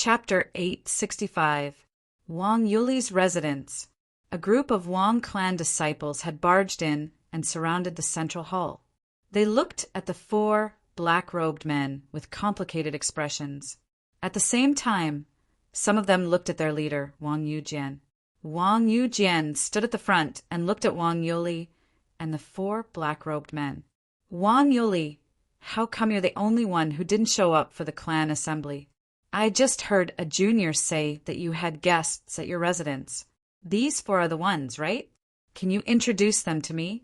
Chapter 865 Wang Yuli's Residence. A group of Wang clan disciples had barged in and surrounded the central hall. They looked at the four black-robed men with complicated expressions. At the same time, some of them looked at their leader, Wang Yujian. Wang Yujian stood at the front and looked at Wang Yuli and the four black-robed men. Wang Yuli, how come you're the only one who didn't show up for the clan assembly? I just heard a junior say that you had guests at your residence. These four are the ones, right? Can you introduce them to me?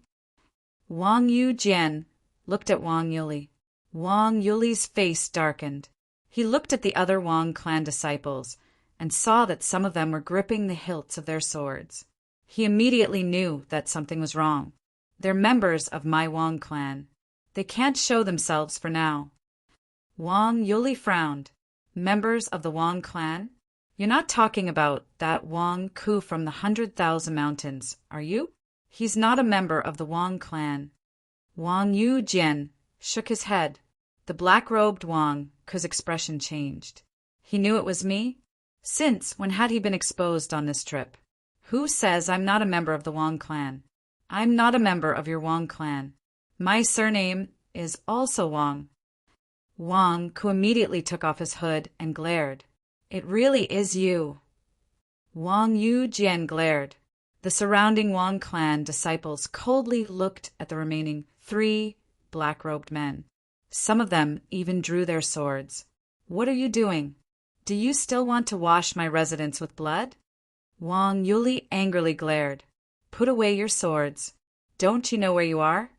Wang Yujian looked at Wang Yuli. Wang Yuli's face darkened. He looked at the other Wang clan disciples and saw that some of them were gripping the hilts of their swords. He immediately knew that something was wrong. They're members of my Wang clan. They can't show themselves for now. Wang Yuli frowned. Members of the Wang clan? You're not talking about that Wang Ku from the 100,000 Mountains, are you? He's not a member of the Wang clan. Wang Yujian shook his head. The black-robed Wang Ku's expression changed. He knew it was me? Since when had he been exposed on this trip? Who says I'm not a member of the Wang clan? I'm not a member of your Wang clan. My surname is also Wang. Wang Ku immediately took off his hood and glared. It really is you. Wang Yujian glared. The surrounding Wang clan disciples coldly looked at the remaining three black-robed men. Some of them even drew their swords. What are you doing? Do you still want to wash my residence with blood? Wang Yuli angrily glared. Put away your swords. Don't you know where you are?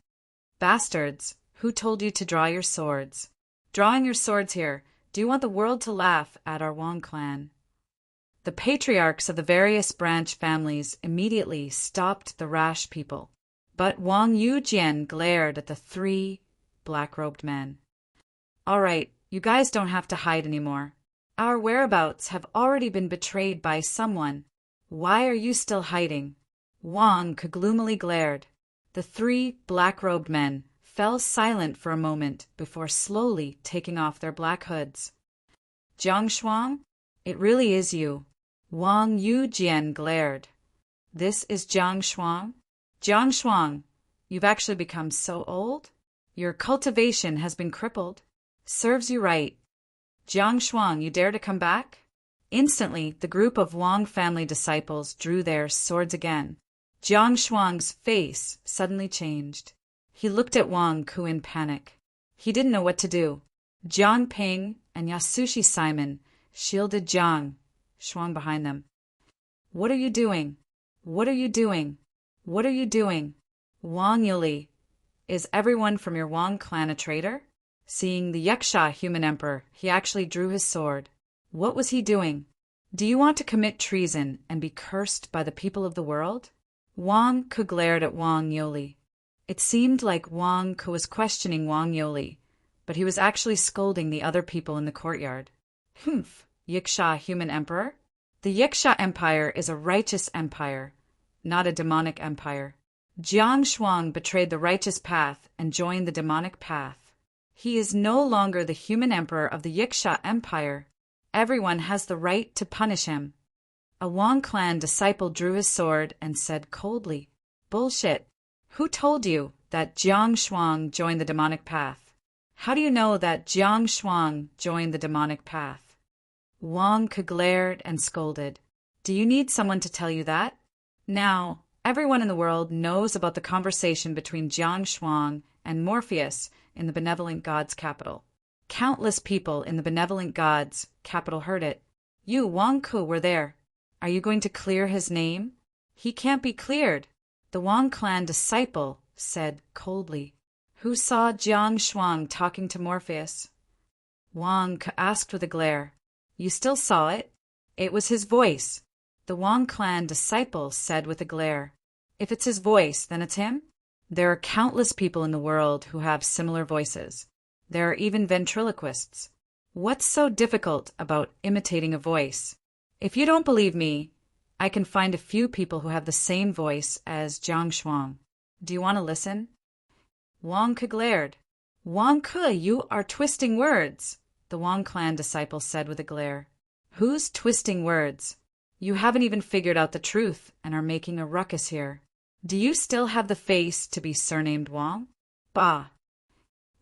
Bastards, who told you to draw your swords? Drawing your swords here, do you want the world to laugh at our Wang clan? The patriarchs of the various branch families immediately stopped the rash people, but Wang Yujian glared at the three black-robed men. All right, you guys don't have to hide anymore. Our whereabouts have already been betrayed by someone. Why are you still hiding? Wang gloomily glared. The three black-robed men fell silent for a moment before slowly taking off their black hoods. Jiang Shuang, it really is you. Wang Yujian glared. This is Jiang Shuang? Jiang Shuang, you've actually become so old? Your cultivation has been crippled. Serves you right. Jiang Shuang, you dare to come back? Instantly, the group of Wang family disciples drew their swords again. Jiang Shuang's face suddenly changed. He looked at Wang Ku in panic. He didn't know what to do. Jiang Ping and Yasushi Simon shielded Jiang Shuang behind them. What are you doing? What are you doing? What are you doing? Wang Yuli, is everyone from your Wang clan a traitor? Seeing the Yaksha human emperor, he actually drew his sword. What was he doing? Do you want to commit treason and be cursed by the people of the world? Wang Ku glared at Wang Yuli. It seemed like Wang Ku was questioning Wang Yuli, but he was actually scolding the other people in the courtyard. Humph, Yaksha human emperor? The Yaksha empire is a righteous empire, not a demonic empire. Jiang Shuang betrayed the righteous path and joined the demonic path. He is no longer the human emperor of the Yaksha empire. Everyone has the right to punish him. A Wang clan disciple drew his sword and said coldly, Bullshit. Who told you that Jiang Shuang joined the demonic path? How do you know that Jiang Shuang joined the demonic path? Wang glared and scolded. Do you need someone to tell you that? Now, everyone in the world knows about the conversation between Jiang Shuang and Morpheus in the benevolent god's capital. Countless people in the benevolent god's capital heard it. You, Wang Ku, were there. Are you going to clear his name? He can't be cleared. The Wang clan disciple said coldly. Who saw Jiang Shuang talking to Morpheus? Wang asked with a glare. You still saw it? It was his voice. The Wang clan disciple said with a glare. If it's his voice, then it's him? There are countless people in the world who have similar voices. There are even ventriloquists. What's so difficult about imitating a voice? If you don't believe me, I can find a few people who have the same voice as Jiang Shuang. Do you want to listen? Wang glared. Wang Ku, you are twisting words, the Wang clan disciple said with a glare. Who's twisting words? You haven't even figured out the truth and are making a ruckus here. Do you still have the face to be surnamed Wang? Bah!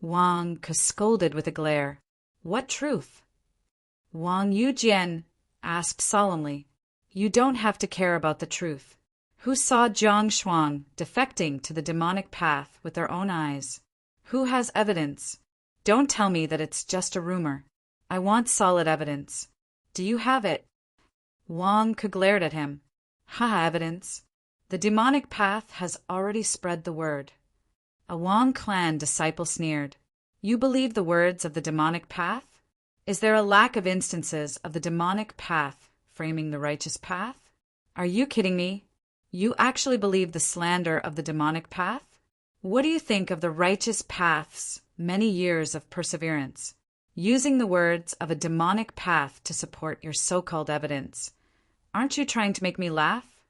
Wang scolded with a glare. What truth? Wang Yujian asked solemnly. You don't have to care about the truth. Who saw Jiang Shuang defecting to the demonic path with their own eyes? Who has evidence? Don't tell me that it's just a rumor. I want solid evidence. Do you have it? Wang glared at him. Ha, evidence. The demonic path has already spread the word. A Wang clan disciple sneered. You believe the words of the demonic path? Is there a lack of instances of the demonic path framing the righteous path? Are you kidding me? You actually believe the slander of the demonic path? What do you think of the righteous path's many years of perseverance, using the words of a demonic path to support your so-called evidence? Aren't you trying to make me laugh?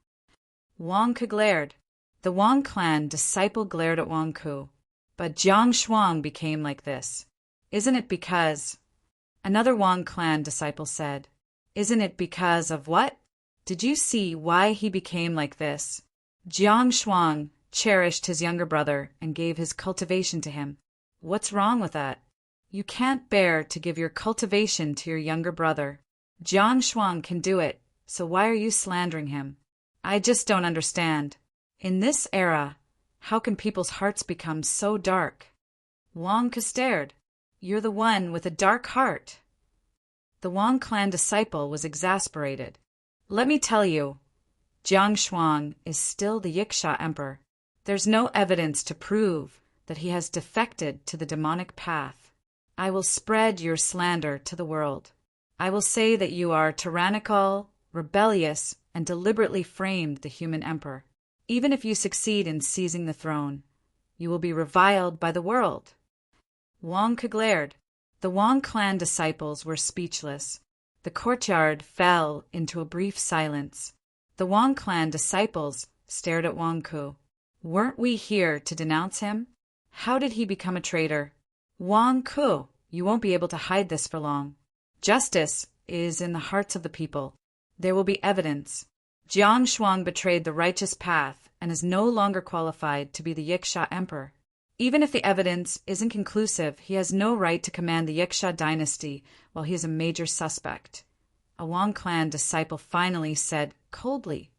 Wang Ke glared. The Wang clan disciple glared at Wang Ku. But Jiang Shuang became like this. Isn't it because... Another Wang clan disciple said. Isn't it because of what? Did you see why he became like this? Jiang Shuang cherished his younger brother and gave his cultivation to him. What's wrong with that? You can't bear to give your cultivation to your younger brother. Jiang Shuang can do it, so why are you slandering him? I just don't understand. In this era, how can people's hearts become so dark? Wang stared. You're the one with a dark heart. The Wang clan disciple was exasperated. Let me tell you, Jiang Shuang is still the Yiksha emperor. There's no evidence to prove that he has defected to the demonic path. I will spread your slander to the world. I will say that you are tyrannical, rebellious, and deliberately framed the human emperor. Even if you succeed in seizing the throne, you will be reviled by the world. Wang glared. The Wang clan disciples were speechless. The courtyard fell into a brief silence. The Wang clan disciples stared at Wang Ku. Weren't we here to denounce him? How did he become a traitor? Wang Ku, you won't be able to hide this for long. Justice is in the hearts of the people. There will be evidence. Jiang Shuang betrayed the righteous path and is no longer qualified to be the Yiksha emperor. Even if the evidence isn't conclusive, he has no right to command the Yiksha dynasty while he is a major suspect. A Wang clan disciple finally said coldly,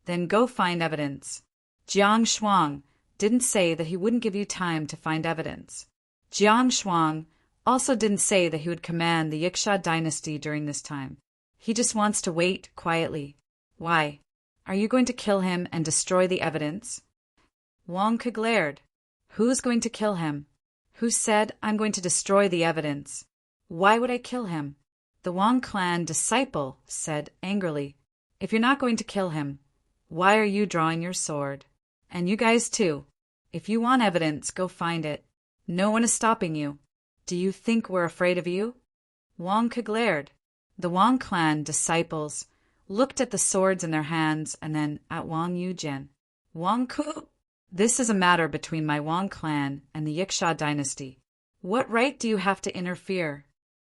Then go find evidence. Jiang Shuang didn't say that he wouldn't give you time to find evidence. Jiang Shuang also didn't say that he would command the Yiksha dynasty during this time. He just wants to wait quietly. Why? Are you going to kill him and destroy the evidence? Wang glared. Who's going to kill him? Who said I'm going to destroy the evidence? Why would I kill him? The Wang clan disciple said angrily, If you're not going to kill him, why are you drawing your sword? And you guys too. If you want evidence, go find it. No one is stopping you. Do you think we're afraid of you? Wang glared. The Wang clan disciples looked at the swords in their hands and then at Wang Yujian. Wang Ku, this is a matter between my Wang clan and the Yiksha dynasty. What right do you have to interfere?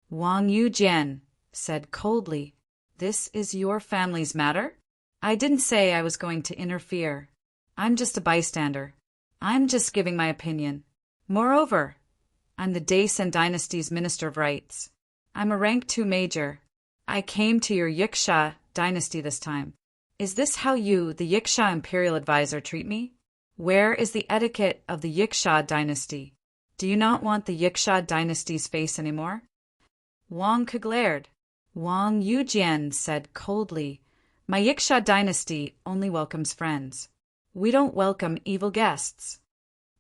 Wang Yujian said coldly, This is your family's matter? I didn't say I was going to interfere. I'm just a bystander. I'm just giving my opinion. Moreover, I'm the Daisen dynasty's Minister of Rights. I'm a rank 2 major. I came to your Yiksha dynasty this time. Is this how you, the Yiksha imperial advisor, treat me? Where is the etiquette of the Yiksha dynasty? Do you not want the Yiksha dynasty's face anymore? Wang glared. Wang Yujian said coldly, My Yiksha dynasty only welcomes friends. We don't welcome evil guests.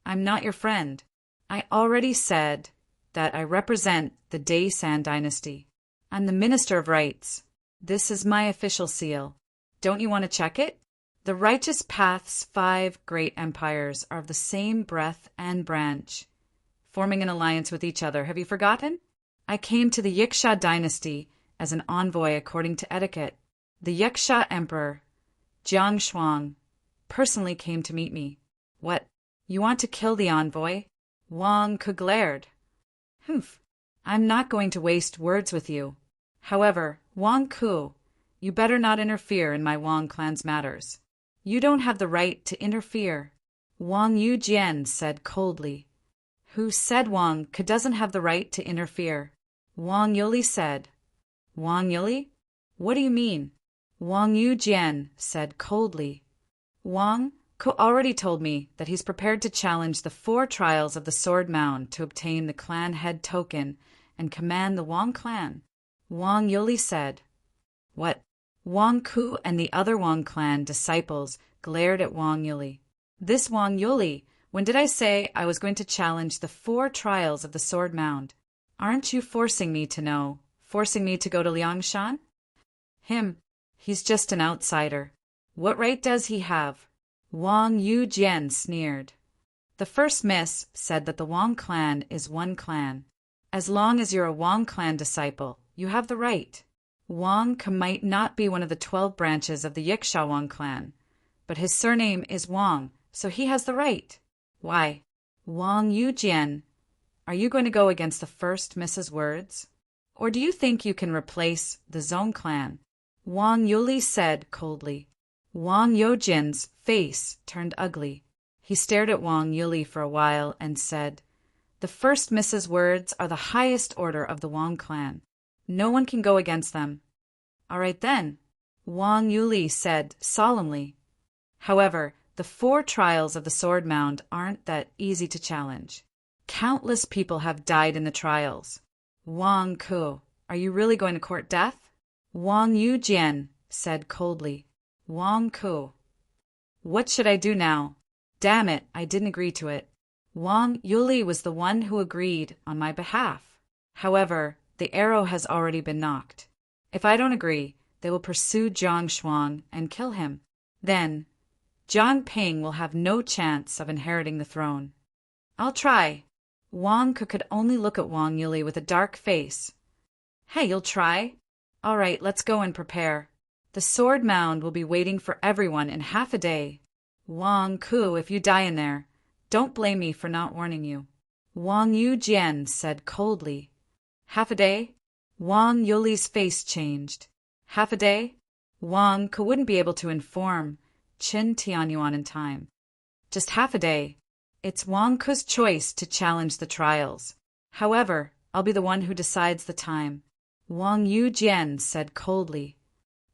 I'm not your friend. I already said that I represent the Daisen dynasty. I'm the Minister of Rights. This is my official seal. Don't you want to check it? The righteous path's 5 great empires are of the same breadth and branch, forming an alliance with each other. Have you forgotten? I came to the Yiksha dynasty as an envoy according to etiquette. The Yiksha emperor, Jiang Shuang, personally came to meet me. What? You want to kill the envoy? Wang glared. Humph. I'm not going to waste words with you. However, Wang Ku, you better not interfere in my Wang clan's matters. You don't have the right to interfere, Wang Yujian said coldly. Who said Wang Ku doesn't have the right to interfere? Wang Yuli said. Wang Yuli? What do you mean? Wang Yujian said coldly. Wang Ku already told me that he's prepared to challenge the 4 trials of the Sword Mound to obtain the clan head token and command the Wang clan. Wang Yuli said. What? Wang Ku and the other Wang clan disciples glared at Wang Yuli. This Wang Yuli, when did I say I was going to challenge the 4 trials of the Sword Mound? Aren't you forcing me to know? Forcing me to go to Liangshan? He's just an outsider. What right does he have? Wang Yujian sneered. The first miss said that the Wang clan is one clan. As long as you're a Wang clan disciple, you have the right. Wang Ku might not be one of the 12 branches of the Yiksha Wang clan, but his surname is Wang, so he has the right. Why? Wang Yujian, are you going to go against the first Miss's words? Or do you think you can replace the Zong clan? Wang Yuli said coldly. Wang Yujian's face turned ugly. He stared at Wang Yuli for a while and said, The first Miss's words are the highest order of the Wang clan. No one can go against them. All right then, Wang Yuli said solemnly. However, the 4 trials of the Sword Mound aren't that easy to challenge. Countless people have died in the trials. Wang Ku, are you really going to court death? Wang Yujian said coldly. Wang Ku. What should I do now? Damn it, I didn't agree to it. Wang Yuli was the one who agreed on my behalf. However, the arrow has already been knocked. If I don't agree, they will pursue Jiang Shuang and kill him. Then, Jiang Ping will have no chance of inheriting the throne. I'll try. Wang Ku could only look at Wang Yuli with a dark face. Hey, you'll try? All right, let's go and prepare. The Sword Mound will be waiting for everyone in half a day. Wang Ku, if you die in there, don't blame me for not warning you. Wang Yujian said coldly. Half a day? Wang Yuli's face changed. Half a day? Wang Ku wouldn't be able to inform Qin Tianyuan in time. Just half a day. It's Wang Ku's choice to challenge the trials. However, I'll be the one who decides the time. Wang Yujian said coldly.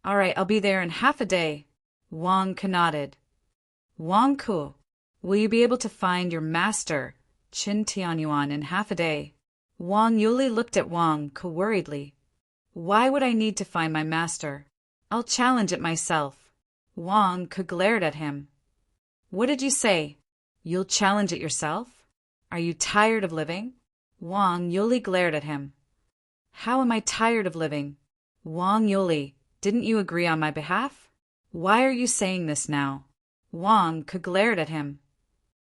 All right, I'll be there in half a day. Wang Ku nodded. Wang Ku, will you be able to find your master, Qin Tianyuan, in half a day? Wang Yuli looked at Wang Ku worriedly. Why would I need to find my master? I'll challenge it myself. Wang Ku glared at him. What did you say? You'll challenge it yourself? Are you tired of living? Wang Yuli glared at him. How am I tired of living? Wang Yuli, didn't you agree on my behalf? Why are you saying this now? Wang Ku glared at him.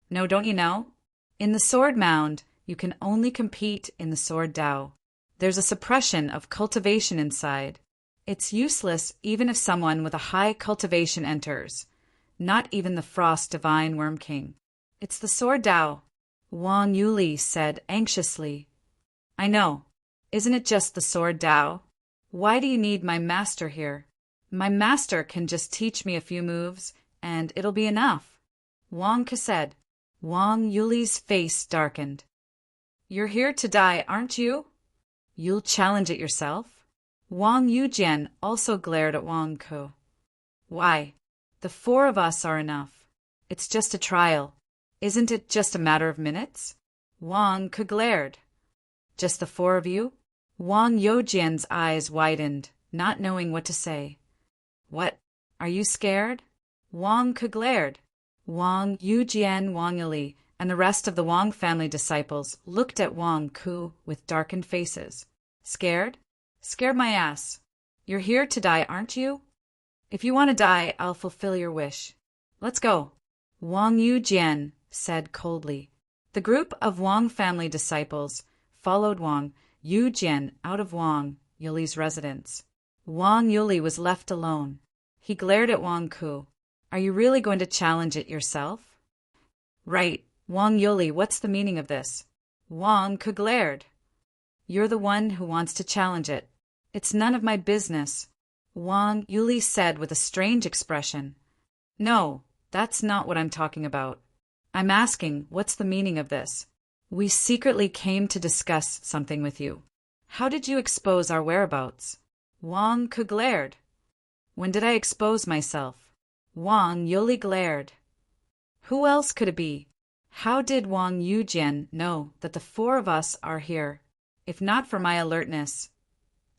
No, don't you know? In the Sword Mound, you can only compete in the Sword Dao. There's a suppression of cultivation inside. It's useless even if someone with a high cultivation enters. Not even the Frost Divine Worm King. It's the Sword Dao, Wang Yuli said anxiously. I know. Isn't it just the Sword Dao? Why do you need my master here? My master can just teach me a few moves, and it'll be enough. Wang Ku said. Wang Yuli's face darkened. You're here to die, aren't you? You'll challenge it yourself? Wang Yujian also glared at Wang Ku. Why? The 4 of us are enough. It's just a trial. Isn't it just a matter of minutes? Wang Ku glared. Just the 4 of you? Wang Yujian's eyes widened, not knowing what to say. What? Are you scared? Wang Ku glared. Wang Yujian, Wang Yuli, and the rest of the Wang family disciples looked at Wang Ku with darkened faces. Scared? Scared my ass. You're here to die, aren't you? If you want to die, I'll fulfill your wish. Let's go. Wang Yujian said coldly. The group of Wang family disciples followed Wang Yujian out of Wang Yuli's residence. Wang Yuli was left alone. He glared at Wang Ku. Are you really going to challenge it yourself? Right. Wang Yuli, what's the meaning of this? Wang Ku glared. You're the one who wants to challenge it. It's none of my business, Wang Yuli said with a strange expression. No, that's not what I'm talking about. I'm asking, what's the meaning of this? We secretly came to discuss something with you. How did you expose our whereabouts? Wang Ke glared. When did I expose myself? Wang Yuli glared. Who else could it be? How did Wang Yujian know that the four of us are here? If not for my alertness,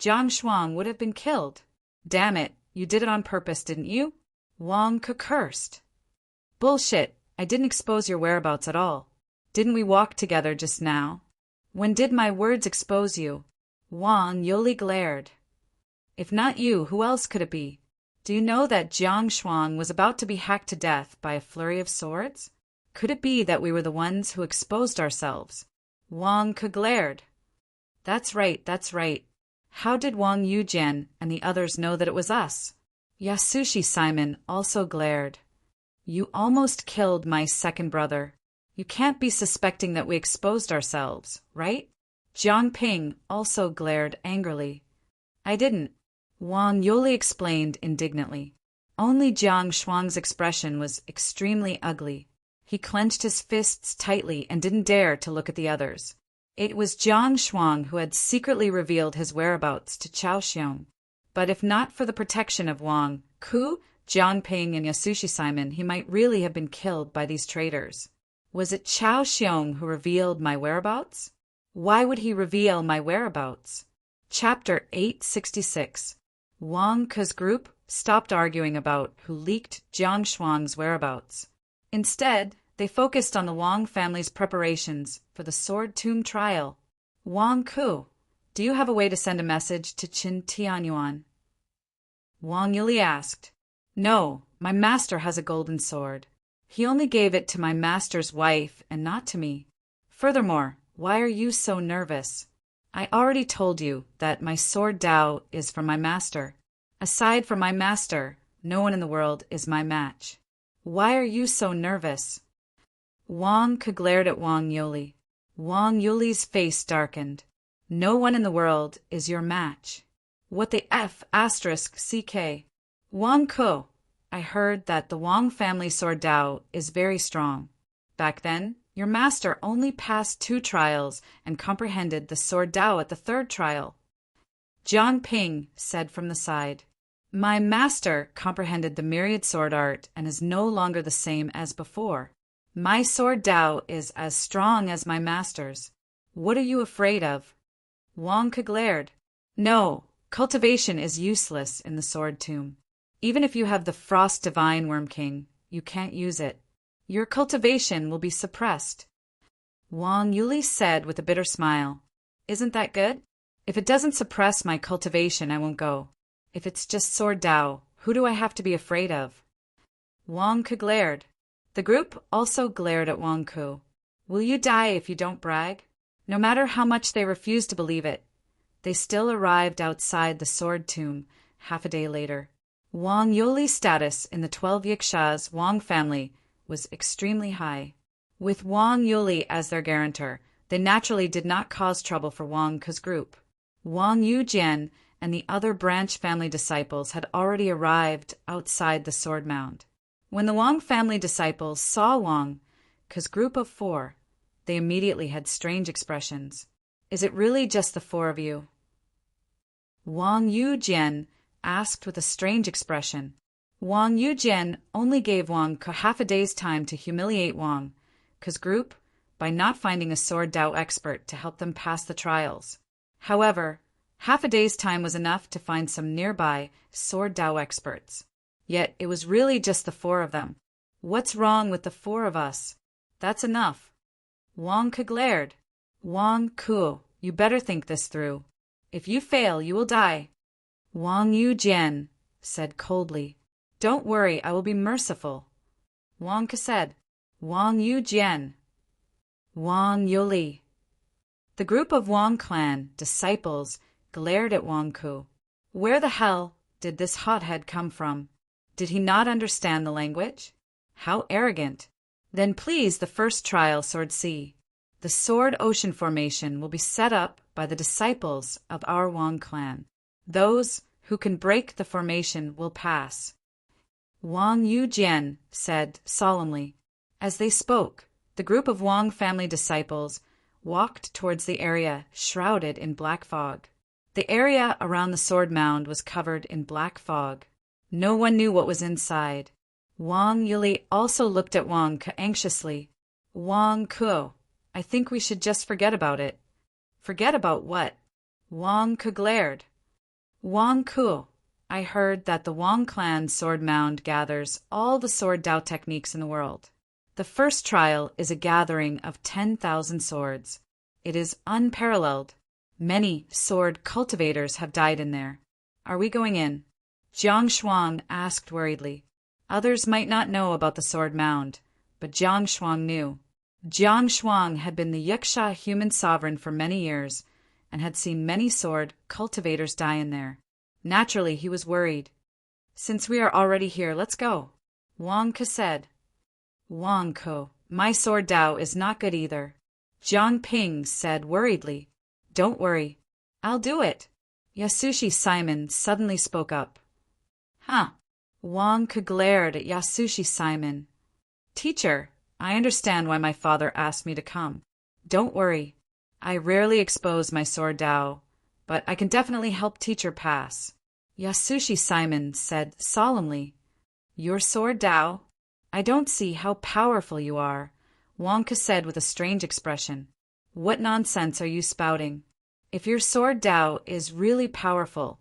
Jiang Shuang would have been killed. Damn it, you did it on purpose, didn't you? Wang Ke cursed. Bullshit, I didn't expose your whereabouts at all. Didn't we walk together just now? When did my words expose you? Wang Yuli glared. If not you, who else could it be? Do you know that Jiang Shuang was about to be hacked to death by a flurry of swords? Could it be that we were the ones who exposed ourselves? Wang Ke glared. That's right, that's right. How did Wang Yujian and the others know that it was us? Yasushi Simon also glared. You almost killed my second brother. You can't be suspecting that we exposed ourselves, right? Jiang Ping also glared angrily. I didn't. Wang Yuli explained indignantly. Only Jiang Shuang's expression was extremely ugly. He clenched his fists tightly and didn't dare to look at the others. It was Jiang Shuang who had secretly revealed his whereabouts to Chao Xiong. But if not for the protection of Wang Ku, Jiang Ping, and Yasushi Simon, he might really have been killed by these traitors. Was it Chao Xiong who revealed my whereabouts? Why would he reveal my whereabouts? Chapter 866. Wang Ke's group stopped arguing about who leaked Jiang Shuang's whereabouts. Instead, they focused on the Wang family's preparations for the Sword Tomb trial. Wang Ku, do you have a way to send a message to Qin Tianyuan? Wang Yuli asked. No, my master has a golden sword. He only gave it to my master's wife and not to me. Furthermore, why are you so nervous? I already told you that my sword Dao is from my master. Aside from my master, no one in the world is my match. Why are you so nervous? Wang Ke glared at Wang Yuli. Wang Yuli's face darkened. No one in the world is your match. What the F***? Wang Ke, I heard that the Wang family sword Dao is very strong. Back then, your master only passed 2 trials and comprehended the sword Dao at the 3rd trial. Jiang Ping said from the side. My master comprehended the myriad sword art and is no longer the same as before. My sword Dao is as strong as my master's. What are you afraid of? Wang Ke glared. No, cultivation is useless in the Sword Tomb. Even if you have the Frost Divine Worm King, you can't use it. Your cultivation will be suppressed. Wang Yuli said with a bitter smile. Isn't that good? If it doesn't suppress my cultivation, I won't go. If it's just Sword Dao, who do I have to be afraid of? Wang Ke glared. The group also glared at Wang Ku. Will you die if you don't brag? No matter how much they refused to believe it, they still arrived outside the Sword Tomb half a day later. Wang Yuli's status in the 12 Yixa's Wang family was extremely high. With Wang Yuli as their guarantor, they naturally did not cause trouble for Wang Ke's group. Wang Yujian and the other branch family disciples had already arrived outside the sword mound. When the Wang family disciples saw Wang Ke's group of 4, they immediately had strange expressions. Is it really just the 4 of you? Wang Yujian asked with a strange expression. Wang Yujian only gave Wang Ke half a day's time to humiliate Wang Ke's group by not finding a sword Dao expert to help them pass the trials. However, half a day's time was enough to find some nearby sword Dao experts. Yet it was really just the 4 of them. What's wrong with the 4 of us? That's enough. Wang Ke glared. Wang Ku, you better think this through. If you fail, you will die. Wang Yujian said coldly. Don't worry, I will be merciful. Wang Ke said. Wang Yujian. Wang Yuli. The group of Wang clan disciples glared at Wang Ku. Where the hell did this hothead come from? Did he not understand the language? How arrogant. Then please, the first trial, Sword C. The Sword Ocean Formation will be set up by the disciples of our Wang clan. Those who can break the formation will pass. Wang Yujian said solemnly. As they spoke, the group of Wang family disciples walked towards the area shrouded in black fog. The area around the sword mound was covered in black fog. No one knew what was inside. Wang Yuli also looked at Wang Ke anxiously. Wang Ke, I think we should just forget about it. Forget about what? Wang Ke glared. Wang Ke, I heard that the Wang clan sword mound gathers all the sword Dao techniques in the world. The first trial is a gathering of 10,000 swords. It is unparalleled. Many sword cultivators have died in there. Are we going in? Jiang Shuang asked worriedly. Others might not know about the sword mound, but Jiang Shuang knew. Jiang Shuang had been the Yaksha human sovereign for many years and had seen many sword cultivators die in there. Naturally, he was worried. Since we are already here, let's go, Wang Ke said. Wang Ke, my sword Dao is not good either. Jiang Ping said worriedly. Don't worry. I'll do it. Yasushi Simon suddenly spoke up. Huh. Wang Ke glared at Yasushi Simon. Teacher, I understand why my father asked me to come. Don't worry. I rarely expose my sword Dao, but I can definitely help teacher pass. Yasushi Simon said solemnly. Your sword Dao? I don't see how powerful you are, Wang Ke said with a strange expression. What nonsense are you spouting? If your sword Dao is really powerful,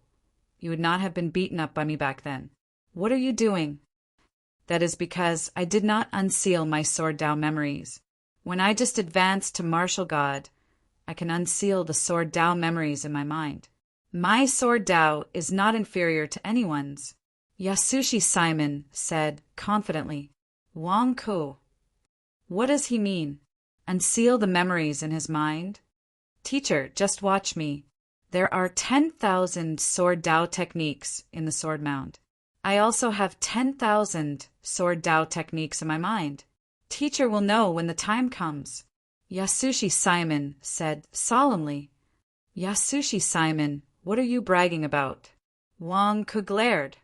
you would not have been beaten up by me back then. What are you doing? That is because I did not unseal my sword Dao memories. When I just advance to martial God, I can unseal the sword Dao memories in my mind. My sword Dao is not inferior to anyone's, Yasushi Simon said confidently. Wang Ke, what does he mean? Unseal the memories in his mind? Teacher, just watch me. There are 10,000 sword Dao techniques in the sword mound. I also have 10,000 sword Dao techniques in my mind. Teacher will know when the time comes, Yasushi Simon said solemnly. Yasushi Simon, what are you bragging about? Wang Ke glared.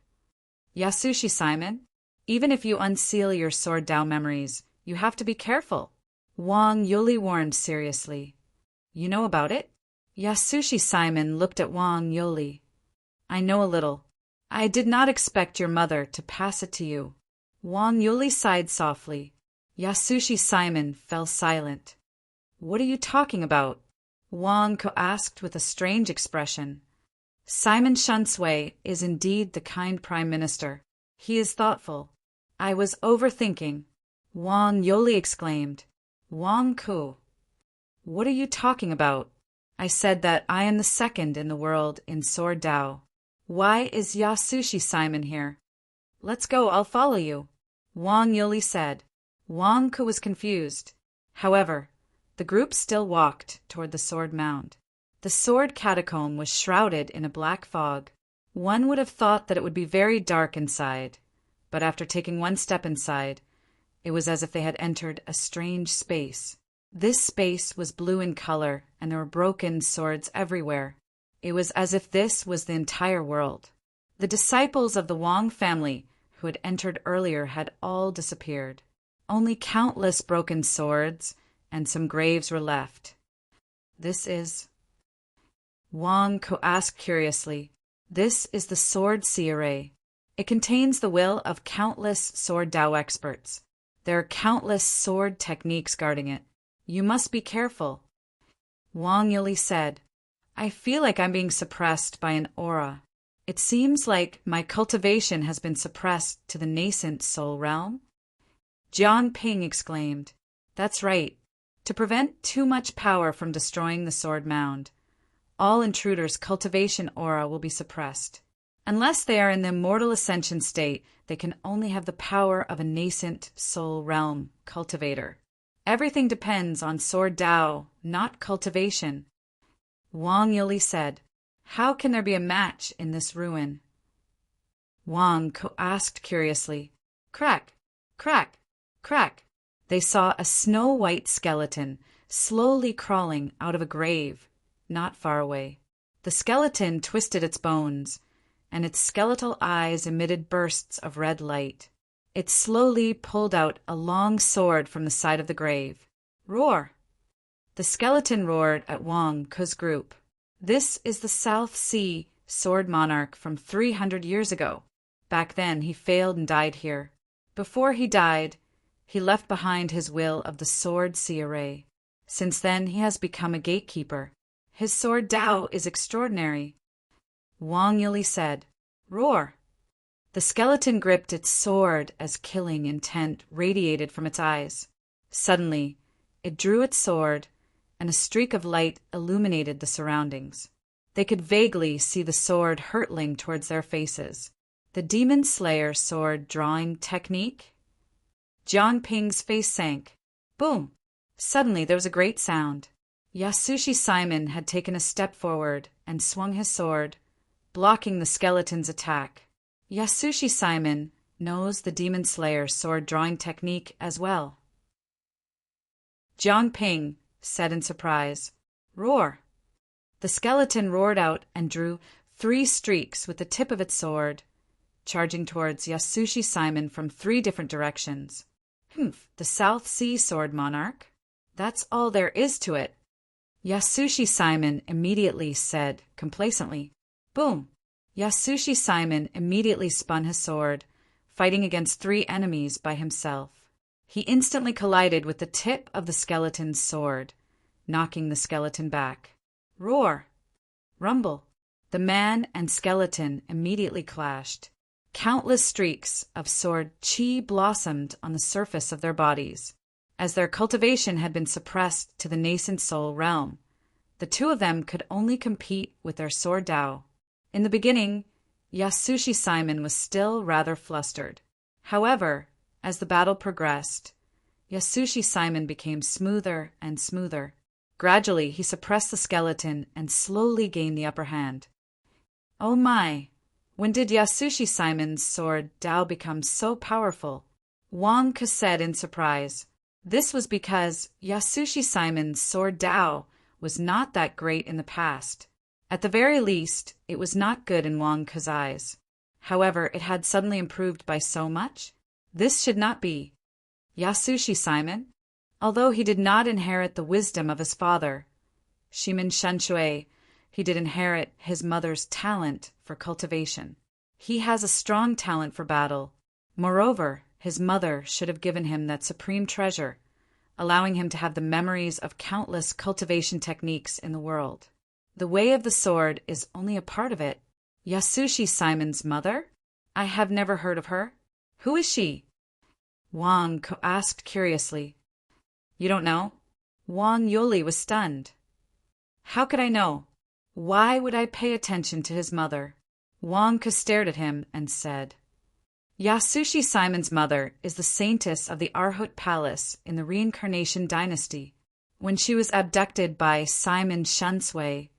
Yasushi Simon, even if you unseal your sword Dao memories, you have to be careful, Wang Yuli warned seriously. You know about it? Yasushi Simon looked at Wang Yuli. I know a little. I did not expect your mother to pass it to you. Wang Yuli sighed softly. Yasushi Simon fell silent. What are you talking about? Wang Ke asked with a strange expression. Simon Shunsui is indeed the kind prime minister. He is thoughtful. I was overthinking, Wang Yuli exclaimed. Wang Ke, what are you talking about? I said that I am the second in the world in sword Dao. Why is Yasushi Simon here? Let's go, I'll follow you, Wang Yuli said. Wang Ke was confused. However, the group still walked toward the sword mound. The sword catacomb was shrouded in a black fog. One would have thought that it would be very dark inside, but after taking one step inside, it was as if they had entered a strange space. This space was blue in color, and there were broken swords everywhere. It was as if this was the entire world. The disciples of the Wang family who had entered earlier had all disappeared. Only countless broken swords and some graves were left. This is... Wang Ke asked curiously. This is the sword Seerei. It contains the will of countless sword Dao experts. There are countless sword techniques guarding it. You must be careful. Wang Yuli said, I feel like I'm being suppressed by an aura. It seems like my cultivation has been suppressed to the nascent soul realm. Jiang Ping exclaimed, That's right. To prevent too much power from destroying the sword mound, all intruders' cultivation aura will be suppressed. Unless they are in the immortal ascension state, they can only have the power of a nascent soul realm cultivator. Everything depends on sword Dao, not cultivation. Wang Yuli said, How can there be a match in this ruin? Wang Ke asked curiously. Crack, crack, crack. They saw a snow-white skeleton slowly crawling out of a grave not far away. The skeleton twisted its bones, and its skeletal eyes emitted bursts of red light. It slowly pulled out a long sword from the side of the grave. Roar! The skeleton roared at Wang Ke's group. This is the South Sea sword monarch from 300 years ago. Back then he failed and died here. Before he died, he left behind his will of the sword sea array. Since then he has become a gatekeeper. His sword Dao is extraordinary. Wang Yuli said, Roar! The skeleton gripped its sword as killing intent radiated from its eyes. Suddenly, it drew its sword, and a streak of light illuminated the surroundings. They could vaguely see the sword hurtling towards their faces. The demon slayer sword drawing technique? Jiang Ping's face sank. Boom! Suddenly there was a great sound. Yasushi Simon had taken a step forward and swung his sword, blocking the skeleton's attack. Yasushi Simon knows the demon slayer sword drawing technique as well. Jiang Ping said in surprise, Roar! The skeleton roared out and drew 3 streaks with the tip of its sword, charging towards Yasushi Simon from 3 different directions. The South Sea sword monarch? That's all there is to it. Yasushi Simon immediately said complacently. Boom! Yasushi Simon immediately spun his sword, fighting against 3 enemies by himself. He instantly collided with the tip of the skeleton's sword, knocking the skeleton back. Roar! Rumble! The man and skeleton immediately clashed. Countless streaks of sword chi blossomed on the surface of their bodies. As their cultivation had been suppressed to the nascent soul realm, the 2 of them could only compete with their sword Dao. In the beginning, Yasushi Simon was still rather flustered. However, as the battle progressed, Yasushi Simon became smoother and smoother. Gradually, he suppressed the skeleton and slowly gained the upper hand. Oh my! When did Yasushi Simon's sword Dao become so powerful? Wang Ke said in surprise. This was because Yasushi Simon's sword Dao was not that great in the past. At the very least, it was not good in Wang Ke's eyes. However, it had suddenly improved by so much. This should not be. Yasushi Simon, although he did not inherit the wisdom of his father, Shimin Shanshui, he did inherit his mother's talent for cultivation. He has a strong talent for battle. Moreover, his mother should have given him that supreme treasure, allowing him to have the memories of countless cultivation techniques in the world. The way of the sword is only a part of it. Yasushi Simon's mother? I have never heard of her. Who is she? Wang asked curiously. You don't know? Wang Yuli was stunned. How could I know? Why would I pay attention to his mother? Wang stared at him and said, Yasushi Simon's mother is the saintess of the Arhut Palace in the Reincarnation Dynasty. When she was abducted by Simon Shanshui,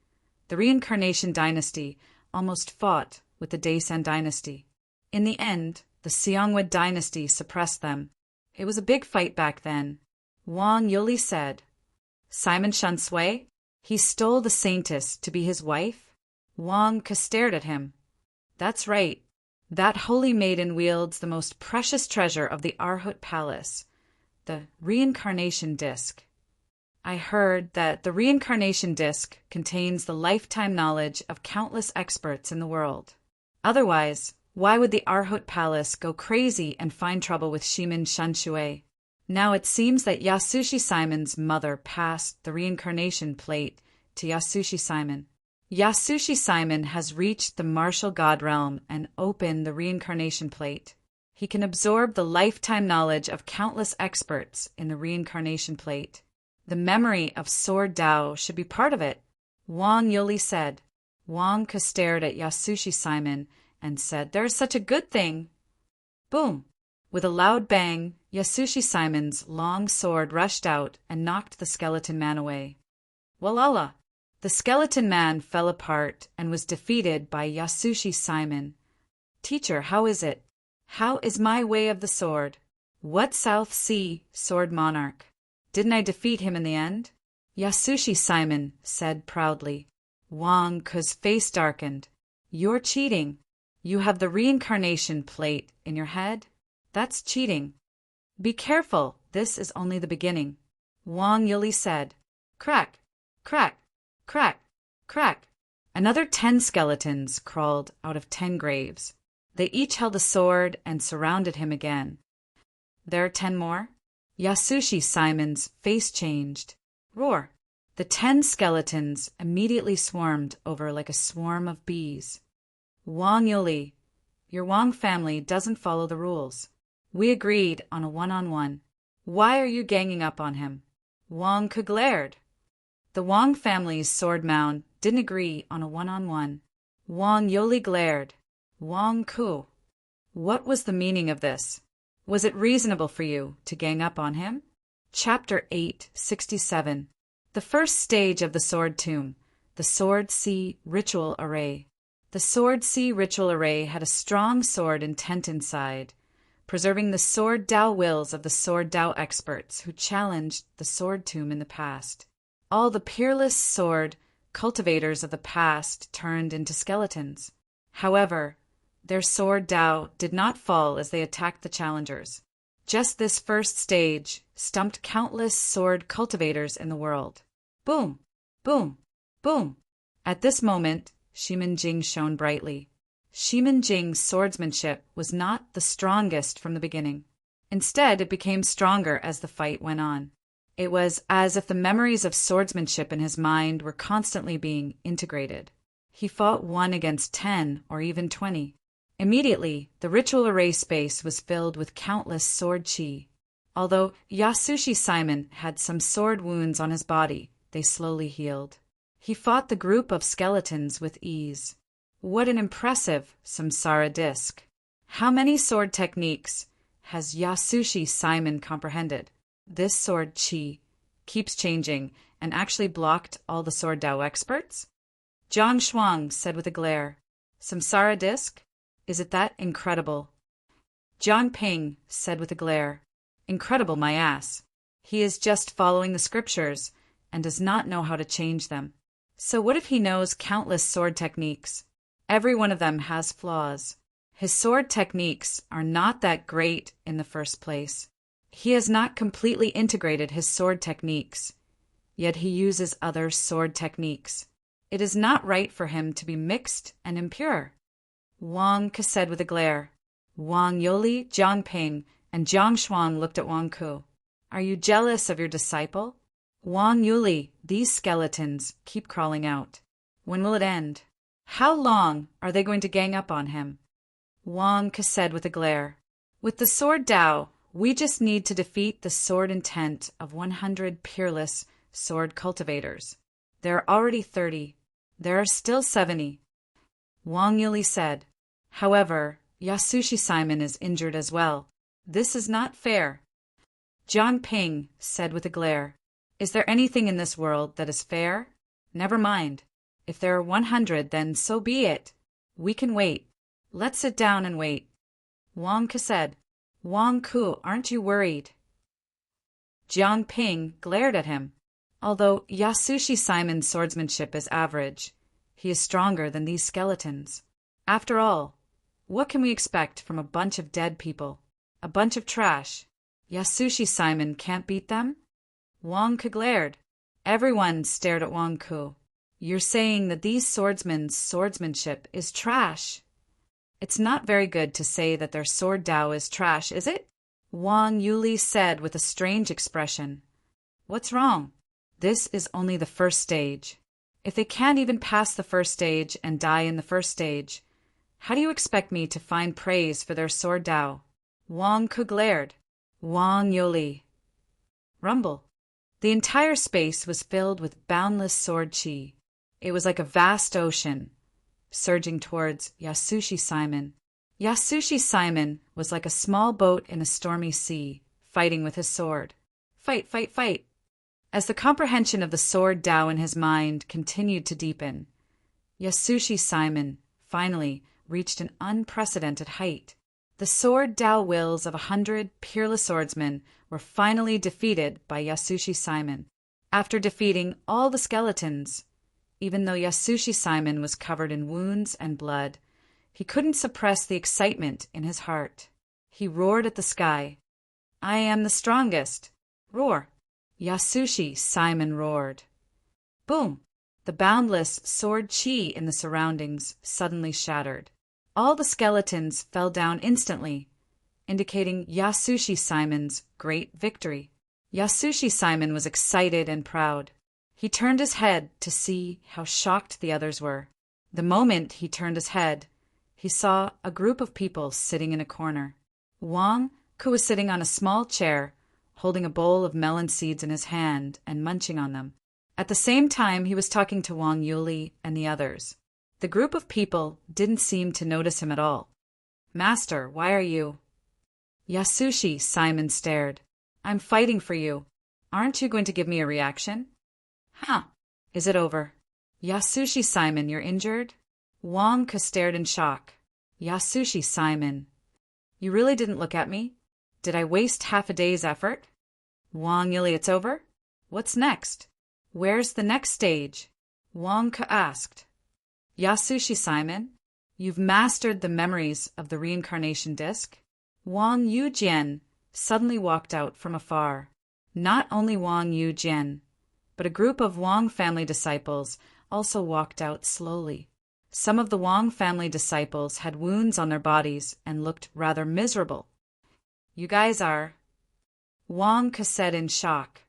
the Reincarnation Dynasty almost fought with the Daisen Dynasty. In the end, the Seongwon Dynasty suppressed them. It was a big fight back then. Wang Yuli said, Simon Shanshui? He stole the saintess to be his wife? Wang stared at him. That's right. That holy maiden wields the most precious treasure of the Arhut Palace, the reincarnation disc. I heard that the reincarnation disc contains the lifetime knowledge of countless experts in the world. Otherwise, why would the Arhut Palace go crazy and find trouble with Shimin Shanshui? Now it seems that Yasushi Simon's mother passed the reincarnation plate to Yasushi Simon. Yasushi Simon has reached the martial god realm and opened the reincarnation plate. He can absorb the lifetime knowledge of countless experts in the reincarnation plate. The memory of Sword Dao should be part of it, Wang Yuli said. Wang stared at Yasushi Simon and said, There is such a good thing. Boom! With a loud bang, Yasushi Simon's long sword rushed out and knocked the skeleton man away. Walala! The skeleton man fell apart and was defeated by Yasushi Simon. Teacher, how is it? How is my way of the sword? What South Sea sword monarch? Didn't I defeat him in the end? Yasushi Simon said proudly. Wang Ke's face darkened. You're cheating. You have the reincarnation plate in your head? That's cheating. Be careful, this is only the beginning. Wang Yuli said. Crack, crack, crack, crack. Another 10 skeletons crawled out of 10 graves. They each held a sword and surrounded him again. There are 10 more? Yasushi Simon's face changed. Roar! The 10 skeletons immediately swarmed over like a swarm of bees. Wang Yuli, your Wang family doesn't follow the rules. We agreed on a one-on-one. Why are you ganging up on him? Wang Ke glared. The Wang family's sword mound didn't agree on a one-on-one. Wang Yuli glared. Wang Ke, what was the meaning of this? Was it reasonable for you to gang up on him? Chapter 867. The first stage of the Sword Tomb, the Sword Sea Ritual Array. The Sword Sea Ritual Array had a strong sword intent inside, preserving the sword Dao wills of the sword Dao experts who challenged the Sword Tomb in the past. All the peerless sword cultivators of the past turned into skeletons. However, their sword Dao did not fall as they attacked the challengers. Just this first stage stumped countless sword cultivators in the world. Boom! Boom! Boom! At this moment, Shimin Jing shone brightly. Shimin Jing's swordsmanship was not the strongest from the beginning. Instead, it became stronger as the fight went on. It was as if the memories of swordsmanship in his mind were constantly being integrated. He fought 1 against 10 or even 20. Immediately, the ritual array space was filled with countless sword chi. Although Yasushi Simon had some sword wounds on his body, they slowly healed. He fought the group of skeletons with ease. What an impressive samsara disc! How many sword techniques has Yasushi Simon comprehended? This sword chi keeps changing and actually blocked all the sword Dao experts? Zhang Shuang said with a glare, Samsara disc? Is it that incredible? Jiang Ping said with a glare, incredible my ass. He is just following the scriptures and does not know how to change them. So what if he knows countless sword techniques? Every one of them has flaws. His sword techniques are not that great in the first place. He has not completely integrated his sword techniques, yet he uses other sword techniques. It is not right for him to be mixed and impure. Wang Ke said with a glare. Wang Yuli, Jiang Ping, and Jiang Shuang looked at Wang Ke. Are you jealous of your disciple? Wang Yuli, these skeletons keep crawling out. When will it end? How long are they going to gang up on him? Wang Ke said with a glare. With the sword Dao, we just need to defeat the sword intent of 100 peerless sword cultivators. There are already 30. There are still 70. Wang Yuli said. However, Yasushi Simon is injured as well. This is not fair. Jiang Ping said with a glare. Is there anything in this world that is fair? Never mind. If there are 100, then so be it. We can wait. Let's sit down and wait. Wang Ke said. Wang Ke, aren't you worried? Jiang Ping glared at him. Although Yasushi Simon's swordsmanship is average, he is stronger than these skeletons. After all, what can we expect from a bunch of dead people? A bunch of trash. Yasushi Simon can't beat them? Wang Ke glared. Everyone stared at Wang Ke. You're saying that these swordsmen's swordsmanship is trash. It's not very good to say that their sword Dao is trash, is it? Wang Yuli said with a strange expression. What's wrong? This is only the first stage. If they can't even pass the first stage and die in the first stage, how do you expect me to find praise for their sword Dao? Wang Ke glared. Wang Yuli. Rumble. The entire space was filled with boundless sword chi. It was like a vast ocean, surging towards Yasushi Simon. Yasushi Simon was like a small boat in a stormy sea, fighting with his sword. Fight, fight, fight. As the comprehension of the sword Dao in his mind continued to deepen, Yasushi Simon finally reached an unprecedented height. The sword Dao wills of 100 peerless swordsmen were finally defeated by Yasushi Simon. After defeating all the skeletons, Even though Yasushi Simon was covered in wounds and blood, he couldn't suppress the excitement in his heart. He roared at the sky. "I am the strongest!" Roar! Yasushi Simon roared. Boom! The boundless sword chi in the surroundings suddenly shattered. All the skeletons fell down instantly, indicating Yasushi Simon's great victory. Yasushi Simon was excited and proud. He turned his head to see how shocked the others were. The moment he turned his head, he saw a group of people sitting in a corner. Wang, who was sitting on a small chair, holding a bowl of melon seeds in his hand and munching on them. At the same time, he was talking to Wang Yuli and the others. The group of people didn't seem to notice him at all. "Master, why are you?" Yasushi Simon stared. "I'm fighting for you. Aren't you going to give me a reaction?" "Huh. Is it over?" "Yasushi Simon, you're injured?" Wang stared in shock. "Yasushi Simon, you really didn't look at me? Did I waste half a day's effort?" "Wang Yuli, it's over? What's next? Where's the next stage?" Wang asked. "Yasushi Simon, you've mastered the memories of the reincarnation disc?" Wang Yujian suddenly walked out from afar. Not only Wang Yujian, but a group of Wang family disciples also walked out slowly. Some of the Wang family disciples had wounds on their bodies and looked rather miserable. "You guys are..." Wang said in shock.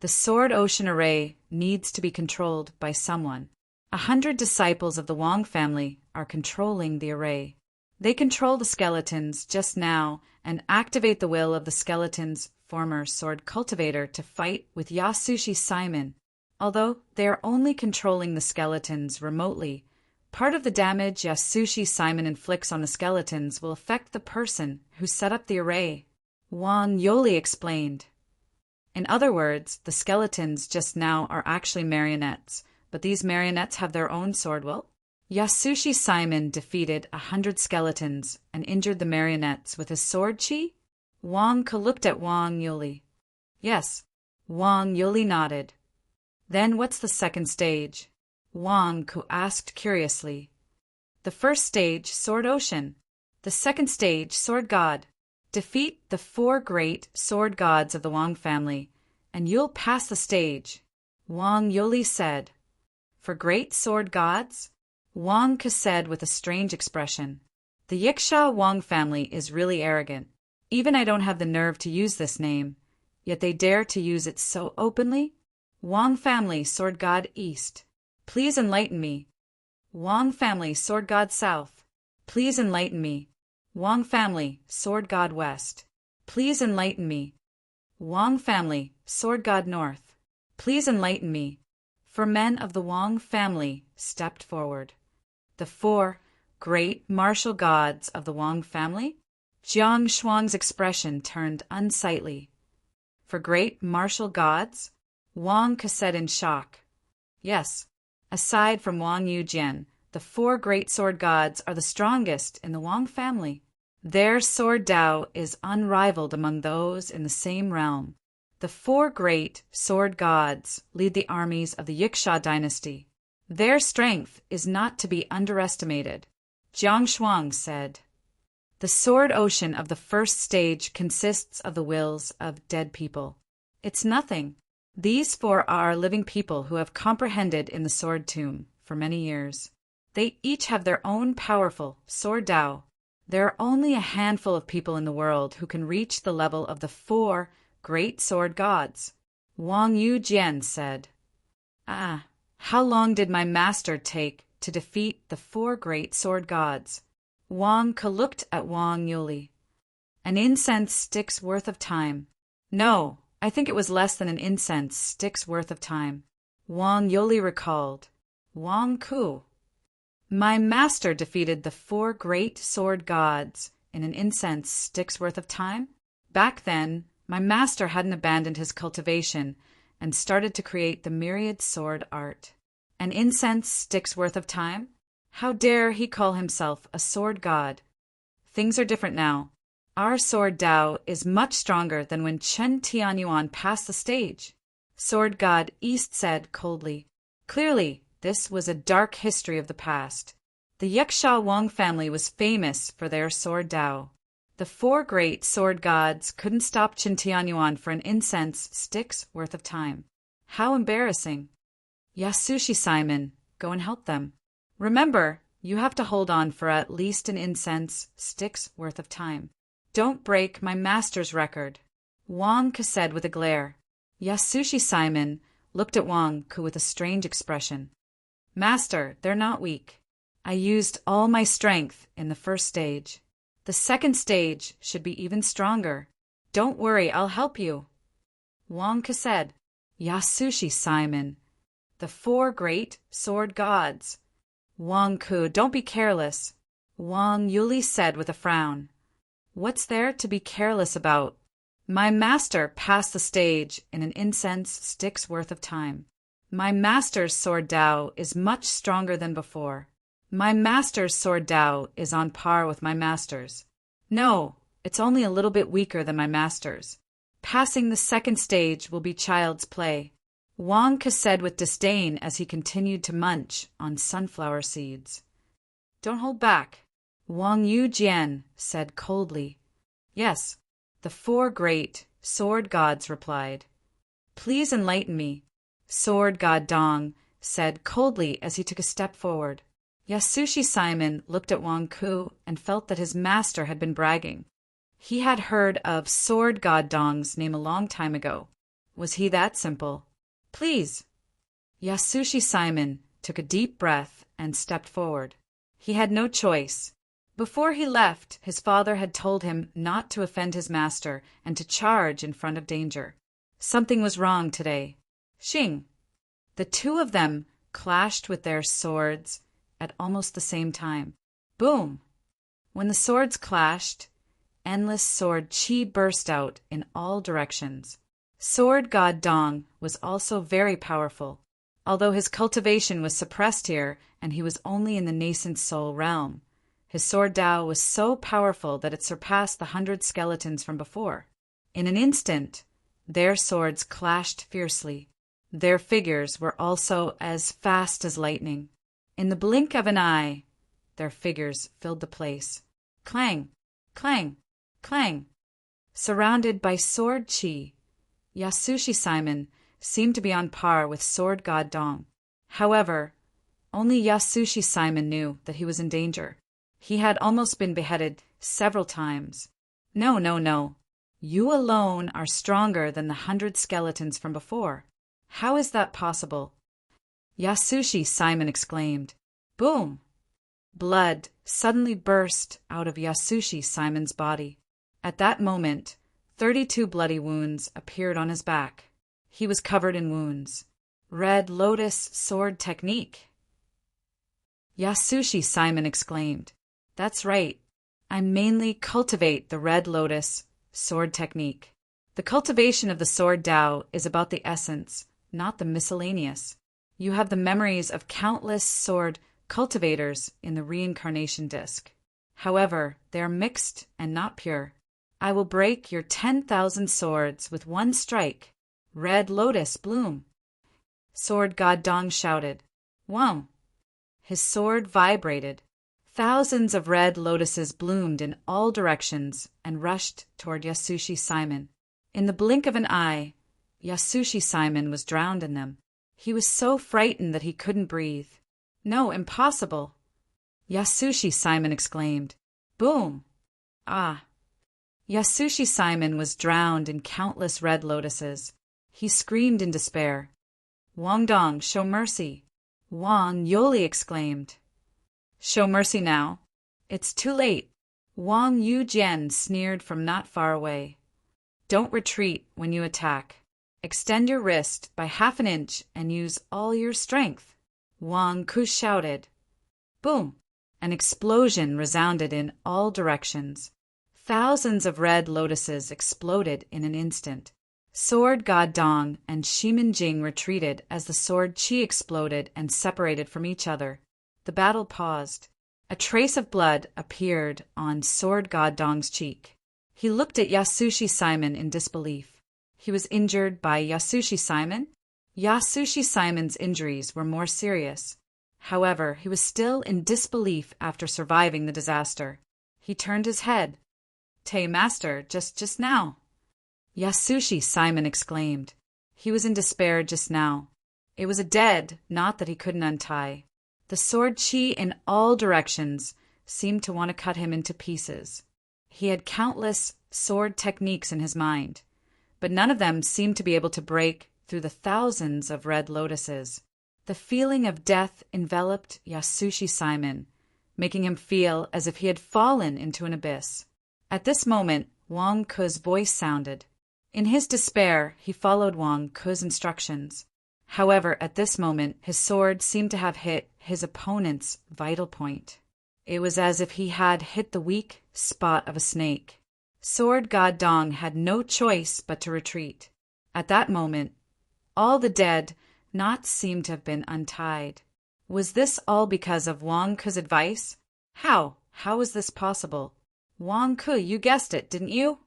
"The Sword Ocean Array needs to be controlled by someone. 100 disciples of the Wang family are controlling the array. They control the skeletons just now and activate the will of the skeleton's former sword cultivator to fight with Yasushi Simon. Although they are only controlling the skeletons remotely, part of the damage Yasushi Simon inflicts on the skeletons will affect the person who set up the array," Wang Yoli explained. "In other words, the skeletons just now are actually marionettes, but these marionettes have their own sword will. Yasushi Simon defeated 100 skeletons and injured the marionettes with his sword chi?" Wang looked at Wang Yuli. "Yes." Wang Yuli nodded. "Then what's the second stage?" Wang asked curiously. "The first stage, Sword Ocean. The second stage, Sword God. Defeat the 4 great sword gods of the Wang family, and you'll pass the stage," Wang Yuli said. "For great sword gods?" Wang said with a strange expression. "The Yiksha Wang family is really arrogant. Even I don't have the nerve to use this name, yet they dare to use it so openly. Wang family, Sword God East. Please enlighten me." "Wang family, Sword God South. Please enlighten me." "Wang family, Sword God West. Please enlighten me." "Wang family, Sword God North. Please enlighten me." 4 men of the Wang family stepped forward. The 4 great martial gods of the Wang family? Jiang Shuang's expression turned unsightly. "For great martial gods?" Wang said in shock. "Yes. Aside from Wang Yujian, the 4 great sword gods are the strongest in the Wang family. Their sword Dao is unrivaled among those in the same realm. The 4 great sword gods lead the armies of the Yiksha dynasty. Their strength is not to be underestimated," Jiang Shuang said. "The sword ocean of the first stage consists of the wills of dead people. It's nothing. These 4 are living people who have comprehended in the sword tomb for many years. They each have their own powerful sword Dao. There are only a handful of people in the world who can reach the level of the 4 great sword gods," Wang Yujian said. "Ah, how long did my master take to defeat the 4 great sword gods?" Wang looked at Wang Yuli. "An incense stick's worth of time." "No, I think it was less than an incense stick's worth of time," Wang Yuli recalled. Wang Ku. "My master defeated the 4 great sword gods in an incense stick's worth of time? Back then, my master hadn't abandoned his cultivation and started to create the myriad sword art. An incense stick's worth of time? How dare he call himself a sword god? Things are different now. Our sword Dao is much stronger than when Chen Tianyuan passed the stage," Sword God East said coldly. "Clearly, This was a dark history of the past. The Yaksha Wang family was famous for their sword Dao. The four great sword gods couldn't stop Qin Tianyuan for an incense stick's worth of time. How embarrassing. Yasushi Simon, go and help them. Remember, you have to hold on for at least an incense stick's worth of time. Don't break my master's record. Wang Ke said with a glare. Yasushi Simon looked at Wang Ke with a strange expression. Master, they're not weak. I used all my strength in the first stage. The second stage should be even stronger. Don't worry, I'll help you. Wang Ke said. Yasushi Simon, the four great sword gods. Wang Ke, don't be careless. Wang Yuli said with a frown. What's there to be careless about? My master passed the stage in an incense stick's worth of time. My master's sword Dao is much stronger than before. My master's sword Dao is on par with my master's. No, it's only a little bit weaker than my master's. Passing the second stage will be child's play. Wang Ke said with disdain as he continued to munch on sunflower seeds. Don't hold back. Wang Yujian said coldly. Yes, the four great sword gods replied. Please enlighten me. Sword god Dong said coldly as he took a step forward. Yasushi Simon looked at Wang Ke and felt that his master had been bragging. He had heard of Sword God Dong's name a long time ago. Was he that simple? Please. Yasushi Simon took a deep breath and stepped forward. He had no choice. Before he left, his father had told him not to offend his master and to charge in front of danger. Something was wrong today. Xing. The two of them clashed with their swords at almost the same time. Boom! When the swords clashed, endless sword qi burst out in all directions. Sword god Dong was also very powerful, although his cultivation was suppressed here and he was only in the nascent soul realm. His sword Dao was so powerful that it surpassed the 100 skeletons from before. In an instant, their swords clashed fiercely. Their figures were also as fast as lightning. In the blink of an eye, their figures filled the place. Clang, clang, clang. Surrounded by sword qi, Yasushi Simon seemed to be on par with sword god Dong. However, only Yasushi Simon knew that he was in danger. He had almost been beheaded several times. No, no, no. You alone are stronger than the 100 skeletons from before. How is that possible? Yasushi Simon exclaimed. Boom! Blood suddenly burst out of Yasushi Simon's body. At that moment, 32 bloody wounds appeared on his back. He was covered in wounds. Red Lotus sword technique. Yasushi Simon exclaimed. That's right. I mainly cultivate the Red Lotus sword technique. The cultivation of the sword Dao is about the essence, not the miscellaneous. You have the memories of countless sword cultivators in the reincarnation disc. However, they are mixed and not pure. I will break your 10,000 swords with one strike. Red Lotus bloom. Sword god Dong shouted. Wow! His sword vibrated. Thousands of red lotuses bloomed in all directions and rushed toward Yasushi Simon. In the blink of an eye, Yasushi Simon was drowned in them. He was so frightened that he couldn't breathe. No, impossible! Yasushi Simon exclaimed. Boom! Ah! Yasushi Simon was drowned in countless red lotuses. He screamed in despair. Wang Dong, show mercy! Wang Yoli exclaimed. Show mercy now. It's too late. Wang Yujian sneered from not far away. Don't retreat when you attack. Extend your wrist by half an inch and use all your strength. Wang Ke shouted. Boom! An explosion resounded in all directions. Thousands of red lotuses exploded in an instant. Sword god Dong and Shimin Jing retreated as the sword qi exploded and separated from each other. The battle paused. A trace of blood appeared on sword god Dong's cheek. He looked at Yasushi Simon in disbelief. He was injured by Yasushi Simon? Yasushi Simon's injuries were more serious. However, he was still in disbelief after surviving the disaster. He turned his head. "Tay, master, just now." "Yasushi," Simon exclaimed. He was in despair just now. It was a dead knot that he couldn't untie. The sword chi in all directions seemed to want to cut him into pieces. He had countless sword techniques in his mind, but none of them seemed to be able to break through the thousands of red lotuses. The feeling of death enveloped Yasushi Simon, making him feel as if he had fallen into an abyss. At this moment, Wang Ke's voice sounded. In his despair, he followed Wang Ke's instructions. However, at this moment, his sword seemed to have hit his opponent's vital point. It was as if he had hit the weak spot of a snake. Sword God Dong had no choice but to retreat. At that moment, all the dead knots seemed to have been untied. Was this all because of Wang Ke's advice? How was this possible? Wang Ke, you guessed it, didn't you?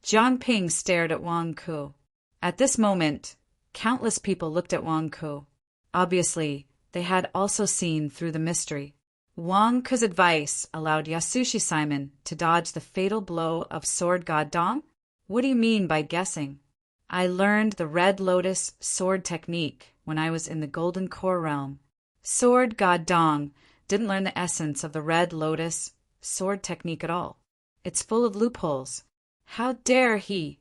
Jiang Ping stared at Wang Ke. At this moment, countless people looked at Wang Ke. Obviously, they had also seen through the mystery. Wang Ke's advice allowed Yasushi Simon to dodge the fatal blow of Sword God Dong? What do you mean by guessing? I learned the Red Lotus sword technique when I was in the Golden Core realm. Sword God Dong didn't learn the essence of the Red Lotus sword technique at all. It's full of loopholes. How dare he?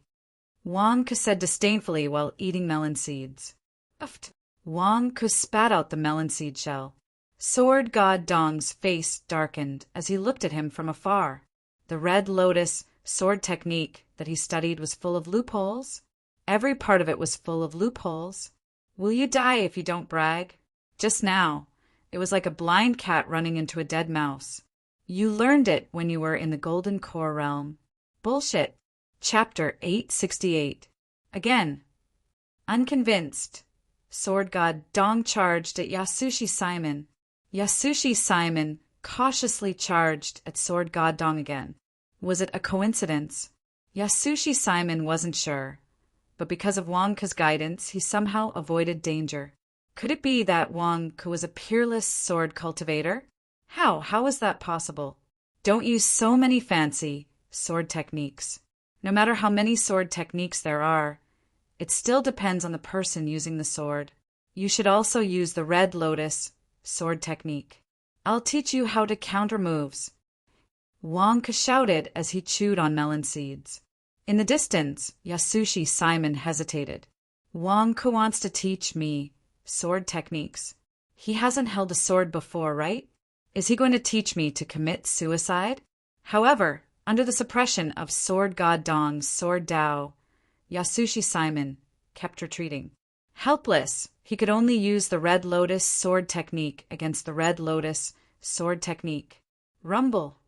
Wang Ke said disdainfully while eating melon seeds. Uft. Wang Ke spat out the melon seed shell. Sword God Dong's face darkened as he looked at him from afar. The Red Lotus sword technique that he studied was full of loopholes. Every part of it was full of loopholes. Will you die if you don't brag? Just now, it was like a blind cat running into a dead mouse. You learned it when you were in the Golden Core realm. Bullshit. Chapter 868. Again. Unconvinced, Sword God Dong charged at Yasushi Simon. Yasushi Simon cautiously charged at Sword God Dong again. Was it a coincidence? Yasushi Simon wasn't sure, but because of Wang Ke's guidance, he somehow avoided danger. Could it be that Wang Ke was a peerless sword cultivator? How is that possible? Don't use so many fancy sword techniques. No matter how many sword techniques there are, it still depends on the person using the sword. You should also use the Red Lotus sword technique. I'll teach you how to counter moves. Wang Ke shouted as he chewed on melon seeds. In the distance, Yasushi Simon hesitated. Wang Ke wants to teach me sword techniques. He hasn't held a sword before, right? Is he going to teach me to commit suicide? However, under the suppression of Sword God Dong's sword Dao, Yasushi Simon kept retreating. Helpless, he could only use the Red Lotus sword technique against the Red Lotus sword technique. Rumble.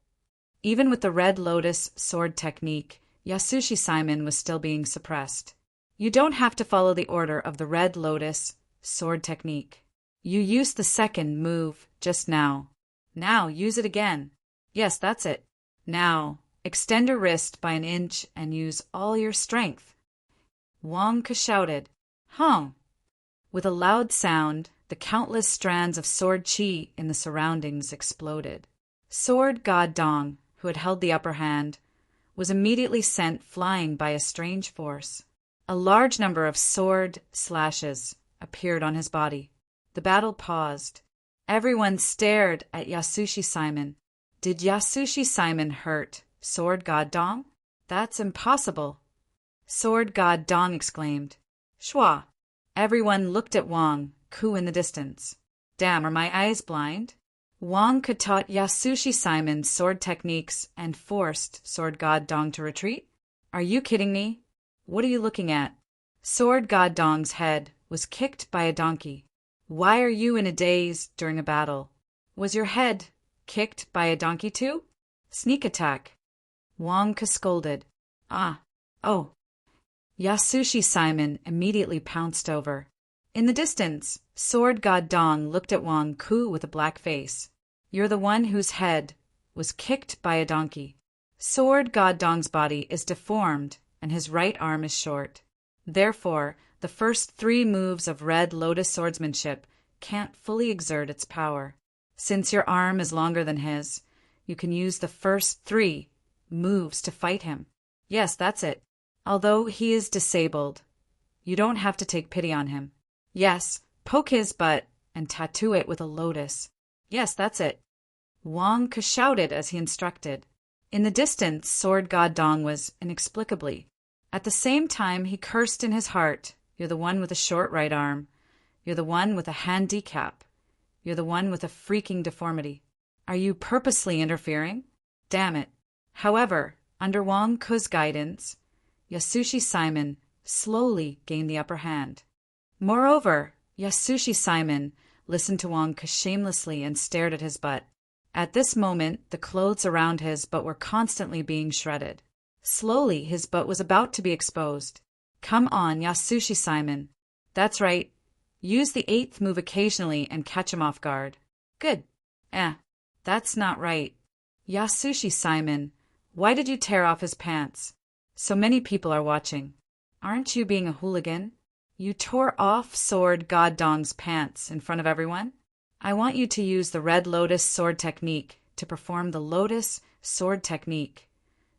Even with the Red Lotus sword technique, Yasushi Simon was still being suppressed. You don't have to follow the order of the Red Lotus sword technique. You used the second move just now. Now use it again. Yes, that's it. Now, extend your wrist by an inch and use all your strength. Wang Ke shouted, "Hung!" With a loud sound, the countless strands of sword chi in the surroundings exploded. Sword God Dong, who had held the upper hand, was immediately sent flying by a strange force. A large number of sword slashes appeared on his body. The battle paused. Everyone stared at Yasushi Simon. Did Yasushi Simon hurt Sword God Dong? That's impossible. Sword God Dong exclaimed. Shua. Everyone looked at Wang Ke in the distance. Damn, are my eyes blind? Wang Ke taught Yasushi Simon sword techniques and forced Sword God Dong to retreat? Are you kidding me? What are you looking at? Sword God Dong's head was kicked by a donkey. Why are you in a daze during a battle? Was your head kicked by a donkey too? Sneak attack. Wang Ke scolded. Oh. Yasushi Simon immediately pounced over. In the distance, Sword God Dong looked at Wang Ke with a black face. You're the one whose head was kicked by a donkey. Sword God Dong's body is deformed and his right arm is short. Therefore, the the first 3 moves of Red Lotus swordsmanship can't fully exert its power. Since your arm is longer than his, you can use the first 3 moves to fight him. Yes, that's it. Although he is disabled, you don't have to take pity on him. Yes, poke his butt and tattoo it with a lotus. Yes, that's it. Wang Ke shouted as he instructed. In the distance, Sword God Dong was inexplicably. At the same time, he cursed in his heart, "You're the one with a short right arm. You're the one with a handicap. You're the one with a freaking deformity. Are you purposely interfering? Damn it." However, under Wang Ke's guidance, Yasushi Simon slowly gained the upper hand. Moreover, Yasushi Simon listened to Wang Ke shamelessly and stared at his butt. At this moment, the clothes around his butt were constantly being shredded. Slowly, his butt was about to be exposed. Come on, Yasushi Simon. That's right. Use the 8th move occasionally and catch him off guard. Good. That's not right. Yasushi Simon, why did you tear off his pants? So many people are watching. Aren't you being a hooligan? You tore off Sword God Dong's pants in front of everyone? I want you to use the Red Lotus sword technique to perform the Lotus sword technique,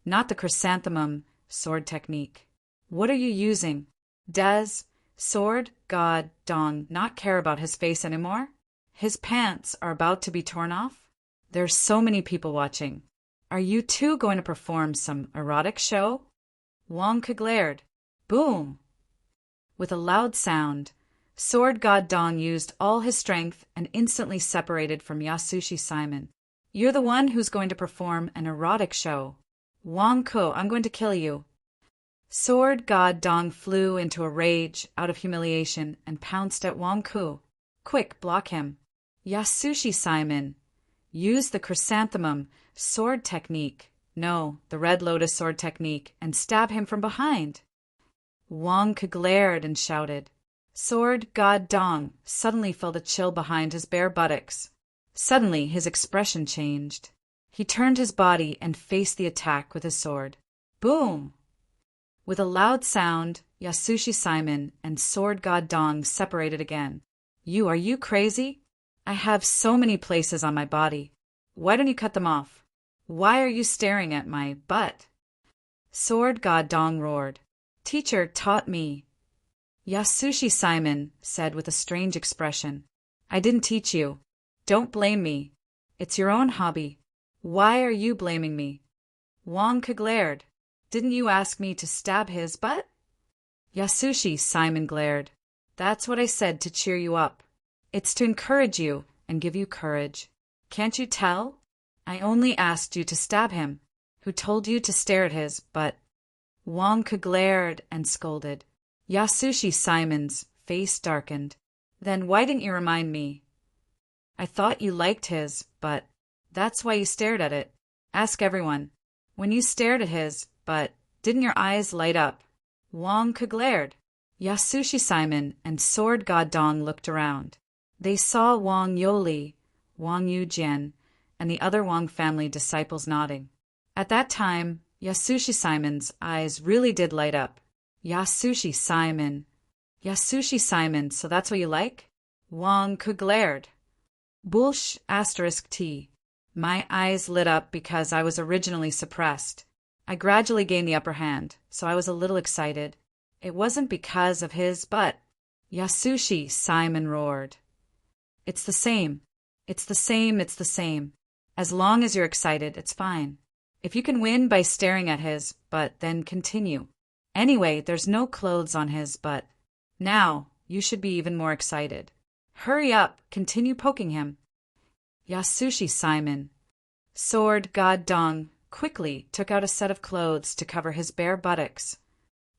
not the Chrysanthemum sword technique. What are you using? Does Sword God Dong not care about his face anymore? His pants are about to be torn off? There's so many people watching. Are you two going to perform some erotic show? Wang Ke glared. Boom! With a loud sound, Sword God Dong used all his strength and instantly separated from Yasushi Simon. You're the one who's going to perform an erotic show. Wang Ke, I'm going to kill you. Sword God Dong flew into a rage out of humiliation and pounced at Wang Ke. Quick, block him. Yasushi Simon, use the Chrysanthemum sword technique. No, the Red Lotus sword technique, and stab him from behind. Wang Ke glared and shouted. Sword God Dong suddenly felt a chill behind his bare buttocks. Suddenly, his expression changed. He turned his body and faced the attack with his sword. Boom! With a loud sound, Yasushi Simon and Sword God Dong separated again. Are you crazy? I have so many places on my body. Why don't you cut them off? Why are you staring at my butt? Sword God Dong roared. Teacher taught me. Yasushi Simon said with a strange expression. I didn't teach you. Don't blame me. It's your own hobby. Why are you blaming me? Wang Ke glared. Didn't you ask me to stab his butt? Yasushi Simon glared. That's what I said to cheer you up. It's to encourage you and give you courage. Can't you tell? I only asked you to stab him. Who told you to stare at his butt? Wang Ke glared and scolded. Yasushi Simon's face darkened. Then why didn't you remind me? I thought you liked his butt. That's why you stared at it. Ask everyone. When you stared at his butt, didn't your eyes light up? Wang Ke glared. Yasushi Simon and Sword God Dong looked around. They saw Wang Yoli, Wang Yujian, and the other Wang family disciples nodding. At that time, Yasushi Simon's eyes really did light up. Yasushi Simon, so that's what you like? Wang Ke glared. Bullsh *T. My eyes lit up because I was originally suppressed. I gradually gained the upper hand, so I was a little excited. It wasn't because of his butt. Yasushi Simon roared. It's the same. It's the same. As long as you're excited, it's fine. If you can win by staring at his butt, then continue. Anyway, there's no clothes on his butt. Now, you should be even more excited. Hurry up, continue poking him. Yasushi Simon, Sword God Dong, quickly took out a set of clothes to cover his bare buttocks.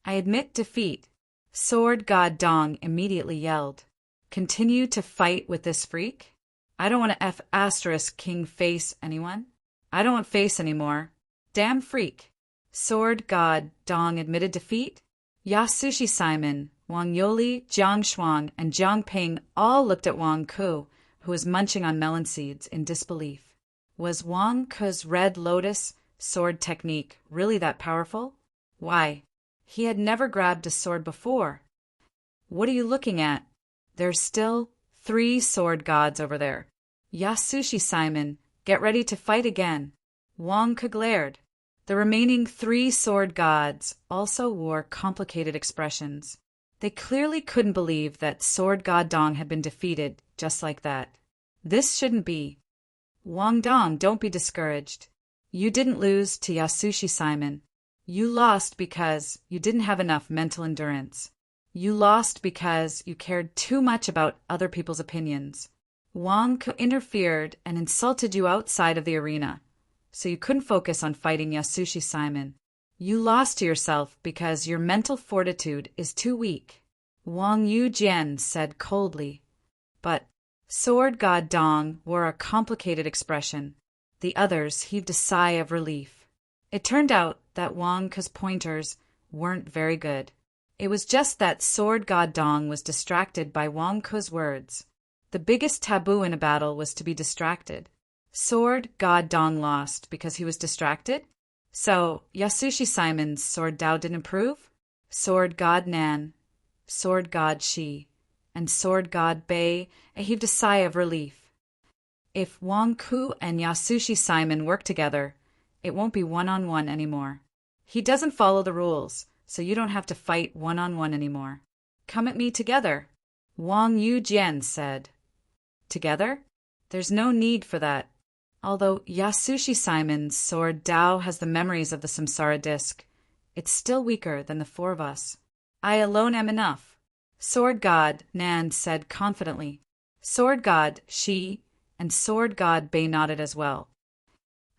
I admit defeat. Sword God Dong immediately yelled. Continue to fight with this freak? I don't want to King face anyone. I don't want face anymore. Damn freak. Sword God Dong admitted defeat. Yasushi Simon, Wang Yoli, Jiang Shuang, and Jiang Ping all looked at Wang Ke, who was munching on melon seeds, in disbelief. Was Wang Ke's Red Lotus sword technique really that powerful? Why, he had never grabbed a sword before. What are you looking at? There's still 3 sword gods over there. Yasushi Simon, get ready to fight again. Wang Ke glared. The remaining 3 sword gods also wore complicated expressions. They clearly couldn't believe that Sword God Dong had been defeated just like that. This shouldn't be. Wang Dong, don't be discouraged. You didn't lose to Yasushi Simon. You lost because you didn't have enough mental endurance. You lost because you cared too much about other people's opinions. Wang Ke interfered and insulted you outside of the arena, so you couldn't focus on fighting Yasushi Simon. You lost to yourself because your mental fortitude is too weak. Wang Yujian said coldly. But Sword God Dong wore a complicated expression. The others heaved a sigh of relief. It turned out that Wang Ke's pointers weren't very good. It was just that Sword God Dong was distracted by Wang Ke's words. The biggest taboo in a battle was to be distracted. Sword God Dong lost because he was distracted? So, Yasushi Simon's Sword Dao didn't improve? Sword God Nan, Sword God Shi, and Sword God Bei heaved a sigh of relief. If Wang Ke and Yasushi Simon work together, it won't be one-on-one anymore. He doesn't follow the rules, so you don't have to fight one-on-one anymore. Come at me together, Wang Yujian said. Together? There's no need for that. Although Yasushi Simon's Sword Dao has the memories of the Samsara disc, it's still weaker than the 4 of us. I alone am enough, Sword God Nan said confidently. Sword God Shi and Sword God Bei nodded as well.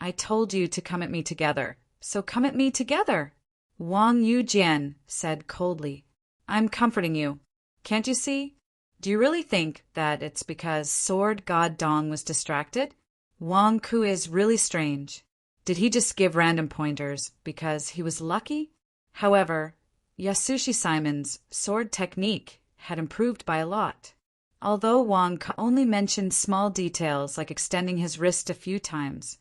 I told you to come at me together, so come at me together, Wang Yujian said coldly. I'm comforting you. Can't you see? Do you really think that it's because Sword God Dong was distracted? Wang Ke is really strange. Did he just give random pointers because he was lucky? However, Yasushi Simon's sword technique had improved by a lot. Although Wang Ke only mentioned small details like extending his wrist a few times,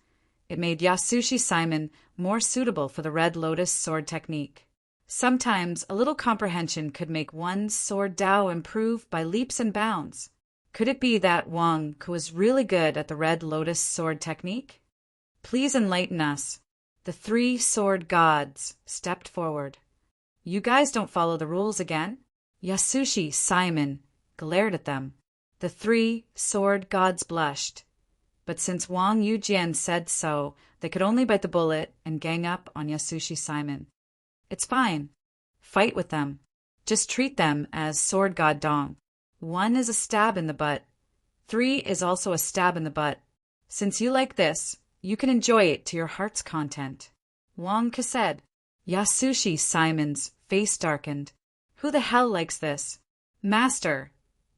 it made Yasushi Simon more suitable for the Red Lotus sword technique. Sometimes a little comprehension could make one's Sword Dao improve by leaps and bounds. Could it be that Wang Ke was really good at the Red Lotus sword technique? Please enlighten us. The 3 sword gods stepped forward. You guys don't follow the rules again? Yasushi Simon glared at them. The 3 sword gods blushed. But since Wang Yujian said so, they could only bite the bullet and gang up on Yasushi Simon. It's fine. Fight with them. Just treat them as Sword God Dong. 1 is a stab in the butt. 3 is also a stab in the butt. Since you like this, you can enjoy it to your heart's content. Wang Ke said. Yasushi Simon's face darkened. Who the hell likes this? Master,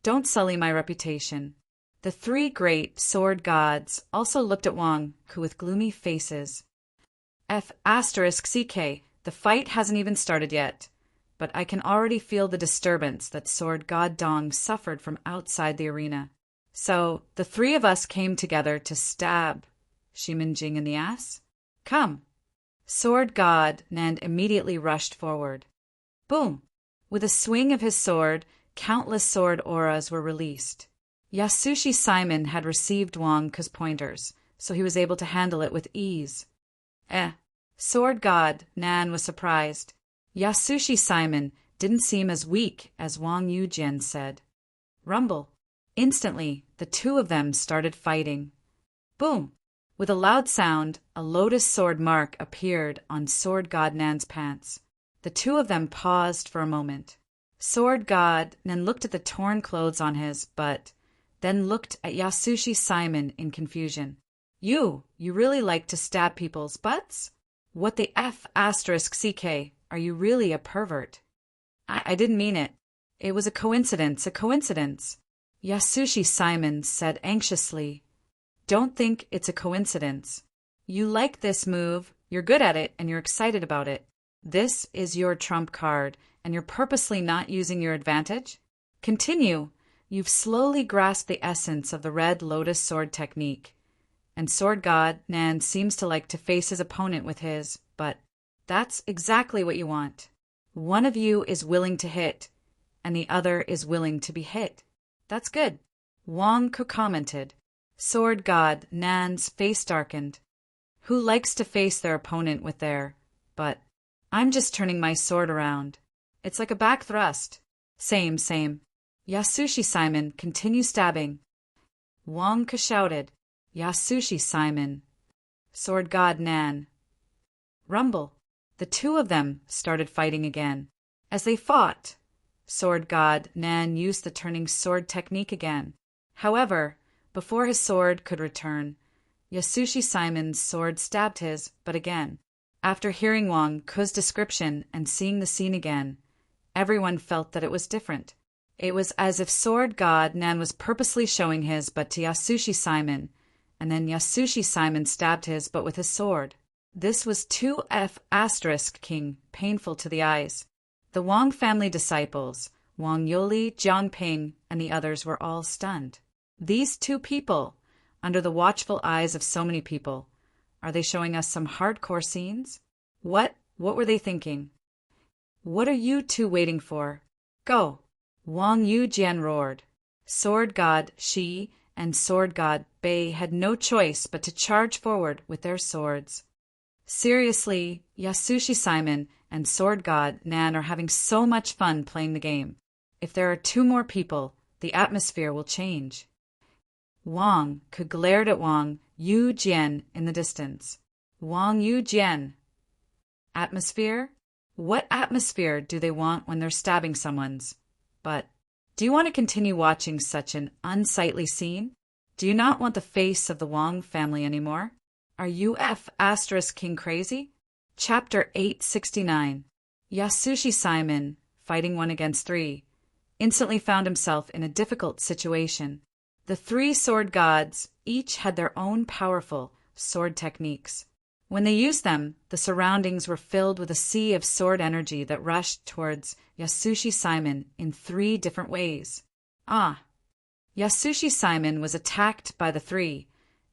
don't sully my reputation. The 3 great sword gods also looked at Wang Ke with gloomy faces. *CK, the fight hasn't even started yet, but I can already feel the disturbance that Sword God Dong suffered from outside the arena. So the 3 of us came together to stab Shimin-Jing in the ass? Come. Sword God Nan immediately rushed forward. Boom! With a swing of his sword, countless sword auras were released. Yasushi Simon had received Wang Ke's pointers, so he was able to handle it with ease. Sword God Nan was surprised. Yasushi Simon didn't seem as weak as Wang Yujian said. Rumble. Instantly, the 2 of them started fighting. Boom! With a loud sound, a lotus sword mark appeared on Sword God Nan's pants. The 2 of them paused for a moment. Sword God Nan looked at the torn clothes on his butt, then looked at Yasushi Simon in confusion. You really like to stab people's butts? What the *CK, are you really a pervert? I didn't mean it. It was a coincidence. Yasushi Simon said anxiously. Don't think it's a coincidence. You like this move, you're good at it, and you're excited about it. This is your trump card, and you're purposely not using your advantage? Continue. You've slowly grasped the essence of the Red Lotus sword technique. And Sword God Nan seems to like to face his opponent with his, but that's exactly what you want. One of you is willing to hit. and the other is willing to be hit. That's good. Wang Ku commented. Sword God Nan's face darkened. Who likes to face their opponent with their, but I'm just turning my sword around. It's like a back thrust. Same. Yasushi Simon, continue stabbing. Wang Ku shouted. Yasushi Simon. Sword God Nan. Rumble. The two of them started fighting again. As they fought, Sword God Nan used the turning sword technique again. However, before his sword could return, Yasushi Simon's sword stabbed his, but again. After hearing Wang Ku's description and seeing the scene again, everyone felt that it was different. It was as if Sword God Nan was purposely showing his but to Yasushi Simon, and then Yasushi Simon stabbed his but with his sword. This was 2F** King, painful to the eyes. The Wang family disciples, Wang Yuli, Jiang Ping, and the others were all stunned. These two people, under the watchful eyes of so many people, are they showing us some hardcore scenes? What were they thinking? What are you two waiting for? Go! Wang Yujian roared. Sword God Shi and Sword God Bei had no choice but to charge forward with their swords. Seriously, Yasushi Simon and Sword God Nan are having so much fun playing the game. If there are two more people, the atmosphere will change. Wang Ku glared at Wang Yujian in the distance. Wang Yujian. Atmosphere? What atmosphere do they want when they're stabbing someone's? But, do you want to continue watching such an unsightly scene? Do you not want the face of the Wang family anymore? Are you King crazy? Chapter 869. Yasushi Simon, fighting 1 against 3, instantly found himself in a difficult situation. The 3 sword gods each had their own powerful sword techniques. When they used them, the surroundings were filled with a sea of sword energy that rushed towards Yasushi Simon in 3 different ways. Yasushi Simon was attacked by the 3,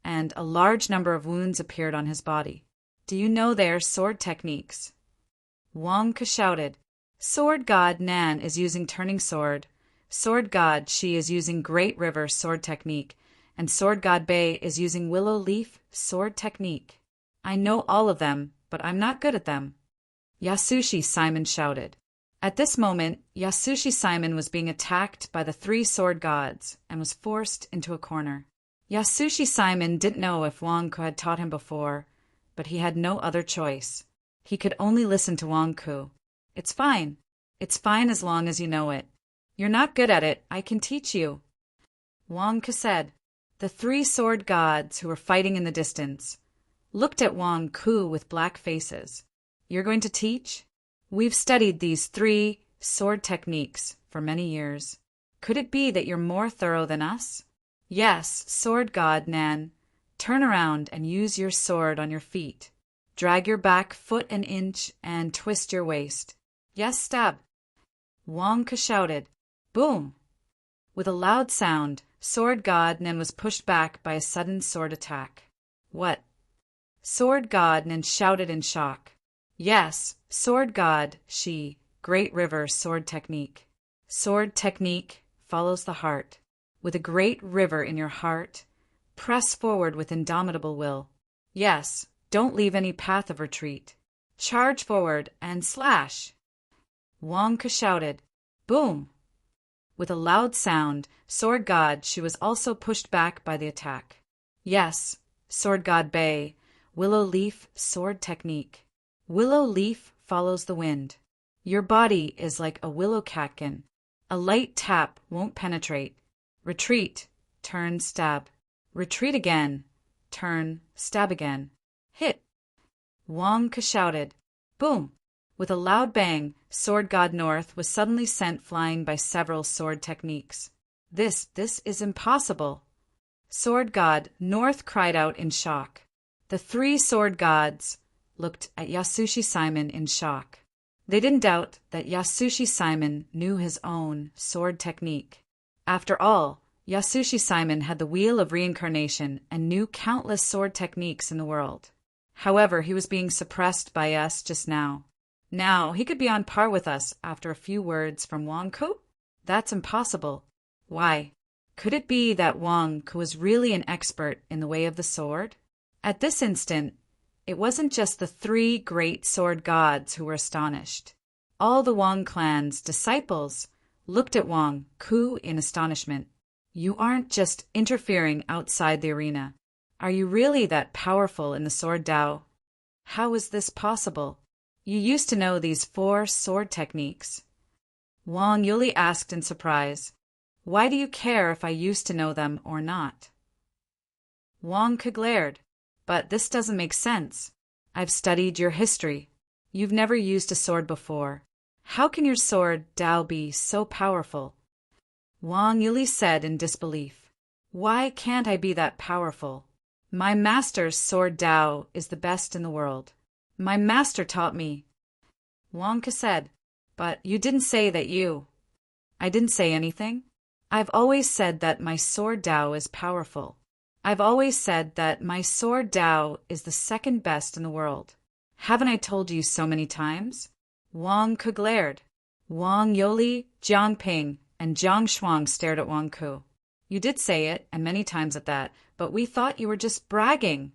and a large number of wounds appeared on his body. Do you know their sword techniques? Wang Ku shouted. Sword God Nan is using turning sword. Sword God Shi is using Great River sword technique, and Sword God Bei is using Willow Leaf sword technique. I know all of them, but I'm not good at them. Yasushi Simon shouted. At this moment, Yasushi Simon was being attacked by the 3 sword gods and was forced into a corner. Yasushi Simon didn't know if Wang Ku had taught him before, but he had no other choice. He could only listen to Wang Ku. It's fine. It's fine as long as you know it. You're not good at it. I can teach you. Wang Ku said. The 3 sword gods who were fighting in the distance looked at Wang Ku with black faces. You're going to teach? We've studied these 3 sword techniques for many years. Could it be that you're more thorough than us? Yes, Sword God Nan. Turn around and use your sword on your feet. Drag your back foot an inch and twist your waist. Yes, stab. Wang Ku shouted. Boom! With a loud sound, Sword God Nan was pushed back by a sudden sword attack. What? Sword God Nan shouted in shock. Yes, Sword God Shi, Great River sword technique. Sword technique follows the heart. With a great river in your heart, press forward with indomitable will. Yes, don't leave any path of retreat. Charge forward and slash. Wang Ku shouted. Boom! With a loud sound, Sword God Shi was also pushed back by the attack. Yes, Sword God Bei, Willow Leaf sword technique. Willow leaf follows the wind. Your body is like a willow catkin. A light tap won't penetrate. Retreat, turn, stab. Retreat again, turn, stab again. Hit! Wang Ku shouted. Boom! With a loud bang, Sword God North was suddenly sent flying by several sword techniques. This is impossible. Sword God North cried out in shock. The 3 sword gods looked at Yasushi Simon in shock. They didn't doubt that Yasushi Simon knew his own sword technique. After all, Yasushi Simon had the wheel of reincarnation and knew countless sword techniques in the world. However, he was being suppressed by us just now. Now, he could be on par with us after a few words from Wang Ku. That's impossible. Why? Could it be that Wang was really an expert in the way of the sword? At this instant, it wasn't just the three great sword gods who were astonished. All the Wang clan's disciples looked at Wang Ku in astonishment. You aren't just interfering outside the arena. Are you really that powerful in the sword Dao? How is this possible? You used to know these 4 sword techniques. Wang Yuli asked in surprise. Why do you care if I used to know them or not? Wang Ke glared. But this doesn't make sense. I've studied your history. You've never used a sword before. How can your sword Dao be so powerful? Wang Yuli said in disbelief. Why can't I be that powerful? My master's sword Dao is the best in the world. My master taught me. Wang Ke said, but you didn't say that you. I didn't say anything. I've always said that my sword Dao is powerful. I've always said that my sword Dao is the second best in the world. Haven't I told you so many times? Wang Ke glared. Wang Yoli, Jiang Ping, and Jiang Shuang stared at Wang Ku. You did say it, and many times at that, but we thought you were just bragging.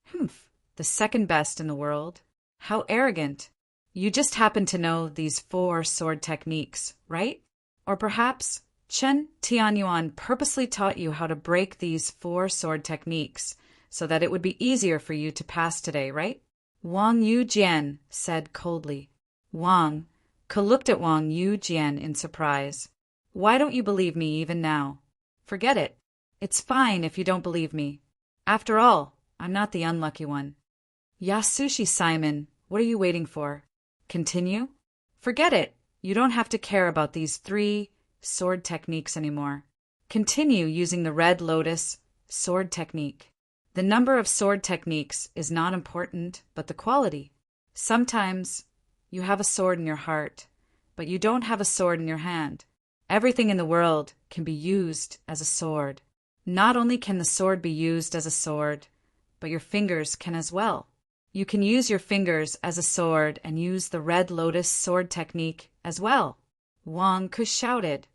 Humph, the second best in the world. How arrogant. You just happen to know these 4 sword techniques, right? Or perhaps Chen Tianyuan purposely taught you how to break these 4 sword techniques so that it would be easier for you to pass today, right? Wang Yujian said coldly. Wang Ke looked at Wang Yujian in surprise. Why don't you believe me even now? Forget it. It's fine if you don't believe me. After all, I'm not the unlucky one. Yasushi Simon, what are you waiting for? Continue? Forget it. You don't have to care about these 3 sword techniques anymore. Continue using the Red Lotus sword technique. The number of sword techniques is not important, but the quality. Sometimes you have a sword in your heart, but you don't have a sword in your hand. Everything in the world can be used as a sword. Not only can the sword be used as a sword, but your fingers can as well. You can use your fingers as a sword and use the Red Lotus sword technique as well. Wang Ke shouted.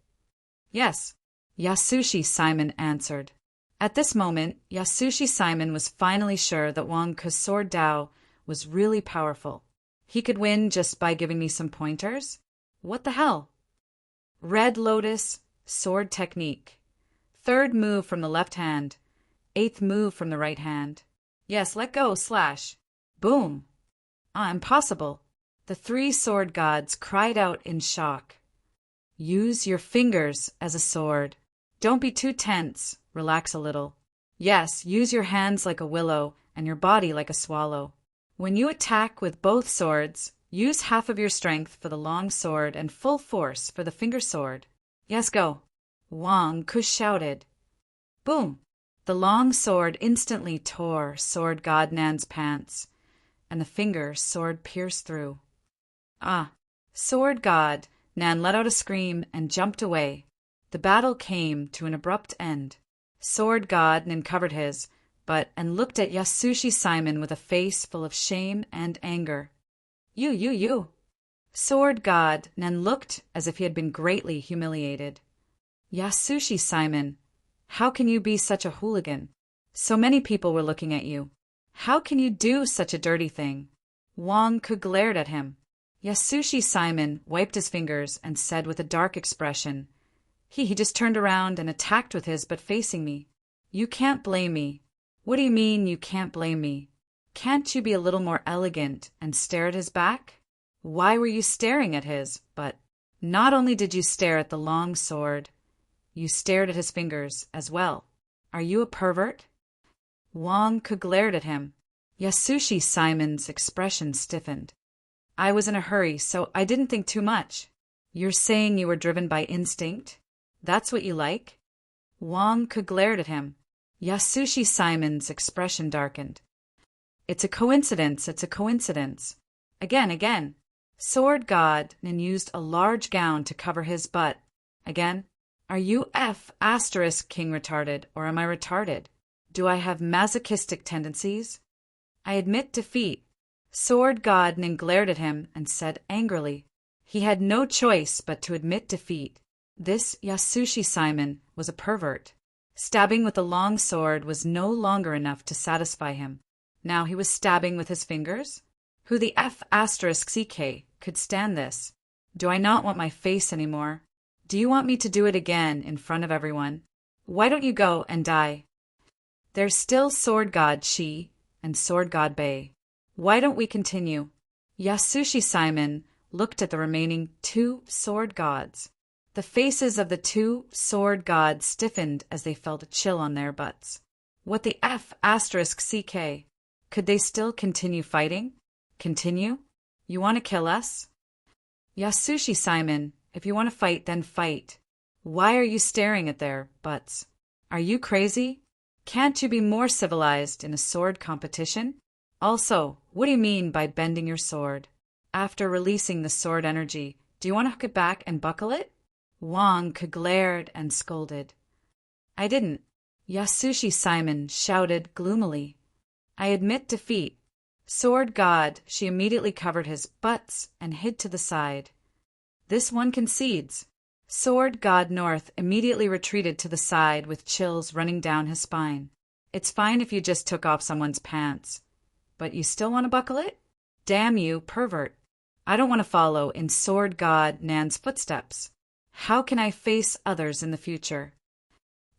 Yes, Yasushi Simon answered. At this moment, Yasushi Simon was finally sure that Wang Ke's sword Dao was really powerful. He could win just by giving me some pointers? What the hell? Red Lotus sword technique. 3rd move from the left hand. 8th move from the right hand. Yes, let go, slash. Boom. Impossible. The 3 sword gods cried out in shock. Use your fingers as a sword. Don't be too tense. Relax a little. Yes, use your hands like a willow and your body like a swallow. When you attack with both swords, use half of your strength for the long sword and full force for the finger sword. Yes, go. Wang Ke shouted. Boom. The long sword instantly tore sword god Nan's pants, and the finger sword pierced through. Sword god Nan let out a scream and jumped away. The battle came to an abrupt end. Sword god Nan covered his, and looked at Yasushi Simon with a face full of shame and anger. You. Sword god Nan looked as if he had been greatly humiliated. Yasushi Simon, how can you be such a hooligan? So many people were looking at you. How can you do such a dirty thing? Wang Ke glared at him. Yasushi Simon wiped his fingers and said with a dark expression, He just turned around and attacked with his but facing me. You can't blame me. What do you mean you can't blame me? Can't you be a little more elegant and stare at his back? Why were you staring at his? But not only did you stare at the long sword, you stared at his fingers as well. Are you a pervert? Wang Ke glared at him. Yasushi Simon's expression stiffened. I was in a hurry, so I didn't think too much. You're saying you were driven by instinct? That's what you like? Wang Ke glared at him. Yasushi Simon's expression darkened. It's a coincidence. Again. Sword god Nin used a large gown to cover his butt. Again. Are you King retarded, or am I retarded? Do I have masochistic tendencies? I admit defeat. Sword god Nin glared at him and said angrily. He had no choice but to admit defeat. This Yasushi Simon was a pervert. Stabbing with a long sword was no longer enough to satisfy him. Now he was stabbing with his fingers? Who the F***ck could stand this? Do I not want my face anymore? Do you want me to do it again in front of everyone? Why don't you go and die? There's still Sword God Shi and Sword God Bei. Why don't we continue? Yasushi Simon looked at the remaining 2 sword gods. The faces of the 2 sword gods stiffened as they felt a chill on their butts. What the F***ck? Could they still continue fighting? Continue? You want to kill us? Yasushi Simon, if you want to fight, then fight. Why are you staring at their butts? Are you crazy? Can't you be more civilized in a sword competition? Also, what do you mean by bending your sword? After releasing the sword energy, do you want to hook it back and buckle it? Wang glared and scolded. I didn't. Yasushi Simon shouted gloomily. I admit defeat. Sword God, she immediately covered his butts and hid to the side. This one concedes. Sword God North immediately retreated to the side with chills running down his spine. It's fine if you just took off someone's pants. But you still want to buckle it? Damn you, pervert. I don't want to follow in Sword God Nan's footsteps. How can I face others in the future?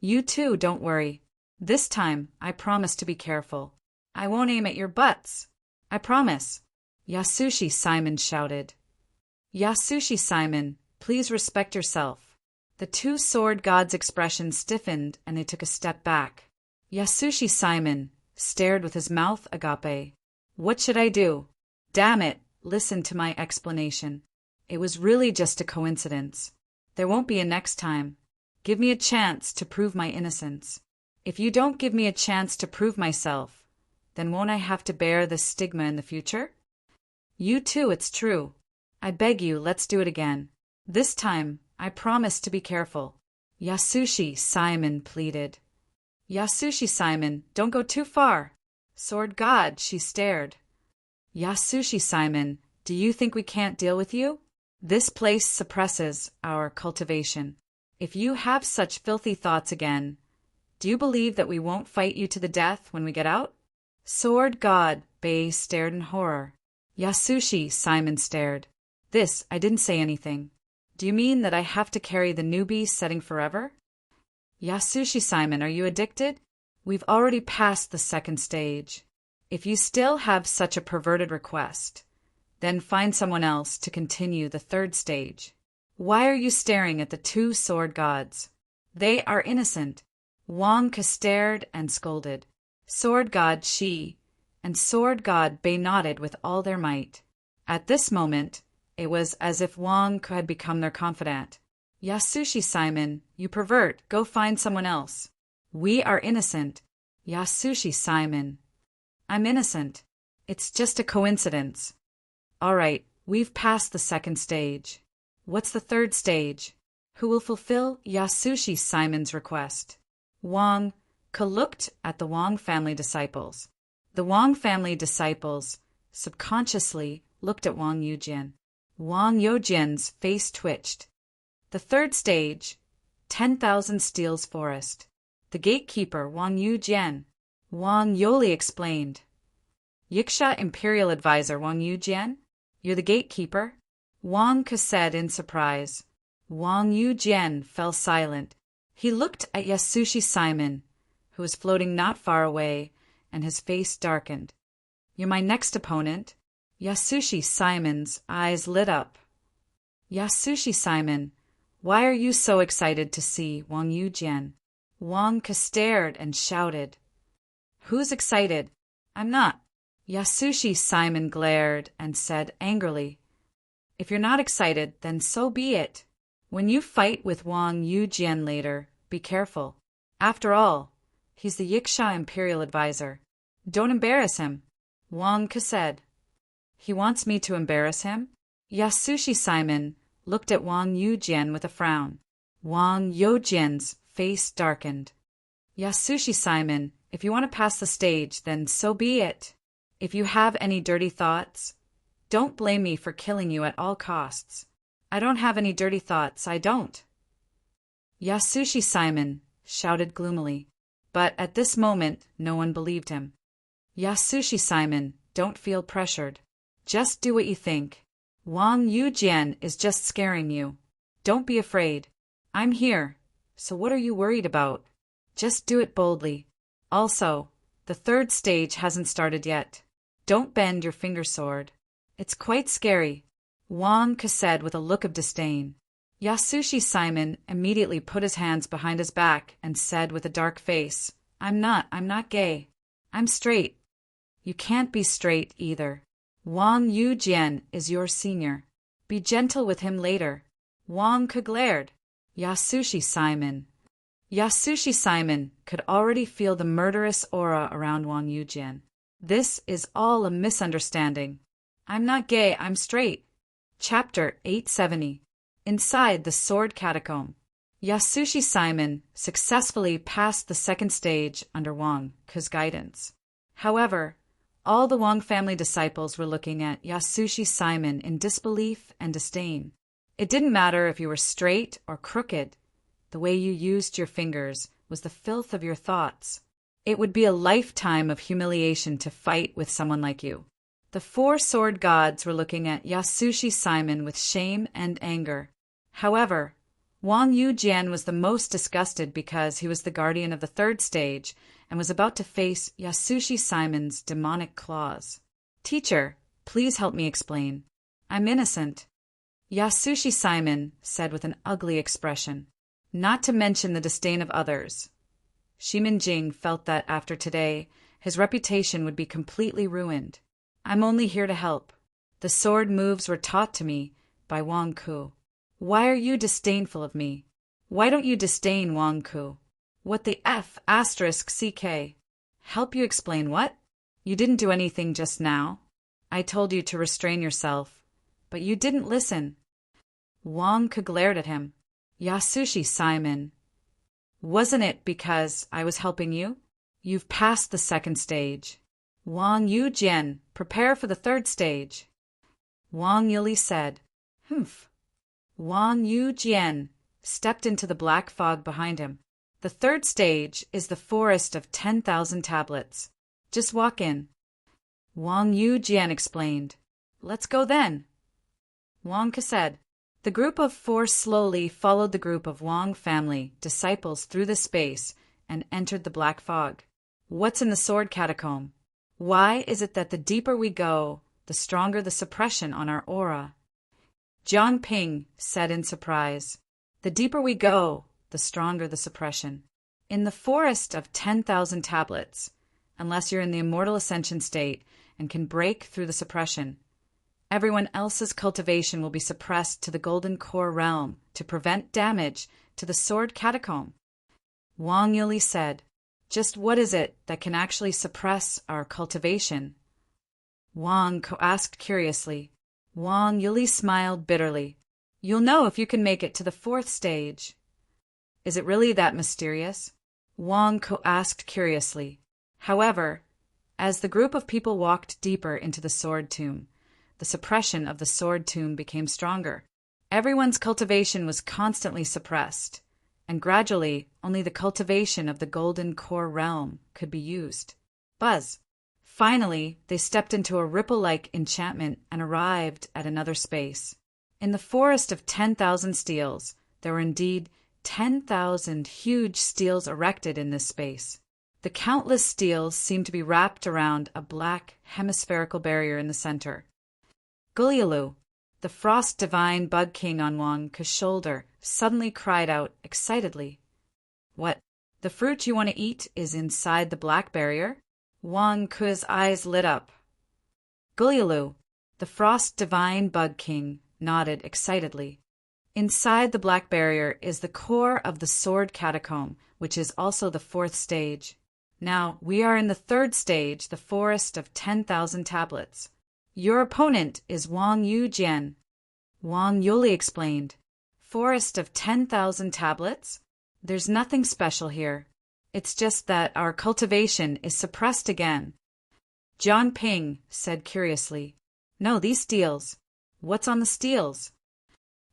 You too, don't worry. This time, I promise to be careful. I won't aim at your butts. I promise. Yasushi Simon shouted. Yasushi Simon, please respect yourself. The 2 sword gods' expressions stiffened and they took a step back. Yasushi Simon stared with his mouth agape. What should I do? Damn it, listen to my explanation. It was really just a coincidence. There won't be a next time. Give me a chance to prove my innocence. If you don't give me a chance to prove myself, then won't I have to bear this stigma in the future? You too, it's true. I beg you, let's do it again. This time, I promise to be careful. Yasushi Simon pleaded. Yasushi Simon, don't go too far. Sword God, she stared. Yasushi Simon, do you think we can't deal with you? This place suppresses our cultivation. If you have such filthy thoughts again, do you believe that we won't fight you to the death when we get out? Sword God Bei stared in horror. Yasushi Simon stared. This, I didn't say anything. Do you mean that I have to carry the newbie setting forever? Yasushi Simon, are you addicted? We've already passed the 2nd stage. If you still have such a perverted request, then find someone else to continue the 3rd stage. Why are you staring at the 2 sword gods? They are innocent. Wang stared and scolded. Sword God Shi and Sword God Bei nodded with all their might. At this moment, it was as if Wang had become their confidant. Yasushi Simon, you pervert, go find someone else. We are innocent. Yasushi Simon. I'm innocent. It's just a coincidence. All right, we've passed the 2nd stage. What's the 3rd stage? Who will fulfill Yasushi Simon's request? Wang looked at the Wang family disciples. The Wang family disciples subconsciously looked at Wang Yujian. Wang Yujian's face twitched. The 3rd stage, 10,000 Steel's Forest. The gatekeeper, Wang Yujian. Wang Yoli explained. Yiksha Imperial Advisor Wang Yujian? You're the gatekeeper? Wang said in surprise. Wang Yujian fell silent. He looked at Yasushi Simon, who was floating not far away, and his face darkened. You're my next opponent? Yasushi Simon's eyes lit up. Yasushi Simon, why are you so excited to see Wang Yujian? Wang stared and shouted. Who's excited? I'm not. Yasushi Simon glared and said angrily, if you're not excited, then so be it. When you fight with Wang Yujian later, be careful. After all, he's the Yiksha Imperial Advisor. Don't embarrass him. Wang said. He wants me to embarrass him? Yasushi Simon looked at Wang Yujian with a frown. Wang Yujian's face darkened. Yasushi Simon, if you want to pass the stage, then so be it. If you have any dirty thoughts, don't blame me for killing you at all costs. I don't have any dirty thoughts, I don't. Yasushi Simon shouted gloomily. But at this moment, no one believed him. Yasushi Simon, don't feel pressured. Just do what you think. Wang Yujian is just scaring you. Don't be afraid. I'm here. So what are you worried about? Just do it boldly. Also, the third stage hasn't started yet. Don't bend your finger sword. It's quite scary. Wang Ke said with a look of disdain. Yasushi Simon immediately put his hands behind his back and said with a dark face, I'm not gay. I'm straight. You can't be straight either. Wang Yujian is your senior. Be gentle with him later. Wang Ke glared. Yasushi Simon could already feel the murderous aura around Wang Yujian. This is all a misunderstanding. I'm not gay, I'm straight. Chapter 870. Inside the Sword Catacomb. Yasushi Simon successfully passed the second stage under Wang Ke's guidance. However, all the Wang family disciples were looking at Yasushi Simon in disbelief and disdain. It didn't matter if you were straight or crooked. The way you used your fingers was the filth of your thoughts. It would be a lifetime of humiliation to fight with someone like you. The four sword gods were looking at Yasushi Simon with shame and anger. However, Wang Yujian was the most disgusted because he was the guardian of the third stage and was about to face Yasushi Simon's demonic claws. Teacher, please help me explain. I'm innocent. Yasushi Simon said with an ugly expression, not to mention the disdain of others. Shimin Jing felt that after today, his reputation would be completely ruined. I'm only here to help. The sword moves were taught to me by Wang Ke. Why are you disdainful of me? Why don't you disdain Wang Ke? What the F asterisk CK? Help you explain what? You didn't do anything just now. I told you to restrain yourself, but you didn't listen. Wang Ke glared at him. Yasushi Simon. Wasn't it because I was helping you? You've passed the second stage. Wang Yujian, prepare for the third stage. Wang Yuli said. Humph. Wang Yujian stepped into the black fog behind him. The third stage is the forest of 10,000 tablets. Just walk in. Wang Yujian explained. Let's go then. Wang Ke said. The group of four slowly followed the group of Wang family disciples through the space and entered the black fog. What's in the sword catacomb? Why is it that the deeper we go, the stronger the suppression on our aura? Jiang Ping said in surprise. The deeper we go, the stronger the suppression. In the forest of 10,000 tablets, unless you're in the immortal ascension state and can break through the suppression, everyone else's cultivation will be suppressed to the golden core realm to prevent damage to the sword catacomb. Wang Yuli said, just what is it that can actually suppress our cultivation? Wang Ke asked curiously. Wang Yuli smiled bitterly. You'll know if you can make it to the fourth stage. Is it really that mysterious? Wang Ke asked curiously. However, as the group of people walked deeper into the sword tomb, the suppression of the sword tomb became stronger. Everyone's cultivation was constantly suppressed, and gradually only the cultivation of the golden core realm could be used. Buzz. Finally, they stepped into a ripple-like enchantment and arrived at another space. In the forest of 10,000 steels, there were indeed 10,000 huge steels erected in this space. The countless steels seemed to be wrapped around a black hemispherical barrier in the center. Gulialu, the frost divine bug king on Wang Ke's shoulder, suddenly cried out excitedly. What? The fruit you want to eat is inside the black barrier? Wang Ke's eyes lit up. Gulialu, the frost divine bug king, nodded excitedly. Inside the black barrier is the core of the sword catacomb, which is also the fourth stage. Now, we are in the third stage, the forest of 10,000 tablets. Your opponent is Wang Yujian. Wang Yuli explained. Forest of 10,000 tablets? There's nothing special here. It's just that our cultivation is suppressed again. Jiang Ping said curiously. No, these steels. What's on the steels?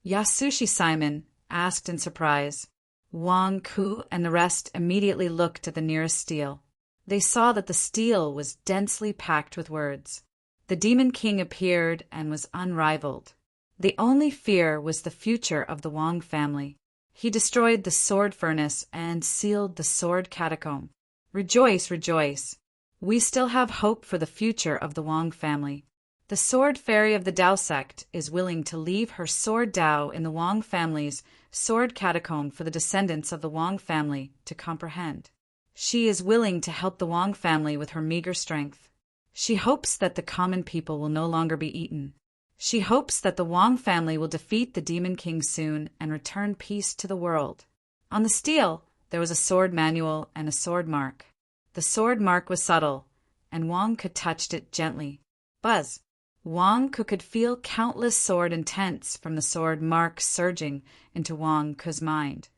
Yasushi Simon asked in surprise. Wang Ku and the rest immediately looked at the nearest stele. They saw that the stele was densely packed with words. The Demon King appeared and was unrivaled. The only fear was the future of the Wang family. He destroyed the sword furnace and sealed the sword catacomb. Rejoice, rejoice! We still have hope for the future of the Wang family. The sword fairy of the Dao sect is willing to leave her sword Dao in the Wang family's sword catacomb for the descendants of the Wang family to comprehend. She is willing to help the Wang family with her meager strength. She hopes that the common people will no longer be eaten. She hopes that the Wang family will defeat the Demon King soon and return peace to the world. On the stele, there was a sword manual and a sword mark. The sword mark was subtle, and Wang Ke touched it gently. Buzz! Wang Ke could feel countless sword intents from the sword mark surging into Wang Ke's mind,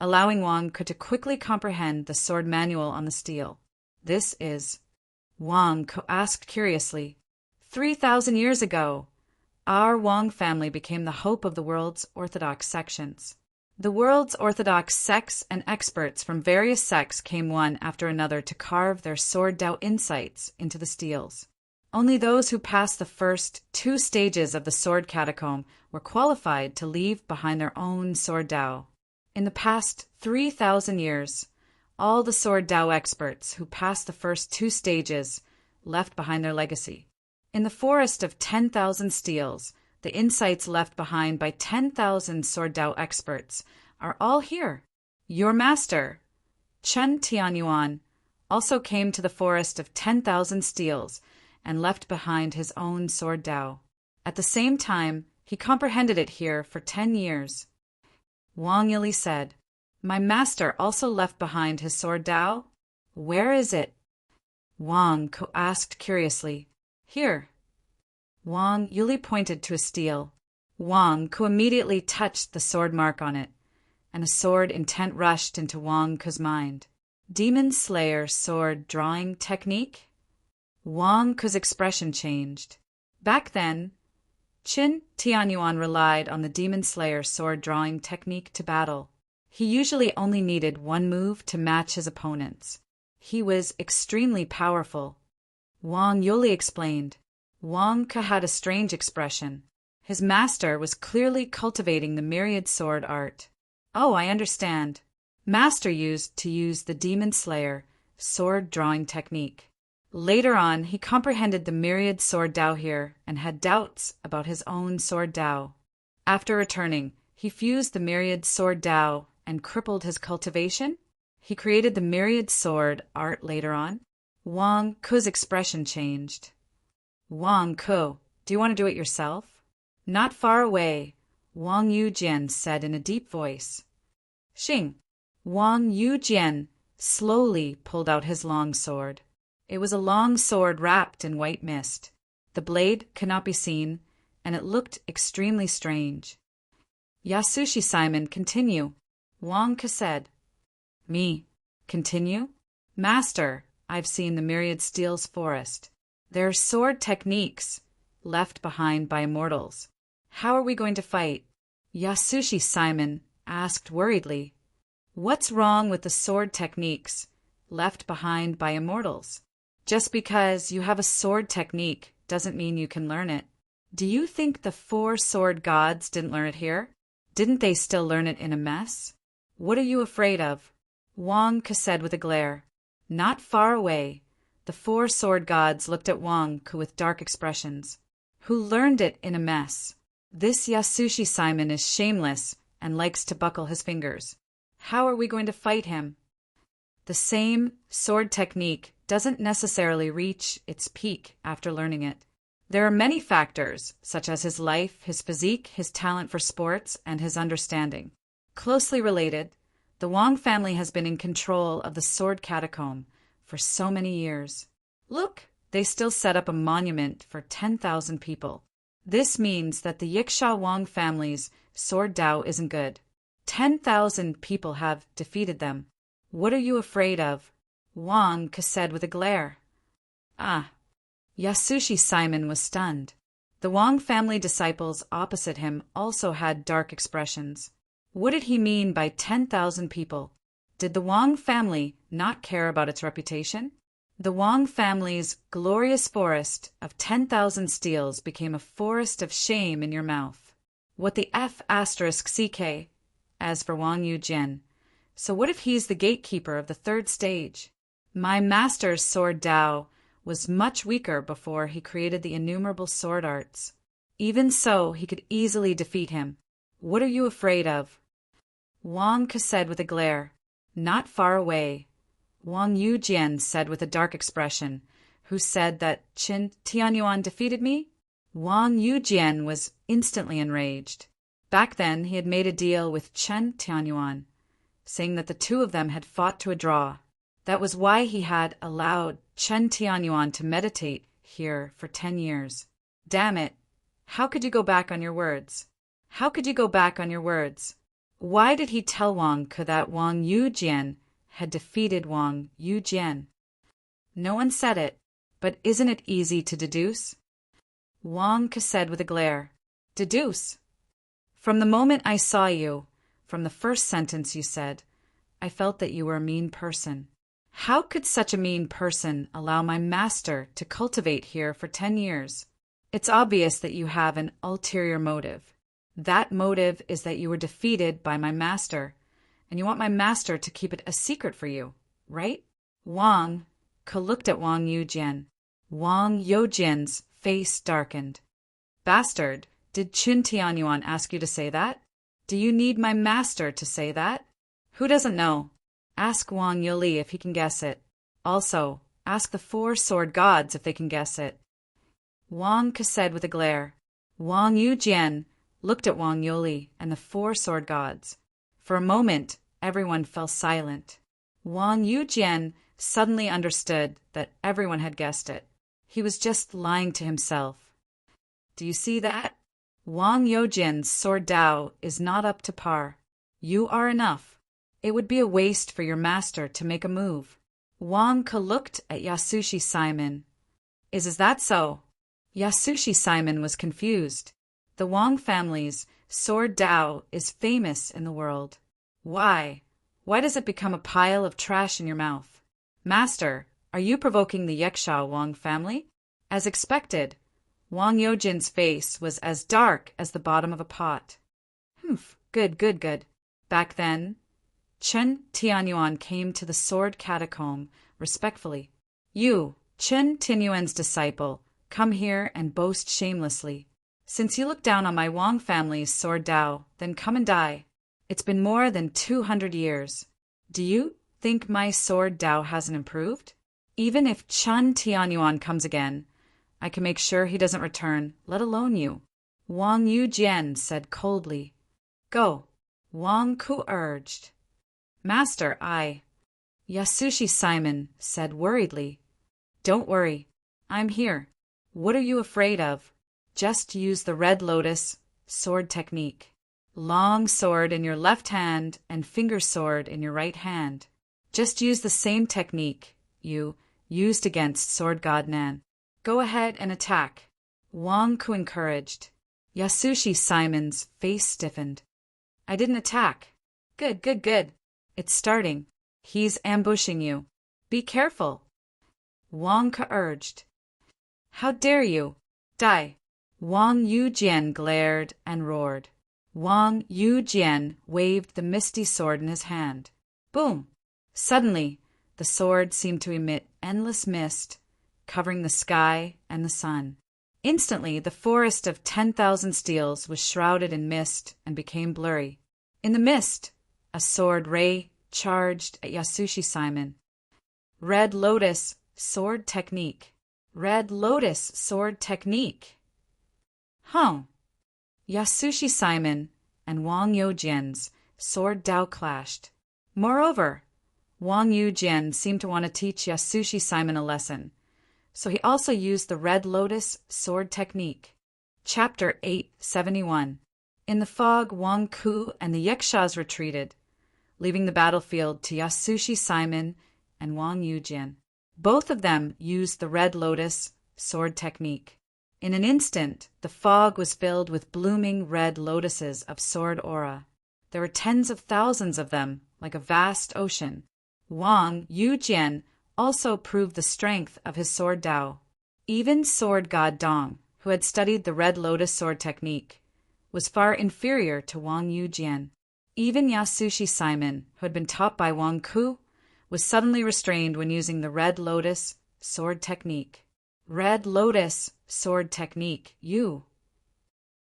allowing Wang Ke to quickly comprehend the sword manual on the stele. This is... Wang Ke asked curiously. 3,000 years ago, our Wang family became the hope of the world's Orthodox sections. The world's Orthodox sects and experts from various sects came one after another to carve their sword Dao insights into the steles. Only those who passed the first 2 stages of the sword catacomb were qualified to leave behind their own sword Dao. In the past 3,000 years, all the sword Dao experts who passed the first 2 stages left behind their legacy. In the forest of 10,000 steles, the insights left behind by 10,000 sword Dao experts are all here. Your master, Chen Tianyuan, also came to the forest of 10,000 steles and left behind his own sword Dao. At the same time, he comprehended it here for 10 years. Wang Yili said, "My master also left behind his sword Dao? Where is it?" Wang Ke asked curiously. "Here." Wang Yili pointed to a stele. Wang Ke immediately touched the sword mark on it, and a sword intent rushed into Wang Ke's mind. Demon Slayer sword drawing technique? Wang Ke's expression changed. Back then, Qin Tianyuan relied on the Demon Slayer sword drawing technique to battle. He usually only needed one move to match his opponents. He was extremely powerful. Wang Yuli explained. Wang Ke had a strange expression. His master was clearly cultivating the myriad sword art. Oh, I understand. Master used to use the Demon Slayer sword drawing technique. Later on, he comprehended the myriad sword Dao here and had doubts about his own sword Dao. After returning, he fused the myriad sword Dao and crippled his cultivation. He created the myriad sword art later on. Wang Ke's expression changed. Wang Ke, do you want to do it yourself? Not far away, Wang Yujian said in a deep voice. Xing. Wang Yujian slowly pulled out his long sword. It was a long sword wrapped in white mist. The blade could not be seen, and it looked extremely strange. Yasushi Simon, continue. Wang Ke said. Me. Continue? Master, I've seen the myriad steel's forest. There are sword techniques left behind by immortals. How are we going to fight? Yasushi Simon asked worriedly. What's wrong with the sword techniques left behind by immortals? Just because you have a sword technique doesn't mean you can learn it. Do you think the 4 sword gods didn't learn it here? Didn't they still learn it in a mess? What are you afraid of? Wang Ke said with a glare. Not far away, the 4 sword gods looked at Wang Ke with dark expressions. Who learned it in a mess? This Yasushi Simon is shameless and likes to buckle his fingers. How are we going to fight him? The same sword technique doesn't necessarily reach its peak after learning it. There are many factors, such as his life, his physique, his talent for sports, and his understanding. Closely related, the Wang family has been in control of the sword catacomb for so many years. Look, they still set up a monument for 10,000 people. This means that the Yiksha Wang family's sword Dao isn't good. 10,000 people have defeated them. What are you afraid of? Wang Ke said with a glare. Ah. Yasushi Simon was stunned. The Wang family disciples opposite him also had dark expressions. What did he mean by 10,000 people? Did the Wang family not care about its reputation? The Wang family's glorious forest of 10,000 steels became a forest of shame in your mouth. What the F asterisk CK, as for Wang Yujian. So what if he's the gatekeeper of the third stage? My master's sword Dao was much weaker before he created the innumerable sword arts. Even so, he could easily defeat him. What are you afraid of? Wang Ke said with a glare. Not far away. Wang Yujian said with a dark expression. Who said that Qin Tianyuan defeated me? Wang Yujian was instantly enraged. Back then, he had made a deal with Chen Tianyuan, saying that the two of them had fought to a draw. That was why he had allowed Chen Tianyuan to meditate here for 10 years. Damn it! How could you go back on your words? How could you go back on your words? Why did he tell Wang Ke that Wang Yujian had defeated Wang Yujian? No one said it, but isn't it easy to deduce? Wang Ke said with a glare. Deduce? From the moment I saw you, from the first sentence you said, I felt that you were a mean person. How could such a mean person allow my master to cultivate here for 10 years? It's obvious that you have an ulterior motive. That motive is that you were defeated by my master, and you want my master to keep it a secret for you, right? Wang Ke looked at Wang Yujian. Wang Yujian's face darkened. Bastard, did Qin Tianyuan ask you to say that? Do you need my master to say that? Who doesn't know? Ask Wang Yuli if he can guess it. Also, ask the 4 sword gods if they can guess it. Wang Ke said with a glare. Wang Yujian looked at Wang Yuli and the 4 sword gods. For a moment, everyone fell silent. Wang Yujian suddenly understood that everyone had guessed it. He was just lying to himself. Do you see that? Wang Yujian's sword Dao is not up to par. You are enough. It would be a waste for your master to make a move. Wang Ke looked at Yasushi Simon. Is that so? Yasushi Simon was confused. The Wang family's sword Dao is famous in the world. Why? Why does it become a pile of trash in your mouth? Master, are you provoking the Yeksha Wang family? As expected, Wang Yujian's face was as dark as the bottom of a pot. Humph, good. Back then, Chen Tianyuan came to the sword catacomb respectfully. You, Chen Tianyuan's disciple, come here and boast shamelessly. Since you look down on my Wang family's sword Dao, then come and die. It's been more than 200 years. Do you think my sword Dao hasn't improved? Even if Chen Tianyuan comes again, I can make sure he doesn't return, let alone you. Wang Yujian said coldly. Go. Wang Ke urged. Master, Yasushi Simon said worriedly. Don't worry. I'm here. What are you afraid of? Just use the Red Lotus sword technique. Long sword in your left hand and finger sword in your right hand. Just use the same technique you used against Sword God Nan. Go ahead and attack. Wang Ke encouraged. Yasushi Simon's face stiffened. I didn't attack. Good. It's starting. He's ambushing you. Be careful. Wang Ke urged. How dare you? Die. Wang Yujian glared and roared. Wang Yujian waved the misty sword in his hand. Boom! Suddenly, the sword seemed to emit endless mist, covering the sky and the sun. Instantly, the forest of 10,000 steels was shrouded in mist and became blurry. In the mist, a sword ray charged at Yasushi Simon. Red Lotus sword technique. Red Lotus sword technique. Yasushi Simon and Wang Yujian's sword Dao clashed. Moreover, Wang Yujian seemed to want to teach Yasushi Simon a lesson, so he also used the Red Lotus sword technique. Chapter 871. In the fog, Wang Ke and the Yakshas retreated, leaving the battlefield to Yasushi Simon and Wang Yujian. Both of them used the Red Lotus sword technique. In an instant, the fog was filled with blooming red lotuses of sword aura. There were tens of thousands of them, like a vast ocean. Wang Yujian also proved the strength of his sword Dao. Even sword god Dong, who had studied the Red Lotus sword technique, was far inferior to Wang Yujian. Even Yasushi Simon, who had been taught by Wang Ku, was suddenly restrained when using the Red Lotus sword technique. Red Lotus sword technique, you!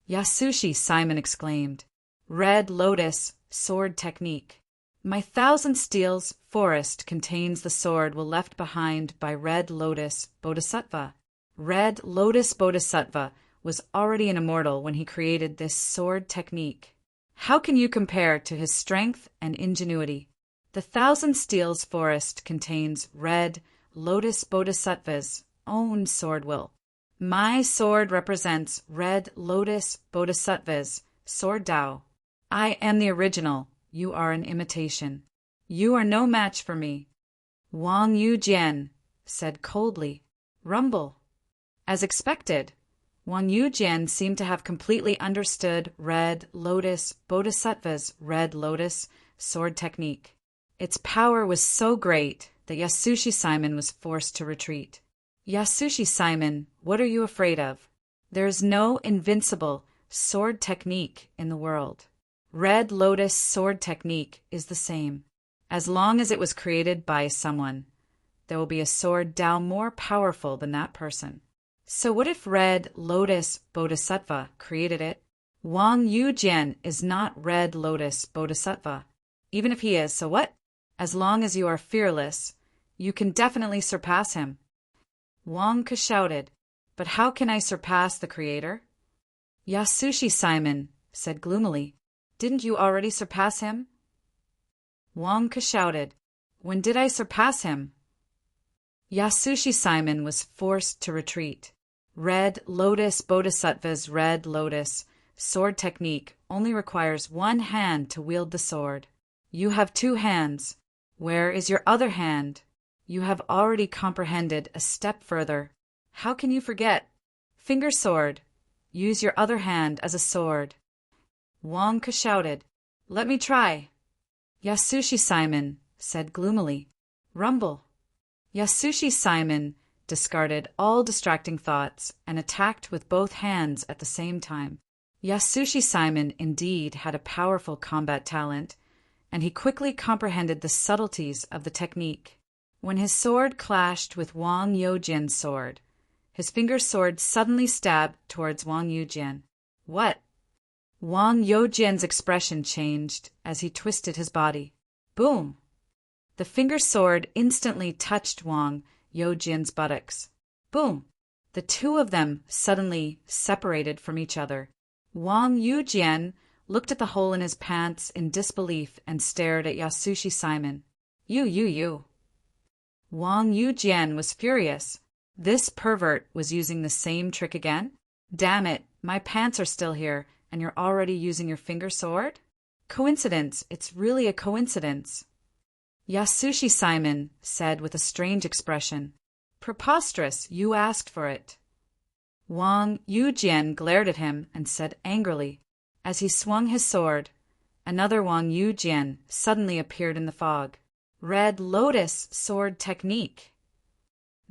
Yasushi Simon exclaimed. Red Lotus sword technique. My Thousand Steels forest contains the sword left behind by Red Lotus Bodhisattva. Red Lotus Bodhisattva was already an immortal when he created this sword technique. How can you compare to his strength and ingenuity? The Thousand Steels forest contains Red Lotus Bodhisattva's own sword will. My sword represents Red Lotus Bodhisattva's sword Dao. I am the original. You are an imitation. You are no match for me. Wang Yujian said coldly. Rumble. As expected, Wang Yujian seemed to have completely understood Red Lotus Bodhisattva's Red Lotus sword technique. Its power was so great that Yasushi Simon was forced to retreat. Yasushi Simon, what are you afraid of? There is no invincible sword technique in the world. Red Lotus sword technique is the same. As long as it was created by someone, there will be a sword Dao more powerful than that person. So what if Red Lotus Bodhisattva created it? Wang Yujian is not Red Lotus Bodhisattva. Even if he is, so what? As long as you are fearless, you can definitely surpass him. Wang Ke shouted, but how can I surpass the Creator? Yasushi Simon said gloomily, didn't you already surpass him? Wang Ke shouted, when did I surpass him? Yasushi Simon was forced to retreat. Red Lotus Bodhisattva's Red Lotus sword technique only requires one hand to wield the sword. You have two hands. Where is your other hand? You have already comprehended a step further. How can you forget? Finger sword. Use your other hand as a sword. Wang Ke shouted, let me try. Yasushi Simon said gloomily, rumble. Yasushi Simon discarded all distracting thoughts and attacked with both hands at the same time. Yasushi Simon indeed had a powerful combat talent, and he quickly comprehended the subtleties of the technique. When his sword clashed with Wang Yujian's sword, his finger sword suddenly stabbed towards Wang Yujian. What? Wang Yujian's expression changed as he twisted his body. Boom! The finger sword instantly touched Wang Yujian's buttocks. Boom! The two of them suddenly separated from each other. Wang Yujian looked at the hole in his pants in disbelief and stared at Yasushi Simon. You. Wang Yujian was furious. This pervert was using the same trick again? Damn it, my pants are still here, and you're already using your finger sword? Coincidence, it's really a coincidence. Yasushi Simon said with a strange expression. Preposterous, you asked for it. Wang Yujian glared at him and said angrily. As he swung his sword, another Wang Yujian suddenly appeared in the fog. Red Lotus sword technique.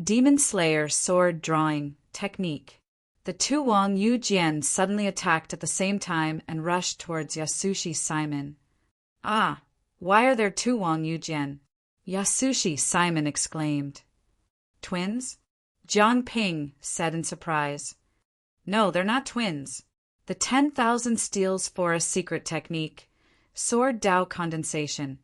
Demon Slayer sword drawing technique. The two Wang Yujian suddenly attacked at the same time and rushed towards Yasushi Simon. Ah, why are there two Wang Yujian? Yasushi Simon exclaimed. Twins? Jiang Ping said in surprise. No, they're not twins. The 10,000 Steels Forest secret technique. Sword Dao condensation.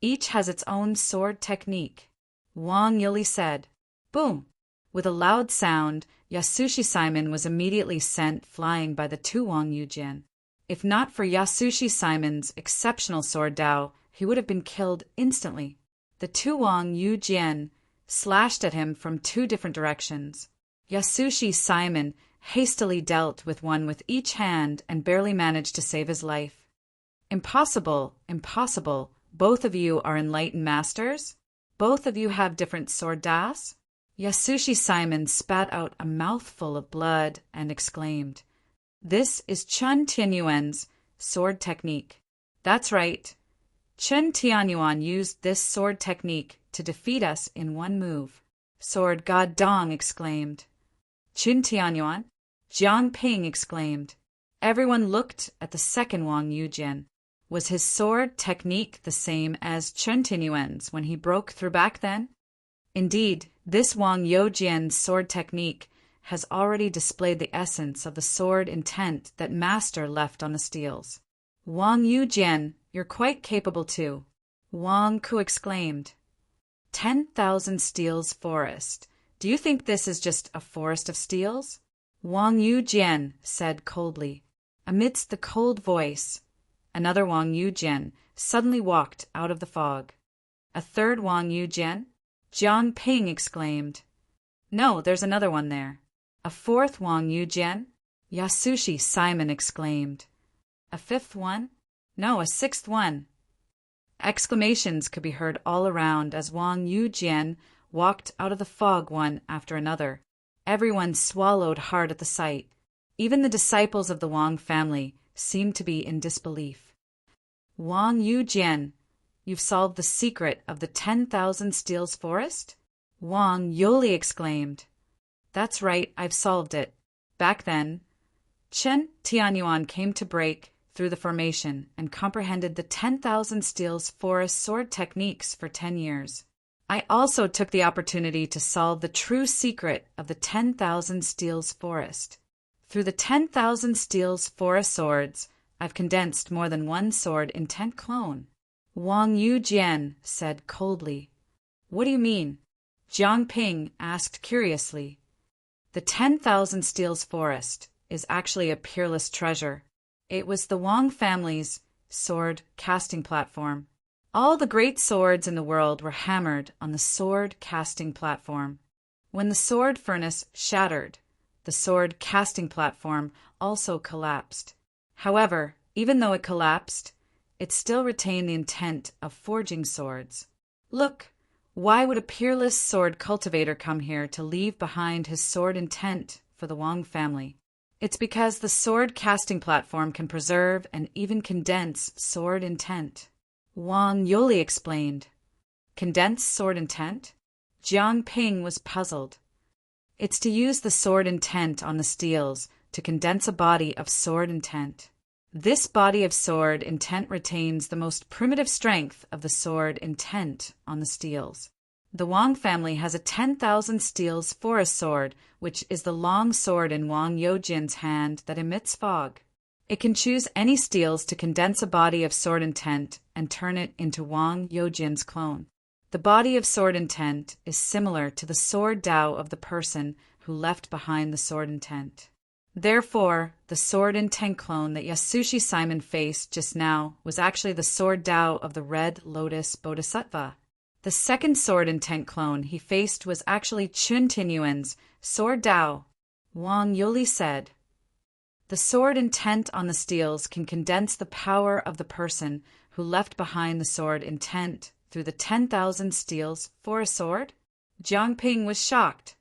Each has its own sword technique. Wang Yili said. Boom! With a loud sound, Yasushi Simon was immediately sent flying by the two Wang Yujian. If not for Yasushi Simon's exceptional sword Dao, he would have been killed instantly. The two Wang Yujian slashed at him from two different directions. Yasushi Simon hastily dealt with one with each hand and barely managed to save his life. Impossible, impossible. Both of you are enlightened masters? Both of you have different sword das? Yasushi Simon spat out a mouthful of blood and exclaimed, This is Chun Tianyuan's sword technique. That's right. Chen Tianyuan used this sword technique to defeat us in one move. Sword God Dong exclaimed. Chen Tianyuan? Jiang Ping exclaimed. Everyone looked at the second Wang Yujian. Was his sword technique the same as Chen Tianyuan's when he broke through back then? Indeed, this Wang Yujian's sword technique has already displayed the essence of the sword intent that Master left on the steels. Wang Yujian, you're quite capable too, Wang Ku exclaimed. 10,000 steels forest. Do you think this is just a forest of steels? Wang Yujian said coldly. Amidst the cold voice, another Wang Yujian suddenly walked out of the fog. A third Wang Yujian? Jiang Ping exclaimed. No, there's another one there. A fourth Wang Yujian? Yasushi Simon exclaimed. A fifth one? No, a sixth one. Exclamations could be heard all around as Wang Yujian walked out of the fog one after another. Everyone swallowed hard at the sight. Even the disciples of the Wang family seemed to be in disbelief. Wang Yujian, you've solved the secret of the 10,000 steels forest? Wang Yoli exclaimed. That's right, I've solved it. Back then, Chen Tianyuan came to break through the formation and comprehended the 10,000 steels forest sword techniques for 10 years. I also took the opportunity to solve the true secret of the 10,000 steels forest. Through the 10,000 steels forest swords, I've condensed more than one sword intent clone. Wang Yujian said coldly. What do you mean? Jiang Ping asked curiously. The 10,000 steels forest is actually a peerless treasure. It was the Wang family's sword casting platform. All the great swords in the world were hammered on the sword casting platform. When the sword furnace shattered, the sword casting platform also collapsed. However, even though it collapsed, it still retained the intent of forging swords. Look, why would a peerless sword cultivator come here to leave behind his sword intent for the Wang family? It's because the sword casting platform can preserve and even condense sword intent. Wang Yoli explained. Condense sword intent? Jiang Ping was puzzled. It's to use the sword intent on the steels to condense a body of sword intent. This body of sword intent retains the most primitive strength of the sword intent on the steels. The Wang family has a 10,000 steels forest sword, which is the long sword in Wang Yujian's hand that emits fog. It can choose any steels to condense a body of sword intent and turn it into Wang Yujian's clone. The body of sword intent is similar to the sword Dao of the person who left behind the sword intent. Therefore, the sword intent clone that Yasushi Simon faced just now was actually the sword Dao of the Red Lotus Bodhisattva. The second sword intent clone he faced was actually Chen Tianyuan's sword Dao. Wang Yoli said, the sword intent on the steels can condense the power of the person who left behind the sword intent through the 10,000 steels for a sword? Jiang Ping was shocked.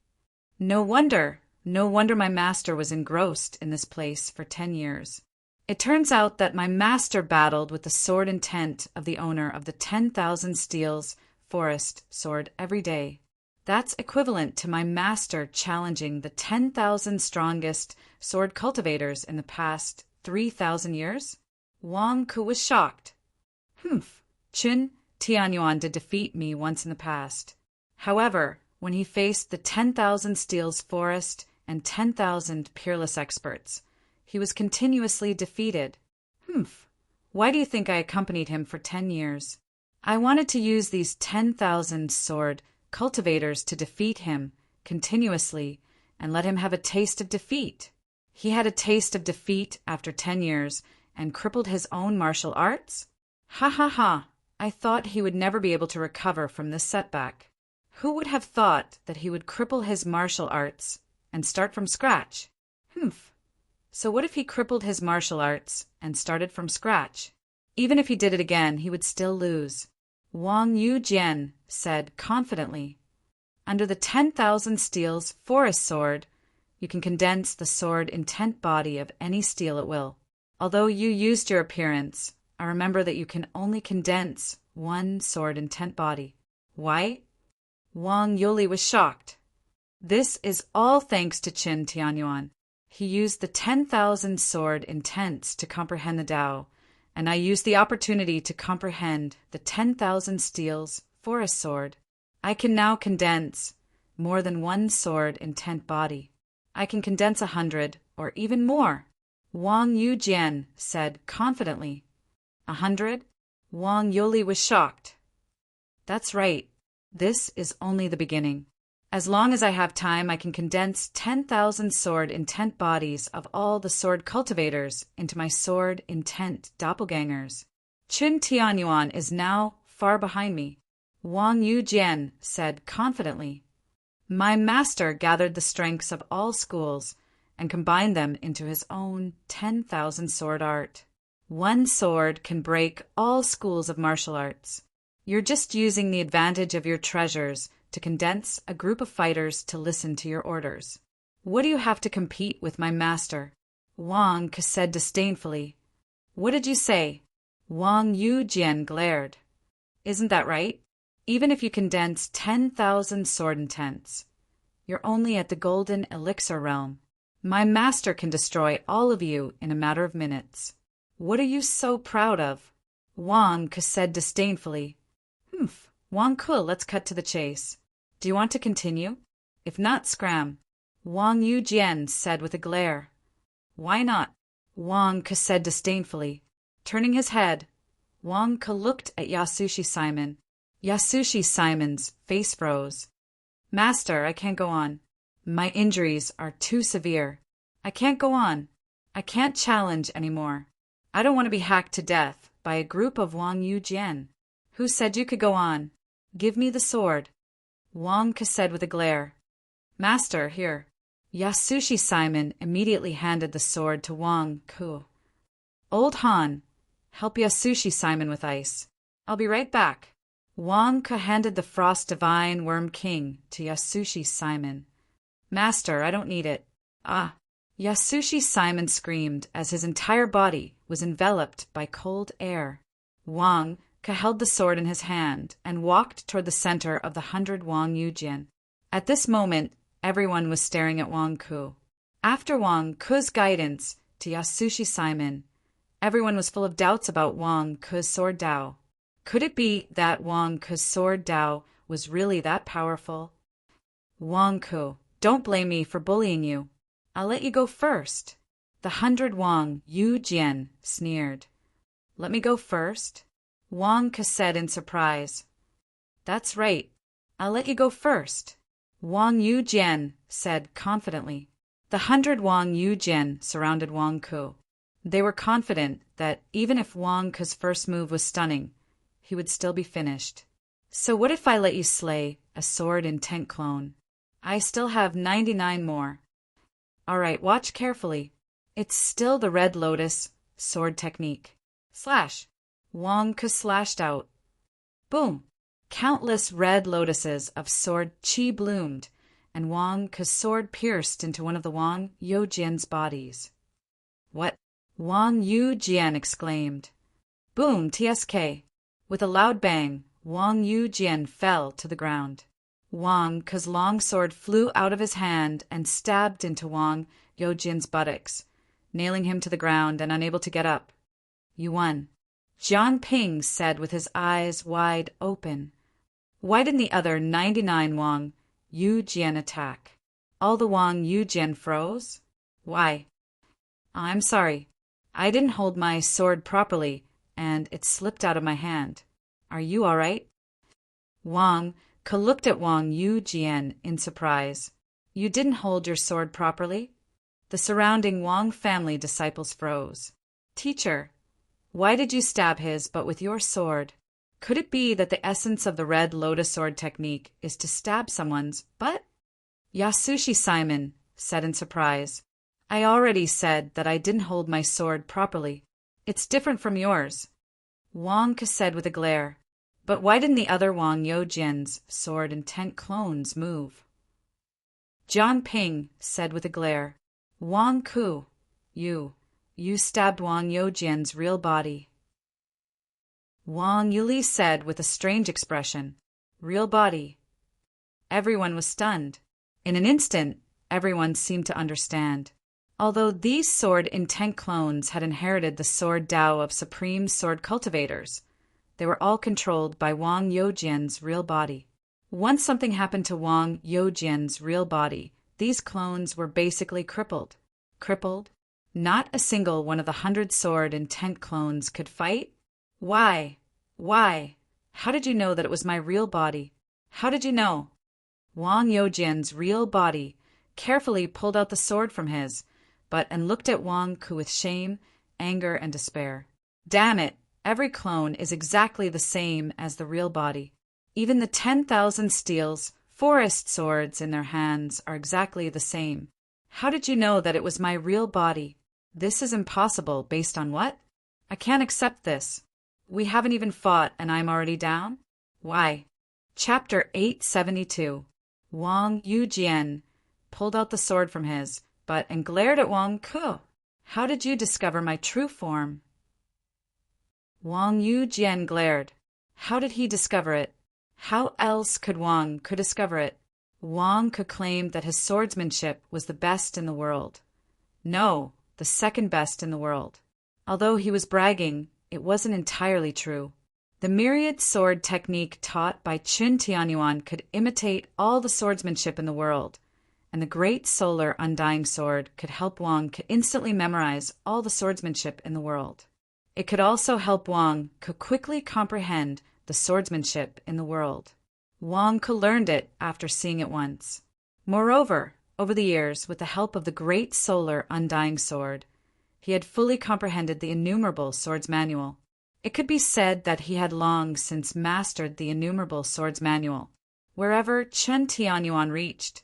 No wonder my master was engrossed in this place for 10 years. It turns out that my master battled with the sword intent of the owner of the 10,000 steels forest sword every day. That's equivalent to my master challenging the 10,000 strongest sword cultivators in the past 3,000 years? Wang Ku was shocked. Chen Tianyuan did defeat me once in the past. However, when he faced the 10,000 steels forest and 10,000 peerless experts, he was continuously defeated. Why do you think I accompanied him for 10 years? I wanted to use these 10,000 sword cultivators to defeat him continuously and let him have a taste of defeat. He had a taste of defeat after 10 years and crippled his own martial arts? Ha ha ha! I thought he would never be able to recover from this setback. Who would have thought that he would cripple his martial arts and start from scratch? So what if he crippled his martial arts and started from scratch? Even if he did it again, he would still lose. Wang Yujian said confidently, under the 10,000 steels forest sword, you can condense the sword intent body of any steel at will. Although you used your appearance, I remember that you can only condense one sword intent body. Why? Wang Yuli was shocked. This is all thanks to Qin Tianyuan. He used the 10,000 sword intents to comprehend the Tao, and I used the opportunity to comprehend the 10,000 steels for a sword. I can now condense more than one sword intent body. I can condense 100 or even more. Wang Yujian said confidently. 100? Wang Yuli was shocked. That's right. This is only the beginning. As long as I have time, I can condense 10,000 sword intent bodies of all the sword cultivators into my sword intent doppelgangers. Qin Tianyuan is now far behind me. Wang Yujian said confidently. My master gathered the strengths of all schools and combined them into his own 10,000 sword art. One sword can break all schools of martial arts. You're just using the advantage of your treasures to condense a group of fighters to listen to your orders. What do you have to compete with my master? Wang said disdainfully. What did you say? Wang Yujian glared. Isn't that right? Even if you condense 10,000 sword intents, you're only at the golden elixir realm. My master can destroy all of you in a matter of minutes. What are you so proud of? Wang said disdainfully. Humph, Wang Ke, let's cut to the chase. Do you want to continue? If not, scram. Wang Yujian said with a glare. Why not? Wang Ke said disdainfully. Turning his head, Wang Ke looked at Yasushi Simon. Yasushi Simon's face froze. Master, I can't go on. My injuries are too severe. I can't go on. I can't challenge anymore. I don't want to be hacked to death by a group of Wang Yujian. Who said you could go on? Give me the sword. Wang Ke said with a glare. Master, here. Yasushi Simon immediately handed the sword to Wang Ke. Old Han, help Yasushi Simon with ice. I'll be right back. Wang Ke handed the Frost Divine Worm King to Yasushi Simon. Master, I don't need it. Ah. Yasushi Simon screamed as his entire body was enveloped by cold air. Wang Ke held the sword in his hand and walked toward the center of the 100 Wang Yujian. At this moment, everyone was staring at Wang Ke. After Wang Ke's guidance to Yasushi Simon, everyone was full of doubts about Wang Ke's sword Tao. Could it be that Wang Ke's sword Tao was really that powerful? Wang Ke, don't blame me for bullying you. I'll let you go first. The 100 Wang Yujian sneered. Let me go first? Wang Ke said in surprise. That's right. I'll let you go first. Wang Yujian said confidently. The 100 Wang Yujian surrounded Wang Ke. They were confident that even if Wang Ke's first move was stunning, he would still be finished. So what if I let you slay a sword intent clone? I still have 99 more. All right, watch carefully. It's still the Red Lotus sword technique. Slash. Wang Ke slashed out. Boom! Countless red lotuses of sword chi bloomed, and Wang Ke's sword pierced into one of the Wang Yujian's bodies. What? Wang Yujian exclaimed. Boom! TSK. With a loud bang, Wang Yujian fell to the ground. Wang Ke's long sword flew out of his hand and stabbed into Wang Yujian's buttocks, nailing him to the ground and unable to get up. You won. Jiang Ping said with his eyes wide open. Why didn't the other 99 Wang Yujian attack? All the Wang Yujian froze? Why? I'm sorry. I didn't hold my sword properly, and it slipped out of my hand. Are you all right? Wang Ke looked at Wang Yujian in surprise. You didn't hold your sword properly? The surrounding Wang family disciples froze. Teacher, why did you stab his but with your sword? Could it be that the essence of the Red Lotus sword technique is to stab someone's butt? Yasushi Simon said in surprise. I already said that I didn't hold my sword properly. It's different from yours. Wang Ke said with a glare. But why didn't the other Wang Yujian's sword intent clones move? Jiang Ping said with a glare. Wang Ke, you stabbed Wang Yujian's real body. Wang Yuli said with a strange expression. Real body. Everyone was stunned. In an instant, everyone seemed to understand. Although these sword intent clones had inherited the sword Tao of supreme sword cultivators, they were all controlled by Wang Youjian's real body. Once something happened to Wang Youjian's real body, these clones were basically crippled. Crippled? Not a single one of the 100 sword intent clones could fight? Why? Why? How did you know that it was my real body? How did you know? Wang Youjian's real body carefully pulled out the sword from his, and looked at Wang Ku with shame, anger, and despair. Damn it! Every clone is exactly the same as the real body. Even the 10,000 steels, forest swords in their hands are exactly the same. How did you know that it was my real body? This is impossible. Based on what? I can't accept this. We haven't even fought and I'm already down? Why? Chapter 872. Wang Yujian pulled out the sword from his, and glared at Wang Ku. How did you discover my true form? Wang Yujian glared. How did he discover it? How else could Wang Ku discover it? Wang Ku claimed that his swordsmanship was the best in the world. No, the second best in the world. Although he was bragging, it wasn't entirely true. The myriad sword technique taught by Qin Tianyuan could imitate all the swordsmanship in the world, and the great solar undying sword could help Wang Ku instantly memorize all the swordsmanship in the world. It could also help Wang Ku quickly comprehend the swordsmanship in the world. Wang Ku learned it after seeing it once. Moreover, over the years, with the help of the great solar undying sword, he had fully comprehended the innumerable swords manual. It could be said that he had long since mastered the innumerable swords manual. Wherever Chen Tianyuan reached,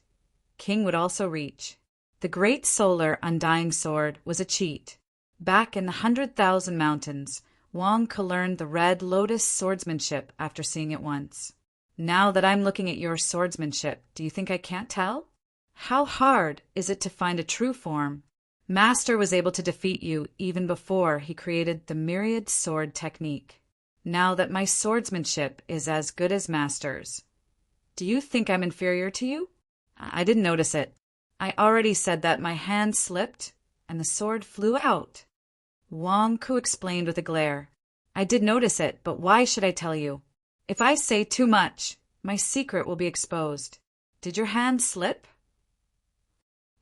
King would also reach. The great solar undying sword was a cheat. Back in the 100,000 mountains, Wang Ku learned the red lotus swordsmanship after seeing it once. Now that I'm looking at your swordsmanship, do you think I can't tell? How hard is it to find a true form? Master was able to defeat you even before he created the myriad sword technique. Now that my swordsmanship is as good as Master's, do you think I'm inferior to you? I didn't notice it. I already said that my hand slipped and the sword flew out. Wang Ku explained with a glare. I did notice it, but why should I tell you? If I say too much, my secret will be exposed. Did your hand slip?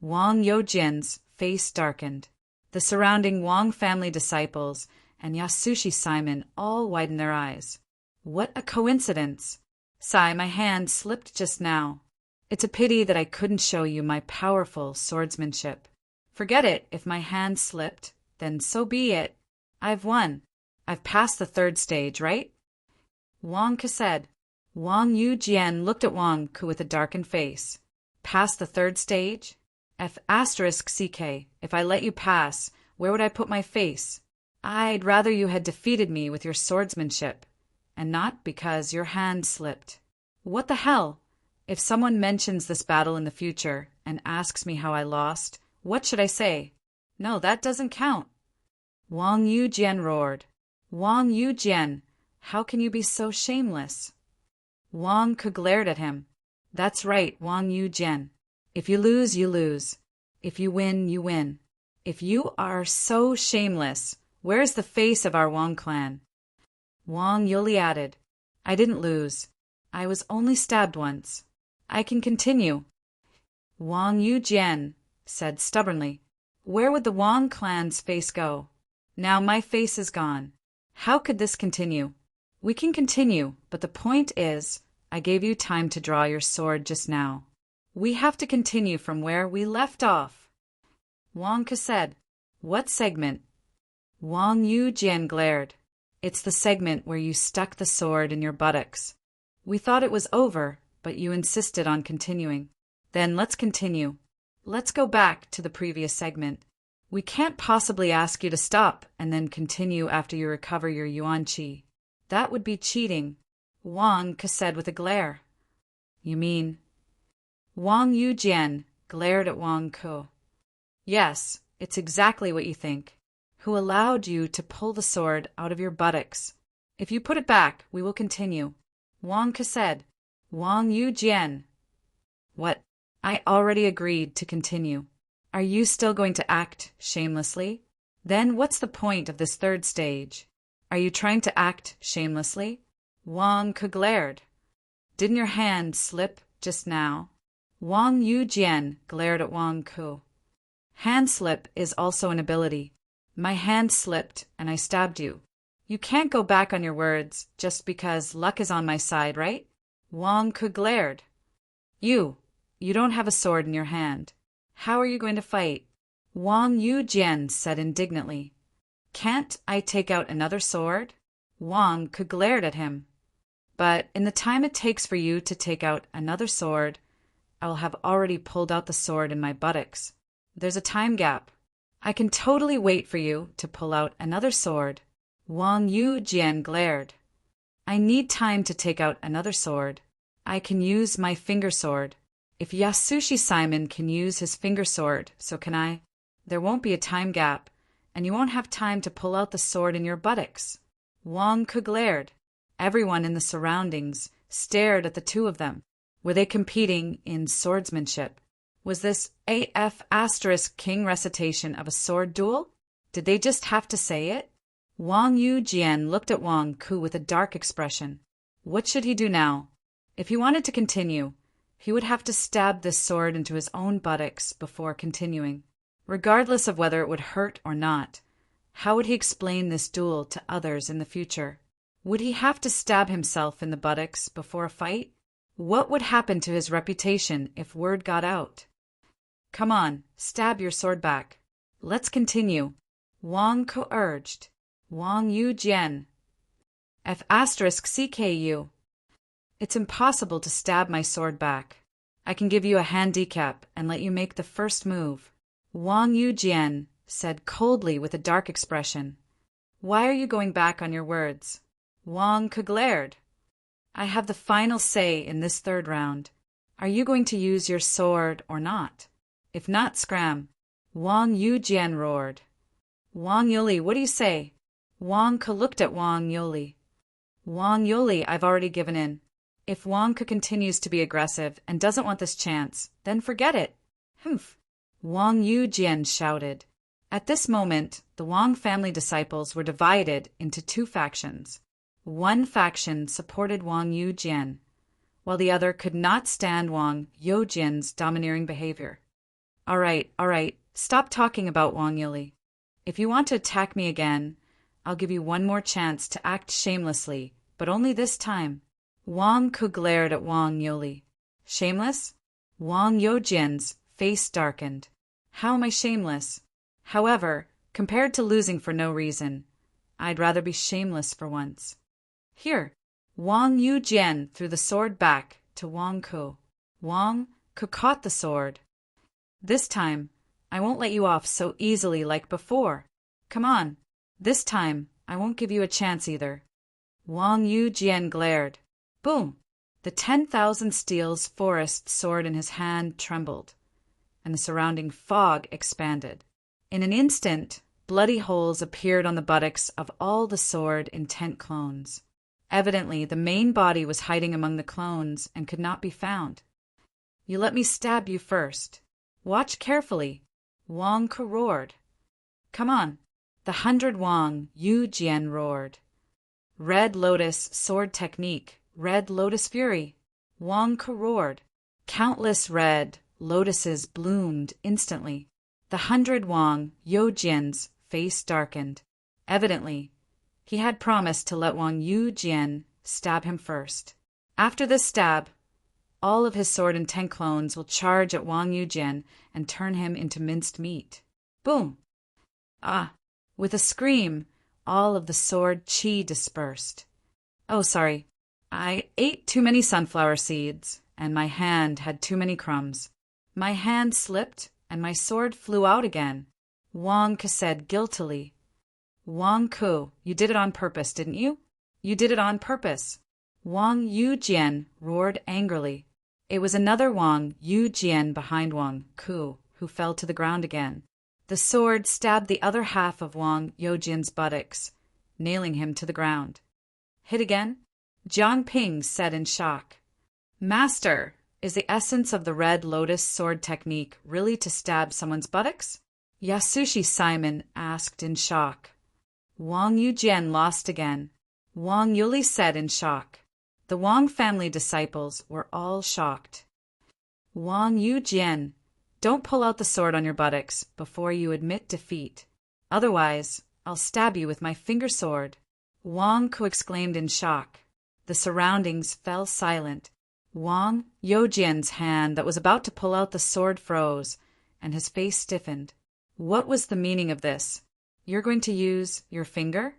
Wang Youjian's face darkened. The surrounding Wang family disciples and Yasushi Simon all widened their eyes. What a coincidence! Sai, my hand slipped just now. It's a pity that I couldn't show you my powerful swordsmanship. Forget it. If my hand slipped, then so be it. I've won. I've passed the 3rd stage, right? Wang Ku said. Wang Yujian looked at Wang Ku with a darkened face. Past the 3rd stage? F***CK. If I let you pass, where would I put my face? I'd rather you had defeated me with your swordsmanship, and not because your hand slipped. What the hell? If someone mentions this battle in the future and asks me how I lost, what should I say? No, that doesn't count. Wang Yujian roared. Wang Yujian, how can you be so shameless? Wang Ku glared at him. That's right, Wang Yujian. If you lose, you lose. If you win, you win. If you are so shameless, where's the face of our Wang clan? Wang Yuli added, I didn't lose. I was only stabbed once. I can continue. Wang Yujian said stubbornly, where would the Wang clan's face go? Now my face is gone. How could this continue? We can continue, but the point is, I gave you time to draw your sword just now. We have to continue from where we left off. Wang Ku said, what segment? Wang Yujian glared. It's the segment where you stuck the sword in your buttocks. We thought it was over, but you insisted on continuing. Then let's continue. Let's go back to the previous segment. We can't possibly ask you to stop and then continue after you recover your yuan qi. That would be cheating. Wang Ku said with a glare. You mean? Wang Yujian glared at Wang Ku. Yes, it's exactly what you think. Who allowed you to pull the sword out of your buttocks? If you put it back, we will continue. Wang Ke said. Wang Yujian. What? I already agreed to continue. Are you still going to act shamelessly? Then what's the point of this third stage? Are you trying to act shamelessly? Wang Ke glared. Didn't your hand slip just now? Wang Yujian glared at Wang Ke. Hand slip is also an ability. My hand slipped and I stabbed you. You can't go back on your words just because luck is on my side, right? Wang Ke glared. You don't have a sword in your hand. How are you going to fight? Wang Yujian said indignantly. Can't I take out another sword? Wang Ke glared at him. But in the time it takes for you to take out another sword, I will have already pulled out the sword in my buttocks. There's a time gap. I can totally wait for you to pull out another sword. Wang Yujian glared. I need time to take out another sword. I can use my finger sword. If Yasushi Simon can use his finger sword, so can I. There won't be a time gap, and you won't have time to pull out the sword in your buttocks. Wang Ke glared. Everyone in the surroundings stared at the two of them. Were they competing in swordsmanship? Was this AF * king recitation of a sword duel? Did they just have to say it? Wang Yujian looked at Wang Ke with a dark expression. What should he do now? If he wanted to continue, he would have to stab this sword into his own buttocks before continuing. Regardless of whether it would hurt or not, how would he explain this duel to others in the future? Would he have to stab himself in the buttocks before a fight? What would happen to his reputation if word got out? Come on, stab your sword back. Let's continue. Wang Ke urged. Wang Yujian. F * CKU. It's impossible to stab my sword back. I can give you a handicap and let you make the first move. Wang Yujian said coldly with a dark expression. Why are you going back on your words? Wang Ke glared. I have the final say in this third round. Are you going to use your sword or not? If not, scram. Wang Yujian roared. Wang Yuli, what do you say? Wang Ke looked at Wang Yuli. Wang Yuli, I've already given in. If Wang Ke continues to be aggressive and doesn't want this chance, then forget it. Humph. Wang Yujian shouted. At this moment, the Wang family disciples were divided into two factions. One faction supported Wang Yujian, while the other could not stand Wang Yujian's domineering behavior. All right, stop talking about Wang Yuli. If you want to attack me again, I'll give you one more chance to act shamelessly, but only this time. Wang Ke glared at Wang Yuli. Shameless? Wang Yujian's face darkened. How am I shameless? However, compared to losing for no reason, I'd rather be shameless for once. Here, Wang Yujian threw the sword back to Wang Ke. Wang Ke caught the sword. This time, I won't let you off so easily like before. Come on. This time, I won't give you a chance either. Wang Yujian glared. Boom! The 10,000 steels forest sword in his hand trembled, and the surrounding fog expanded. In an instant, bloody holes appeared on the buttocks of all the sword-intent clones. Evidently, the main body was hiding among the clones and could not be found. You let me stab you first. Watch carefully. Wang Ke roared. Come on. The 100 Wang Yujian roared. Red Lotus sword technique. Red Lotus fury. Wang Ke roared. Countless red lotuses bloomed instantly. The 100 Wang Yujian's face darkened. Evidently, he had promised to let Wang Yujian stab him first. After this stab, all of his sword and 10 clones will charge at Wang Yujian and turn him into minced meat. Boom! Ah! With a scream, all of the sword chi dispersed. Oh, sorry. I ate too many sunflower seeds, and my hand had too many crumbs. My hand slipped, and my sword flew out again. Wang Ke said guiltily. Wang Ke, you did it on purpose, didn't you? You did it on purpose. Wang Yujian roared angrily. It was another Wang Yujian behind Wang Ke, who fell to the ground again. The sword stabbed the other half of Wang Yujian's buttocks, nailing him to the ground. Hit again? Jiang Ping said in shock. Master, is the essence of the red lotus sword technique really to stab someone's buttocks? Yasushi Simon asked in shock. Wang Yujian lost again, Wang Yuli said in shock. The Wang family disciples were all shocked. Wang Yujian, don't pull out the sword on your buttocks before you admit defeat. Otherwise, I'll stab you with my finger sword. Wang Ku exclaimed in shock. The surroundings fell silent. Wang Yujian's hand that was about to pull out the sword froze, and his face stiffened. What was the meaning of this? You're going to use your finger?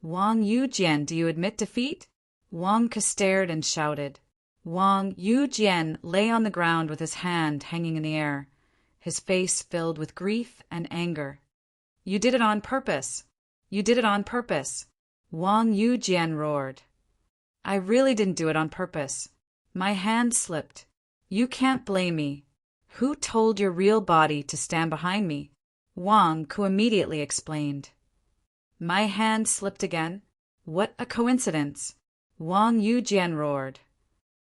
Wang Yujian, do you admit defeat? Wang Ke stared and shouted. Wang Yujian lay on the ground with his hand hanging in the air, his face filled with grief and anger. You did it on purpose. You did it on purpose. Wang Yujian roared. I really didn't do it on purpose. My hand slipped. You can't blame me. Who told your real body to stand behind me? Wang Ku immediately explained. My hand slipped again. What a coincidence. Wang Yujian roared.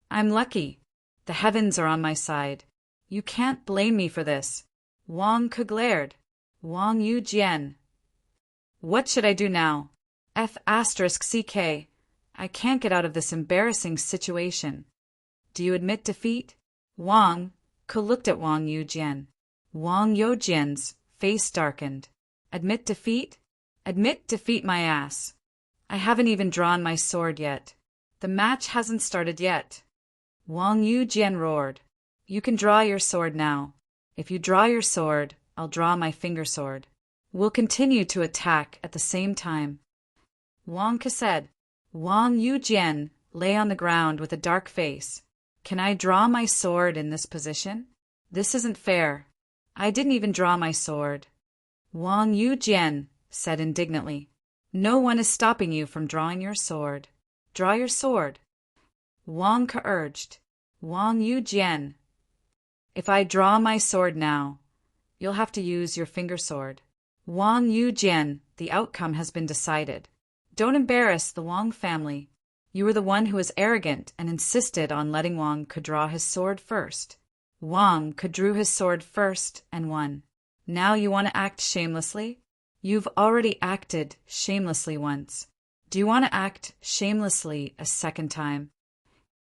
I'm lucky. The heavens are on my side. You can't blame me for this. Wang Ku glared. Wang Yujian. What should I do now? F***CK. I can't get out of this embarrassing situation. Do you admit defeat? Wang Ku looked at Wang Yujian. Wang Yujian's face darkened. Admit defeat? Admit defeat my ass. I haven't even drawn my sword yet. The match hasn't started yet. Wang Yujian roared. You can draw your sword now. If you draw your sword, I'll draw my finger sword. We'll continue to attack at the same time. Wang Ke said. Wang Yujian lay on the ground with a dark face. Can I draw my sword in this position? This isn't fair. I didn't even draw my sword. Wang Yujian said indignantly. No one is stopping you from drawing your sword. Draw your sword. Wang Ke urged. Wang Yujian. If I draw my sword now, you'll have to use your finger sword. Wang Yujian, the outcome has been decided. Don't embarrass the Wang family. You were the one who was arrogant and insisted on letting Wang Ke draw his sword first. Wang Ke drew his sword first and won. Now you want to act shamelessly? You've already acted shamelessly once. Do you want to act shamelessly a second time?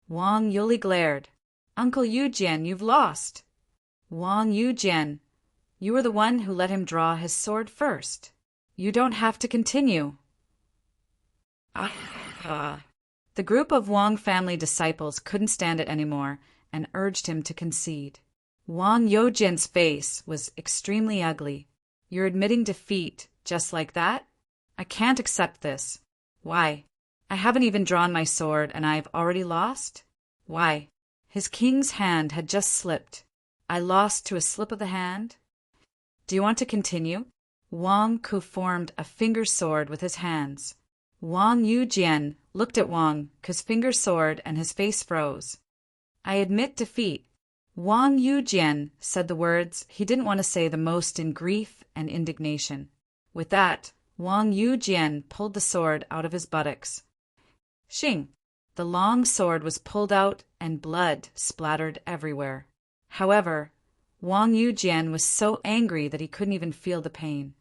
Wang Yuli glared. Uncle Yujian, you've lost. Wang Yujian, you were the one who let him draw his sword first. You don't have to continue. The group of Wang family disciples couldn't stand it anymore and urged him to concede. Wang Yujian's face was extremely ugly. You're admitting defeat just like that? I can't accept this. Why? I haven't even drawn my sword and I've already lost? Why? His king's hand had just slipped. I lost to a slip of the hand? Do you want to continue? Wang Ku formed a finger sword with his hands. Wang Yujian looked at Wang Ku's finger sword and his face froze. I admit defeat. Wang Yujian said the words he didn't want to say the most in grief and indignation. With that, Wang Yujian pulled the sword out of his buttocks. Shing! The long sword was pulled out and blood splattered everywhere. However, Wang Yujian was so angry that he couldn't even feel the pain.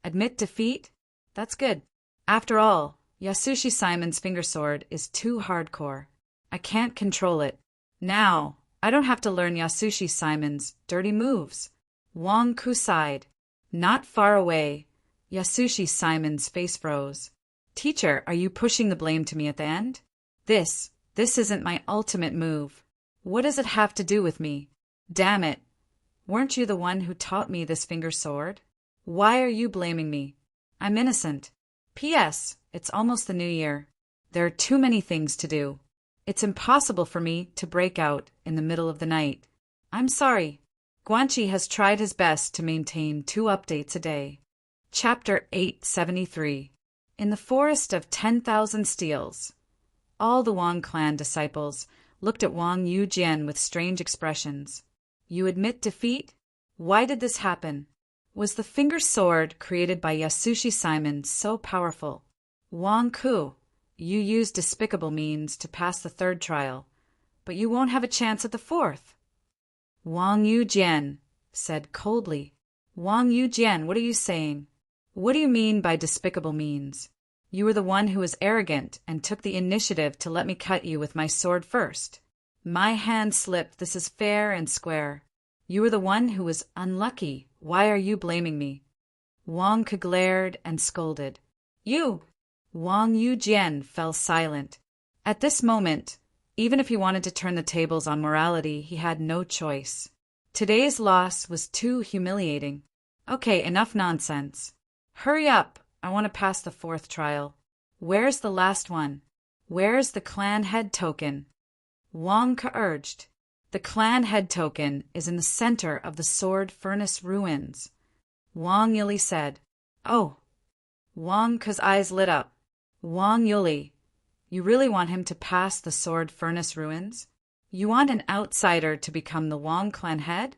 Admit defeat? That's good. After all, Yasushi Simon's finger sword is too hardcore. I can't control it. Now, I don't have to learn Yasushi Simon's dirty moves. Wang Ku sighed. Not far away, Yasushi Simon's face froze. Teacher, are you pushing the blame to me at the end? This isn't my ultimate move. What does it have to do with me? Damn it. Weren't you the one who taught me this finger sword? Why are you blaming me? I'm innocent. P.S. It's almost the new year. There are too many things to do. It's impossible for me to break out in the middle of the night. I'm sorry. Guanchi has tried his best to maintain 2 updates a day. Chapter 873. In the Forest of 10,000 Steels. All the Wang clan disciples looked at Wang Yujian with strange expressions. You admit defeat? Why did this happen? Was the finger sword created by Yasushi Simon so powerful? Wang Ku, you used despicable means to pass the third trial, but you won't have a chance at the fourth. Wang Yujian said coldly. Wang Yujian, what are you saying? What do you mean by despicable means? You were the one who was arrogant and took the initiative to let me cut you with my sword first. My hand slipped. This is fair and square. You were the one who was unlucky. Why are you blaming me? Wang Ke glared and scolded. You! Wang Yujian fell silent. At this moment, even if he wanted to turn the tables on morality, he had no choice. Today's loss was too humiliating. Okay, enough nonsense. Hurry up! I want to pass the fourth trial. Where's the last one? Where's the clan head token? Wang Ke urged. The clan head token is in the center of the sword furnace ruins. Wang Yuli said. Oh. Wang Ke's eyes lit up. Wang Yuli, you really want him to pass the sword furnace ruins? You want an outsider to become the Wang clan head?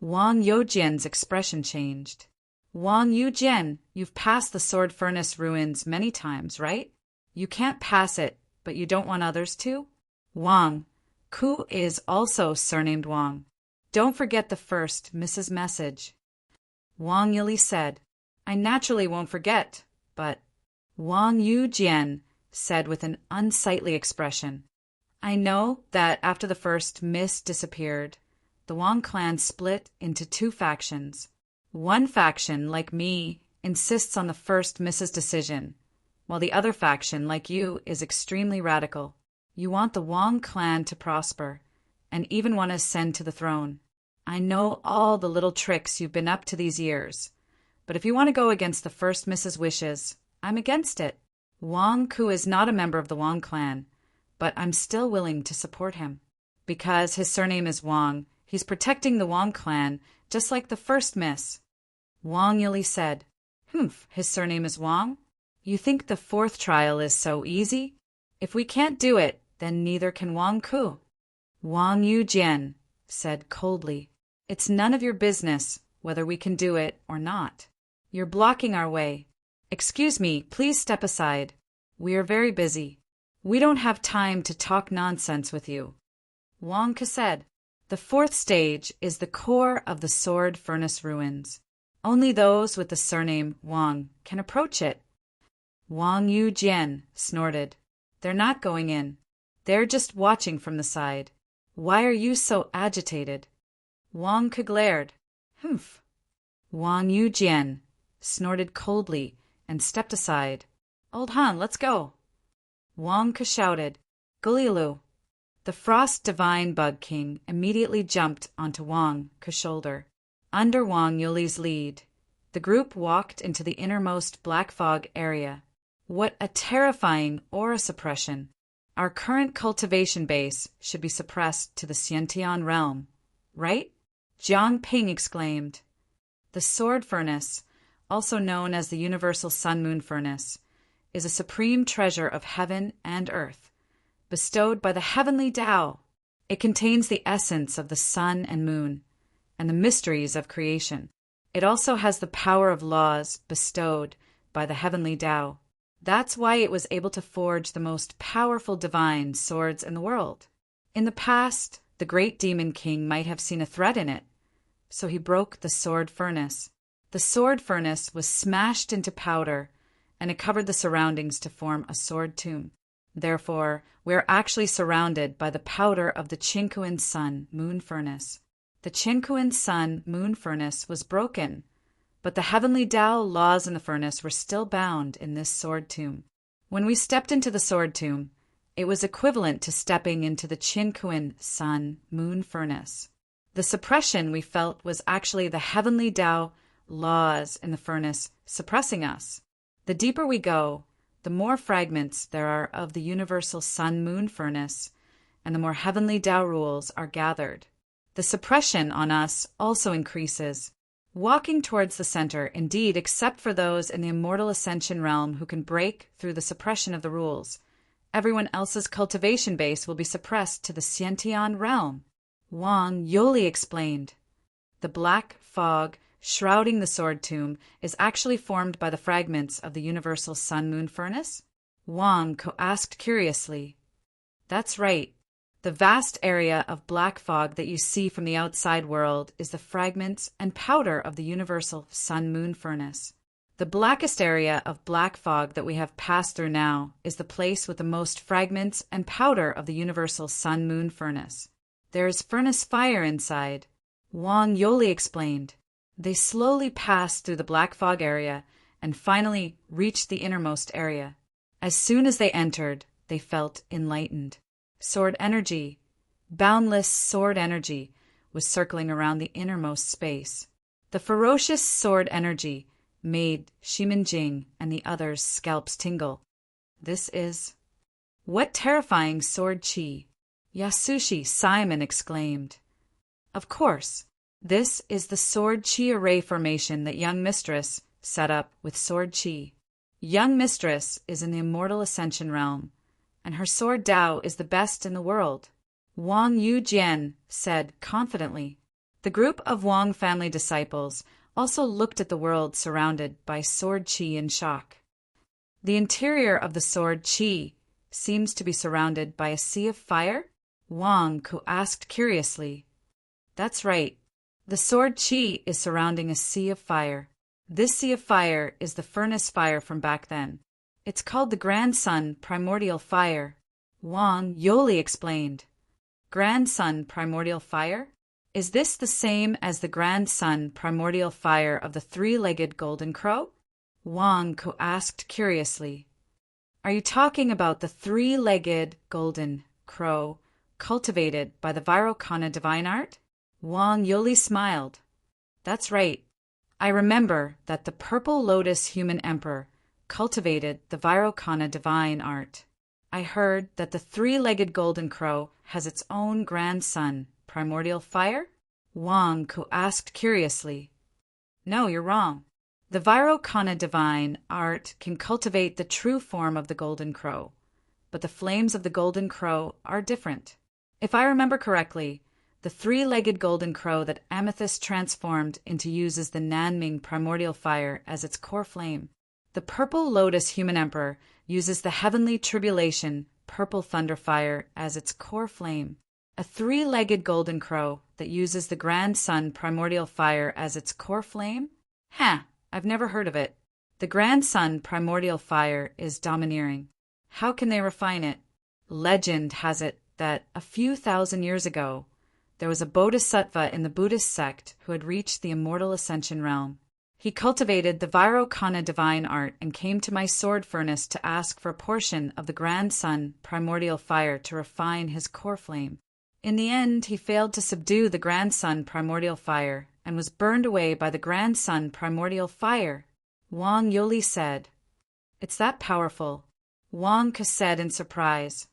Wang Youjian's expression changed. Wang Yujian, you've passed the sword furnace ruins many times, right? You can't pass it, but you don't want others to? Wang, Ku is also surnamed Wang. Don't forget the first Mrs. Message. Wang Yili said, I naturally won't forget, but Wang Yujian said with an unsightly expression, I know that after the first Miss disappeared, the Wang clan split into two factions. One faction, like me, insists on the first Miss's decision, while the other faction, like you, is extremely radical. You want the Wang clan to prosper, and even want to ascend to the throne. I know all the little tricks you've been up to these years, but if you want to go against the first Miss's wishes, I'm against it. Wang Ku is not a member of the Wang clan, but I'm still willing to support him. Because his surname is Wang, he's protecting the Wang clan, just like the first Miss. Wang Yili said, his surname is Wang? You think the fourth trial is so easy? If we can't do it, then neither can Wang Ku. Wang Yujian said coldly, It's none of your business whether we can do it or not. You're blocking our way. Excuse me, please step aside. We are very busy. We don't have time to talk nonsense with you. Wang Ke said, The fourth stage is the core of the sword furnace ruins. Only those with the surname Wang can approach it. Wang Yujian snorted. They're not going in. They're just watching from the side. Why are you so agitated? Wang Ke glared. Wang Yujian snorted coldly and stepped aside. Old Han, let's go. Wang Ke shouted, Gulilu. The Frost Divine Bug King immediately jumped onto Wang Ke's shoulder. Under Wang Yuli's lead, the group walked into the innermost black fog area. What a terrifying aura suppression! Our current cultivation base should be suppressed to the Xiantian realm, right? Jiang Ping exclaimed. The Sword Furnace, also known as the Universal Sun-Moon Furnace, is a supreme treasure of heaven and earth, bestowed by the heavenly Tao. It contains the essence of the sun and moon, and the mysteries of creation. It also has the power of laws bestowed by the heavenly Tao. That's why it was able to forge the most powerful divine swords in the world. In the past, the great demon king might have seen a threat in it, so he broke the sword furnace. The sword furnace was smashed into powder, and it covered the surroundings to form a sword tomb. Therefore, we are actually surrounded by the powder of the Qinkuan Sun-Moon Furnace. The Qinkuan Sun-Moon Furnace was broken, but the heavenly Tao laws in the furnace were still bound in this sword tomb. When we stepped into the sword tomb, it was equivalent to stepping into the Qinkuan Sun-Moon Furnace. The suppression we felt was actually the heavenly Tao laws in the furnace suppressing us. The deeper we go, the more fragments there are of the universal Sun-Moon Furnace, and the more heavenly Tao rules are gathered. The suppression on us also increases, walking towards the center, indeed, except for those in the immortal ascension realm who can break through the suppression of the rules. Everyone else's cultivation base will be suppressed to the Xiantian realm. Wang Yoli explained. The black fog shrouding the sword tomb is actually formed by the fragments of the universal Sun-Moon Furnace? Wang Ko asked curiously. That's right. The vast area of black fog that you see from the outside world is the fragments and powder of the universal sun-moon furnace. The blackest area of black fog that we have passed through now is the place with the most fragments and powder of the universal sun-moon furnace. There is furnace fire inside, Wang Yoli explained. They slowly passed through the black fog area and finally reached the innermost area. As soon as they entered, they felt enlightened. Sword energy, boundless sword energy, was circling around the innermost space. The ferocious sword energy made Shimin-Jing and the others' scalps tingle. This is... What terrifying sword chi! Yasushi Simon exclaimed. Of course, this is the sword chi array formation that young mistress set up with sword chi. Young mistress is in the immortal ascension realm, and her sword Dao is the best in the world, Wang Yujian said confidently. The group of Wang family disciples also looked at the world surrounded by sword qi in shock. The interior of the sword qi seems to be surrounded by a sea of fire? Wang Ku asked curiously. That's right. The sword qi is surrounding a sea of fire. This sea of fire is the furnace fire from back then. It's called the Grand Sun Primordial Fire, Wang Yoli explained. Grand Sun Primordial Fire? Is this the same as the Grand Sun Primordial Fire of the three-legged golden crow? Wang Ku asked curiously. Are you talking about the three-legged golden crow cultivated by the Vairocana divine art? Wang Yoli smiled. That's right. I remember that the purple lotus human emperor cultivated the Vairocana divine art. I heard that the three-legged golden crow has its own grand sun, primordial fire? Wang Ku asked curiously. No, you're wrong. The Vairocana divine art can cultivate the true form of the golden crow, but the flames of the golden crow are different. If I remember correctly, the three-legged golden crow that Amethyst transformed into uses the Nanming primordial fire as its core flame. The purple lotus human emperor uses the heavenly tribulation purple thunder fire as its core flame. A three-legged golden crow that uses the grand sun primordial fire as its core flame? I've never heard of it. The grand sun primordial fire is domineering. How can they refine it? Legend has it that a few thousand years ago, there was a bodhisattva in the Buddhist sect who had reached the immortal ascension realm. He cultivated the Vairocana divine art and came to my sword furnace to ask for a portion of the Grand Sun primordial fire to refine his core flame. In the end, he failed to subdue the Grand Sun primordial fire and was burned away by the Grand Sun primordial fire, Wang Yoli said. It's that powerful, Wang Ke said in surprise.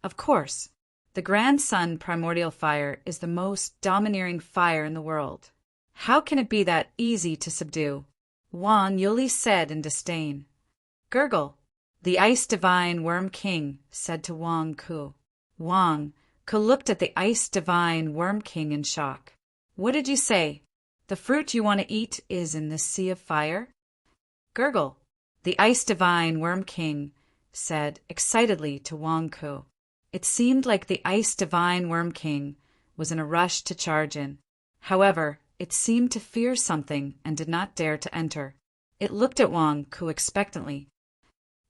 Of course, the Grand Sun primordial fire is the most domineering fire in the world. How can it be that easy to subdue? Wang Yuli said in disdain. Gurgle, the ice divine worm king, said to Wang Ku. Wang Ku looked at the ice divine worm king in shock. What did you say? The fruit you want to eat is in this sea of fire? Gurgle, the ice divine worm king, said excitedly to Wang Ku. It seemed like the ice divine worm king was in a rush to charge in. However, it seemed to fear something and did not dare to enter. It looked at Wang Ku expectantly.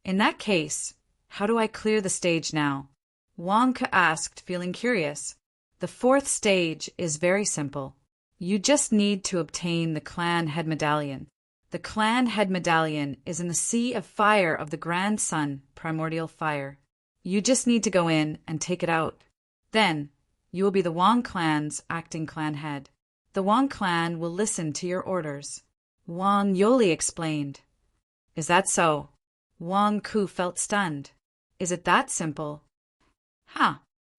In that case, how do I clear the stage now? Wang Ku asked, feeling curious. The fourth stage is very simple. You just need to obtain the clan head medallion. The clan head medallion is in the sea of fire of the Grand Sun, primordial fire. You just need to go in and take it out. Then, you will be the Wang clan's acting clan head. The Wang clan will listen to your orders. Wang Yoli explained. Is that so? Wang Ku felt stunned. Is it that simple?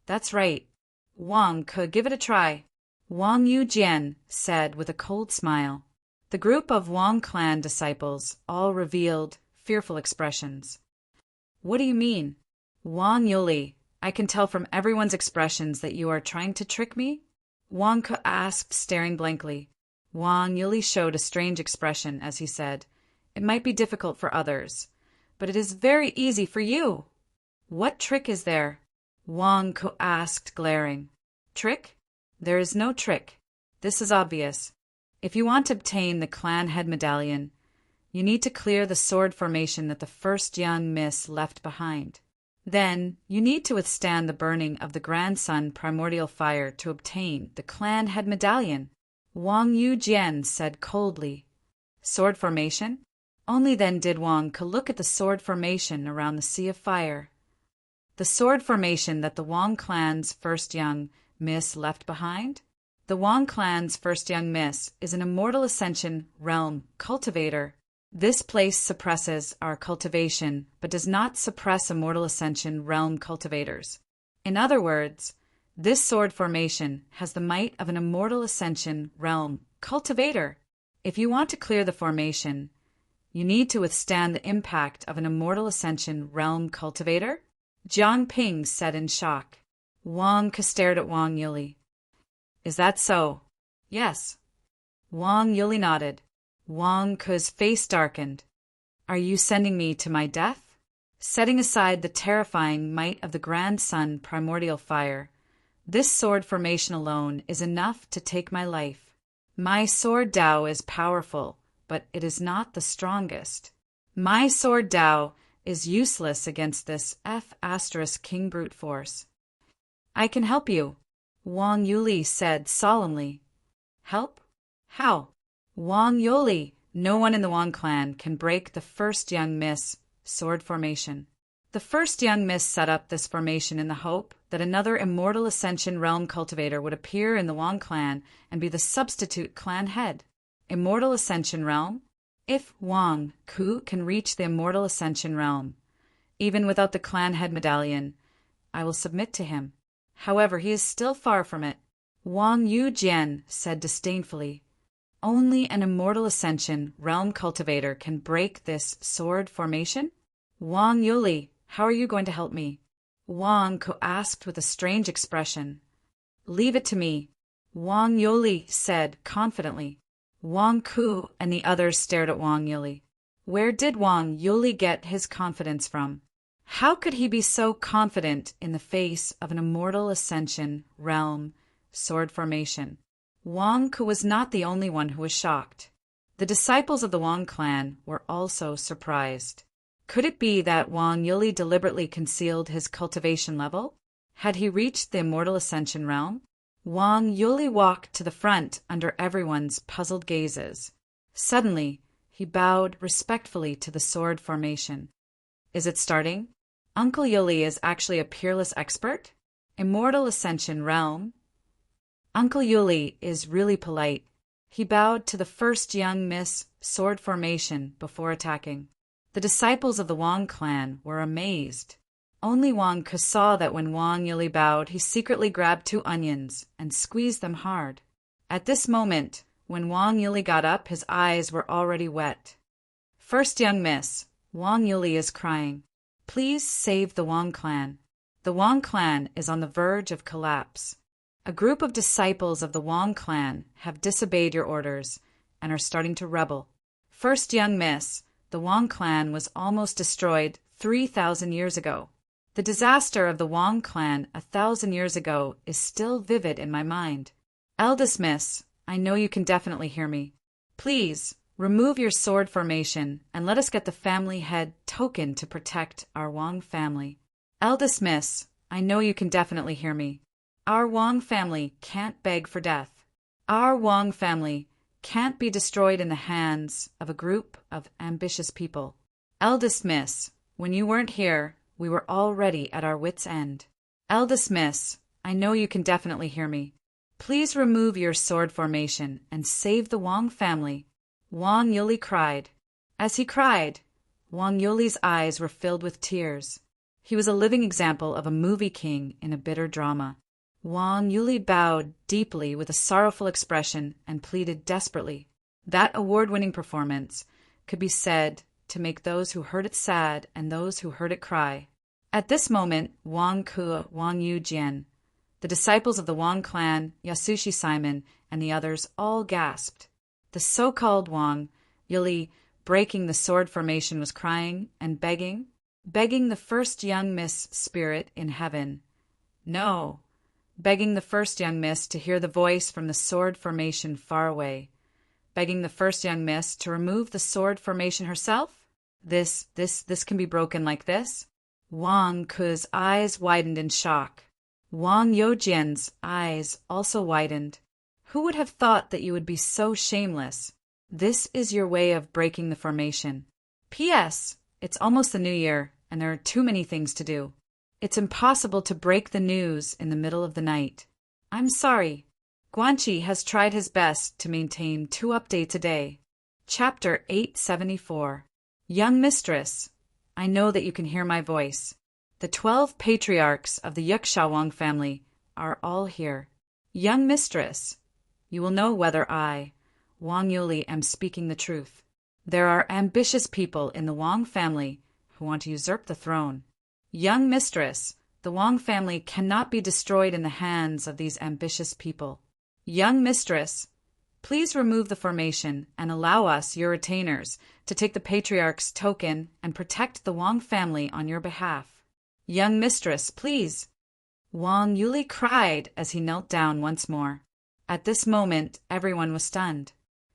That's right. Wang Ku, give it a try. Wang Yujian said with a cold smile. The group of Wang clan disciples all revealed fearful expressions. What do you mean? Wang Yoli, I can tell from everyone's expressions that you are trying to trick me? Wang Ke asked, staring blankly. Wang Yuli showed a strange expression as he said, It might be difficult for others, but it is very easy for you. What trick is there? Wang Ku asked, glaring. Trick? There is no trick. This is obvious. If you want to obtain the clan head medallion, you need to clear the sword formation that the first young miss left behind. Then, you need to withstand the burning of the grandson primordial fire to obtain the clan head medallion, Wang Yujian said coldly. Sword formation? Only then did Wang Ke look at the sword formation around the sea of fire. The sword formation that the Wang clan's first young miss left behind? The Wang clan's first young miss is an immortal ascension realm cultivator. This place suppresses our cultivation, but does not suppress immortal ascension realm cultivators. In other words, this sword formation has the might of an immortal ascension realm cultivator. If you want to clear the formation, you need to withstand the impact of an immortal ascension realm cultivator? Jiang Ping said in shock. Wang Ke stared at Wang Yuli. Is that so? Yes. Wang Yuli nodded. Wang Ke's face darkened. Are you sending me to my death? Setting aside the terrifying might of the grandson primordial fire, this sword formation alone is enough to take my life. My sword Dao is powerful, but it is not the strongest. My sword Dao is useless against this King brute force. I can help you, Wang Yuli said solemnly. Help? How? Wang Yuli, no one in the Wang clan can break the first young miss sword formation. The first young miss set up this formation in the hope that another immortal ascension realm cultivator would appear in the Wang clan and be the substitute clan head. Immortal ascension realm? If Wang Ku can reach the immortal ascension realm, even without the clan head medallion, I will submit to him. However, he is still far from it. Wang Yujian said disdainfully. Only an immortal ascension realm cultivator can break this sword formation? Wang Yuli, how are you going to help me? Wang Ku asked with a strange expression. Leave it to me, Wang Yuli said confidently. Wang Ku and the others stared at Wang Yuli. Where did Wang Yuli get his confidence from? How could he be so confident in the face of an immortal ascension realm sword formation? Wang Ku was not the only one who was shocked. The disciples of the Wang clan were also surprised. Could it be that Wang Yuli deliberately concealed his cultivation level? Had he reached the immortal ascension realm? Wang Yuli walked to the front under everyone's puzzled gazes. Suddenly, he bowed respectfully to the sword formation. Is it starting? Uncle Yuli is actually a peerless expert? Immortal ascension realm? Uncle Yuli is really polite. He bowed to the first young miss sword formation before attacking. The disciples of the Wang clan were amazed. Only Wang Ke saw that when Wang Yuli bowed, he secretly grabbed 2 onions and squeezed them hard. At this moment, when Wang Yuli got up, his eyes were already wet. First young miss, Wang Yuli is crying. Please save the Wang clan. The Wang clan is on the verge of collapse. A group of disciples of the Wang clan have disobeyed your orders and are starting to rebel. First young miss, the Wang clan was almost destroyed 3,000 years ago. The disaster of the Wang clan 1,000 years ago is still vivid in my mind. Eldest miss, I know you can definitely hear me. Please, remove your sword formation and let us get the family head token to protect our Wang family. Eldest miss, I know you can definitely hear me. Our Wang family can't beg for death. Our Wang family can't be destroyed in the hands of a group of ambitious people. Eldest miss, when you weren't here, we were already at our wits' end. Eldest miss, I know you can definitely hear me. Please remove your sword formation and save the Wang family. Wang Yuli cried. As he cried, Wang Yuli's eyes were filled with tears. He was a living example of a movie king in a bitter drama. Wang Yuli bowed deeply with a sorrowful expression and pleaded desperately. That award-winning performance could be said to make those who heard it sad and those who heard it cry. At this moment, Wang Ku, Wang Yujian, the disciples of the Wang clan, Yasushi Simon, and the others all gasped. The so-called Wang Yuli breaking the sword formation was crying and begging the first young miss spirit in heaven. No, begging the first young miss to hear the voice from the sword formation far away. Begging the first young miss to remove the sword formation herself? This can be broken like this? Wang Ke's eyes widened in shock. Wang Youjian's eyes also widened. Who would have thought that you would be so shameless? This is your way of breaking the formation. P.S. It's almost the new year, and there are too many things to do. It's impossible to break the news in the middle of the night. I'm sorry. Guanqi has tried his best to maintain 2 updates a day. Chapter 874. Young Mistress, I know that you can hear my voice. The 12 patriarchs of the Yuxia Wang family are all here. Young Mistress, you will know whether I, Wang Yuli, am speaking the truth. There are ambitious people in the Wang family who want to usurp the throne. Young Mistress, the Wang family cannot be destroyed in the hands of these ambitious people. Young Mistress, please remove the formation and allow us, your retainers, to take the patriarch's token and protect the Wang family on your behalf. Young Mistress, please. Wang Yuli cried as he knelt down once more. At this moment, everyone was stunned.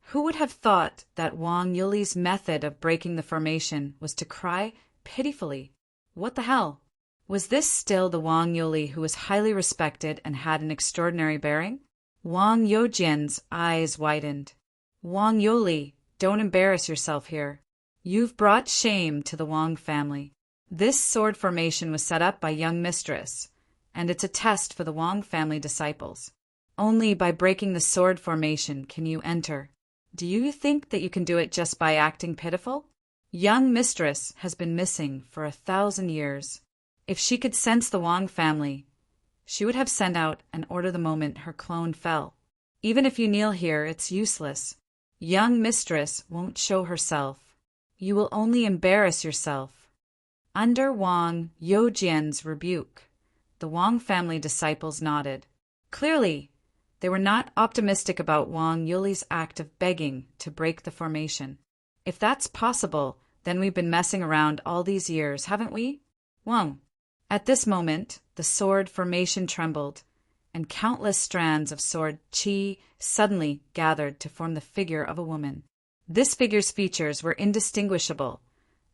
Who would have thought that Wang Yuli's method of breaking the formation was to cry pitifully? What the hell? Was this still the Wang Yuli who was highly respected and had an extraordinary bearing? Wang Youjian's eyes widened. Wang Yuli, don't embarrass yourself here. You've brought shame to the Wang family. This sword formation was set up by Young Mistress, and it's a test for the Wang family disciples. Only by breaking the sword formation can you enter. Do you think that you can do it just by acting pitiful? Young Mistress has been missing for 1,000 years. If she could sense the Wang family, she would have sent out an order the moment her clone fell. Even if you kneel here, it's useless. Young Mistress won't show herself. You will only embarrass yourself. Under Wang Youjian's rebuke, the Wang family disciples nodded. Clearly, they were not optimistic about Wang Yuli's act of begging to break the formation. If that's possible, then we've been messing around all these years, haven't we? Wang. At this moment, the sword formation trembled, and countless strands of sword qi suddenly gathered to form the figure of a woman. This figure's features were indistinguishable,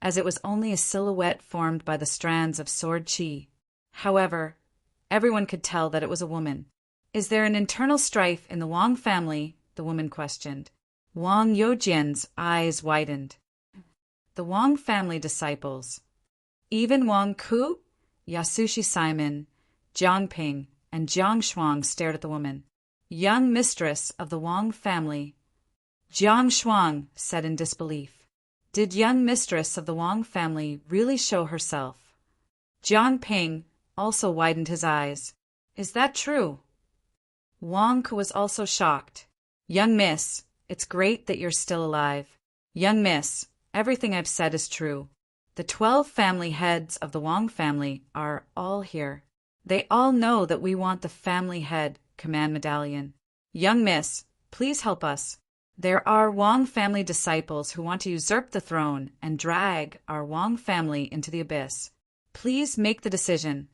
as it was only a silhouette formed by the strands of sword qi. However, everyone could tell that it was a woman. Is there an internal strife in the Wang family? The woman questioned. Wang Youjian's eyes widened. The Wang family disciples. Even Wang Ku, Yasushi Simon, Jiang Ping, and Jiang Shuang stared at the woman. Young Mistress of the Wang family. Jiang Shuang said in disbelief. Did Young Mistress of the Wang family really show herself? Jiang Ping also widened his eyes. Is that true? Wang Ku was also shocked. Young Miss, it's great that you're still alive. Young Miss, everything I've said is true. The 12 family heads of the Wang family are all here. They all know that we want the family head command medallion. Young Miss, please help us. There are Wang family disciples who want to usurp the throne and drag our Wang family into the abyss. Please make the decision.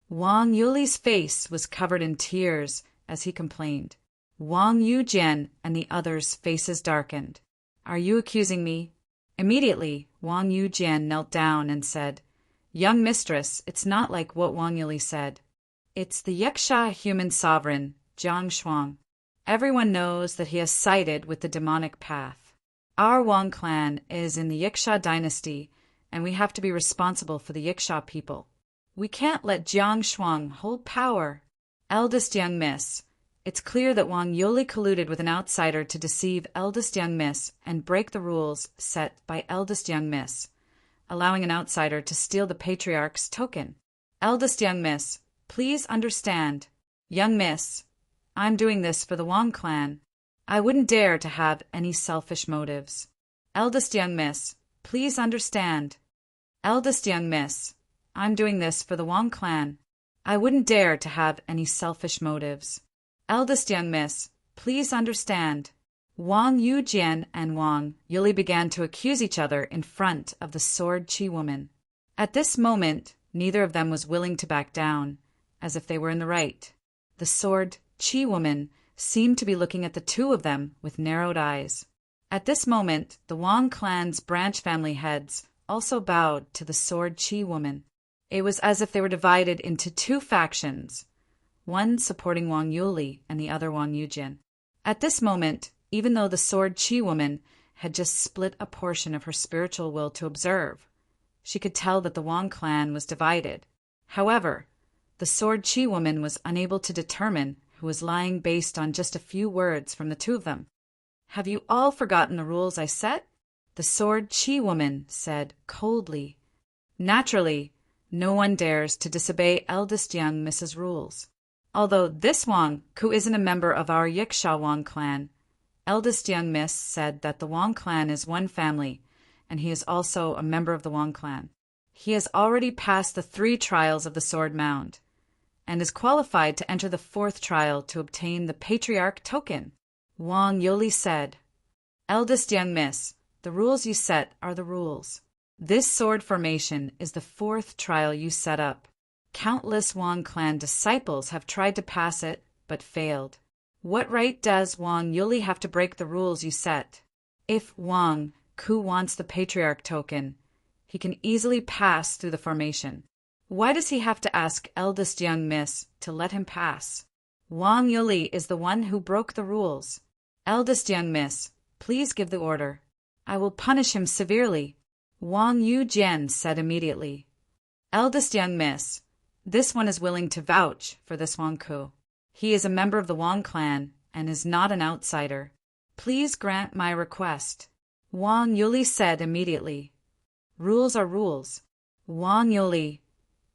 Wang Yuli's face was covered in tears as he complained. Wang Youjian and the others' faces darkened. Are you accusing me? Immediately, Wang Youjian knelt down and said, Young Mistress, it's not like what Wang Yuli said. It's the Yuxia human sovereign, Jiang Shuang. Everyone knows that he has sided with the demonic path. Our Wang clan is in the Yuxia dynasty, and we have to be responsible for the Yuxia people. We can't let Jiang Shuang hold power. Eldest Young Miss, it's clear that Wang Yuli colluded with an outsider to deceive Eldest Young Miss and break the rules set by Eldest Young Miss, allowing an outsider to steal the patriarch's token. Eldest Young Miss, please understand. Young Miss, I'm doing this for the Wang clan. I wouldn't dare to have any selfish motives. Eldest Young Miss, please understand. Eldest Young Miss, I'm doing this for the Wang clan. I wouldn't dare to have any selfish motives. Eldest Young Miss, please understand. Wang Yujian and Wang Yuli began to accuse each other in front of the Sword Chi woman. At this moment, neither of them was willing to back down, as if they were in the right. The Sword Chi woman seemed to be looking at the two of them with narrowed eyes. At this moment, the Wang clan's branch family heads also bowed to the Sword Chi woman. It was as if they were divided into two factions, one supporting Wang Yuli and the other Wang Yujian. At this moment, even though the Sword Chi woman had just split a portion of her spiritual will to observe, she could tell that the Wang clan was divided. However, the Sword Chi woman was unable to determine who was lying based on just a few words from the two of them. "Have you all forgotten the rules I set?" the Sword Chi woman said coldly. Naturally, no one dares to disobey eldest young Mrs. rules. Although this Wang, who isn't a member of our Yiksha Wang clan, eldest young Miss said that the Wang clan is one family, and he is also a member of the Wang clan. He has already passed the 3 trials of the Sword Mound, and is qualified to enter the 4th trial to obtain the Patriarch token. Wang Yuli said, "Eldest young Miss, the rules you set are the rules. This sword formation is the 4th trial you set up. Countless Wang clan disciples have tried to pass it, but failed. What right does Wang Yuli have to break the rules you set? If Wang Ku wants the Patriarch token, he can easily pass through the formation. Why does he have to ask eldest young Miss to let him pass? Wang Yuli is the one who broke the rules. Eldest young Miss, please give the order. I will punish him severely." Wang Yujian said immediately. "Eldest young Miss, this one is willing to vouch for this Wang Ku. He is a member of the Wang clan and is not an outsider. Please grant my request." Wang Yuli said immediately. "Rules are rules. Wang Yuli,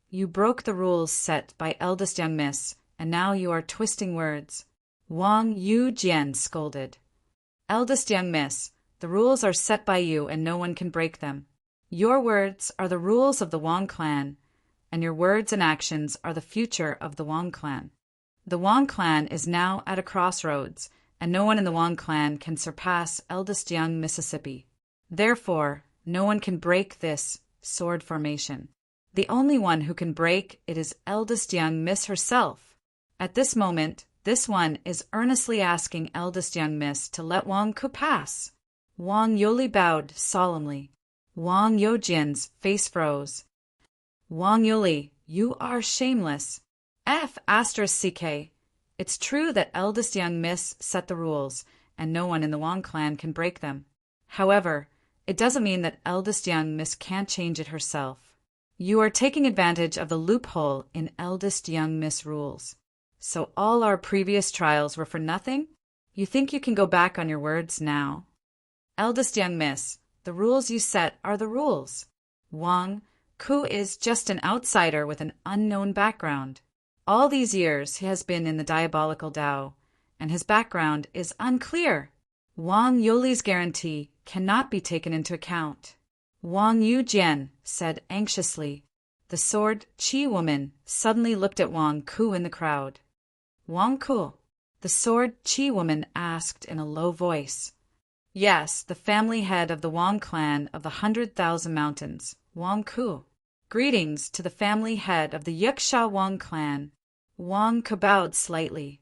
you broke the rules set by eldest young Miss, and now you are twisting words." Wang Yujian scolded. "Eldest young Miss, the rules are set by you and no one can break them. Your words are the rules of the Wang clan, and your words and actions are the future of the Wang clan. The Wang clan is now at a crossroads, and no one in the Wang clan can surpass eldest young Mississippi. Therefore, no one can break this sword formation. The only one who can break it is eldest young Miss herself. At this moment, this one is earnestly asking eldest young Miss to let Wang Ku pass." Wang Yuli bowed solemnly. Wang Yujian's face froze. "Wang Yuli, you are shameless. F***CK. It's true that eldest young Miss set the rules, and no one in the Wang clan can break them. However, it doesn't mean that eldest young Miss can't change it herself. You are taking advantage of the loophole in eldest young Miss rules. So all our previous trials were for nothing? You think you can go back on your words now? Eldest young Miss, the rules you set are the rules. Wang Ku is just an outsider with an unknown background. All these years he has been in the diabolical Tao, and his background is unclear. Wang Yuli's guarantee cannot be taken into account." Wang Yujian said anxiously. The Sword Chi woman suddenly looked at Wang Ku in the crowd. "Wang Ku?" the Sword Chi woman asked in a low voice. "Yes, the family head of the Wang clan of the 100,000 Mountains, Wang Ku. Greetings to the family head of the Yiksha Wang clan." Wang Ku bowed slightly.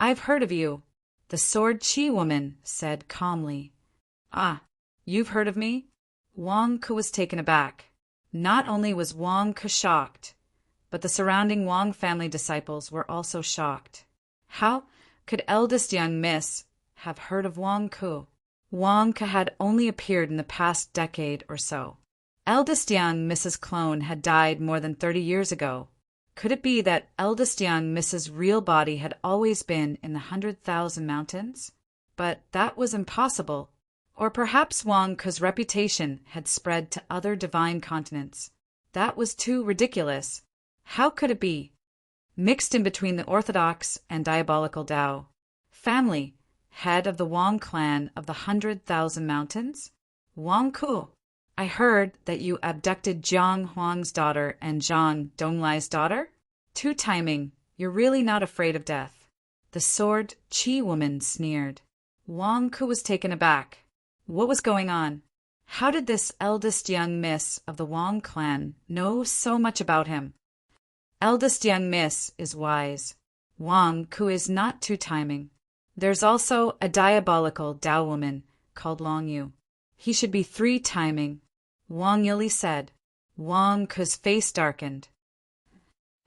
"I've heard of you," the Sword Chi woman said calmly. "Ah, you've heard of me?" Wang Ku was taken aback. Not only was Wang Ku shocked, but the surrounding Wang family disciples were also shocked. How could eldest young Miss have heard of Wang Ku? Wang Ku had only appeared in the past decade or so. Eldest young Mrs. Clone had died more than 30 years ago. Could it be that eldest young Mrs. real body had always been in the 100,000 Mountains? But that was impossible. Or perhaps Wang Ku's reputation had spread to other divine continents. That was too ridiculous. How could it be? Mixed in between the orthodox and diabolical Tao. Family, head of the Wang clan of the 100,000 Mountains? Wang Ku, I heard that you abducted Jiang Huang's daughter and Zhang Donglai's daughter? Two-timing, you're really not afraid of death. The Sword Chi woman sneered. Wang Ku was taken aback. What was going on? How did this eldest young miss of the Wang clan know so much about him? Eldest young miss is wise. Wang Ku is not two-timing. There's also a diabolical Dao woman called Long Yu. He should be three-timing, Wang Yuli said. Wang Ku's face darkened.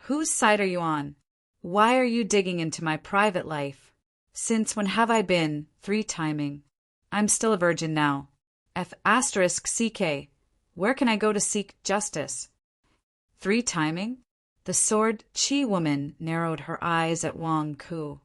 Whose side are you on? Why are you digging into my private life? Since when have I been three-timing? I'm still a virgin now. F***CK. Where can I go to seek justice? Three-timing? The sword Qi woman narrowed her eyes at Wang Ku.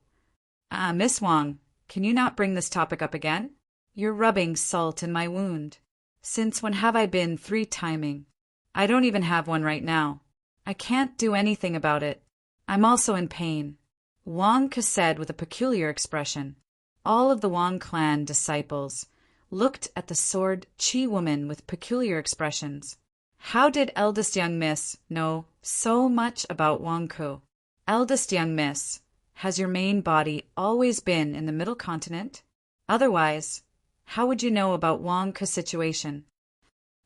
Miss Wang, can you not bring this topic up again? You're rubbing salt in my wound. Since when have I been three-timing? I don't even have one right now. I can't do anything about it. I'm also in pain. Wang Ku said with a peculiar expression. All of the Wang clan disciples looked at the sword Qi woman with peculiar expressions. How did eldest young miss know so much about Wang Ku? Eldest young miss, has your main body always been in the middle continent? Otherwise, how would you know about Wang Ku's situation?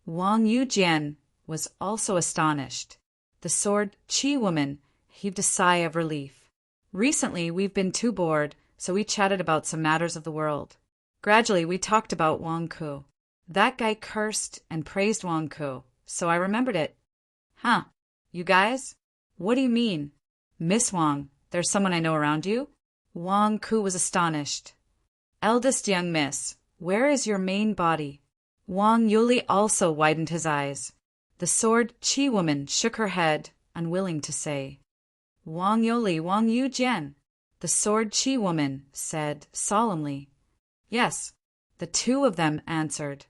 Wang Yujian was also astonished. The sword Qi woman heaved a sigh of relief. Recently, we've been too bored, so we chatted about some matters of the world. Gradually, we talked about Wang Ku. That guy cursed and praised Wang Ku, so I remembered it. Huh, you guys? What do you mean? Miss Wang, there's someone I know around you? Wang Ku was astonished. Eldest young miss, where is your main body? Wang Yuli also widened his eyes. The sword Qi woman shook her head, unwilling to say. Wang Yuli, Wang Yujian, the sword Qi woman said solemnly. Yes, the two of them answered.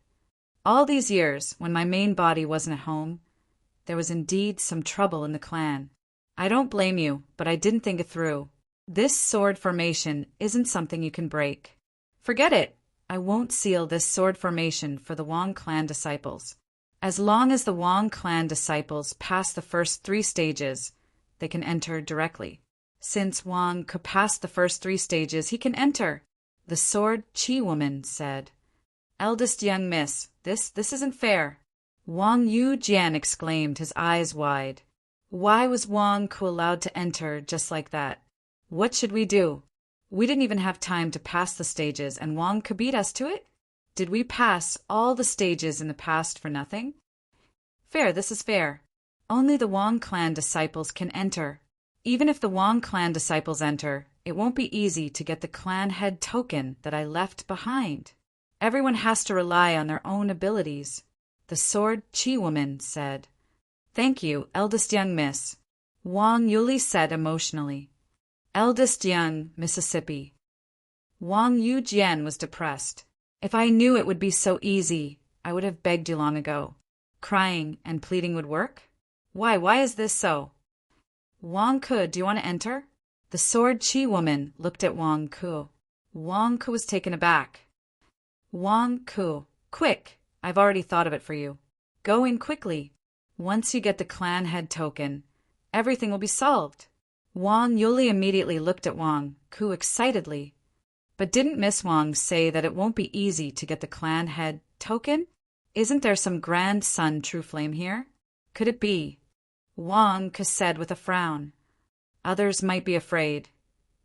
All these years, when my main body wasn't at home, there was indeed some trouble in the clan. I don't blame you, but I didn't think it through. This sword formation isn't something you can break. Forget it. I won't seal this sword formation for the Wang clan disciples. As long as the Wang clan disciples pass the first 3 stages, they can enter directly. Since Wang could pass the first 3 stages, he can enter, the sword Qi woman said. Eldest young miss, this isn't fair. Wang Yujian exclaimed, his eyes wide. Why was Wang Ku allowed to enter just like that? What should we do? We didn't even have time to pass the stages, and Wang Ku beat us to it? Did we pass all the stages in the past for nothing? Fair, this is fair. Only the Wang clan disciples can enter. Even if the Wang clan disciples enter, it won't be easy to get the clan head token that I left behind. Everyone has to rely on their own abilities, the sword Qi woman said. Thank you, eldest young miss, Wang Yuli said emotionally. Eldest young Mississippi. Wang Yujian was depressed. If I knew it would be so easy, I would have begged you long ago. Crying and pleading would work? Why is this so? Wang Ku, do you want to enter? The sword Qi woman looked at Wang Ku. Wang Ku was taken aback. Wang Ku, quick, I've already thought of it for you. Go in quickly. Once you get the clan head token, everything will be solved. Wang Yuli immediately looked at Wang Ku excitedly. But didn't Miss Wang say that it won't be easy to get the clan head token? Isn't there some grand sun true flame here? Could it be? Wang Ku said with a frown. Others might be afraid.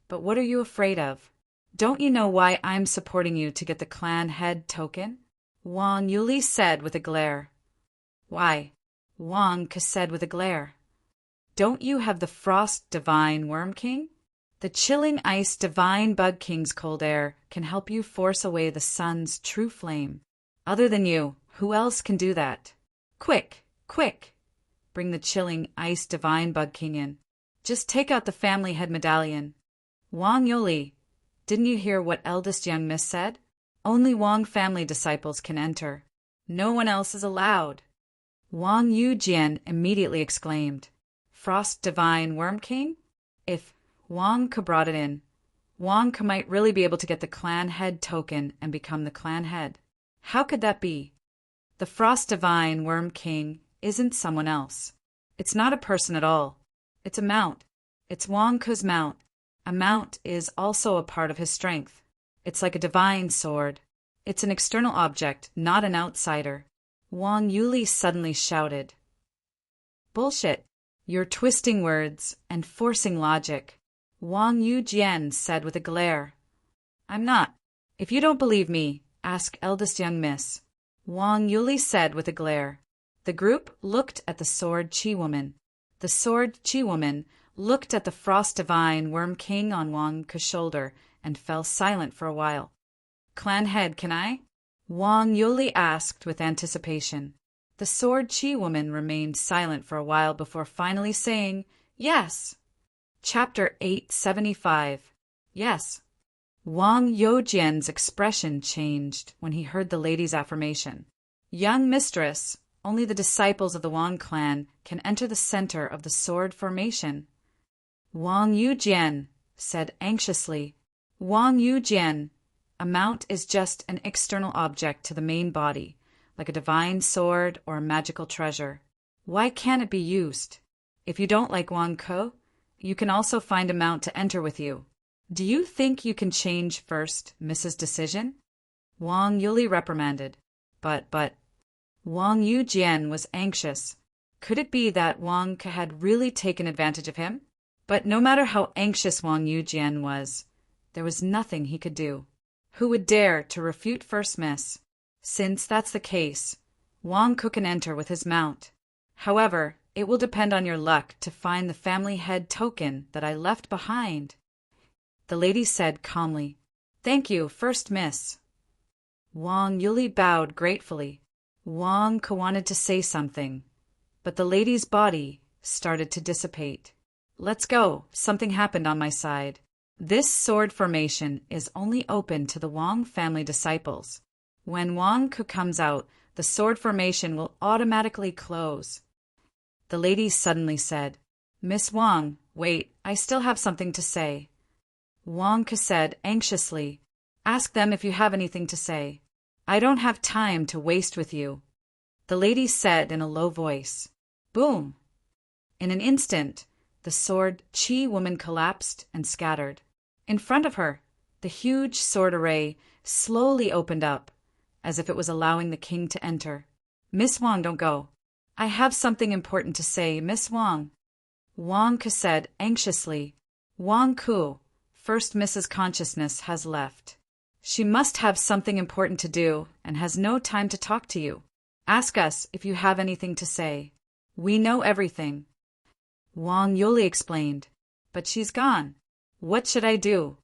But what are you afraid of? Don't you know why I'm supporting you to get the clan head token? Wang Yuli said with a glare. Why? Wang Ku said with a glare. Don't you have the Frost Divine Worm King? The chilling ice Divine Bug King's cold air can help you force away the sun's true flame. Other than you, who else can do that? Quick, quick! Bring the chilling ice Divine Bug King in. Just take out the family head medallion. Wang Yuli, didn't you hear what eldest young miss said? Only Wang family disciples can enter. No one else is allowed. Wang Yujian immediately exclaimed. Frost Divine Worm King? If Wang Ku brought it in, Wang Ku might really be able to get the clan head token and become the clan head. How could that be? The Frost Divine Worm King isn't someone else. It's not a person at all. It's a mount. It's Wang Ku's mount. A mount is also a part of his strength. It's like a divine sword. It's an external object, not an outsider. Wang Yuli suddenly shouted. Bullshit. You're twisting words and forcing logic, Wang Yujian said with a glare. I'm not. If you don't believe me, ask eldest young miss, Wang Yuli said with a glare. The group looked at the sword Chi woman. The sword Chi woman looked at the frost divine worm king on Wang's shoulder and fell silent for a while. Clan head, can I? Wang Yuli asked with anticipation. The sword Chi woman remained silent for a while before finally saying, yes. Chapter 875. Yes. Wang Youjian's expression changed when he heard the lady's affirmation. Young mistress, only the disciples of the Wang clan can enter the center of the sword formation. Wang Yujian said anxiously. Wang Yujian, a mount is just an external object to the main body, like a divine sword or a magical treasure. Why can't it be used? If you don't like Wang Ko, you can also find a mount to enter with you. Do you think you can change first, Mrs. Decision? Wang Yuli reprimanded. But, Wang Yujian was anxious. Could it be that Wang Ke had really taken advantage of him? But no matter how anxious Wang Yujian was, there was nothing he could do. Who would dare to refute First Miss? Since that's the case, Wang Ke can enter with his mount. However, it will depend on your luck to find the family head token that I left behind. The lady said calmly. Thank you, First Miss. Wang Yuli bowed gratefully. Wang Ke wanted to say something, but the lady's body started to dissipate. Let's go. Something happened on my side. This sword formation is only open to the Wang family disciples. When Wang Ke comes out, the sword formation will automatically close. The lady suddenly said, Miss Wang, wait, I still have something to say. Wang Ke said anxiously, ask them if you have anything to say. I don't have time to waste with you. The lady said in a low voice. Boom! In an instant, the sword Chi woman collapsed and scattered. In front of her, the huge sword array slowly opened up, as if it was allowing the king to enter. Miss Wang, don't go. I have something important to say, Miss Wang. Wang Ke said anxiously. Wang Ku, First Mrs. Consciousness has left. She must have something important to do and has no time to talk to you. Ask us if you have anything to say. We know everything. Wang Yuli explained. But she's gone. What should I do?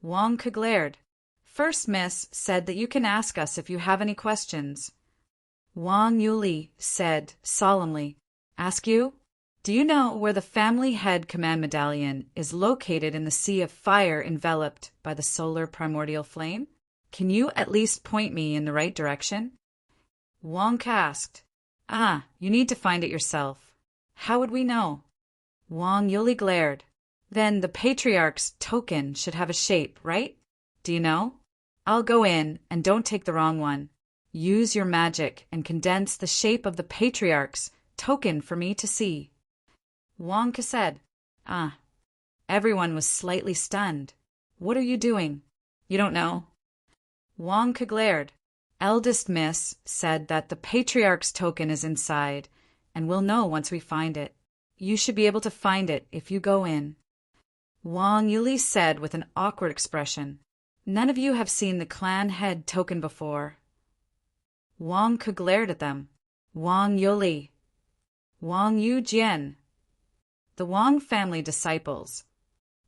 Wang Ke glared. First Miss said that you can ask us if you have any questions. Wang Yuli said solemnly. Ask you? Do you know where the family head command medallion is located in the sea of fire enveloped by the solar primordial flame? Can you at least point me in the right direction? Wang Ke asked. You need to find it yourself. How would we know? Wang Yuli glared. Then the patriarch's token should have a shape, right? Do you know? I'll go in, and don't take the wrong one. Use your magic and condense the shape of the patriarch's token for me to see. Wang Ke said. Everyone was slightly stunned. What are you doing? You don't know? Wang Ke glared. Eldest Miss said that the patriarch's token is inside, and we'll know once we find it. You should be able to find it if you go in. Wang Yuli said with an awkward expression. None of you have seen the clan head token before. Wang Ke glared at them. Wang Yuli. Wang Yujian. The Wang family disciples.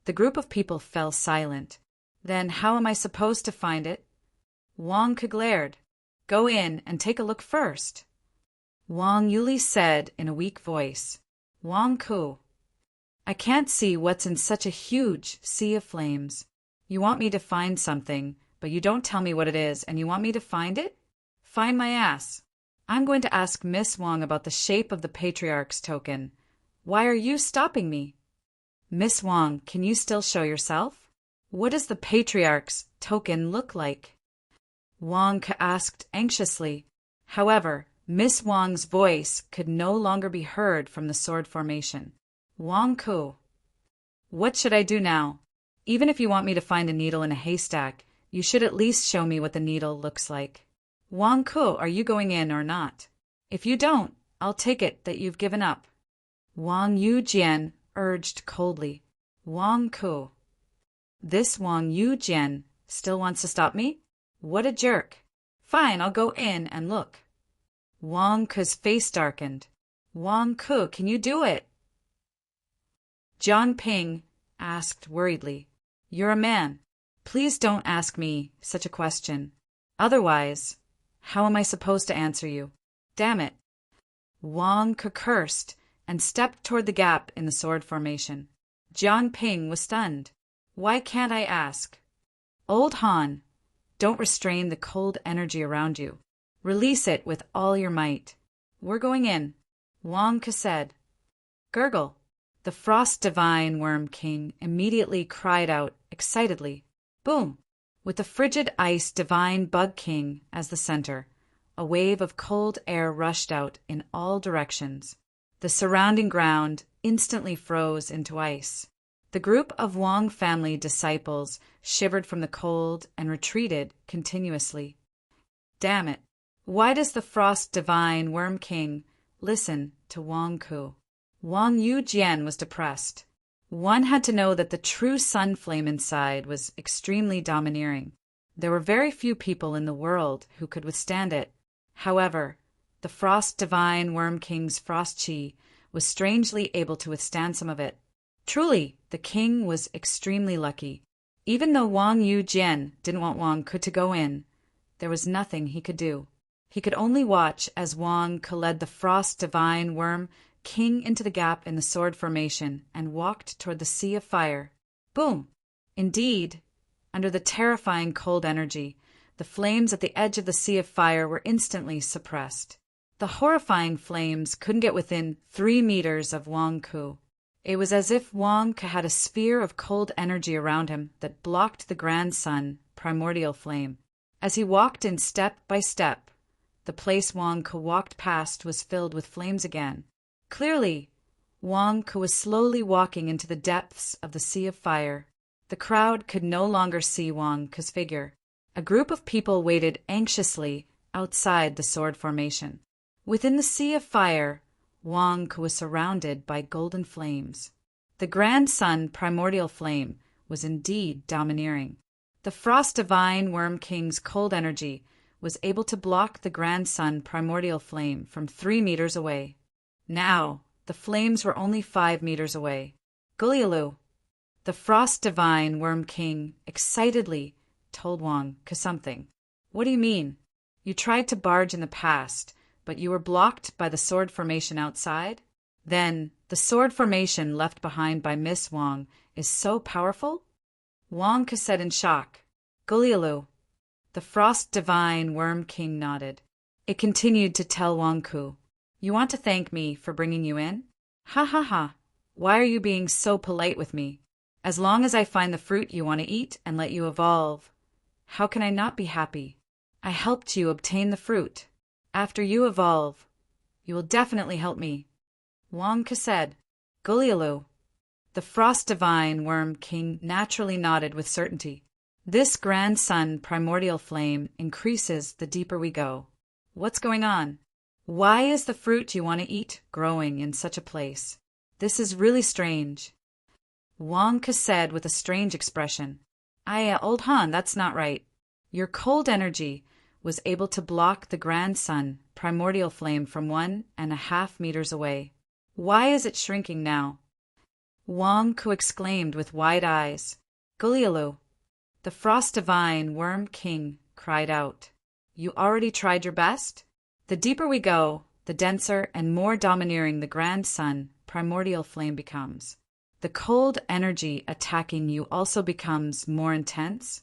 The group of people fell silent. Then how am I supposed to find it? Wang Ke glared. Go in and take a look first. Wang Yuli said in a weak voice. Wang Ku. I can't see what's in such a huge sea of flames. You want me to find something, but you don't tell me what it is, and you want me to find it? Find my ass. I'm going to ask Miss Wang about the shape of the patriarch's token. Why are you stopping me? Miss Wang, can you still show yourself? What does the patriarch's token look like? Wang Ke asked anxiously. However, Miss Wang's voice could no longer be heard from the sword formation. Wang Ku. What should I do now? Even if you want me to find a needle in a haystack, You should at least show me what the needle looks like. Wang Ku, are you going in or not? If you don't, I'll take it that you've given up. Wang Yujian urged coldly. Wang Ku. This Wang Yujian still wants to stop me? What a jerk. Fine, I'll go in and look. Wang Ku's face darkened. Wang Ku, can you do it? Jiang Ping asked worriedly. You're a man. Please don't ask me such a question. Otherwise, how am I supposed to answer you? Damn it. Wang Ku cursed and stepped toward the gap in the sword formation. Jiang Ping was stunned. Why can't I ask? Old Han, don't restrain the cold energy around you. Release it with all your might. We're going in, Wang Ku said. Gurgle. The Frost Divine Worm King immediately cried out excitedly. Boom! With the frigid ice Divine Bug King as the center, a wave of cold air rushed out in all directions. The surrounding ground instantly froze into ice. The group of Wang family disciples shivered from the cold and retreated continuously. Damn it! Why does the Frost Divine Worm King listen to Wang Ku? Wang Yujian was depressed. One had to know that the true sun flame inside was extremely domineering. There were very few people in the world who could withstand it. However, the Frost Divine Worm King's Frost Chi was strangely able to withstand some of it. Truly, the king was extremely lucky. Even though Wang Yujian didn't want Wang Ku to go in, there was nothing he could do. He could only watch as Wang Ku led the Frost Divine Worm King into the gap in the sword formation and walked toward the sea of fire. Boom! Indeed, under the terrifying cold energy, the flames at the edge of the sea of fire were instantly suppressed. The horrifying flames couldn't get within 3 meters of Wang Ku. It was as if Wang Ku had a sphere of cold energy around him that blocked the grand sun, primordial flame. As he walked in step by step, the place Wang Ku walked past was filled with flames again. Clearly, Wang Ku was slowly walking into the depths of the sea of fire. The crowd could no longer see Wang Ku's figure. A group of people waited anxiously outside the sword formation. Within the sea of fire, Wang Ku was surrounded by golden flames. The grand sun primordial flame was indeed domineering. The Frost Divine Worm King's cold energy was able to block the grand sun primordial flame from 3 meters away. Now, the flames were only 5 meters away. Gulialu, the Frost Divine Worm King, excitedly told Wang Ku something. What do you mean? You tried to barge in the past, but you were blocked by the sword formation outside? Then, the sword formation left behind by Miss Wang is so powerful? Wang Ku said in shock. Gulialu, the Frost Divine Worm King nodded. It continued to tell Wang Ku, you want to thank me for bringing you in? Ha ha ha. Why are you being so polite with me? As long as I find the fruit you want to eat and let you evolve, how can I not be happy? I helped you obtain the fruit. After you evolve, you will definitely help me. Wang Ku said. Gulialu, the Frost Divine Worm King naturally nodded with certainty. This grand sun primordial flame increases the deeper we go. What's going on? Why is the fruit you want to eat growing in such a place? This is really strange. Wang Ku said with a strange expression. Old Han, that's not right. Your cold energy was able to block the grand sun primordial flame from 1.5 meters away. Why is it shrinking now? Wang Ku exclaimed with wide eyes. Gulialu, the Frost Divine Worm King cried out. You already tried your best? The deeper we go, the denser and more domineering the grand sun primordial flame becomes. The cold energy attacking you also becomes more intense?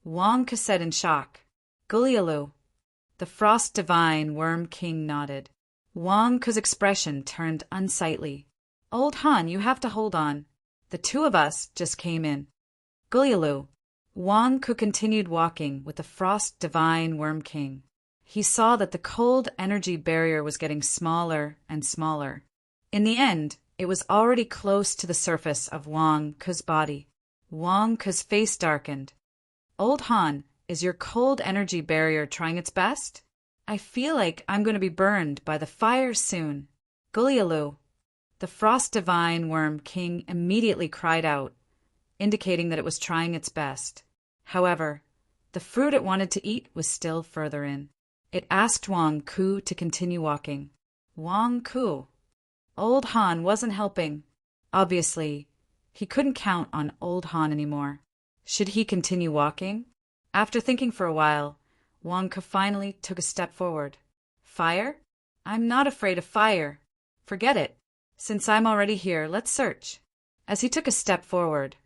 Wang Ku said in shock. Gulialu, the Frost Divine Worm King nodded. Wang Ku's expression turned unsightly. Old Han, you have to hold on. The two of us just came in. Gulialu. Wang Ku continued walking with the Frost Divine Worm King. He saw that the cold energy barrier was getting smaller and smaller. In the end, it was already close to the surface of Wang Ku's body. Wang Ku's face darkened. Old Han, is your cold energy barrier trying its best? I feel like I'm going to be burned by the fire soon. Gulialu. The Frost Divine Worm King immediately cried out, indicating that it was trying its best. However, the fruit it wanted to eat was still further in. It asked Wang Ku to continue walking. Wang Ku. Old Han wasn't helping. Obviously, he couldn't count on Old Han anymore. Should he continue walking? After thinking for a while, Wang Ku finally took a step forward. Fire? I'm not afraid of fire. Forget it. Since I'm already here, let's search. As he took a step forward,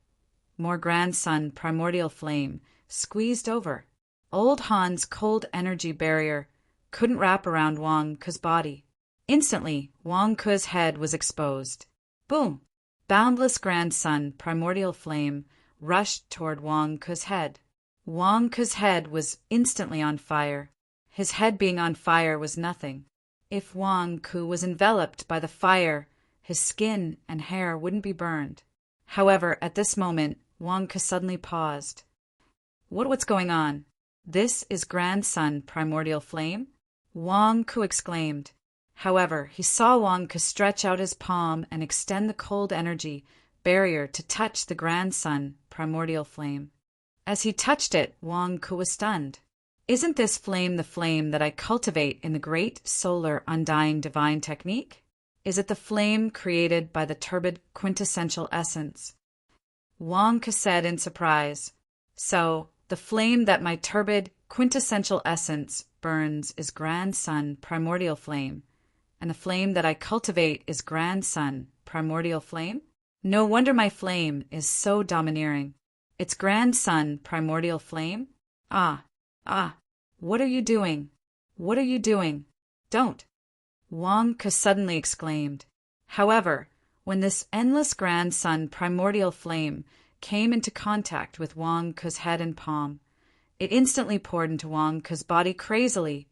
more Grand Sun primordial flame squeezed over. Old Han's cold energy barrier couldn't wrap around Wang Ku's body. Instantly, Wang Ku's head was exposed. Boom! Boundless Grand Sun primordial flame rushed toward Wang Ku's head. Wang Ku's head was instantly on fire. His head being on fire was nothing. If Wang Ku was enveloped by the fire, his skin and hair wouldn't be burned. However, at this moment, Wang Ku suddenly paused. What's going on? This is Grand Sun primordial flame? Wang Ku exclaimed. However, he saw Wang Ku stretch out his palm and extend the cold energy barrier to touch the Grand Sun primordial flame. As he touched it, Wang Ku was stunned. Isn't this flame the flame that I cultivate in the great solar undying divine technique? Is it the flame created by the turbid quintessential essence? Wang Ku said in surprise. So, the flame that my turbid quintessential essence burns is Grand Sun primordial flame, and the flame that I cultivate is Grand Sun primordial flame? No wonder my flame is so domineering. It's Grand Sun primordial flame? What are you doing? What are you doing? Don't! Wang Ku suddenly exclaimed. However, when this endless Grand Sun primordial flame came into contact with Wang Ku's head and palm, it instantly poured into Wang Ku's body crazily,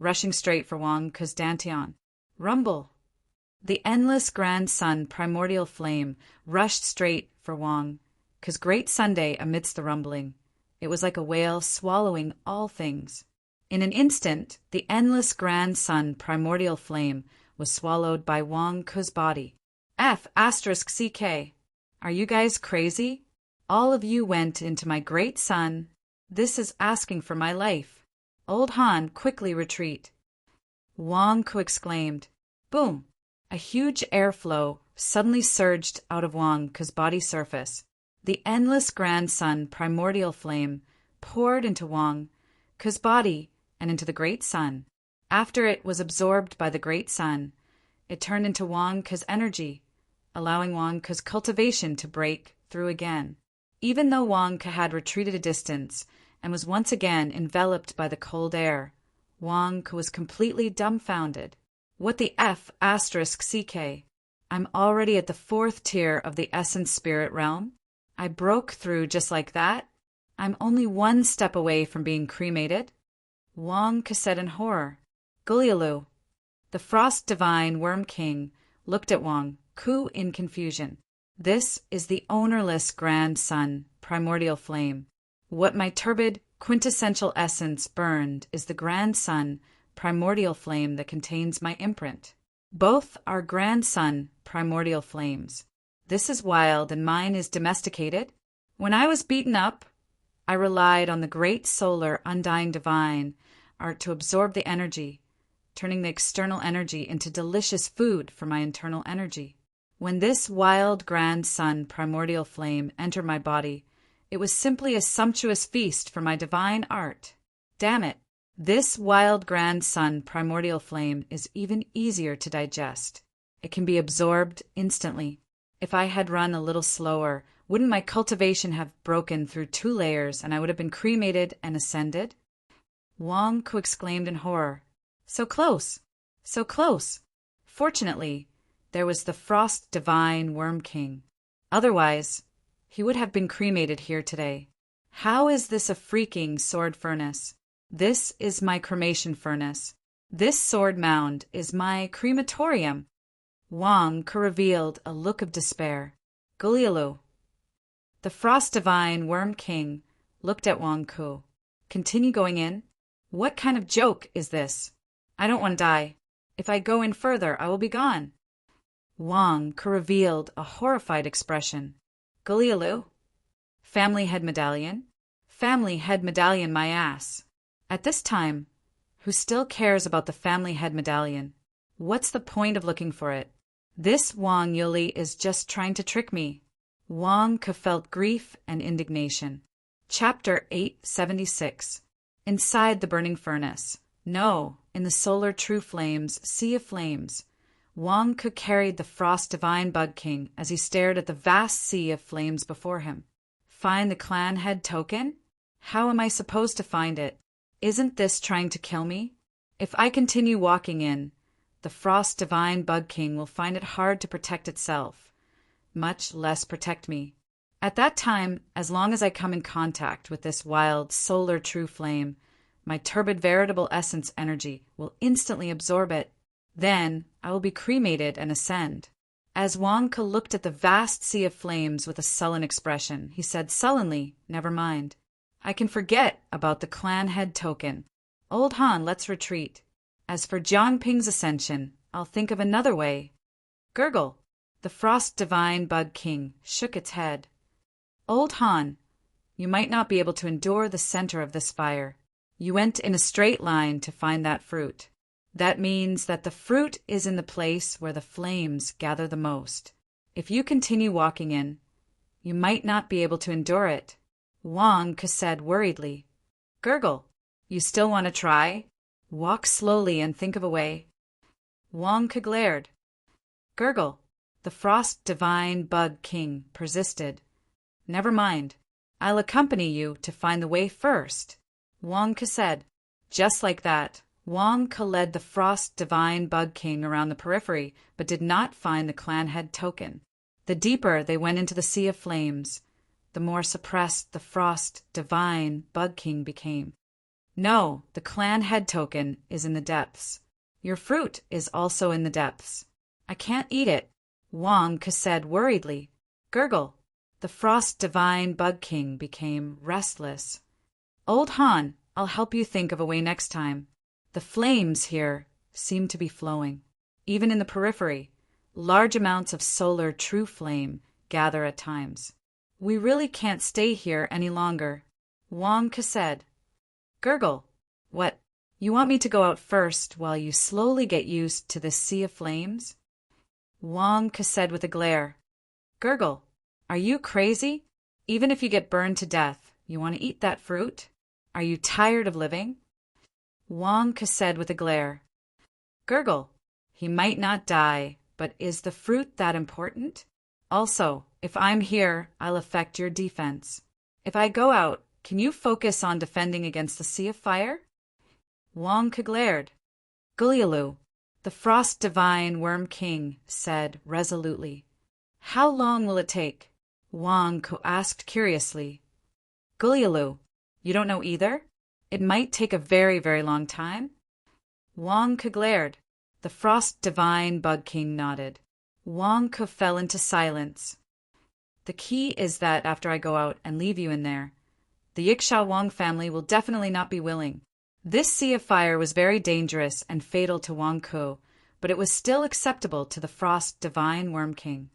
rushing straight for Wang Ku's dantian. Rumble! The endless Grand Sun primordial flame rushed straight for Wang Ku's great Sunday amidst the rumbling. It was like a whale swallowing all things. In an instant, the endless Grand Sun primordial flame was swallowed by Wang Ku's body. F***CK. Are you guys crazy? All of you went into my great sun. This is asking for my life. Old Han, quickly retreat. Wang Ku exclaimed. Boom! A huge airflow suddenly surged out of Wang Ku's body surface. The endless Grand Sun primordial flame poured into Wang Ku's body and into the great sun. After it was absorbed by the great sun, it turned into Wang Ku's energy, allowing Wang Ku's cultivation to break through again. Even though Wang Ku had retreated a distance and was once again enveloped by the cold air, Wang Ku was completely dumbfounded. What the F***CK? I'm already at the 4th tier of the essence spirit realm. I broke through just like that. I'm only 1 step away from being cremated. Wang Ku said in horror. Gulialu. The Frost Divine Worm King looked at Wang Ku in confusion. This is the ownerless Grand Sun primordial flame. What my turbid quintessential essence burned is the Grand Sun primordial flame that contains my imprint. Both are Grand Sun primordial flames. This is wild and mine is domesticated. When I was beaten up, I relied on the great solar undying divine art to absorb the energy, turning the external energy into delicious food for my internal energy. When this wild Grand Sun primordial flame entered my body, it was simply a sumptuous feast for my divine art. Damn it! This wild Grand Sun primordial flame is even easier to digest. It can be absorbed instantly. If I had run a little slower, wouldn't my cultivation have broken through 2 layers and I would have been cremated and ascended? Wang Ku exclaimed in horror. So close! So close! Fortunately, there was the Frost Divine Worm King. Otherwise, he would have been cremated here today. How is this a freaking sword furnace? This is my cremation furnace. This sword mound is my crematorium. Wang Ku revealed a look of despair. Gulialu. The Frost Divine Worm King looked at Wang Ku. Continue going in? What kind of joke is this? I don't want to die. If I go in further, I will be gone. Wang Ku revealed a horrified expression. Gulialu? Family head medallion? Family head medallion, my ass. At this time, who still cares about the family head medallion? What's the point of looking for it? This Wang Yuli is just trying to trick me. Wang Ku felt grief and indignation. Chapter 876. Inside the burning furnace. No, in the solar true flames, sea of flames. Wang Ku carried the frost divine bug king as he stared at the vast sea of flames before him. Find the clan head token? How am I supposed to find it? Isn't this trying to kill me? If I continue walking in, the frost divine bug king will find it hard to protect itself, much less protect me. At that time, as long as I come in contact with this wild solar true flame, my turbid veritable essence energy will instantly absorb it. Then I will be cremated and ascend. As Wang Ku looked at the vast sea of flames with a sullen expression, he said sullenly, "Never mind. I can forget about the clan head token. Old Han, let's retreat. As for Jiang Ping's ascension, I'll think of another way." Gurgle. The frost divine bug king shook its head. Old Han, you might not be able to endure the center of this fire. You went in a straight line to find that fruit. That means that the fruit is in the place where the flames gather the most. If you continue walking in, you might not be able to endure it. Wang Ku said worriedly. Gurgle, you still want to try? Walk slowly and think of a way. Wang Ku glared. Gurgle, the frost divine bug king persisted. Never mind. I'll accompany you to find the way first. Wang Ku said. Just like that, Wang Ku led the frost divine bug king around the periphery, but did not find the clan head token. The deeper they went into the sea of flames, the more suppressed the frost divine bug king became. No, the clan head token is in the depths. Your fruit is also in the depths. I can't eat it, Wang Ku said worriedly. Gurgle. The frost divine bug king became restless. Old Han, I'll help you think of a way next time. The flames here seem to be flowing. Even in the periphery, large amounts of solar true flame gather at times. We really can't stay here any longer, Wang Ku said. Gurgle. What? You want me to go out first while you slowly get used to this sea of flames? Wang Ku said with a glare. Gurgle. Are you crazy? Even if you get burned to death, you want to eat that fruit? Are you tired of living? Wang Ku said with a glare. Gurgle. He might not die, but is the fruit that important? Also, if I'm here, I'll affect your defense. If I go out, can you focus on defending against the sea of fire? Wang Ku glared. Gulialu, the frost divine worm king, said resolutely. How long will it take? Wang Ku asked curiously. Gulialu, you don't know either? It might take a very, very long time. Wang Ku glared. The frost divine bug king nodded. Wang Ku fell into silence. The key is that after I go out and leave you in there, the Yiksha Wang family will definitely not be willing. This sea of fire was very dangerous and fatal to Wang Ku, but it was still acceptable to the frost divine worm king.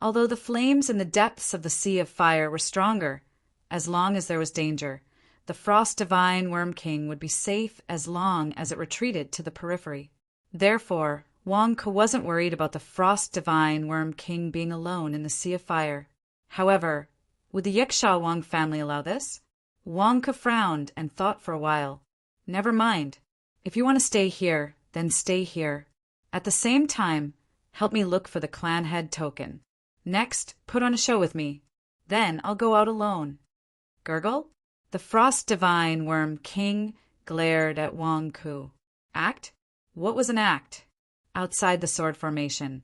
Although the flames in the depths of the sea of fire were stronger, as long as there was danger, the frost divine worm king would be safe as long as it retreated to the periphery. Therefore, Wang Ku wasn't worried about the frost divine worm king being alone in the sea of fire. However, would the Yiksha Wang family allow this? Wang Ku frowned and thought for a while. Never mind. If you want to stay here, then stay here. At the same time, help me look for the clan head token. Next, put on a show with me. Then I'll go out alone. Gurgle? The frost divine worm king glared at Wang Ku. Act? What was an act? Outside the sword formation,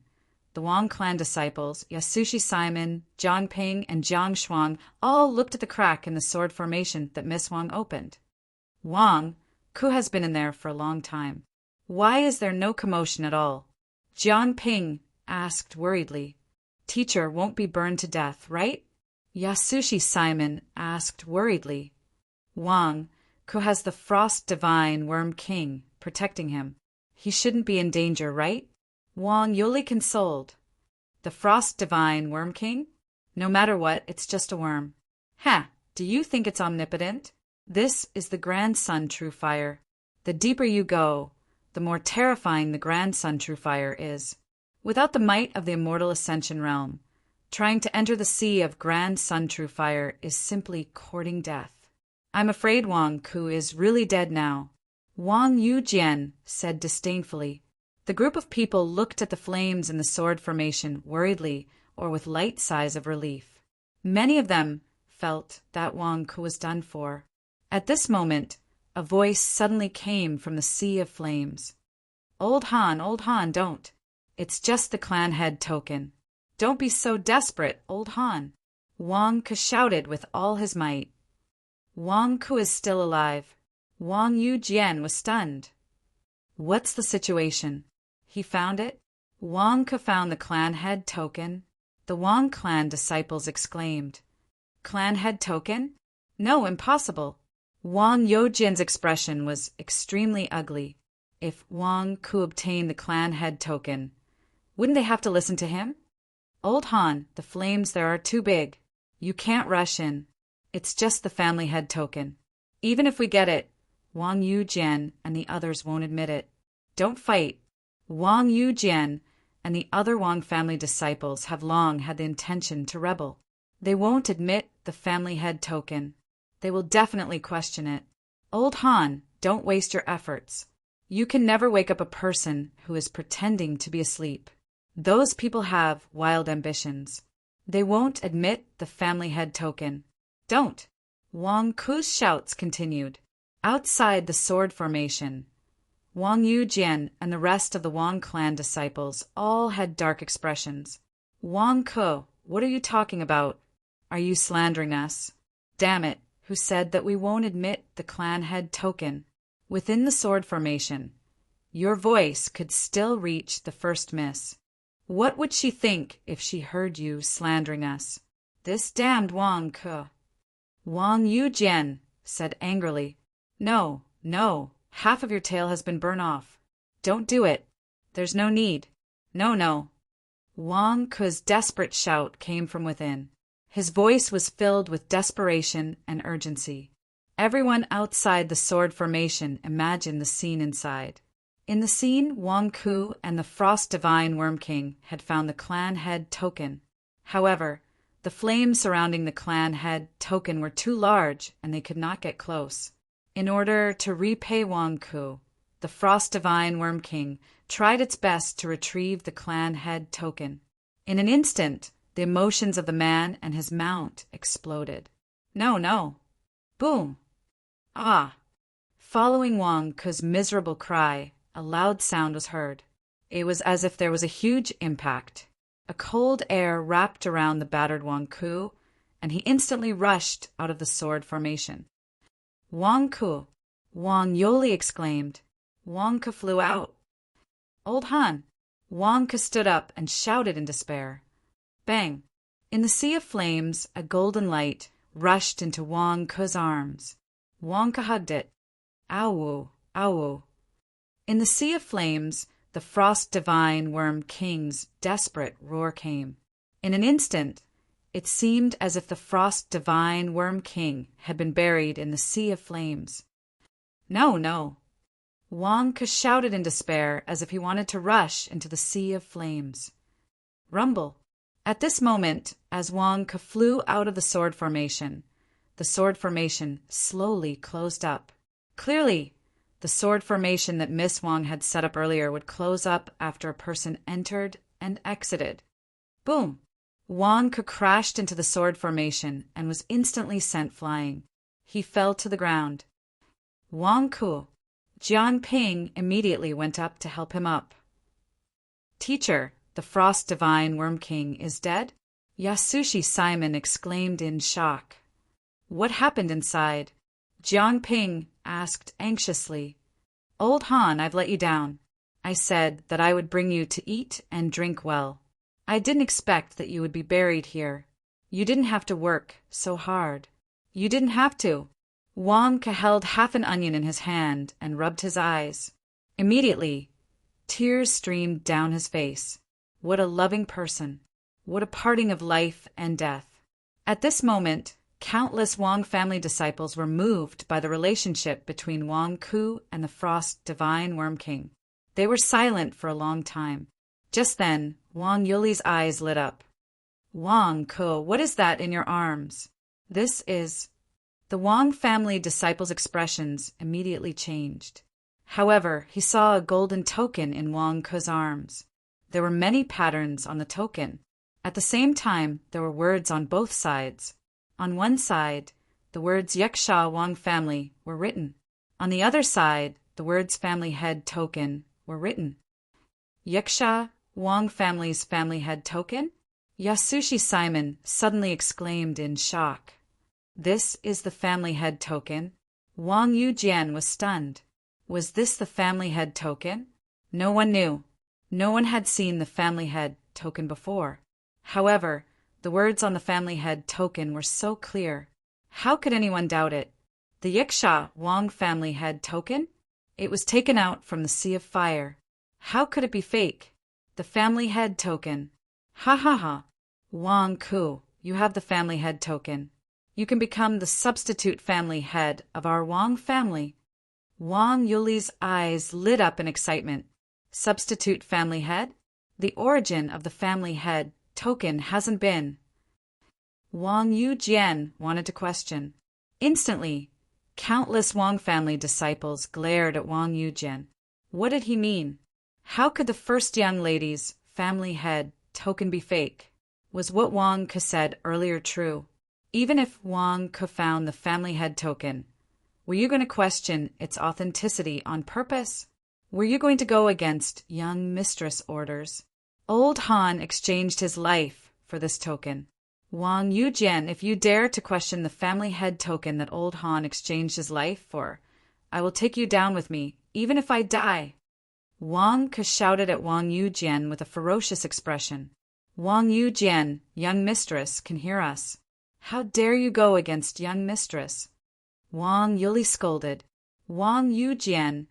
the Wang clan disciples, Yasushi Simon, Jiang Ping, and Jiang Shuang, all looked at the crack in the sword formation that Miss Wang opened. Wang Ku has been in there for a long time. Why is there no commotion at all? Jiang Ping asked worriedly. Teacher won't be burned to death, right? Yasushi Simon asked worriedly. Wang, who has the Frost Divine Worm King protecting him. He shouldn't be in danger, right? Wang Yuli consoled. The Frost Divine Worm King? No matter what, it's just a worm. Ha! Do you think it's omnipotent? This is the grandson True Fire. The deeper you go, the more terrifying the grandson True Fire is. Without the might of the immortal Ascension Realm, trying to enter the sea of grandson True Fire is simply courting death. I'm afraid Wang Ku is really dead now. Wang Yujian said disdainfully. The group of people looked at the flames in the sword formation worriedly or with light sighs of relief. Many of them felt that Wang Ku was done for. At this moment, a voice suddenly came from the sea of flames. Old Han, don't. It's just the clan head token. Don't be so desperate, Old Han. Wang Ku shouted with all his might. Wang Ku is still alive. Wang Yujian was stunned. What's the situation? He found it? Wang Ku found the clan head token. The Wang clan disciples exclaimed. Clan head token? No, impossible. Wang Yujian's expression was extremely ugly. If Wang Ku obtained the clan head token, wouldn't they have to listen to him? Old Han, the flames there are too big. You can't rush in. It's just the family head token. Even if we get it, Wang Yujian and the others won't admit it. Don't fight. Wang Yujian and the other Wang family disciples have long had the intention to rebel. They won't admit the family head token. They will definitely question it. Old Han, don't waste your efforts. You can never wake up a person who is pretending to be asleep. Those people have wild ambitions. They won't admit the family head token. Don't. Wang Ku's shouts continued. Outside the sword formation, Wang Yujian and the rest of the Wang clan disciples all had dark expressions. Wang Ku, what are you talking about? Are you slandering us? Damn it, who said that we won't admit the clan head token? Within the sword formation, your voice could still reach the first miss. What would she think if she heard you slandering us? This damned Wang Ku. Wang Yujian said angrily. No, half of your tail has been burned off. Don't do it. There's no need. No. Wang Ku's desperate shout came from within. His voice was filled with desperation and urgency. Everyone outside the sword formation imagined the scene inside. In the scene, Wang Ku and the Frost Divine Worm King had found the clan head token. However, the flames surrounding the clan head token were too large and they could not get close. In order to repay Wang Ku, the Frost Divine Worm King tried its best to retrieve the clan head token. In an instant, the emotions of the man and his mount exploded. No. Boom. Ah. Following Wang Ku's miserable cry, a loud sound was heard. It was as if there was a huge impact. A cold air wrapped around the battered Wang Ku, and he instantly rushed out of the sword formation. Wang Ku, Wang Yoli exclaimed. Wang Ku flew out. Old Han. Wang Ku stood up and shouted in despair. Bang. In the sea of flames, a golden light rushed into Wang Ku's arms. Wang Ku hugged it. Ow. In the sea of flames, the Frost Divine Worm King's desperate roar came. In an instant, it seemed as if the Frost Divine Worm King had been buried in the sea of flames. No. Wang Ku shouted in despair as if he wanted to rush into the sea of flames. Rumble. At this moment, as Wang Ku flew out of the sword formation slowly closed up. Clearly, the sword formation that Miss Wang had set up earlier would close up after a person entered and exited. Boom! Wang Ku crashed into the sword formation and was instantly sent flying. He fell to the ground. Wang Ku. Jiang Ping immediately went up to help him up. Teacher, the Frost Divine Worm King is dead? Yasushi Simon exclaimed in shock. What happened inside? Jiang Ping asked anxiously. Old Han, I've let you down. I said that I would bring you to eat and drink well. I didn't expect that you would be buried here. You didn't have to work so hard. You didn't have to. Wang Ke held half an onion in his hand and rubbed his eyes. Immediately, tears streamed down his face. What a loving person! What a parting of life and death! At this moment, countless Wang family disciples were moved by the relationship between Wang Ku and the Frost Divine Worm King. They were silent for a long time. Just then, Wang Yuli's eyes lit up. Wang Ku, what is that in your arms? This is... The Wang family disciples' expressions immediately changed. However, he saw a golden token in Wang Ku's arms. There were many patterns on the token. At the same time, there were words on both sides. On one side, the words Yaksha Wang family were written. On the other side, the words family head token were written. Yaksha Wang family's family head token? Yasushi Simon suddenly exclaimed in shock. This is the family head token? Wang Yujian was stunned. Was this the family head token? No one knew. No one had seen the family head token before. However, the words on the family head token were so clear. How could anyone doubt it? The Yaksha Wang family head token? It was taken out from the Sea of Fire. How could it be fake? The family head token. Ha ha ha. Wang Ku, you have the family head token. You can become the substitute family head of our Wang family. Wang Yuli's eyes lit up in excitement. Substitute family head? The origin of the family head token hasn't been. Wang Yujian wanted to question. Instantly, countless Wang family disciples glared at Wang Yujian. What did he mean? How could the first young lady's family head token be fake? Was what Wang Ke said earlier true? Even if Wang Ke found the family head token, were you going to question its authenticity on purpose? Were you going to go against young mistress orders? Old Han exchanged his life for this token. Wang Yujian, if you dare to question the family head token that old Han exchanged his life for, I will take you down with me, even if I die. Wang Ke shouted at Wang Yujian with a ferocious expression. Wang Yujian, young mistress, can hear us. How dare you go against young mistress? Wang Yuli scolded. Wang Yujian,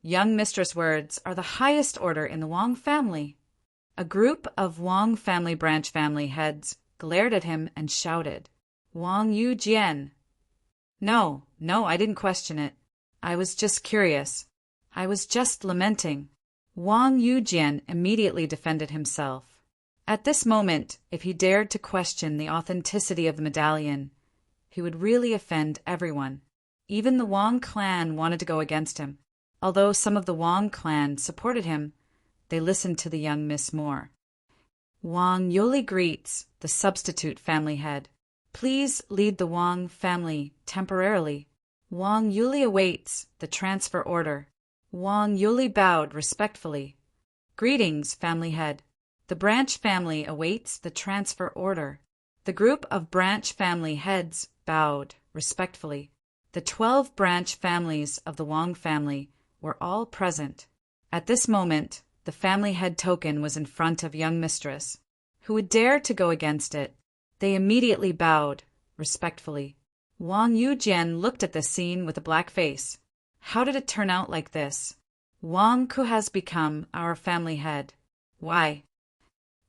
young mistress words are the highest order in the Wang family. A group of Wang family branch family heads glared at him and shouted. Wang Yujian. No, I didn't question it. I was just curious. I was just lamenting. Wang Yujian immediately defended himself. At this moment, if he dared to question the authenticity of the medallion, he would really offend everyone. Even the Wang clan wanted to go against him. Although some of the Wang clan supported him, they listened to the young miss more. Wang Yuli greets the substitute family head. Please lead the Wang family temporarily. Wang Yuli awaits the transfer order. Wang Yuli bowed respectfully. Greetings, family head. The branch family awaits the transfer order. The group of branch family heads bowed respectfully. The 12 branch families of the Wang family were all present. At this moment, the family head token was in front of young mistress. Who would dare to go against it? They immediately bowed respectfully. Wang Yujian looked at the scene with a black face. How did it turn out like this? Wang Ku has become our family head. Why?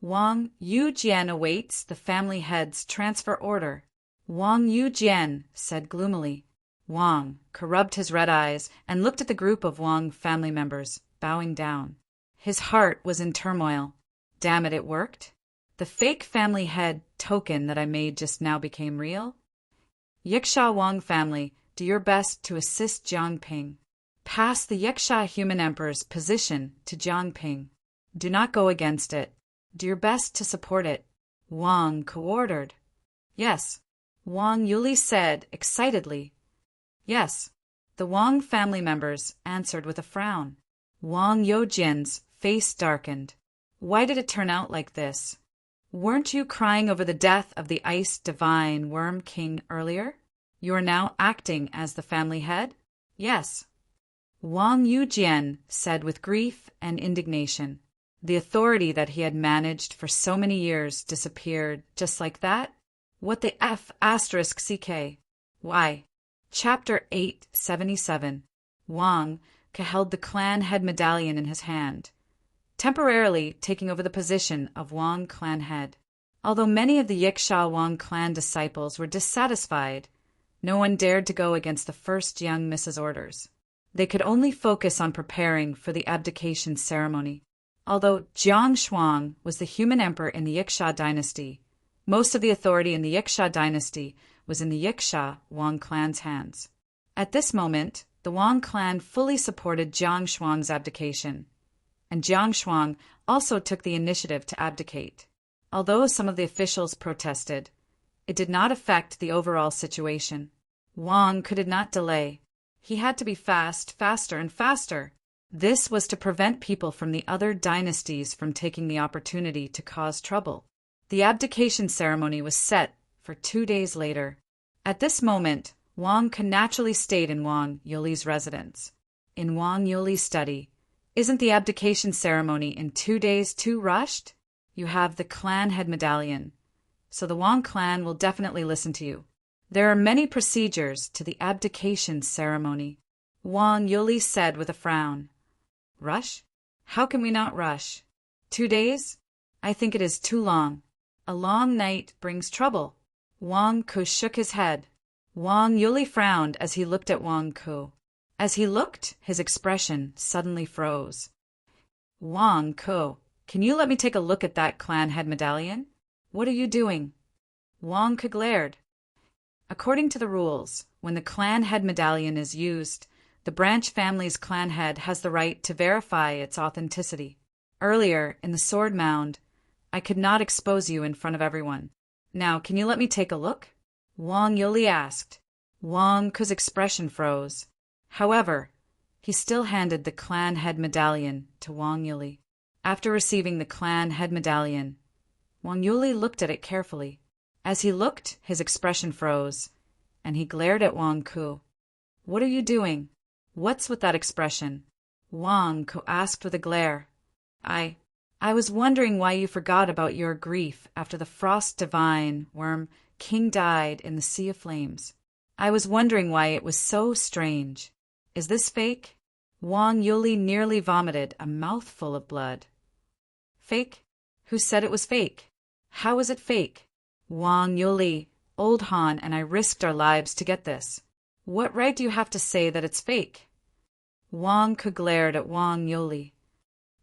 Wang Yujian awaits the family head's transfer order. Wang Yujian said gloomily. Wang Ke rubbed his red eyes and looked at the group of Wang family members, bowing down. His heart was in turmoil. Damn it, it worked. The fake family head token that I made just now became real. Yaksha Wang family, do your best to assist Jiang Ping. Pass the Yaksha human emperor's position to Jiang Ping. Do not go against it. Do your best to support it. Wang Ke ordered. Yes. Wang Yuli said excitedly. Yes. The Wang family members answered with a frown. Wang Youjian's face darkened. Why did it turn out like this? Weren't you crying over the death of the Ice Divine Worm King earlier? You are now acting as the family head? Yes. Wang Yujian said with grief and indignation. The authority that he had managed for so many years disappeared just like that? What the F***? Why? Chapter 877. Wang held the clan head medallion in his hand, temporarily taking over the position of Wang clan head. Although many of the Yiksha Wang clan disciples were dissatisfied, no one dared to go against the first young Mrs. orders. They could only focus on preparing for the abdication ceremony. Although Jiang Shuang was the human emperor in the Yiksha dynasty, most of the authority in the Yiksha dynasty was in the Yiksha Wang clan's hands. At this moment, the Wang clan fully supported Jiang Shuang's abdication, and Jiang Shuang also took the initiative to abdicate. Although some of the officials protested, it did not affect the overall situation. Wang could not delay. He had to be faster and faster. This was to prevent people from the other dynasties from taking the opportunity to cause trouble. The abdication ceremony was set for 2 days later. At this moment, Wang naturally stayed in Wang Yuli's residence. In Wang Yuli's study, isn't the abdication ceremony in 2 days too rushed? You have the clan head medallion, so the Wang clan will definitely listen to you. There are many procedures to the abdication ceremony, Wang Yuli said with a frown. Rush? How can we not rush? 2 days? I think it is too long. A long night brings trouble. Wang Ku shook his head. Wang Yuli frowned as he looked at Wang Ku. As he looked, his expression suddenly froze. Wang Ku, can you let me take a look at that clan head medallion? What are you doing? Wang Ku glared. According to the rules, when the clan head medallion is used, the branch family's clan head has the right to verify its authenticity. Earlier, in the sword mound, I could not expose you in front of everyone. Now, can you let me take a look? Wang Yuli asked. Wang Ku's expression froze. However, he still handed the clan head medallion to Wang Yuli. After receiving the clan head medallion, Wang Yuli looked at it carefully. As he looked, his expression froze, and he glared at Wang Ku. What are you doing? What's with that expression? Wang Ku asked with a glare. I was wondering why you forgot about your grief after the frost divine worm king died in the sea of flames. I was wondering why it was so strange. Is this fake? Wang Yuli nearly vomited a mouthful of blood. Fake? Who said it was fake? How is it fake? Wang Yuli, Old Han and I risked our lives to get this. What right do you have to say that it's fake? Wang Ku glared at Wang Yuli.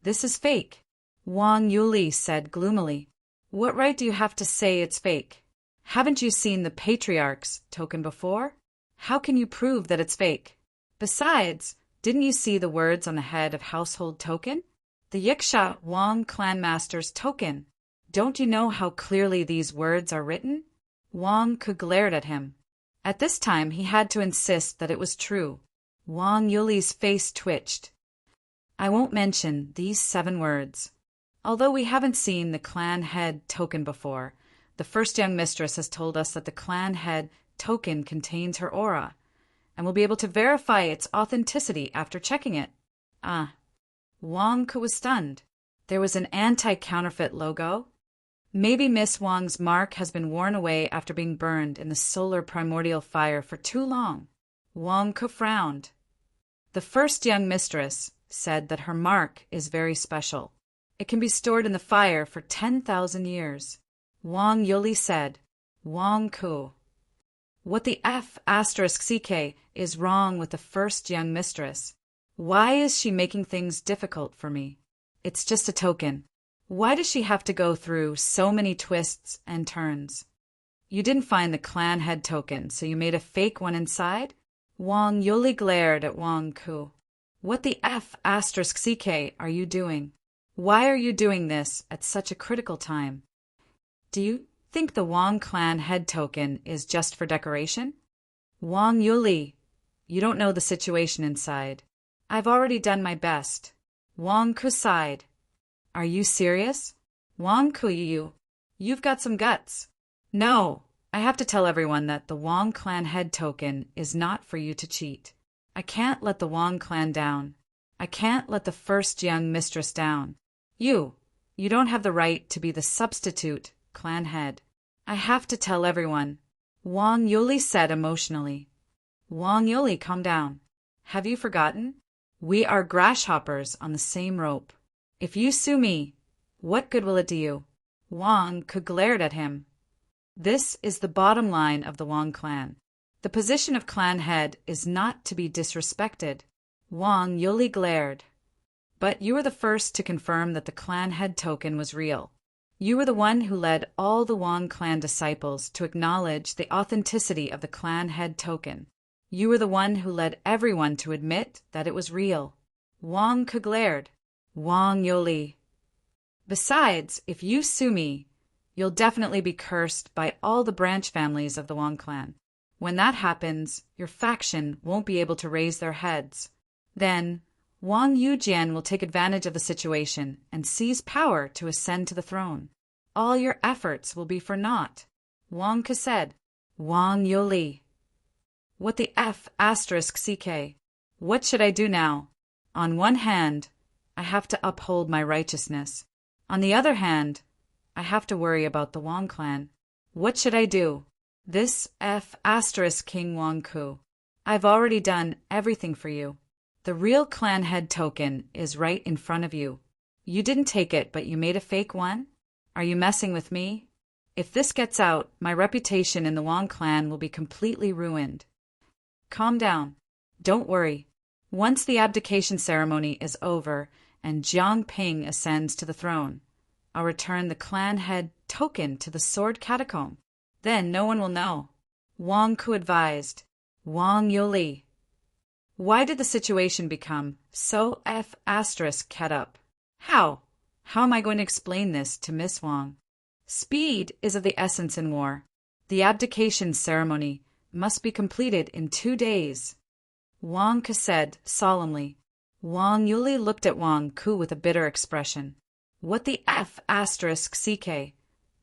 This is fake. Wang Yuli said gloomily. What right do you have to say it's fake? Haven't you seen the Patriarch's token before? How can you prove that it's fake? Besides, didn't you see the words on the head of household token? The Yiksha Wang clan master's token. Don't you know how clearly these words are written? Wang Ku glared at him. At this time he had to insist that it was true. Wang Yuli's face twitched. I won't mention these 7 words. Although we haven't seen the clan head token before, the first young mistress has told us that the clan head token contains her aura, and we'll be able to verify its authenticity after checking it. Wang Ku was stunned. There was an anti-counterfeit logo. Maybe Miss Wang's mark has been worn away after being burned in the solar primordial fire for too long. Wang Ku frowned. The first young mistress said that her mark is very special. It can be stored in the fire for 10,000 years. Wang Yuli said, Wang Ku. What the F***ck is wrong with the first young mistress? Why is she making things difficult for me? It's just a token. Why does she have to go through so many twists and turns? You didn't find the clan head token, so you made a fake one inside? Wang Yuli glared at Wang Ku. What the F***ck are you doing? Why are you doing this at such a critical time? Do you think the Wang clan head token is just for decoration? Wang Yuli, you don't know the situation inside. I've already done my best. Wang Ku sighed. Are you serious? Wang Ku, you've got some guts. No, I have to tell everyone that the Wang clan head token is not for you to cheat. I can't let the Wang clan down. I can't let the first young mistress down. You don't have the right to be the substitute clan head. I have to tell everyone, Wang Yuli said emotionally. Wang Yuli, calm down. Have you forgotten? We are grasshoppers on the same rope. If you sue me, what good will it do you? Wang Ku glared at him. This is the bottom line of the Wang clan. The position of clan head is not to be disrespected. Wang Yuli glared. But you were the first to confirm that the clan head token was real. You were the one who led all the Wang clan disciples to acknowledge the authenticity of the clan head token. You were the one who led everyone to admit that it was real. Wang Ku glared. Wang Yuli. Besides, if you sue me, you'll definitely be cursed by all the branch families of the Wang clan. When that happens, your faction won't be able to raise their heads. Then, Wang Yujian will take advantage of the situation and seize power to ascend to the throne. All your efforts will be for naught. Wang Ke said. Wang Yuli. What the F***CK? What should I do now? On one hand, I have to uphold my righteousness. On the other hand, I have to worry about the Wang clan. What should I do? This King Wang Ku. I've already done everything for you. The real clan head token is right in front of you. You didn't take it, but you made a fake one? Are you messing with me? If this gets out, my reputation in the Wang clan will be completely ruined. Calm down. Don't worry. Once the abdication ceremony is over and Jiang Ping ascends to the throne, I'll return the clan head token to the sword catacomb. Then no one will know. Wang Ku advised. Wang Yuli. Why did the situation become so **ket up? How? How am I going to explain this to Miss Wang? Speed is of the essence in war. The abdication ceremony must be completed in 2 days. Wang Ku said solemnly. Wang Yuli looked at Wang Ku with a bitter expression. What the F***CK?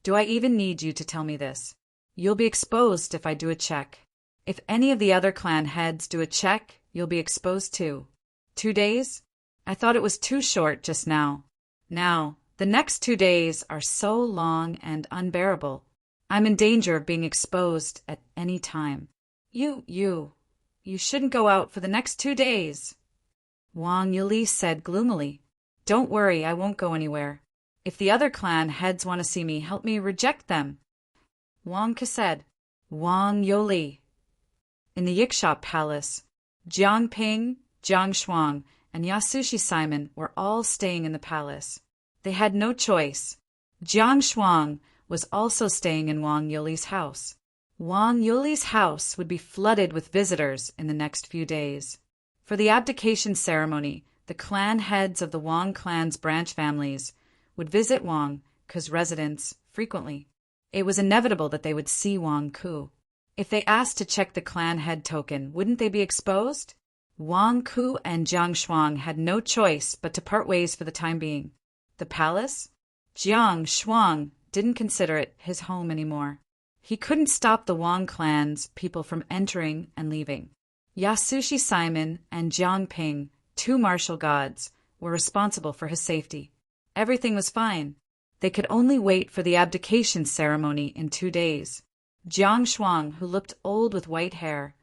Do I even need you to tell me this? You'll be exposed if I do a check. If any of the other clan heads do a check, you'll be exposed too. 2 days? I thought it was too short just now. Now, the next 2 days are so long and unbearable. I'm in danger of being exposed at any time. You shouldn't go out for the next 2 days. Wang Yuli said gloomily. Don't worry, I won't go anywhere. If the other clan heads want to see me, help me reject them. Wang Ke said. Wang Yuli. In the Yiksha Palace, Jiang Ping, Jiang Shuang, and Yasushi Simon were all staying in the palace. They had no choice. Jiang Shuang was also staying in Wang Yuli's house. Wang Yuli's house would be flooded with visitors in the next few days. For the abdication ceremony, the clan heads of the Wang clan's branch families would visit Wang Ku's residence frequently. It was inevitable that they would see Wang Ku. If they asked to check the clan head token, wouldn't they be exposed? Wang Ku and Jiang Shuang had no choice but to part ways for the time being. The palace? Jiang Shuang didn't consider it his home anymore. He couldn't stop the Wang clan's people from entering and leaving. Yasushi Simon and Jiang Ping, 2 martial gods, were responsible for his safety. Everything was fine. They could only wait for the abdication ceremony in 2 days. Jiang Shuang, who looked old with white hair,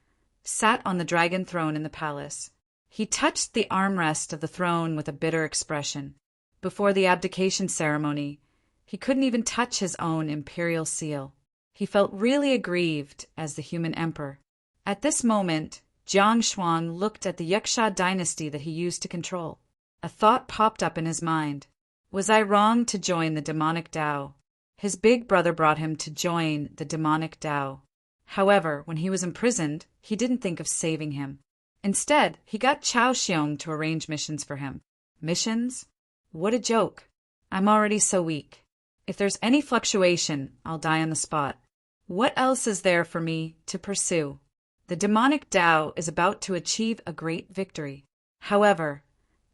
sat on the dragon throne in the palace. He touched the armrest of the throne with a bitter expression. Before the abdication ceremony, he couldn't even touch his own imperial seal. He felt really aggrieved as the human emperor. At this moment, Jiang Shuang looked at the Yiksha dynasty that he used to control. A thought popped up in his mind. Was I wrong to join the demonic Tao? His big brother brought him to join the demonic Tao. However, when he was imprisoned, he didn't think of saving him. Instead, he got Chao Xiong to arrange missions for him. Missions? What a joke. I'm already so weak. If there's any fluctuation, I'll die on the spot. What else is there for me to pursue? The demonic Tao is about to achieve a great victory. However,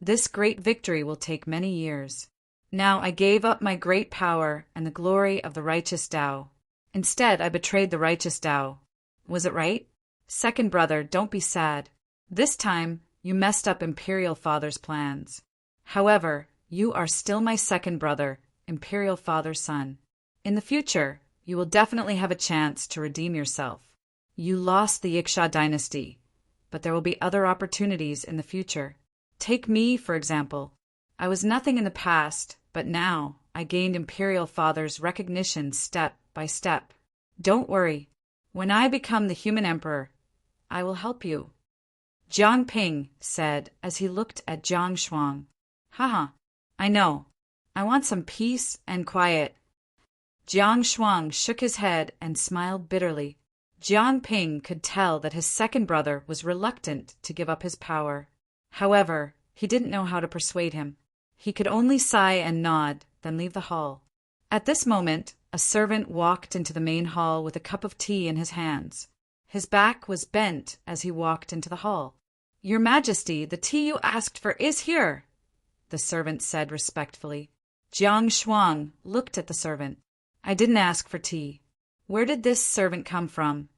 this great victory will take many years. Now I gave up my great power and the glory of the righteous Tao. Instead, I betrayed the righteous Tao. Was it right? Second brother, don't be sad. This time, you messed up Imperial Father's plans. However, you are still my second brother, Imperial Father's son. In the future, you will definitely have a chance to redeem yourself. You lost the Yiksha dynasty, but there will be other opportunities in the future. Take me, for example. I was nothing in the past, but now I gained Imperial Father's recognition step by step. Don't worry. When I become the human emperor, I will help you. Jiang Ping said as he looked at Jiang Shuang. Haha, I know. I want some peace and quiet. Jiang Shuang shook his head and smiled bitterly. Jiang Ping could tell that his second brother was reluctant to give up his power. However, he didn't know how to persuade him. He could only sigh and nod, then leave the hall. At this moment, a servant walked into the main hall with a cup of tea in his hands. His back was bent as he walked into the hall. Your Majesty, the tea you asked for is here, the servant said respectfully. Jiang Shuang looked at the servant. I didn't ask for tea. Where did this servant come from?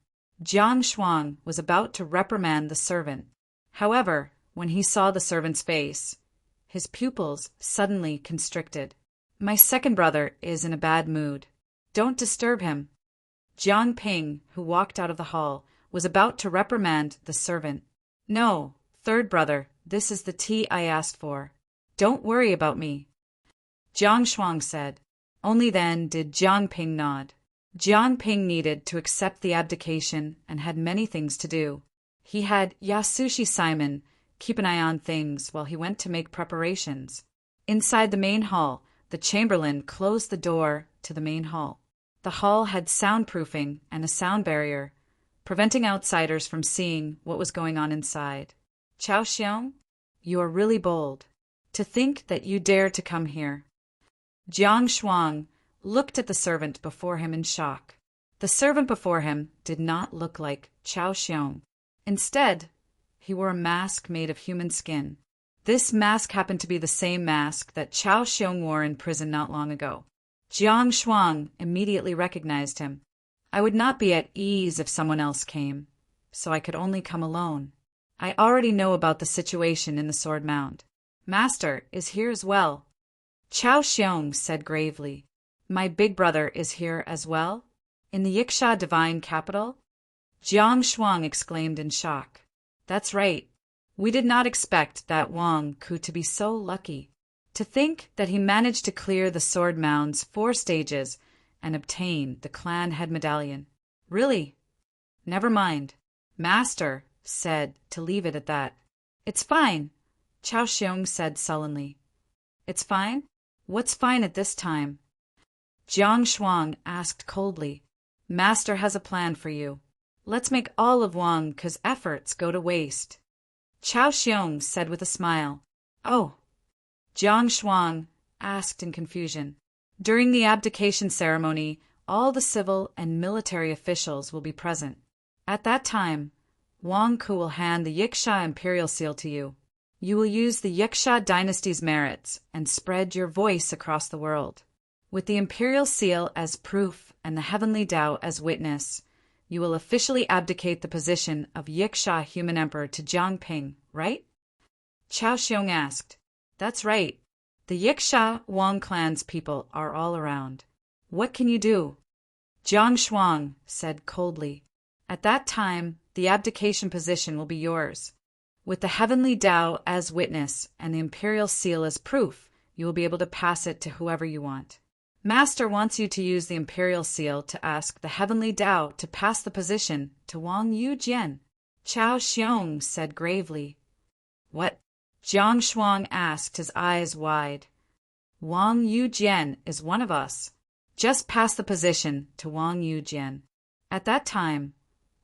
Jiang Shuang was about to reprimand the servant. However, when he saw the servant's face, his pupils suddenly constricted. My second brother is in a bad mood. Don't disturb him. Jiang Ping, who walked out of the hall, was about to reprimand the servant. No, third brother, this is the tea I asked for. Don't worry about me. Jiang Shuang said. Only then did Jiang Ping nod. Jiang Ping needed to accept the abdication and had many things to do. He had Yasushi Simon keep an eye on things while he went to make preparations. Inside the main hall, the chamberlain closed the door to the main hall. The hall had soundproofing and a sound barrier, preventing outsiders from seeing what was going on inside. Chao Xiong, you are really bold. To think that you dare to come here. Jiang Shuang looked at the servant before him in shock. The servant before him did not look like Chao Xiong. Instead, he wore a mask made of human skin. This mask happened to be the same mask that Chao Xiong wore in prison not long ago. Jiang Shuang immediately recognized him. I would not be at ease if someone else came, so I could only come alone. I already know about the situation in the Sword Mound. Master is here as well. Chao Xiong said gravely. My big brother is here as well? In the Yiksha divine capital? Jiang Shuang exclaimed in shock. That's right. We did not expect that Wang Ku to be so lucky. To think that he managed to clear the Sword Mound's 4 stages and obtain the clan head medallion. Really? Never mind. Master said to leave it at that. It's fine, Chao Xiong said sullenly. It's fine? What's fine at this time? Jiang Shuang asked coldly. Master has a plan for you. Let's make all of Wang Ku's efforts go to waste. Chao Xiong said with a smile. Oh. Jiang Shuang asked in confusion. During the abdication ceremony, all the civil and military officials will be present. At that time, Wang Ku will hand the Yiksha imperial seal to you. You will use the Yiksha dynasty's merits and spread your voice across the world. With the imperial seal as proof and the heavenly Tao as witness, you will officially abdicate the position of Yiksha human emperor to Jiang Ping, right? Chao Xiong asked. That's right. The Yiksha Wang clan's people are all around. What can you do? Jiang Shuang said coldly. At that time, the abdication position will be yours. With the heavenly Tao as witness and the imperial seal as proof, you will be able to pass it to whoever you want. Master wants you to use the imperial seal to ask the heavenly Tao to pass the position to Wang Yujian. Chao Xiong said gravely. What? Jiang Shuang asked, his eyes wide. Wang Yujian is one of us. Just pass the position to Wang Yujian. At that time,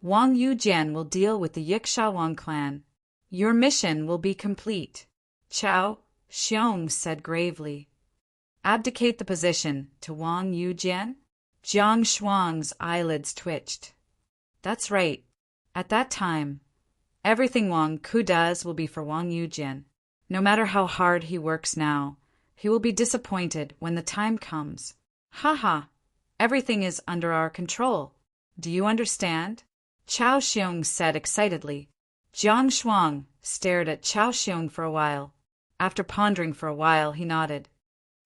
Wang Yujian will deal with the Yiksha Wang clan. Your mission will be complete. Chao Xiong said gravely. Abdicate the position to Wang Yujian? Jiang Shuang's eyelids twitched. That's right. At that time, everything Wang Ku does will be for Wang Yujian. No matter how hard he works now, he will be disappointed when the time comes. Ha! Everything is under our control. Do you understand? Chao Xiong said excitedly. Jiang Shuang stared at Chao Xiong for a while. After pondering for a while, he nodded.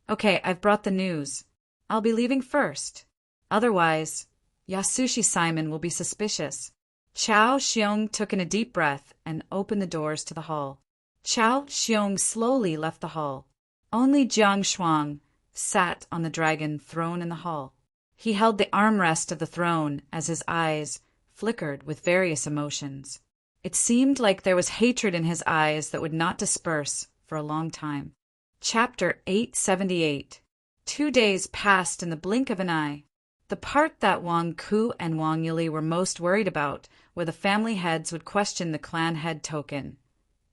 Okay, I've brought the news. I'll be leaving first. Otherwise, Yasushi Simon will be suspicious. Chao Xiong took in a deep breath and opened the doors to the hall. Chao Xiong slowly left the hall. Only Jiang Shuang sat on the dragon throne in the hall. He held the armrest of the throne as his eyes flickered with various emotions. It seemed like there was hatred in his eyes that would not disperse for a long time. Chapter 878. 2 days passed in the blink of an eye. The part that Wang Ku and Wang Yuli were most worried about, where the family heads would question the clan head token,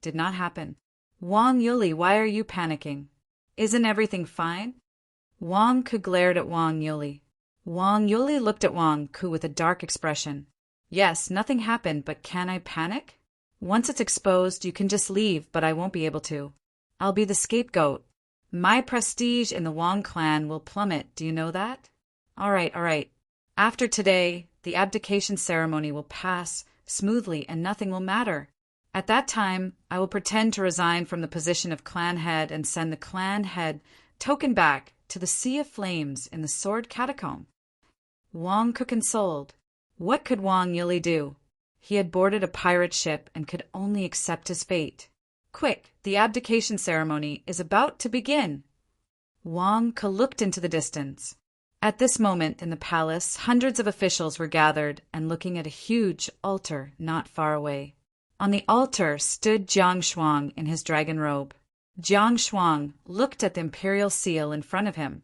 did not happen. Wang Yuli, why are you panicking? Isn't everything fine? Wang Ku glared at Wang Yuli. Wang Yuli looked at Wang Ku with a dark expression. Yes, nothing happened, but can I panic? Once it's exposed, you can just leave, but I won't be able to. I'll be the scapegoat. My prestige in the Wang clan will plummet, do you know that? All right. After today, the abdication ceremony will pass smoothly and nothing will matter. At that time, I will pretend to resign from the position of clan head and send the clan head token back to the Sea of Flames in the Sword Catacomb. Wang Ku consoled. What could Wang Yuli do? He had boarded a pirate ship and could only accept his fate. Quick, the abdication ceremony is about to begin. Wang Ku looked into the distance. At this moment in the palace, hundreds of officials were gathered and looking at a huge altar not far away. On the altar stood Jiang Shuang in his dragon robe. Jiang Shuang looked at the imperial seal in front of him,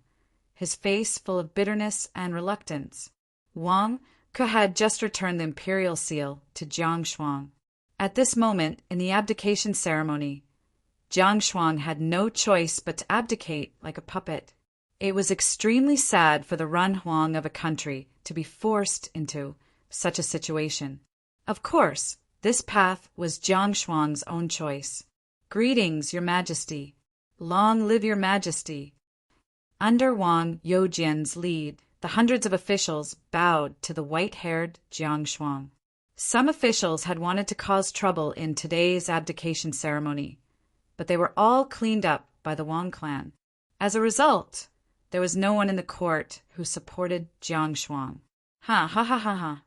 his face full of bitterness and reluctance. Wang Ku had just returned the imperial seal to Jiang Shuang. At this moment in the abdication ceremony, Jiang Shuang had no choice but to abdicate like a puppet. It was extremely sad for the Run Huang of a country to be forced into such a situation. Of course, this path was Jiang Shuang's own choice. Greetings, Your Majesty. Long live Your Majesty. Under Wang Youjian's lead, the hundreds of officials bowed to the white-haired Jiang Shuang. Some officials had wanted to cause trouble in today's abdication ceremony, but they were all cleaned up by the Wang clan. As a result, there was no one in the court who supported Jiang Shuang. Ha.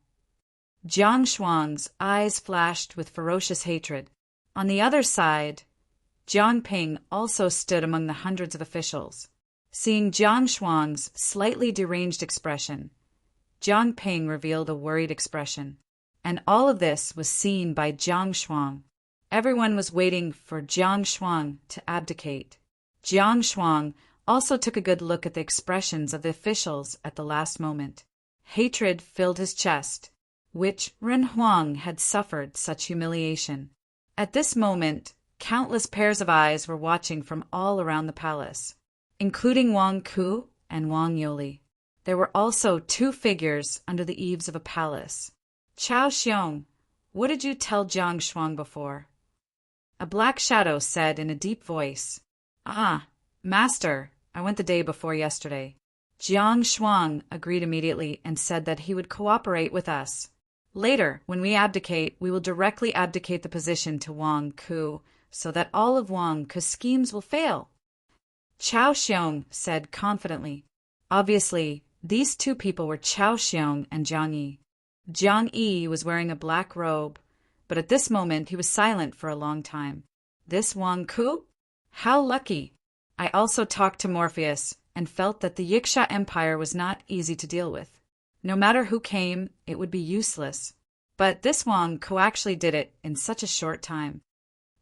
Jiang Shuang's eyes flashed with ferocious hatred. On the other side, Jiang Ping also stood among the hundreds of officials. Seeing Jiang Shuang's slightly deranged expression, Jiang Ping revealed a worried expression. And all of this was seen by Jiang Shuang. Everyone was waiting for Jiang Shuang to abdicate. Jiang Shuang also took a good look at the expressions of the officials at the last moment. Hatred filled his chest, which Ren Huang had suffered such humiliation. At this moment, countless pairs of eyes were watching from all around the palace, including Wang Ku and Wang Yuli. There were also 2 figures under the eaves of a palace. Chao Xiong, what did you tell Jiang Shuang before? A black shadow said in a deep voice. Master, I went the day before yesterday. Jiang Shuang agreed immediately and said that he would cooperate with us. Later, when we abdicate, we will directly abdicate the position to Wang Ku, so that all of Wang Ku's schemes will fail. Chao Xiong said confidently. Obviously, these 2 people were Chao Xiong and Jiang Yi. Jiang Yi was wearing a black robe, but at this moment he was silent for a long time. This Wang Ku? How lucky! I also talked to Morpheus and felt that the Yiksha Empire was not easy to deal with. No matter who came, it would be useless. But this Wang Ku actually did it in such a short time.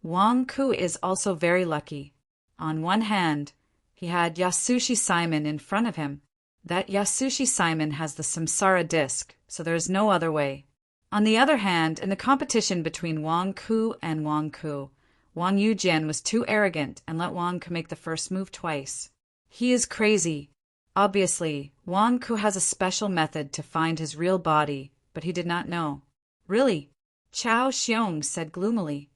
Wang Ku is also very lucky. On one hand, he had Yasushi Simon in front of him. That Yasushi Simon has the Samsara disc, so there is no other way. On the other hand, in the competition between Wang Ku and Wang Ku, Wang Youjian was too arrogant and let Wang Ku make the first move twice. He is crazy. Obviously, Wang Ku has a special method to find his real body, but he did not know. Really? Chao Xiong said gloomily.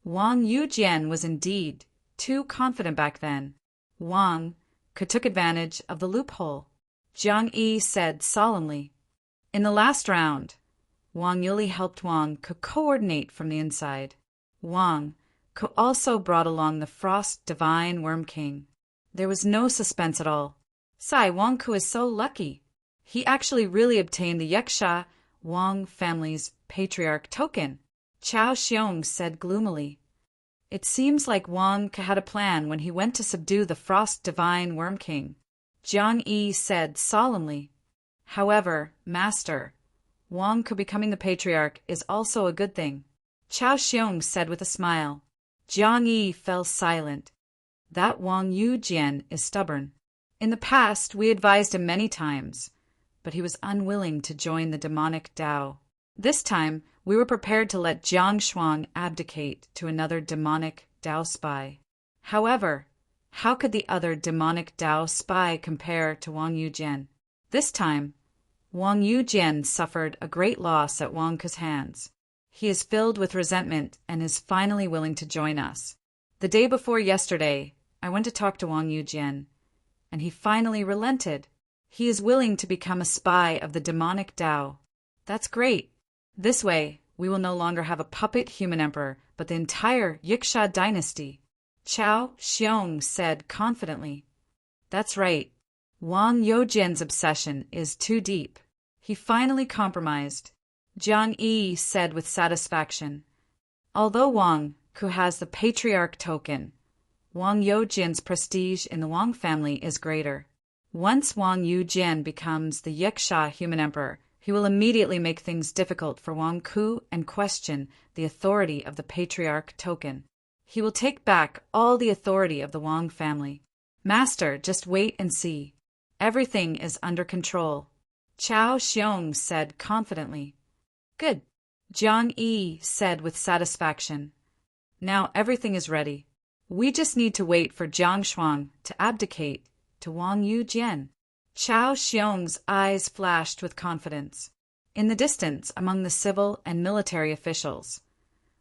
Wang Youjian was indeed too confident back then. Wang Ku took advantage of the loophole. Jiang Yi said solemnly. In the last round, Wang Yuli helped Wang Ku coordinate from the inside. Wang Ku also brought along the Frost Divine Worm King. There was no suspense at all. Wang Ku is so lucky. He actually really obtained the Yeksha Wang family's patriarch token, Chao Xiong said gloomily. It seems like Wang Ke had a plan when he went to subdue the Frost Divine Worm King, Jiang Yi said solemnly. However, Master, Wang Ke becoming the patriarch is also a good thing, Chao Xiong said with a smile. Jiang Yi fell silent. That Wang Yujian is stubborn. In the past, we advised him many times, but he was unwilling to join the demonic Tao. This time, we were prepared to let Jiang Shuang abdicate to another demonic Tao spy. However, how could the other demonic Tao spy compare to Wang Yujian? This time, Wang Yujian suffered a great loss at Wang Ke's hands. He is filled with resentment and is finally willing to join us. The day before yesterday, I went to talk to Wang Yujian, and he finally relented. He is willing to become a spy of the demonic Tao. That's great. This way, we will no longer have a puppet human emperor, but the entire Yiksha dynasty, Chao Xiong said confidently. That's right. Wang Youjian's obsession is too deep. He finally compromised, Jiang Yi said with satisfaction. Although Wang Ke has the patriarch token, Wang Youjian's prestige in the Wang family is greater. Once Wang Yujian becomes the Yiksha human emperor, he will immediately make things difficult for Wang Ke and question the authority of the patriarch token. He will take back all the authority of the Wang family. Master, just wait and see. Everything is under control, Chao Xiong said confidently. Good, Jiang Yi said with satisfaction. Now everything is ready. We just need to wait for Jiang Shuang to abdicate to Wang Yujian. Chao Xiong's eyes flashed with confidence. In the distance, among the civil and military officials,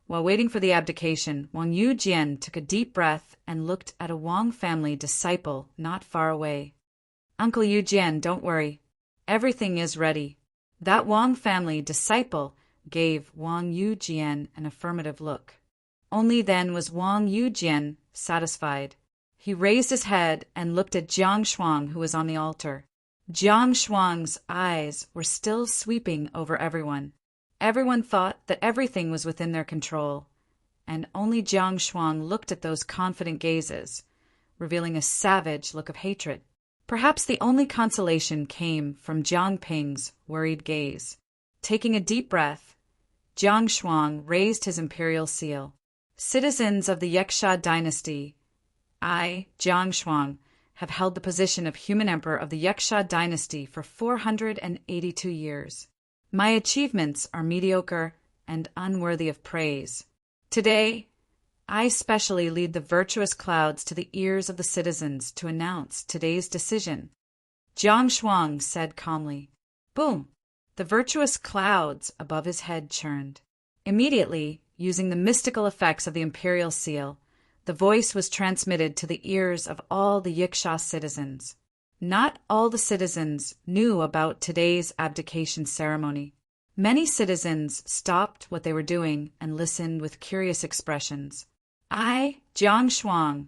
while waiting for the abdication, Wang Yujian took a deep breath and looked at a Wang family disciple not far away. Uncle Yujian, don't worry. Everything is ready. That Wang family disciple gave Wang Yujian an affirmative look. Only then was Wang Yujian satisfied. He raised his head and looked at Jiang Shuang, who was on the altar. Jiang Shuang's eyes were still sweeping over everyone. Everyone thought that everything was within their control, and only Jiang Shuang looked at those confident gazes, revealing a savage look of hatred. Perhaps the only consolation came from Jiang Ping's worried gaze. Taking a deep breath, Jiang Shuang raised his imperial seal. Citizens of the Yiksha dynasty, I, Jiang Shuang, have held the position of human emperor of the Yiksha dynasty for 482 years. My achievements are mediocre and unworthy of praise. Today, I specially lead the virtuous clouds to the ears of the citizens to announce today's decision, Jiang Shuang said calmly. Boom! The virtuous clouds above his head churned. Immediately, using the mystical effects of the imperial seal, the voice was transmitted to the ears of all the Yiksha citizens. Not all the citizens knew about today's abdication ceremony. Many citizens stopped what they were doing and listened with curious expressions. I, Jiang Shuang,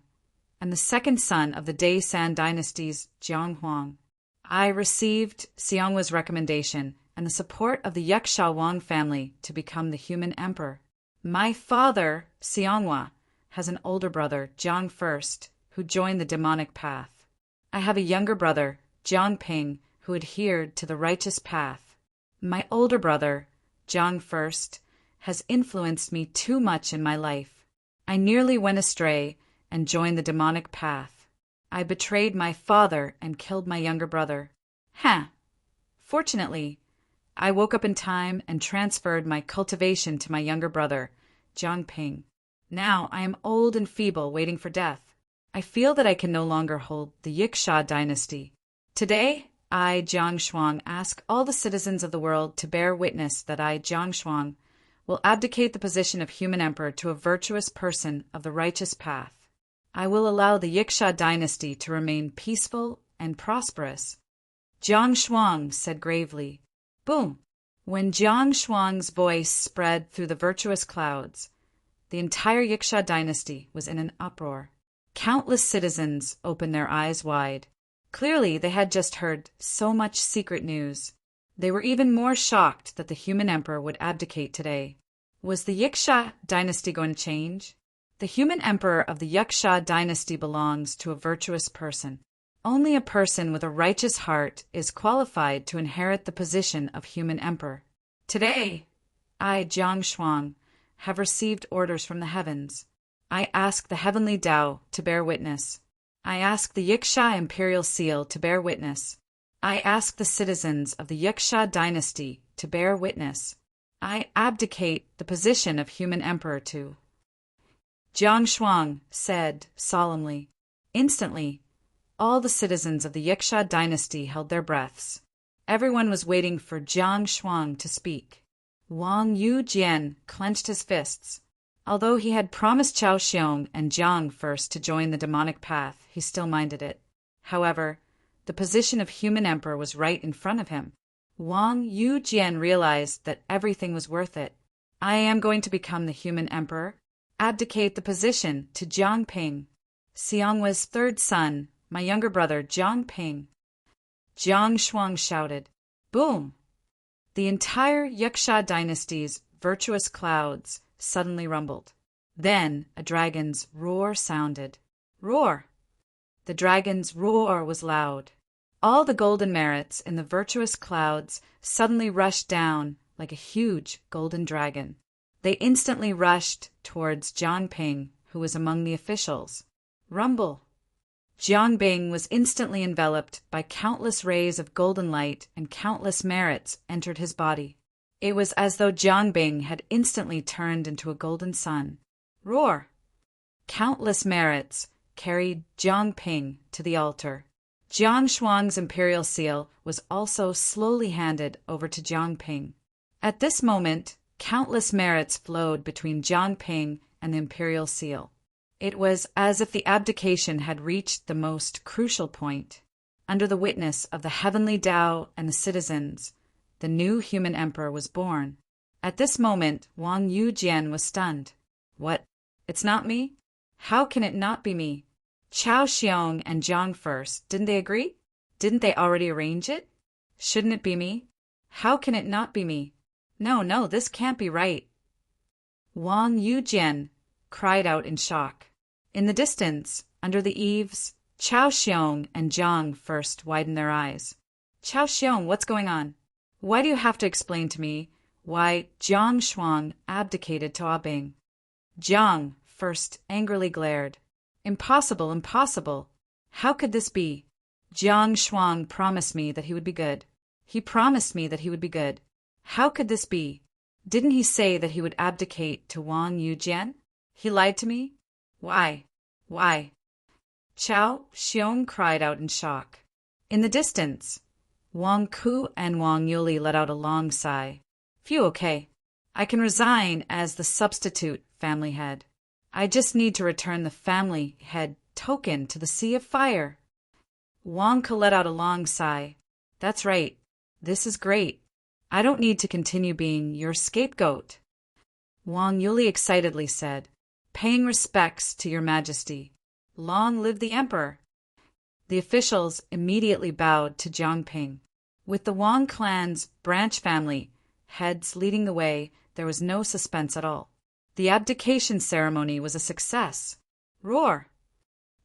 am the second son of the Daisan dynasty's Jiang Huang. I received Xionghua's recommendation and the support of the Yiksha Wang family to become the human emperor. My father, Xianghua, has an older brother, Jiang First, who joined the demonic path. I have a younger brother, Jiang Ping, who adhered to the righteous path. My older brother, Jiang First, has influenced me too much in my life. I nearly went astray and joined the demonic path. I betrayed my father and killed my younger brother. Fortunately, I woke up in time and transferred my cultivation to my younger brother, Jiang Ping. Now I am old and feeble, waiting for death. I feel that I can no longer hold the Yiksha dynasty. Today, I, Jiang Shuang, ask all the citizens of the world to bear witness that I, Jiang Shuang, will abdicate the position of human emperor to a virtuous person of the righteous path. I will allow the Yiksha dynasty to remain peaceful and prosperous. Jiang Shuang said gravely. Boom! When Jiang Shuang's voice spread through the virtuous clouds, the entire Yiksha dynasty was in an uproar. Countless citizens opened their eyes wide. Clearly, they had just heard so much secret news. They were even more shocked that the human emperor would abdicate today. Was the Yaksha dynasty going to change? The human emperor of the Yaksha dynasty belongs to a virtuous person. Only a person with a righteous heart is qualified to inherit the position of human emperor. Today, I, Jiang Shuang, have received orders from the heavens. I ask the heavenly Tao to bear witness. I ask the Yaksha imperial seal to bear witness. I ask the citizens of the Yaksha dynasty to bear witness. I abdicate the position of human emperor to Jiang Shuang said solemnly. Instantly, all the citizens of the Yaksha dynasty held their breaths. Everyone was waiting for Jiang Shuang to speak. Wang Yujian clenched his fists. Although he had promised Chao Xiong and Jiang first to join the demonic path, he still minded it. However, the position of human emperor was right in front of him. Wang Yujian realized that everything was worth it. I am going to become the human emperor. Abdicate the position to Jiang Ping, Xionghua's third son, my younger brother Jiang Ping. Jiang Shuang shouted. Boom! The entire Yaksha dynasty's virtuous clouds suddenly rumbled. Then a dragon's roar sounded. Roar! The dragon's roar was loud. All the golden merits in the virtuous clouds suddenly rushed down like a huge golden dragon. They instantly rushed towards Jiang Ping, who was among the officials. Rumble! Jiang Ping was instantly enveloped by countless rays of golden light, and countless merits entered his body. It was as though Jiang Ping had instantly turned into a golden sun. Roar! Countless merits carried Jiang Ping to the altar. Jiang Shuang's imperial seal was also slowly handed over to Jiang Ping. At this moment, countless merits flowed between Jiang Ping and the imperial seal. It was as if the abdication had reached the most crucial point. Under the witness of the heavenly Tao and the citizens, the new human emperor was born. At this moment, Wang Yujian was stunned. What? It's not me? How can it not be me? Chao Xiong and Jiang first, didn't they agree? Didn't they already arrange it? Shouldn't it be me? How can it not be me? No, this can't be right. Wang Yujian cried out in shock. In the distance, under the eaves, Chao Xiong and Jiang first widened their eyes. Chao Xiong, what's going on? Why do you have to explain to me why Jiang Shuang abdicated to Ah Bing? Jiang first angrily glared. Impossible, impossible. How could this be? Jiang Shuang promised me that he would be good. He promised me that he would be good. How could this be? Didn't he say that he would abdicate to Wang Yujian? He lied to me? Why? Why? Chao Xiong cried out in shock. In the distance, Wang Ku and Wang Yuli let out a long sigh. Phew, okay. I can resign as the substitute family head. I just need to return the family head token to the Sea of Fire. Wang Ku let out a long sigh. That's right. This is great. I don't need to continue being your scapegoat. Wang Yuli excitedly said, Paying respects to your majesty. Long live the emperor. The officials immediately bowed to Jiang Ping. With the Wang clan's branch family heads leading the way, there was no suspense at all. The abdication ceremony was a success. Roar!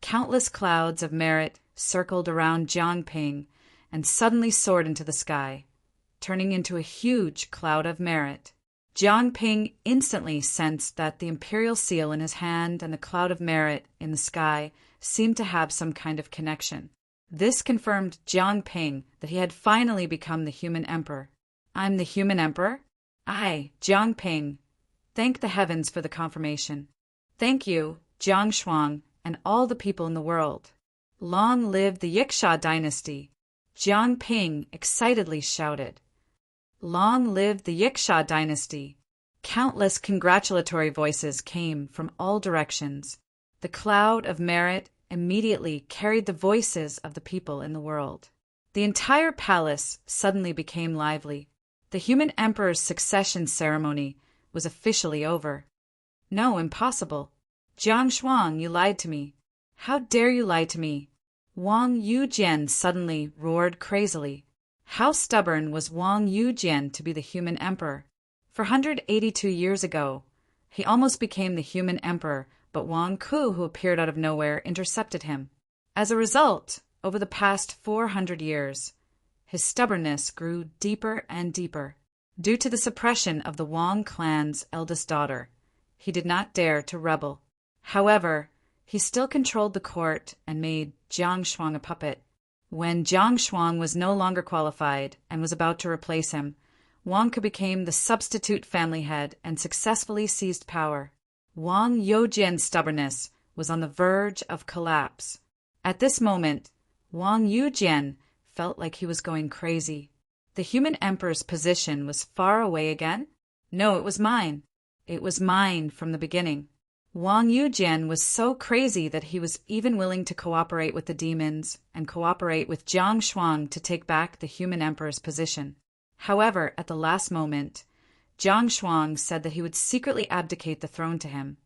Countless clouds of merit circled around Jiang Ping and suddenly soared into the sky, turning into a huge cloud of merit. Jiang Ping instantly sensed that the imperial seal in his hand and the cloud of merit in the sky seemed to have some kind of connection. This confirmed Jiang Ping that he had finally become the human emperor. I'm the human emperor? I, Jiang Ping, thank the heavens for the confirmation. Thank you, Jiang Shuang, and all the people in the world. Long live the Yaksha dynasty! Jiang Ping excitedly shouted. Long live the Yaksha dynasty! Countless congratulatory voices came from all directions. The cloud of merit immediately carried the voices of the people in the world. The entire palace suddenly became lively. The human emperor's succession ceremony was officially over. No, impossible. Jiang Shuang, you lied to me. How dare you lie to me? Wang Yujian suddenly roared crazily. How stubborn was Wang Yujian to be the human emperor? 482 years ago, he almost became the human emperor, but Wang Ku, who appeared out of nowhere, intercepted him. As a result, over the past 400 years, his stubbornness grew deeper and deeper. Due to the suppression of the Wang clan's eldest daughter, he did not dare to rebel. However, he still controlled the court and made Jiang Shuang a puppet. When Jiang Shuang was no longer qualified and was about to replace him, Wang Ku became the substitute family head and successfully seized power. Wang Youjian's stubbornness was on the verge of collapse. At this moment, Wang Yujian felt like he was going crazy. The human emperor's position was far away again? No, it was mine. It was mine from the beginning. Wang Yujian was so crazy that he was even willing to cooperate with the demons and cooperate with Jiang Shuang to take back the human emperor's position. However, at the last moment, Jiang Shuang said that he would secretly abdicate the throne to him.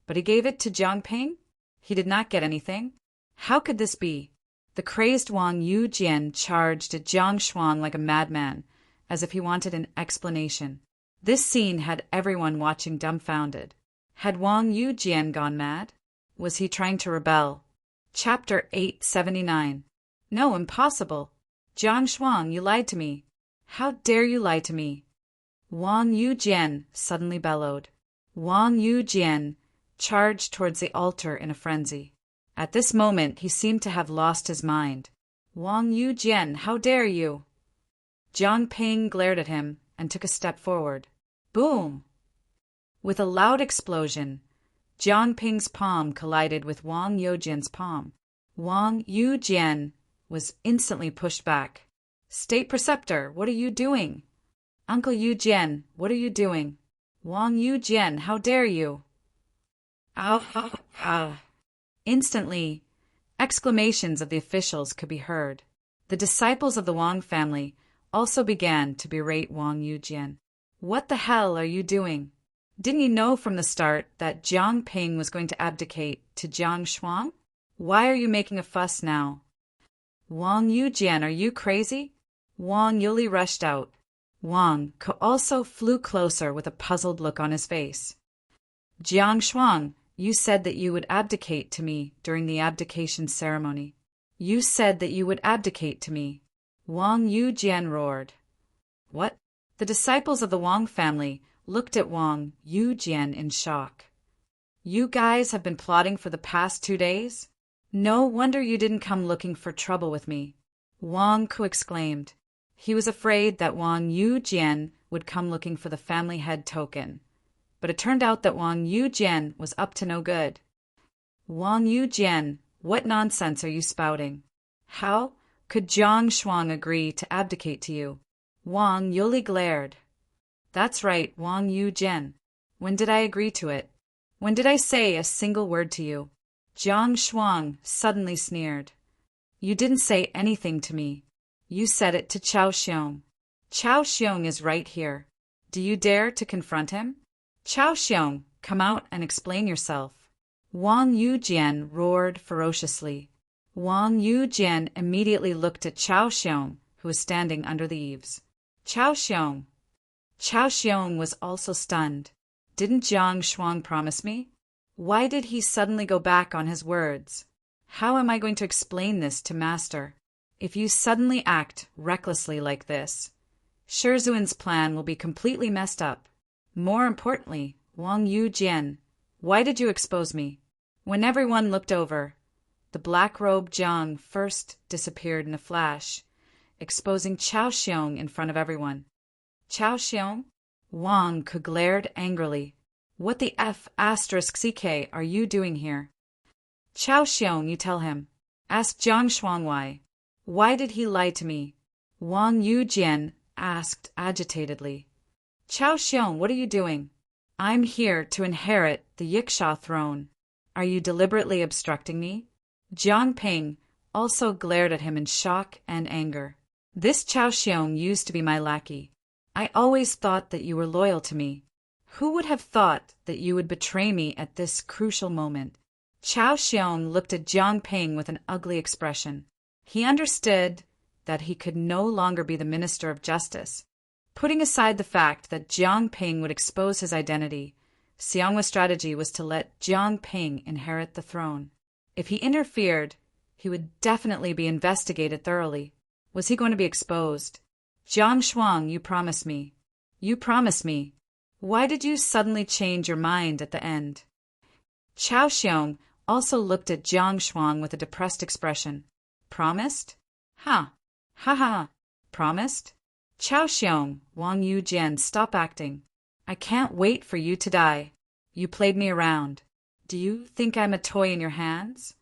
But he gave it to Jiang Ping? He did not get anything. How could this be? The crazed Wang Yujian charged at Jiang Shuang like a madman, as if he wanted an explanation. This scene had everyone watching dumbfounded. Had Wang Yujian gone mad? Was he trying to rebel? Chapter 879. No, impossible. Jiang Shuang, you lied to me. How dare you lie to me? Wang Yujian suddenly bellowed. Wang Yujian charged towards the altar in a frenzy. At this moment, he seemed to have lost his mind. Wang Yujian, how dare you? Jiang Ping glared at him and took a step forward. Boom! With a loud explosion, Jiang Ping's palm collided with Wang Youjian's palm. Wang Yujian was instantly pushed back. State Preceptor, what are you doing? Uncle Yujian, what are you doing? Wang Yujian, how dare you? Ow! Instantly, exclamations of the officials could be heard. The disciples of the Wang family also began to berate Wang Yujian. What the hell are you doing? Didn't you know from the start that Jiang Ping was going to abdicate to Jiang Shuang? Why are you making a fuss now? Wang Yujian, are you crazy? Wang Yuli rushed out. Wang Ku also flew closer with a puzzled look on his face. Jiang Shuang, you said that you would abdicate to me during the abdication ceremony. You said that you would abdicate to me. Wang Yujian roared. What? The disciples of the Wang family looked at Wang Yujian in shock. You guys have been plotting for the past 2 days? No wonder you didn't come looking for trouble with me. Wang Ku exclaimed. He was afraid that Wang Yujian would come looking for the family head token. But it turned out that Wang Yujian was up to no good. Wang Yujian, what nonsense are you spouting? How could Jiang Shuang agree to abdicate to you? Wang Yuli glared. That's right, Wang Yujian. When did I agree to it? When did I say a single word to you? Jiang Shuang suddenly sneered. You didn't say anything to me. You said it to Chao Xiong. Chao Xiong is right here. Do you dare to confront him? Chao Xiong, come out and explain yourself. Wang Yujian roared ferociously. Wang Yujian immediately looked at Chao Xiong, who was standing under the eaves. Chao Xiong. Chao Xiong was also stunned. Didn't Jiang Shuang promise me? Why did he suddenly go back on his words? How am I going to explain this to Master? If you suddenly act recklessly like this, Shizuan's plan will be completely messed up. More importantly, Wang Yujian, why did you expose me? When everyone looked over, the black-robed Jiang first disappeared in a flash, exposing Chao Xiong in front of everyone. Chao Xiong? Wang Ku glared angrily. What the F***ck are you doing here? Chao Xiong, you tell him. Ask Jiang Shuang why. Why did he lie to me? Wang Yujian asked agitatedly. Chao Xiong, what are you doing? I'm here to inherit the Yiksha throne. Are you deliberately obstructing me? Jiang Ping also glared at him in shock and anger. This Chao Xiong used to be my lackey. I always thought that you were loyal to me. Who would have thought that you would betray me at this crucial moment? Chao Xiong looked at Jiang Ping with an ugly expression. He understood that he could no longer be the Minister of Justice. Putting aside the fact that Jiang Ping would expose his identity, Xianghua's strategy was to let Jiang Ping inherit the throne. If he interfered, he would definitely be investigated thoroughly. Was he going to be exposed? Jiang Shuang, you promised me. You promised me. Why did you suddenly change your mind at the end? Chao Xiong also looked at Jiang Shuang with a depressed expression. Promised? Ha! Ha ha! Promised? Chao Xiong, Wang Yujian, stop acting. I can't wait for you to die. You played me around. Do you think I'm a toy in your hands?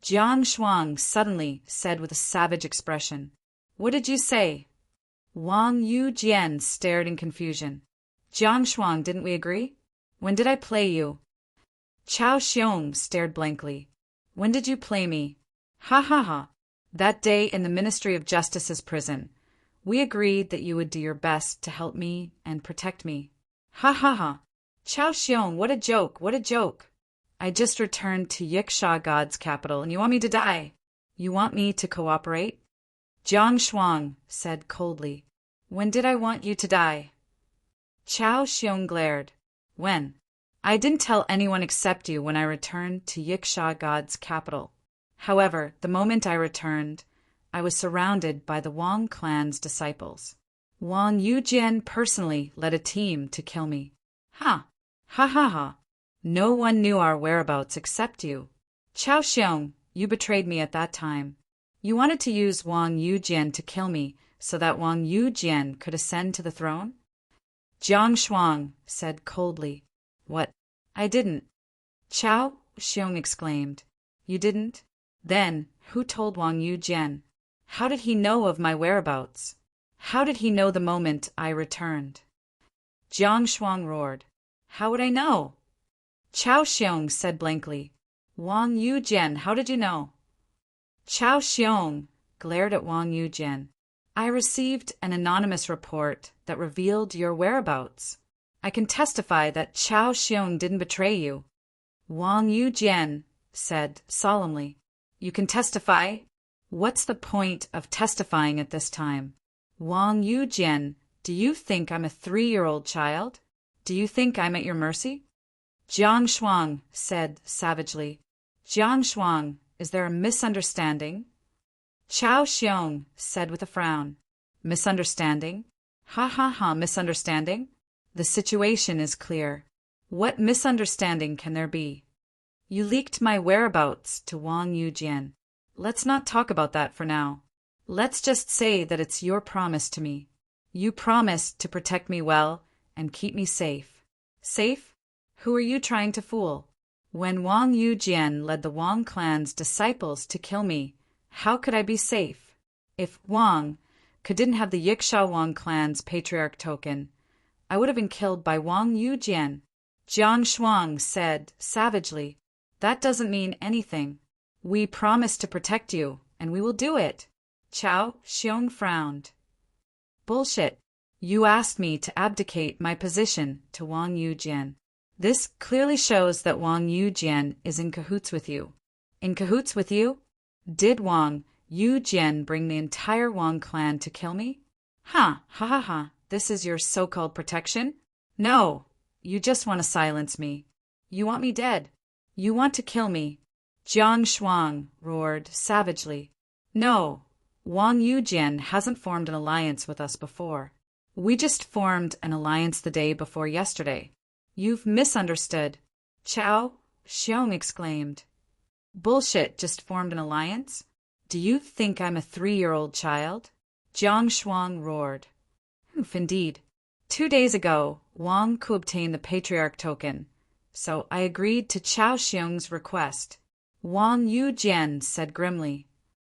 Jiang Shuang suddenly said with a savage expression. What did you say? Wang Yujian stared in confusion. Jiang Shuang, didn't we agree? When did I play you? Chao Xiong stared blankly. When did you play me? Ha ha ha. That day in the Ministry of Justice's prison. We agreed that you would do your best to help me and protect me. Ha ha ha. Chao Xiong, what a joke, what a joke. I just returned to Yiksha God's capital and you want me to die. You want me to cooperate? Jiang Shuang said coldly. When did I want you to die? Chao Xiong glared. When? I didn't tell anyone except you when I returned to Yiksha God's capital. However, the moment I returned, I was surrounded by the Wang clan's disciples. Wang Yujian personally led a team to kill me. Ha! Ha ha ha! No one knew our whereabouts except you. Chao Xiong, you betrayed me at that time. You wanted to use Wang Yujian to kill me so that Wang Yujian could ascend to the throne? Jiang Shuang said coldly. What? I didn't. Chao Xiong exclaimed. You didn't? Then, who told Wang Yujian? How did he know of my whereabouts? How did he know the moment I returned? Jiang Shuang roared. How would I know? Chao Xiong said blankly. Wang Yujian, how did you know? Chao Xiong glared at Wang Yujian. I received an anonymous report that revealed your whereabouts. I can testify that Chao Xiong didn't betray you. Wang Yujian said solemnly. You can testify? What's the point of testifying at this time? Wang Yujian, do you think I'm a 3-year-old child? Do you think I'm at your mercy? Jiang Shuang said savagely. Jiang Shuang, is there a misunderstanding? Chao Xiong said with a frown. Misunderstanding? Ha ha ha, misunderstanding? The situation is clear. What misunderstanding can there be? You leaked my whereabouts to Wang Yujian. Let's not talk about that for now. Let's just say that it's your promise to me. You promised to protect me well and keep me safe. Safe? Who are you trying to fool? When Wang Yujian led the Wang clan's disciples to kill me, how could I be safe? If Wang didn't have the Yiksha Wang clan's patriarch token, I would have been killed by Wang Yujian. Jiang Shuang said savagely. That doesn't mean anything. We promised to protect you, and we will do it. Chao Xiong frowned. Bullshit. You asked me to abdicate my position to Wang Yujian. This clearly shows that Wang Yujian is in cahoots with you. In cahoots with you? Did Wang Yujian bring the entire Wang clan to kill me? Ha ha ha. This is your so-called protection? No, you just want to silence me. You want me dead. You want to kill me. Jiang Shuang roared savagely. No, Wang Yujian hasn't formed an alliance with us before. We just formed an alliance the day before yesterday. You've misunderstood. Chao Xiong exclaimed. Bullshit, just formed an alliance? Do you think I'm a 3-year-old child? Jiang Shuang roared. Oof, indeed. 2 days ago, Wang could obtain the patriarch token, so I agreed to Chao Xiong's request. Wang Yujian said grimly.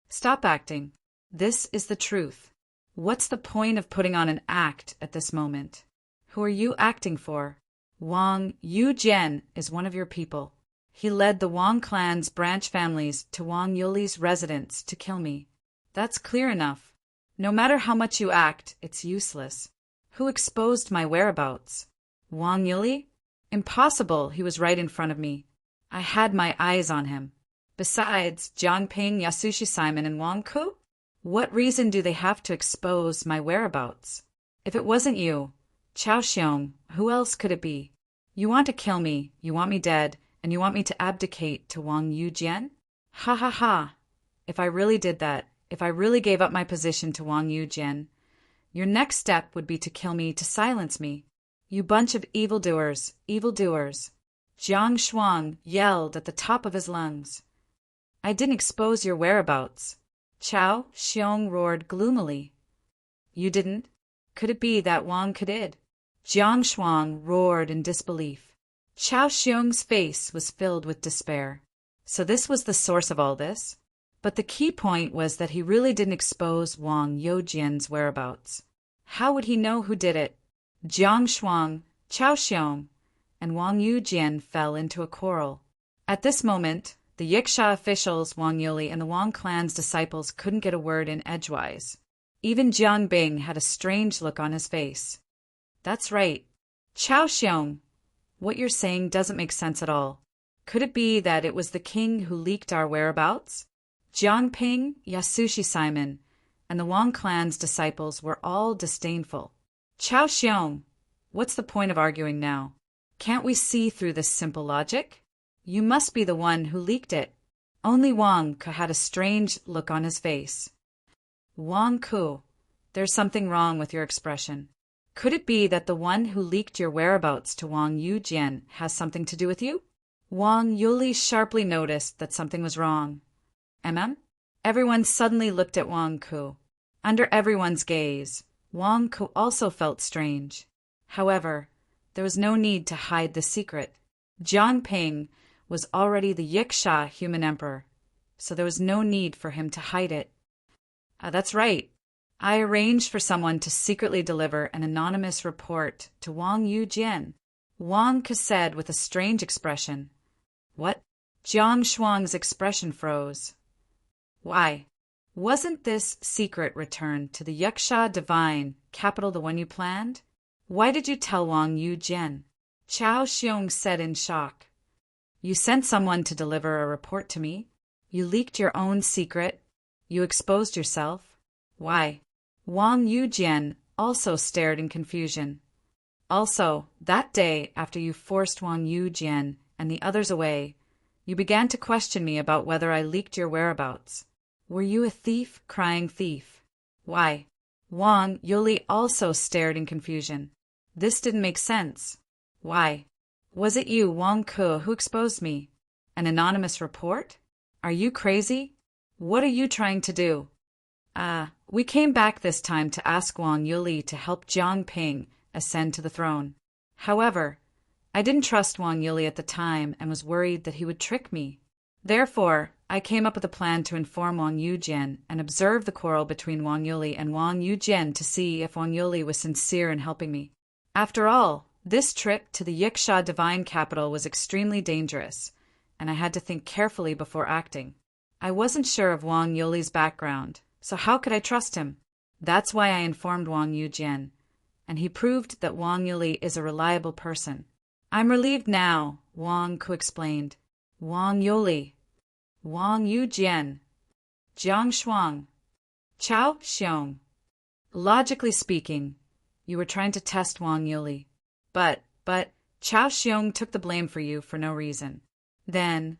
Stop acting. This is the truth. What's the point of putting on an act at this moment? Who are you acting for? Wang Yujian is one of your people. He led the Wang clan's branch families to Wang Yuli's residence to kill me. That's clear enough. No matter how much you act, it's useless. Who exposed my whereabouts? Wang Yuli? Impossible, he was right in front of me. I had my eyes on him. Besides, Jiang Ping, Yasushi Simon, and Wang Ku? What reason do they have to expose my whereabouts? If it wasn't you, Chao Xiong, who else could it be? You want to kill me, you want me dead, and you want me to abdicate to Wang Yujian? Ha ha ha! If I really did that, if I really gave up my position to Wang Yujian, your next step would be to kill me to silence me. You bunch of evildoers, evildoers! Jiang Shuang yelled at the top of his lungs. I didn't expose your whereabouts. Chao Xiong roared gloomily. You didn't? Could it be that Wang did? Jiang Shuang roared in disbelief. Chao Xiong's face was filled with despair. So this was the source of all this? But the key point was that he really didn't expose Wang Youjian's whereabouts. How would he know who did it? Jiang Shuang, Chao Xiong, and Wang Yujian fell into a quarrel. At this moment, the Yiksha officials, Wang Yuli, and the Wang clan's disciples couldn't get a word in edgewise. Even Jiang Bing had a strange look on his face. That's right. Chao Xiong, what you're saying doesn't make sense at all. Could it be that it was the king who leaked our whereabouts? Jiang Ping, Yasushi Simon, and the Wang clan's disciples were all disdainful. Chao Xiong, what's the point of arguing now? Can't we see through this simple logic? You must be the one who leaked it. Only Wang Ke had a strange look on his face. Wang Ke, there's something wrong with your expression. Could it be that the one who leaked your whereabouts to Wang Yujian has something to do with you? Wang Yuli sharply noticed that something was wrong. Everyone suddenly looked at Wang Ke. Under everyone's gaze, Wang Ke also felt strange. However, there was no need to hide the secret. Jiang Ping was already the Yiksha human emperor, so there was no need for him to hide it. That's right. I arranged for someone to secretly deliver an anonymous report to Wang Yujian. Wang Ke said with a strange expression. What? Jiang Shuang's expression froze. Why? Wasn't this secret returned to the Yiksha divine capital the one you planned? Why did you tell Wang Yujian? Chao Xiong said in shock. You sent someone to deliver a report to me. You leaked your own secret. You exposed yourself. Why? Wang Yujian also stared in confusion. Also, that day after you forced Wang Yujian and the others away, you began to question me about whether I leaked your whereabouts. Were you a thief, crying thief? Why? Wang Yuli also stared in confusion. This didn't make sense. Why? Was it you, Wang Ke, who exposed me? An anonymous report? Are you crazy? What are you trying to do? We came back this time to ask Wang Yuli to help Jiang Ping ascend to the throne. However, I didn't trust Wang Yuli at the time and was worried that he would trick me. Therefore, I came up with a plan to inform Wang Yujian and observe the quarrel between Wang Yuli and Wang Yujian to see if Wang Yuli was sincere in helping me. After all, this trip to the Yiksha divine capital was extremely dangerous, and I had to think carefully before acting. I wasn't sure of Wang Yuli's background, so how could I trust him? That's why I informed Wang Yujian, and he proved that Wang Yuli is a reliable person. I'm relieved now, Wang Ke explained. Wang Yuli, Wang Yujian, Jiang Shuang, Chao Xiong. Logically speaking, you were trying to test Wang Yuli. But Chao Xiong took the blame for you for no reason. Then,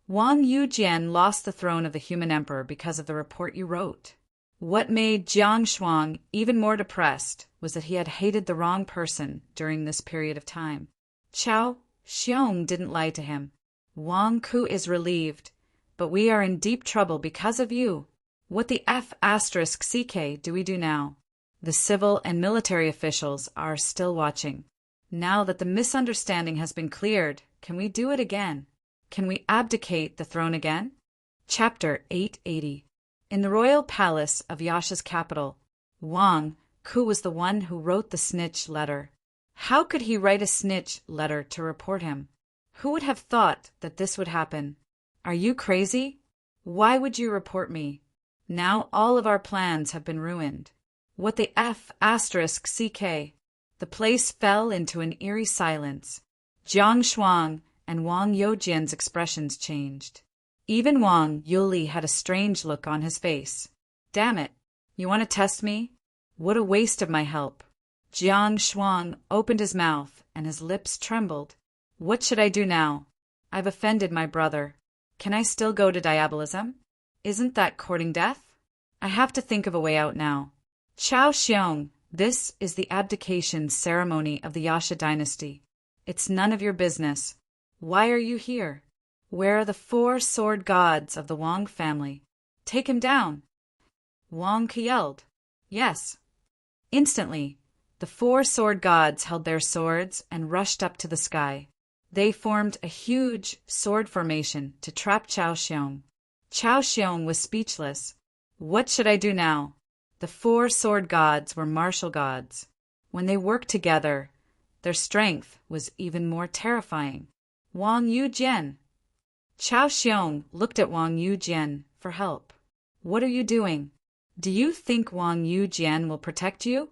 Wang Yujian lost the throne of the human emperor because of the report you wrote. What made Jiang Shuang even more depressed was that he had hated the wrong person during this period of time. Chao Xiong didn't lie to him. Wang Ke is relieved, but we are in deep trouble because of you. What the F***ck do we do now? The civil and military officials are still watching. Now that the misunderstanding has been cleared, can we do it again? Can we abdicate the throne again? Chapter 880. In the royal palace of Yasha's capital, Wang Ke was the one who wrote the snitch letter. How could he write a snitch letter to report him? Who would have thought that this would happen? Are you crazy? Why would you report me? Now all of our plans have been ruined. What the F***ck? The place fell into an eerie silence. Jiang Shuang and Wang Youjian's expressions changed. Even Wang Yuli had a strange look on his face. Damn it. You want to test me? What a waste of my help. Jiang Shuang opened his mouth, and his lips trembled. What should I do now? I've offended my brother. Can I still go to diabolism? Isn't that courting death? I have to think of a way out now. Chao Xiong, this is the abdication ceremony of the Yasha dynasty. It's none of your business. Why are you here? Where are the 4 sword gods of the Wang family? Take him down. Wang yelled. Yes. Instantly, the 4 sword gods held their swords and rushed up to the sky. They formed a huge sword formation to trap Chao Xiong. Chao Xiong was speechless. What should I do now? The 4 sword gods were martial gods. When they worked together, their strength was even more terrifying. Wang Yujian. Chao Xiong looked at Wang Yujian for help. What are you doing? Do you think Wang Yujian will protect you?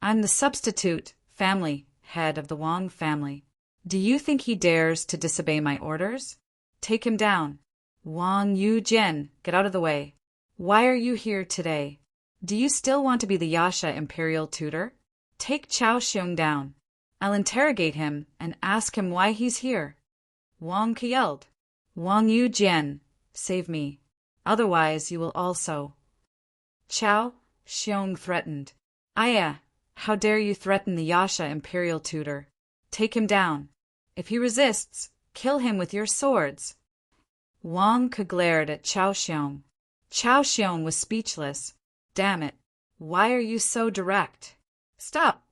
I'm the substitute family head of the Wang family. Do you think he dares to disobey my orders? Take him down. Wang Yujian, get out of the way. Why are you here today? Do you still want to be the Yasha imperial tutor? Take Chao Xiong down. I'll interrogate him and ask him why he's here. Wang yelled. Wang Yujian, save me. Otherwise you will also. Chao Xiong threatened. Aya, how dare you threaten the Yasha imperial tutor? Take him down. If he resists, kill him with your swords. Wang glared at Chao Xiong. Chao Xiong was speechless. Damn it. Why are you so direct? Stop.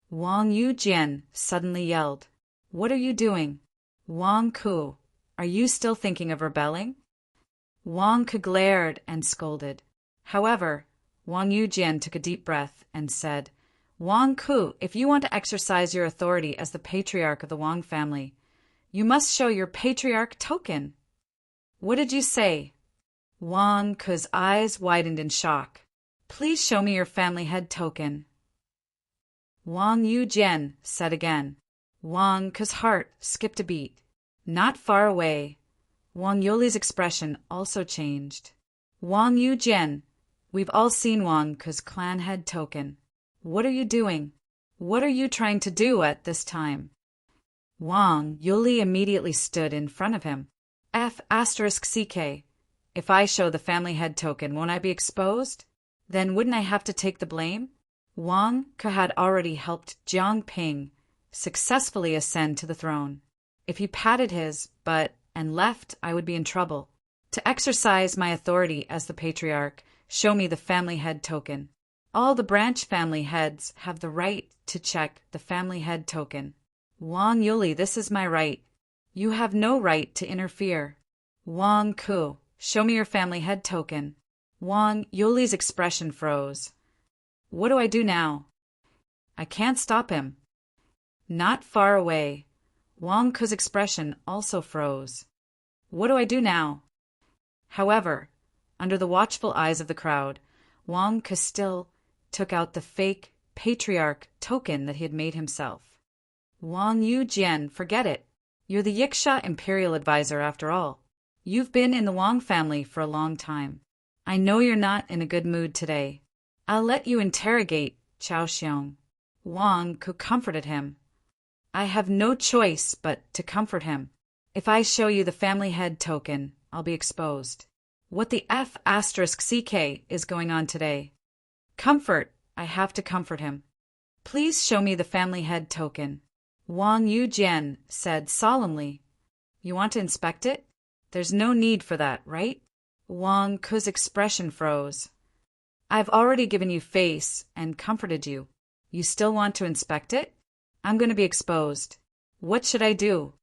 Wang Yujian suddenly yelled. What are you doing? Wang Ku, are you still thinking of rebelling? Wang glared and scolded. However, Wang Yujian took a deep breath and said, Wang Ku, if you want to exercise your authority as the patriarch of the Wang family, you must show your patriarch token. What did you say? Wang Ku's eyes widened in shock. Please show me your family head token. Wang Yujian said again. Wang Ku's heart skipped a beat. Not far away, Wang Yuli's expression also changed. Wang Yujian, we've all seen Wang Ku's clan head token. What are you doing? What are you trying to do at this time? Wang Yuli immediately stood in front of him. F***CK. If I show the family head token, won't I be exposed? Then wouldn't I have to take the blame? Wang Ke had already helped Jiang Ping successfully ascend to the throne. If he patted his butt and left, I would be in trouble. To exercise my authority as the patriarch, show me the family head token. All the branch family heads have the right to check the family head token. Wang Yuli, this is my right. You have no right to interfere. Wang Ku, show me your family head token. Wang Yuli's expression froze. What do I do now? I can't stop him. Not far away, Wang Ku's expression also froze. What do I do now? However, under the watchful eyes of the crowd, Wang Ke still took out the fake patriarch token that he had made himself. Wang Yujian, forget it. You're the Yiksha imperial advisor after all. You've been in the Wang family for a long time. I know you're not in a good mood today. I'll let you interrogate Chao Xiong. Wang Ku comforted him. I have no choice but to comfort him. If I show you the family head token, I'll be exposed. What the F***CK is going on today? Comfort, I have to comfort him. Please show me the family head token. Wang Yujian said solemnly. You want to inspect it? There's no need for that, right? Wang Ku's expression froze. I've already given you face and comforted you. You still want to inspect it? I'm going to be exposed. What should I do?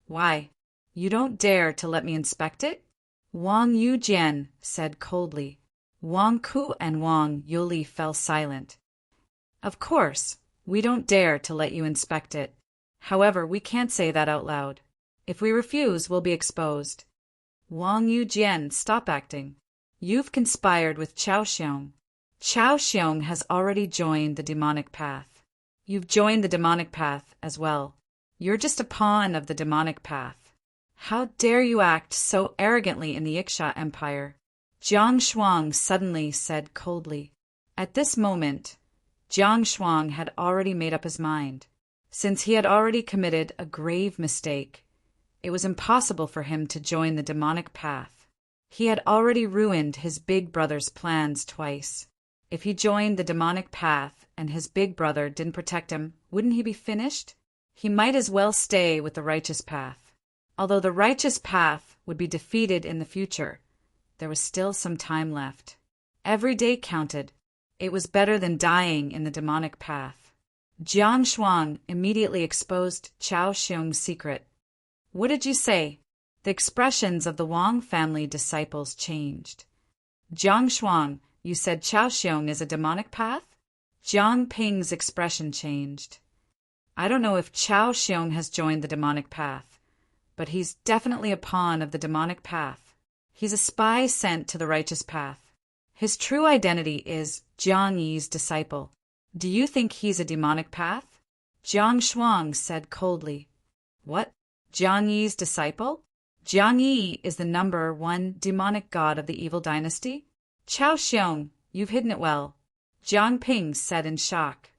Why? You don't dare to let me inspect it? Wang Yujian said coldly. Wang Ku and Wang Yuli fell silent. Of course, we don't dare to let you inspect it. However, we can't say that out loud. If we refuse, we'll be exposed. Wang Yujian, stop acting. You've conspired with Chao Xiong. Chao Xiong has already joined the demonic path. You've joined the demonic path as well. You're just a pawn of the demonic path. How dare you act so arrogantly in the Yiksha Empire? Jiang Shuang suddenly said coldly. At this moment, Jiang Shuang had already made up his mind. Since he had already committed a grave mistake, it was impossible for him to join the demonic path. He had already ruined his big brother's plans twice. If he joined the demonic path and his big brother didn't protect him, wouldn't he be finished? He might as well stay with the righteous path. Although the righteous path would be defeated in the future, there was still some time left. Every day counted. It was better than dying in the demonic path. Jiang Shuang immediately exposed Chao Xiong's secret. What did you say? The expressions of the Wang family disciples changed. Jiang Shuang, you said Chao Xiong is a demonic path? Jiang Ping's expression changed. I don't know if Chao Xiong has joined the demonic path, but he's definitely a pawn of the demonic path. He's a spy sent to the righteous path. His true identity is Jiang Yi's disciple. Do you think he's a demonic path? Jiang Shuang said coldly. What? Jiang Yi's disciple? Jiang Yi is the #1 demonic god of the evil dynasty? Chao Xiong, you've hidden it well. Jiang Ping said in shock.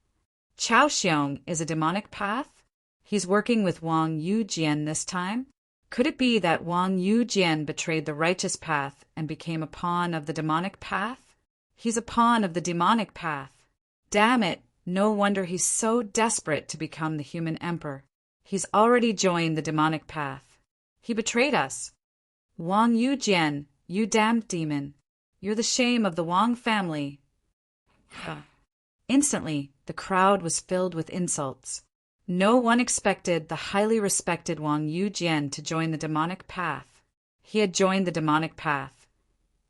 Chao Xiong is a demonic path? He's working with Wang Yujian this time? Could it be that Wang Yujian betrayed the righteous path and became a pawn of the demonic path? He's a pawn of the demonic path. Damn it, no wonder he's so desperate to become the human emperor. He's already joined the demonic path. He betrayed us. Wang Yujian, you damned demon. You're the shame of the Wang family. Instantly, the crowd was filled with insults. No one expected the highly respected Wang Yujian to join the demonic path. He had joined the demonic path.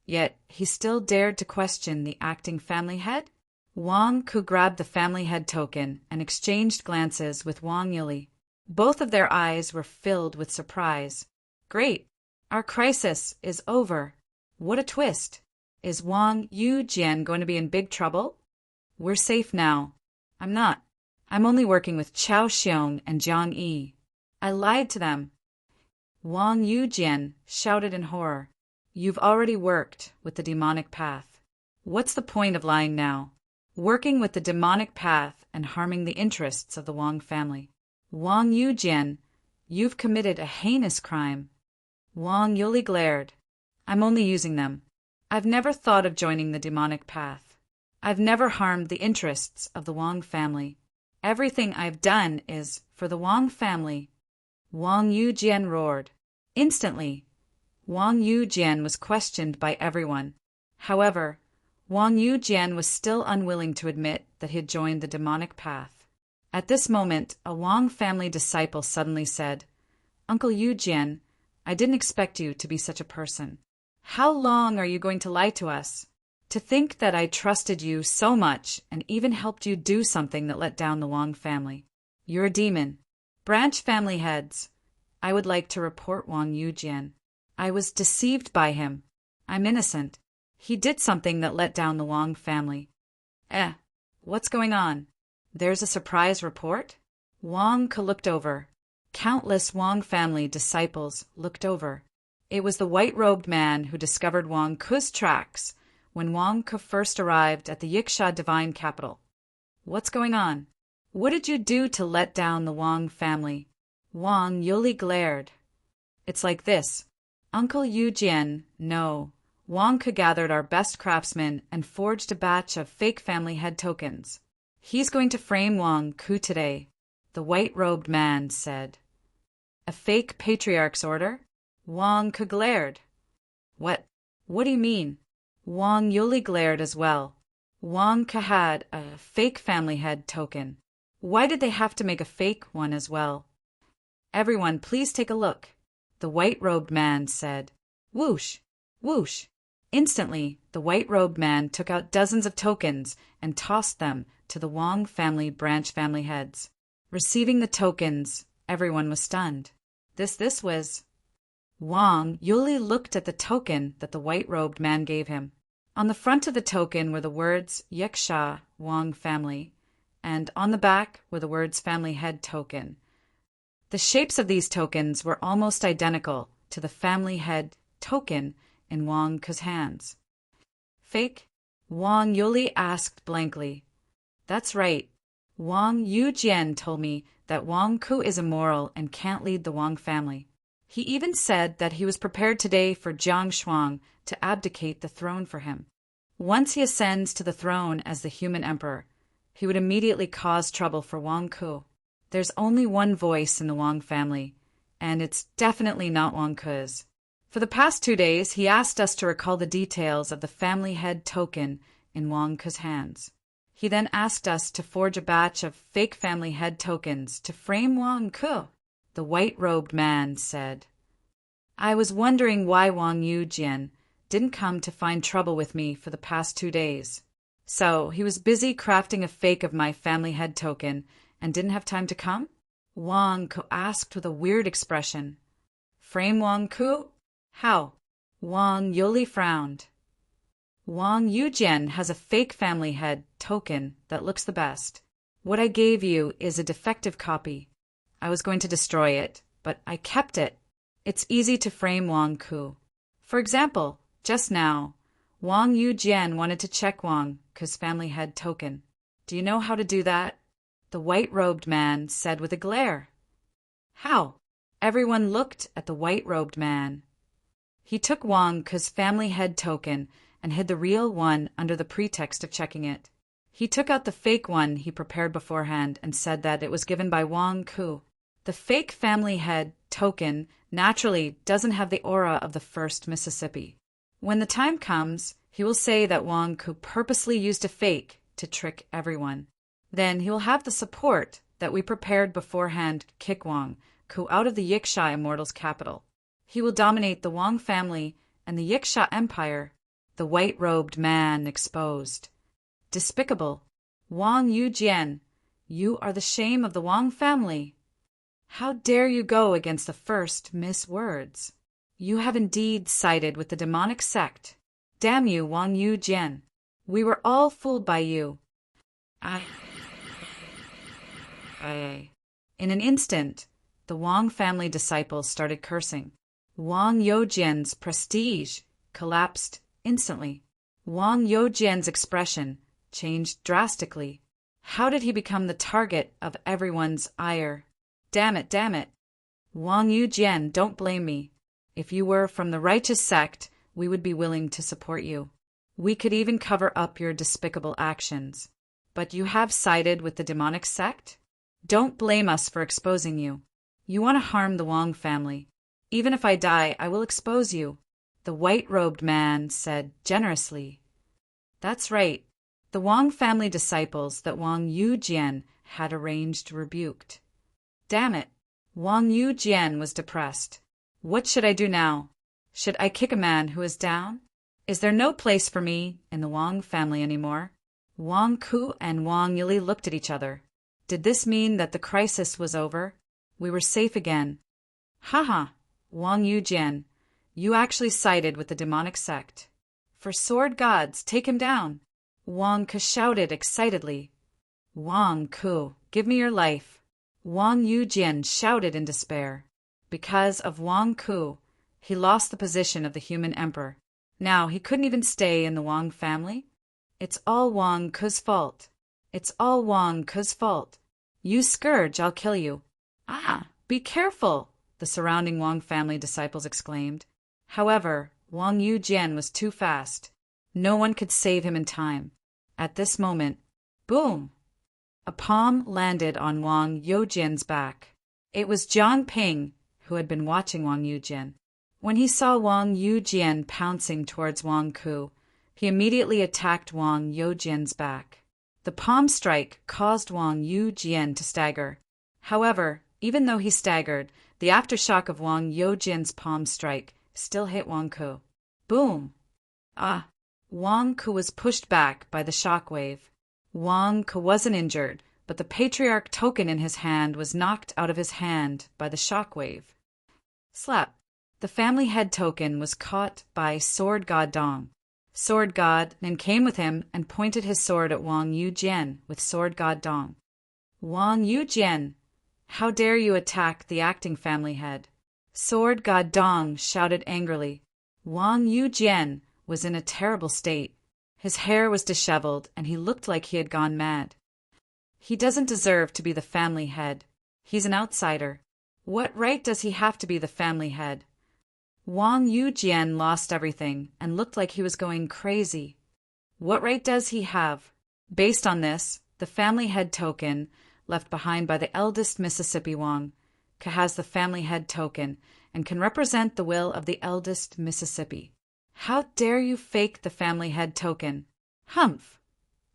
Yet, he still dared to question the acting family head? Wang Ku grabbed the family head token and exchanged glances with Wang Yuli. Both of their eyes were filled with surprise. Great! Our crisis is over. What a twist! Is Wang Yujian going to be in big trouble? We're safe now. I'm not. I'm only working with Chao Xiong and Jiang Yi. I lied to them. Wang Yujian shouted in horror. You've already worked with the demonic path. What's the point of lying now? Working with the demonic path and harming the interests of the Wang family. Wang Yujian, you've committed a heinous crime. Wang Yuli glared. I'm only using them. I've never thought of joining the demonic path. I've never harmed the interests of the Wang family. Everything I've done is for the Wang family. Wang Yujian roared. Instantly, Wang Yujian was questioned by everyone. However, Wang Yujian was still unwilling to admit that he had joined the demonic path. At this moment, a Wang family disciple suddenly said, Uncle Yujian, I didn't expect you to be such a person. How long are you going to lie to us? To think that I trusted you so much and even helped you do something that let down the Wang family. You're a demon. Branch family heads. I would like to report Wang Yujian. I was deceived by him. I'm innocent. He did something that let down the Wang family. What's going on? There's a surprise report? Wang Ke looked over. Countless Wang family disciples looked over. It was the white-robed man who discovered Wang Ke's tracks when Wang Ke first arrived at the Yiksha divine capital. What's going on? What did you do to let down the Wang family? Wang Yuli glared. It's like this. Uncle Yujian, no. Wang Ke gathered our best craftsmen and forged a batch of fake family head tokens. He's going to frame Wang Ke today, the white-robed man said. A fake patriarch's order? Wang Ke glared. What do you mean? Wang Yuli glared as well. Wang Ke had a fake family head token. Why did they have to make a fake one as well? Everyone, please take a look, the white-robed man said. Whoosh! Whoosh! Instantly, the white-robed man took out dozens of tokens and tossed them to the Wang family branch family heads. Receiving the tokens, everyone was stunned. This was... Wang Yuli looked at the token that the white-robed man gave him. On the front of the token were the words Yiksha Wang family, and on the back were the words family head token. The shapes of these tokens were almost identical to the family head token in Wang Ke's hands. Fake? Wang Yuli asked blankly. That's right. Wang Yujian told me that Wang Ku is immoral and can't lead the Wang family. He even said that he was prepared today for Jiang Shuang to abdicate the throne for him. Once he ascends to the throne as the human emperor, he would immediately cause trouble for Wang Ku. There's only one voice in the Wang family, and it's definitely not Wang Ku's. For the past 2 days, he asked us to recall the details of the family head token in Wang Ku's hands. He then asked us to forge a batch of fake family head tokens to frame Wang Ku. The white-robed man said, I was wondering why Wang Yujian didn't come to find trouble with me for the past 2 days. So he was busy crafting a fake of my family head token and didn't have time to come? Wang Ku asked with a weird expression. Frame Wang Ku? How? Wang Yuli frowned. Wang Yujian has a fake family head token that looks the best. What I gave you is a defective copy. I was going to destroy it, but I kept it. It's easy to frame Wang Ku. For example, just now, Wang Yujian wanted to check Wang Ku's family head token. Do you know how to do that? The white-robed man said with a glare. How? Everyone looked at the white-robed man. He took Wang Ku's family head token and hid the real one under the pretext of checking it. He took out the fake one he prepared beforehand and said that it was given by Wang Ku. The fake family head token naturally doesn't have the aura of the first Mississippi. When the time comes, he will say that Wang Ku purposely used a fake to trick everyone. Then he will have the support that we prepared beforehand kick Wang Ku out of the Yiksha Immortals' capital. He will dominate the Wang family and the Yiksha Empire. The white-robed man exposed. Despicable. Wang Yujian, you are the shame of the Wang family. How dare you go against the first Miss Words? You have indeed sided with the demonic sect. Damn you, Wang Yujian. We were all fooled by you. In an instant, the Wang family disciples started cursing. Wang Youjian's prestige collapsed instantly. Wang Youjian's expression changed drastically. How did he become the target of everyone's ire? Damn it, damn it. Wang Yujian, don't blame me. If you were from the righteous sect, we would be willing to support you. We could even cover up your despicable actions. But you have sided with the demonic sect? Don't blame us for exposing you. You want to harm the Wang family. Even if I die, I will expose you. The white-robed man said generously. That's right. The Wang family disciples that Wang Yujian had arranged rebuked. Damn it. Wang Yujian was depressed. What should I do now? Should I kick a man who is down? Is there no place for me in the Wang family anymore? Wang Ku and Wang Yili looked at each other. Did this mean that the crisis was over? We were safe again. Haha, Wang Yujian, you actually sided with the demonic sect. For sword gods, take him down. Wang Ku shouted excitedly. Wang Ku, give me your life. Wang Yujian shouted in despair. Because of Wang Ku, he lost the position of the human emperor. Now he couldn't even stay in the Wang family. It's all Wang Ku's fault. It's all Wang Ku's fault. You scourge, I'll kill you. Ah, be careful, the surrounding Wang family disciples exclaimed. However, Wang Yujian was too fast. No one could save him in time. At this moment, boom! A palm landed on Wang Youjian's back. It was Jiang Ping, who had been watching Wang Yujian. When he saw Wang Yujian pouncing towards Wang Ku, he immediately attacked Wang Youjian's back. The palm strike caused Wang Yujian to stagger. However, even though he staggered, the aftershock of Wang Youjian's palm strike still hit Wang Ku. Boom! Ah! Wang Ku was pushed back by the shockwave. Wang Ku wasn't injured, but the patriarch token in his hand was knocked out of his hand by the shockwave. Slap! The family head token was caught by Sword God Dong. Sword God then came with him and pointed his sword at Wang Yujian with Sword God Dong. Wang Yujian, how dare you attack the acting family head? Sword God Dong shouted angrily. Wang Yujian was in a terrible state. His hair was disheveled, and he looked like he had gone mad. He doesn't deserve to be the family head. He's an outsider. What right does he have to be the family head? Wang Yujian lost everything and looked like he was going crazy. What right does he have? Based on this, the family head token, left behind by the eldest Mississippi Wang, has the family head token and can represent the will of the eldest Mississippi. How dare you fake the family head token? Humph!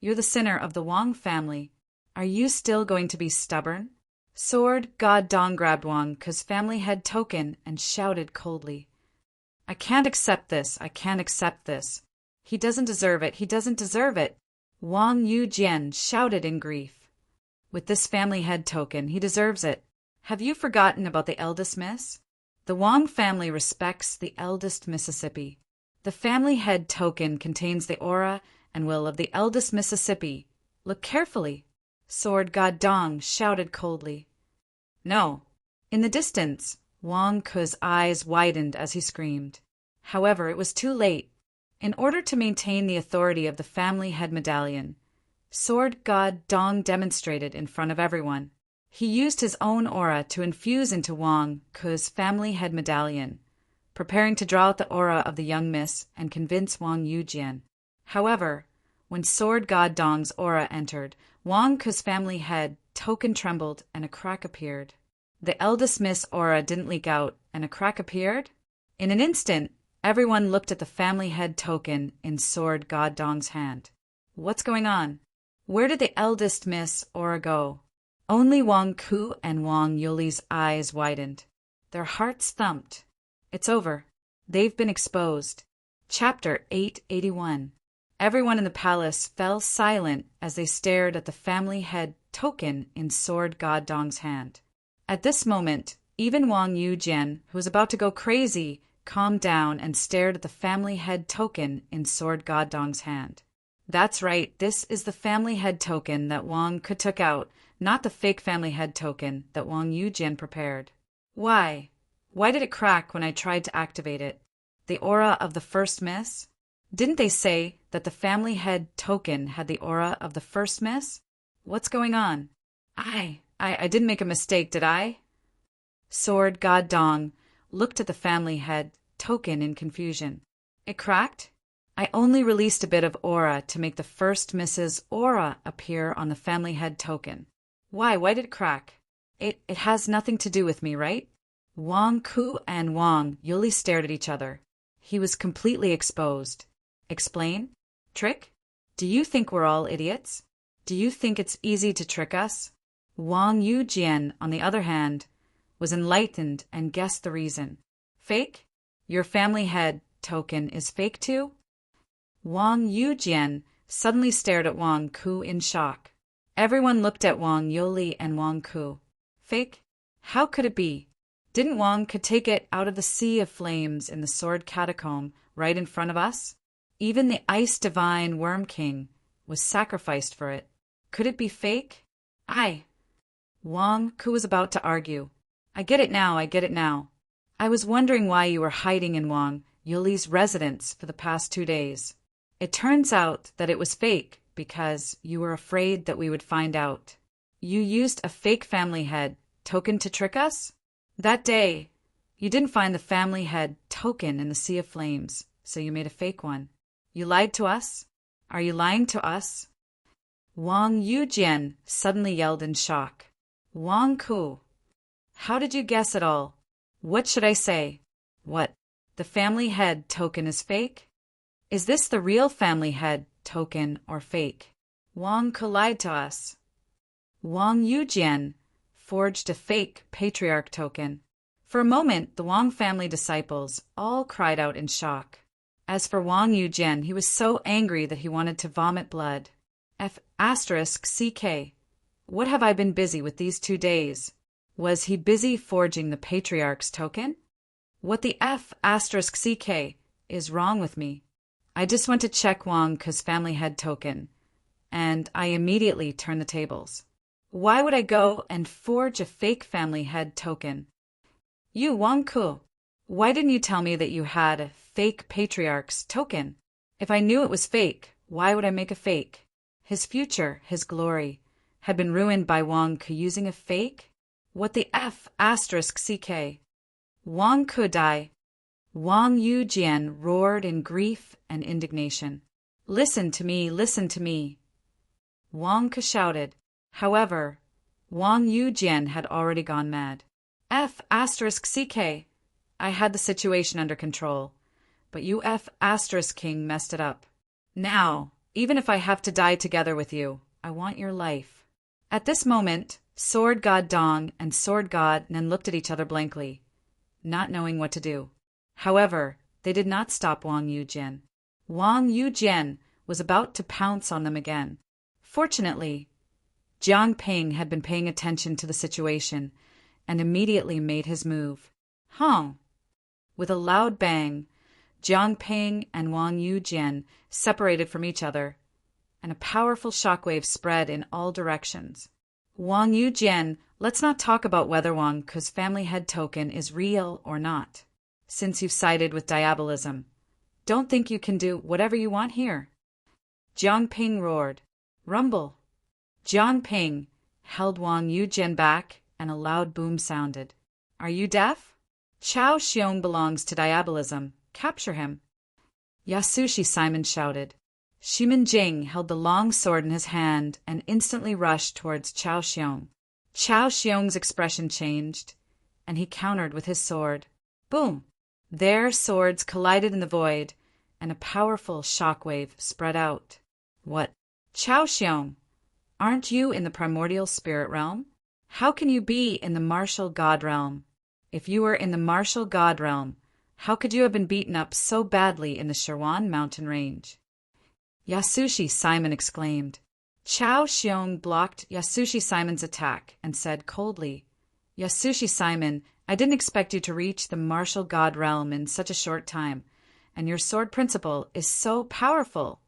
You're the sinner of the Wang family. Are you still going to be stubborn? Sword God Dong grabbed Wang's family head token and shouted coldly. I can't accept this. I can't accept this. He doesn't deserve it. He doesn't deserve it. Wang Yujian shouted in grief. With this family head token, he deserves it. Have you forgotten about the eldest miss? The Wang family respects the eldest Mississippi. The family head token contains the aura and will of the eldest Mississippi. Look carefully. Sword God Dong shouted coldly. No. In the distance, Wang's eyes widened as he screamed. However, it was too late. In order to maintain the authority of the family head medallion, Sword God Dong demonstrated in front of everyone. He used his own aura to infuse into Wang's family head medallion, preparing to draw out the aura of the young miss and convince Wang Yujian. However, when Sword God Dong's aura entered, Wang's family head token trembled and a crack appeared. The eldest miss aura didn't leak out and a crack appeared? In an instant, everyone looked at the family head token in Sword God Dong's hand. What's going on? Where did the eldest miss aura go? Only Wang Ku and Wang Yuli's eyes widened. Their hearts thumped. It's over. They've been exposed. Chapter 881. Everyone in the palace fell silent as they stared at the family head token in Sword God Dong's hand. At this moment, even Wang Yujian, who was about to go crazy, calmed down and stared at the family head token in Sword God Dong's hand. That's right, this is the family head token that Wang Ku took out, not the fake family head token that Wang Yujian prepared. Why? Why did it crack when I tried to activate it? The aura of the first miss? Didn't they say that the family head token had the aura of the first miss? What's going on? I didn't make a mistake, did I? Sword God Dong looked at the family head token in confusion. It cracked? I only released a bit of aura to make the first miss's aura appear on the family head token. Why did it crack? It has nothing to do with me, right? Wang Ku and Wang Yuli stared at each other. He was completely exposed. Explain? Trick? Do you think we're all idiots? Do you think it's easy to trick us? Wang Yujian, on the other hand, was enlightened and guessed the reason. Fake? Your family head token is fake too? Wang Yujian suddenly stared at Wang Ku in shock. Everyone looked at Wang Yuli and Wang Ku. Fake? How could it be? Didn't Wang Ku take it out of the sea of flames in the sword catacomb right in front of us? Even the ice divine Worm King was sacrificed for it. Could it be fake? Wang Ku was about to argue. I get it now. I was wondering why you were hiding in Wang Yuli's residence for the past 2 days. It turns out that it was fake because you were afraid that we would find out. You used a fake family head token to trick us? That day, you didn't find the family head token in the sea of flames, so you made a fake one. You lied to us? Are you lying to us? Wang Yujian suddenly yelled in shock. Wang Ku, how did you guess it all? What should I say? What? The family head token is fake? Is this the real family head token or fake? Wang Ku lied to us. Wang Yujian forged a fake patriarch token. For a moment, the Wang family disciples all cried out in shock. As for Wang Yujian, he was so angry that he wanted to vomit blood. F***CK. What have I been busy with these 2 days? Was he busy forging the patriarch's token? What the F***CK is wrong with me? I just went to check Wang's family head token, and I immediately turned the tables. Why would I go and forge a fake family head token? You, Wang Ku, why didn't you tell me that you had a fake patriarch's token? If I knew it was fake, Why would I make a fake? His future, his glory, had been ruined by Wang Ke using a fake? What the F asterisk CK? Wang Ke die. Wang Yujian roared in grief and indignation. Listen to me, listen to me. Wang Ke shouted. However, Wang Yujian had already gone mad. F asterisk CK. I had the situation under control, but you F asterisk King messed it up. Now, even if I have to die together with you, I want your life. At this moment, Sword God Dong and Sword God Nen looked at each other blankly, not knowing what to do. However, they did not stop Wang Yujian. Wang Yujian was about to pounce on them again. Fortunately, Jiang Ping had been paying attention to the situation and immediately made his move. Hong! With a loud bang, Jiang Ping and Wang Yujian separated from each other, and a powerful shockwave spread in all directions. Wang Yujian, let's not talk about whether Wang Ke's family head token is real or not. Since you've sided with diabolism, don't think you can do whatever you want here. Jiang Ping roared. Rumble. Jiang Ping held Wang Yujian back, and a loud boom sounded. Are you deaf? Chao Xiong belongs to diabolism. Capture him. Yasushi Simon shouted. Shimin Jing held the long sword in his hand and instantly rushed towards Chao Xiong. Chao Xiong's expression changed, and he countered with his sword. Boom! Their swords collided in the void, and a powerful shockwave spread out. What? Chao Xiong, aren't you in the primordial spirit realm? How can you be in the martial god realm? If you were in the martial god realm, how could you have been beaten up so badly in the Sherwan mountain range? Yasushi Simon exclaimed. Chao Xiong blocked Yasushi Simon's attack and said coldly, Yasushi Simon, I didn't expect you to reach the martial god realm in such a short time, and your sword principle is so powerful.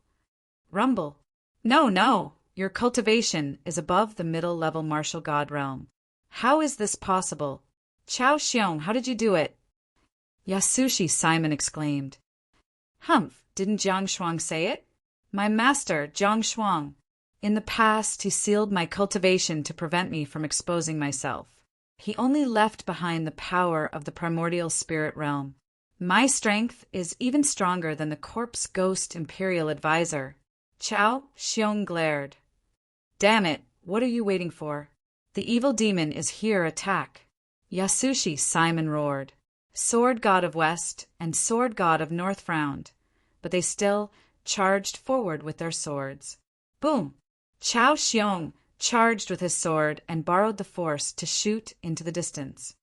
Rumble. No, your cultivation is above the middle-level martial god realm. How is this possible? Chao Xiong, how did you do it? Yasushi Simon exclaimed. Humph, didn't Jiang Shuang say it? My master, Jiang Shuang. In the past, he sealed my cultivation to prevent me from exposing myself. He only left behind the power of the primordial spirit realm. My strength is even stronger than the corpse ghost imperial advisor. Chao Xiong glared. Damn it, what are you waiting for? The evil demon is here, attack. Yasushi Simon roared. Sword God of West and Sword God of North frowned, but they still charged forward with their swords. Boom! Chao Xiong charged with his sword and borrowed the force to shoot into the distance.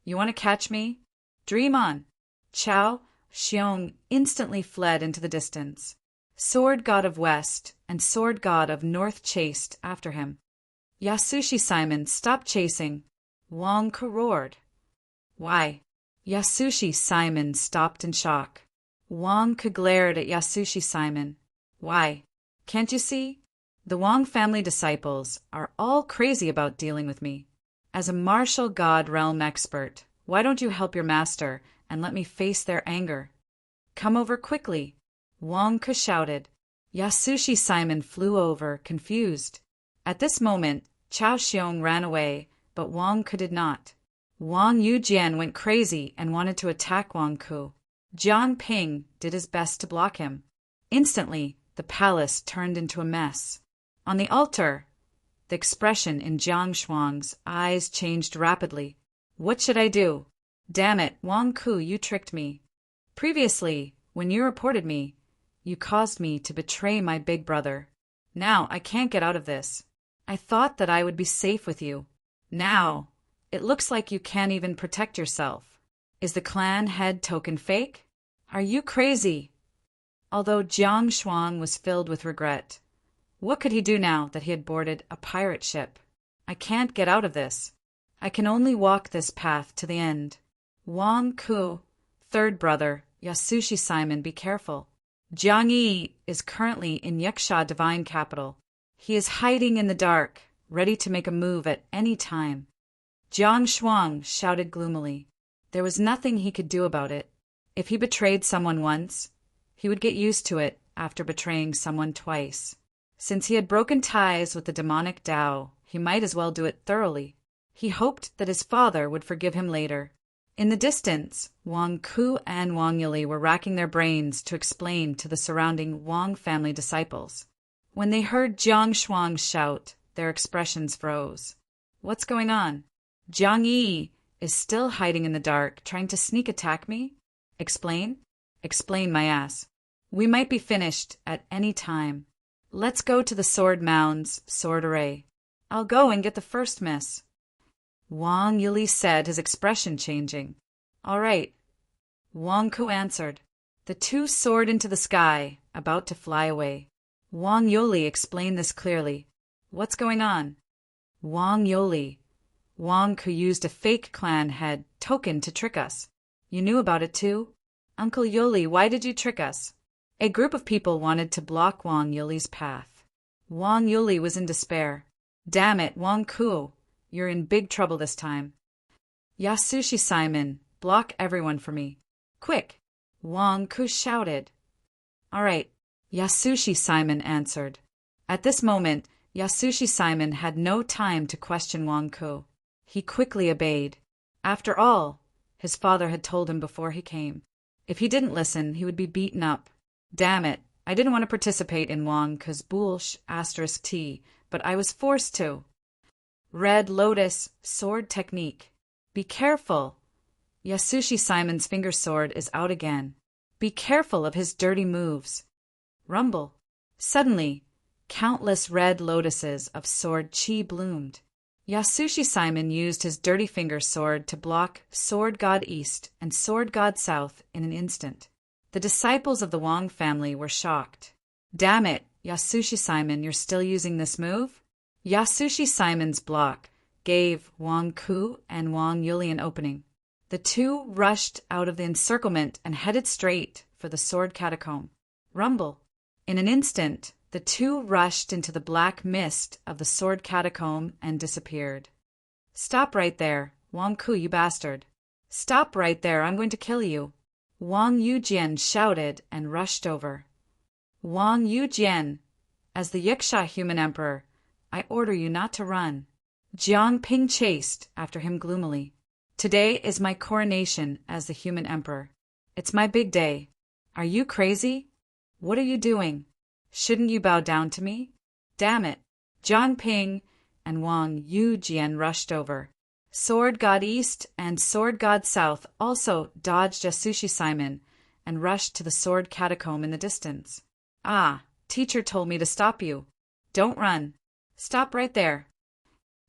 You want to catch me? Dream on! Chao Xiong instantly fled into the distance. Sword God of West and Sword God of North chased after him. Yasushi Simon stopped chasing. Wang Ke roared. Why? Yasushi Simon stopped in shock. Wang Ke glared at Yasushi Simon. Why? Can't you see? The Wang family disciples are all crazy about dealing with me. As a martial god realm expert, why don't you help your master and let me face their anger? Come over quickly, Wang Ke shouted. Yasushi Simon flew over, confused. At this moment, Chao Xiong ran away, but Wang Ke did not. Wang Yujian went crazy and wanted to attack Wang Ke. Jiang Ping did his best to block him. Instantly, the palace turned into a mess. On the altar, the expression in Jiang Shuang's eyes changed rapidly. What should I do? Damn it, Wang Ke, you tricked me. Previously, when you reported me, you caused me to betray my big brother. Now I can't get out of this. I thought that I would be safe with you. Now, it looks like you can't even protect yourself. Is the clan head token fake? Are you crazy? Although Jiang Shuang was filled with regret, what could he do now that he had boarded a pirate ship? I can't get out of this. I can only walk this path to the end. Wang Ke, third brother, Yasushi Simon, be careful. Jiang Yi is currently in Yaksha Divine Capital. He is hiding in the dark, ready to make a move at any time. Jiang Shuang shouted gloomily. There was nothing he could do about it. If he betrayed someone once, he would get used to it after betraying someone twice. Since he had broken ties with the demonic Tao, he might as well do it thoroughly. He hoped that his father would forgive him later. In the distance, Wang Ku and Wang Yuli were racking their brains to explain to the surrounding Wang family disciples. When they heard Jiang Shuang shout, their expressions froze. What's going on? Jiang Yi is still hiding in the dark, trying to sneak attack me? Explain? Explain my ass. We might be finished at any time. Let's go to the sword mounds, sword array. I'll go and get the first miss. Wang Yuli said, his expression changing. All right. Wang Ku answered. The two soared into the sky, about to fly away. Wang Yuli explained this clearly. What's going on? Wang Yuli. Wang Ku used a fake clan head token to trick us. You knew about it too? Uncle Yuli, why did you trick us? A group of people wanted to block Wang Yuli's path. Wang Yuli was in despair. Damn it, Wang Ku. You're in big trouble this time. Yasushi Simon, block everyone for me. Quick! Wang Ku shouted. All right, Yasushi Simon answered. At this moment, Yasushi Simon had no time to question Wang Ku. He quickly obeyed. After all, his father had told him before he came. If he didn't listen, he would be beaten up. Damn it, I didn't want to participate in Wang Ku's bullsh *T, but I was forced to. Red Lotus sword technique. Be careful. Yasushi Simon's finger sword is out again. Be careful of his dirty moves. Rumble. Suddenly, countless red lotuses of sword chi bloomed. Yasushi Simon used his dirty finger sword to block Sword God East and Sword God South in an instant. The disciples of the Wang family were shocked. Damn it, Yasushi Simon, you're still using this move? Yasushi Simon's block gave Wang Ku and Wang Yuli an opening. The two rushed out of the encirclement and headed straight for the sword catacomb. Rumble. In an instant, the two rushed into the black mist of the sword catacomb and disappeared. Stop right there, Wang Ku, you bastard. Stop right there, I'm going to kill you. Wang Yujian shouted and rushed over. Wang Yujian, as the Yiksha human emperor, I order you not to run. Jiang Ping chased after him gloomily. Today is my coronation as the human emperor. It's my big day. Are you crazy? What are you doing? Shouldn't you bow down to me? Damn it. Jiang Ping and Wang Yujian rushed over. Sword God East and Sword God South also dodged Yasushi Simon and rushed to the sword catacomb in the distance. Ah, teacher told me to stop you. Don't run. Stop right there.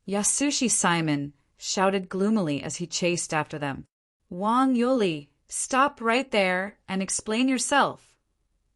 Yasushi Simon shouted gloomily as he chased after them. Wang Yuli, stop right there and explain yourself,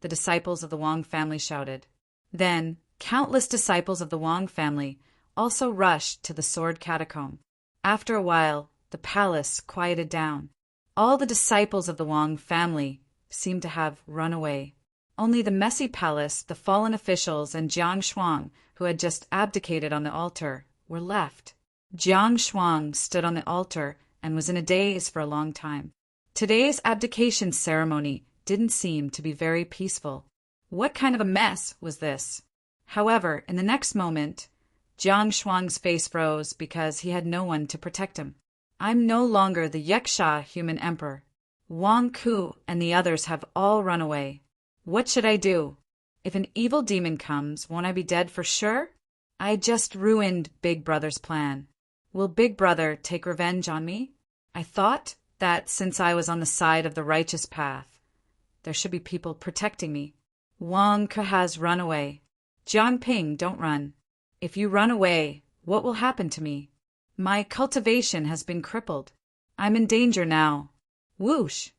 the disciples of the Wang family shouted. Then, countless disciples of the Wang family also rushed to the sword catacomb. After a while, the palace quieted down. All the disciples of the Wang family seemed to have run away. Only the messy palace, the fallen officials, and Jiang Shuang, who had just abdicated on the altar, were left. Jiang Shuang stood on the altar and was in a daze for a long time. Today's abdication ceremony didn't seem to be very peaceful. What kind of a mess was this? However, in the next moment, Jiang Shuang's face froze because he had no one to protect him. I'm no longer the Yiksha human emperor. Wang Ku and the others have all run away. What should I do? If an evil demon comes, won't I be dead for sure? I just ruined Big Brother's plan. Will Big Brother take revenge on me? I thought that since I was on the side of the righteous path, there should be people protecting me. Wang Ke has run away. Jiang Ping, don't run. If you run away, what will happen to me? My cultivation has been crippled. I'm in danger now. Whoosh!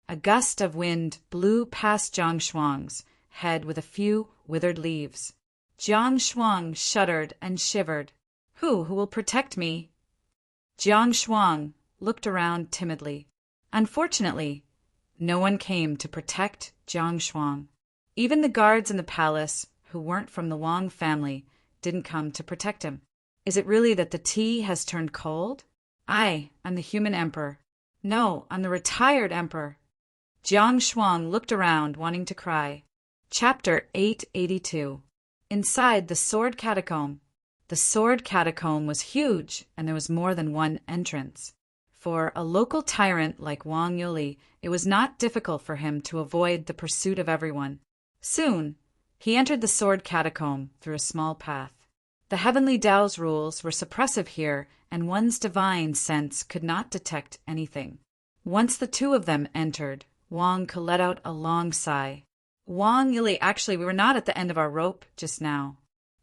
A gust of wind blew past Jiang Shuang's head with a few withered leaves. Jiang Shuang shuddered and shivered. Who will protect me? Jiang Shuang looked around timidly. Unfortunately, no one came to protect Jiang Shuang. Even the guards in the palace, who weren't from the Wang family, didn't come to protect him. Is it really that the tea has turned cold? I'm the human emperor. No, I'm the retired emperor. Jiang Shuang looked around, wanting to cry. Chapter 882. Inside the Sword Catacomb. The Sword Catacomb was huge, and there was more than one entrance. For a local tyrant like Wang Yuli, it was not difficult for him to avoid the pursuit of everyone. Soon, he entered the Sword Catacomb through a small path. The heavenly Tao's rules were suppressive here, and one's divine sense could not detect anything. Once the two of them entered, Wang Ke let out a long sigh. Wang Yuli, actually, we were not at the end of our rope just now.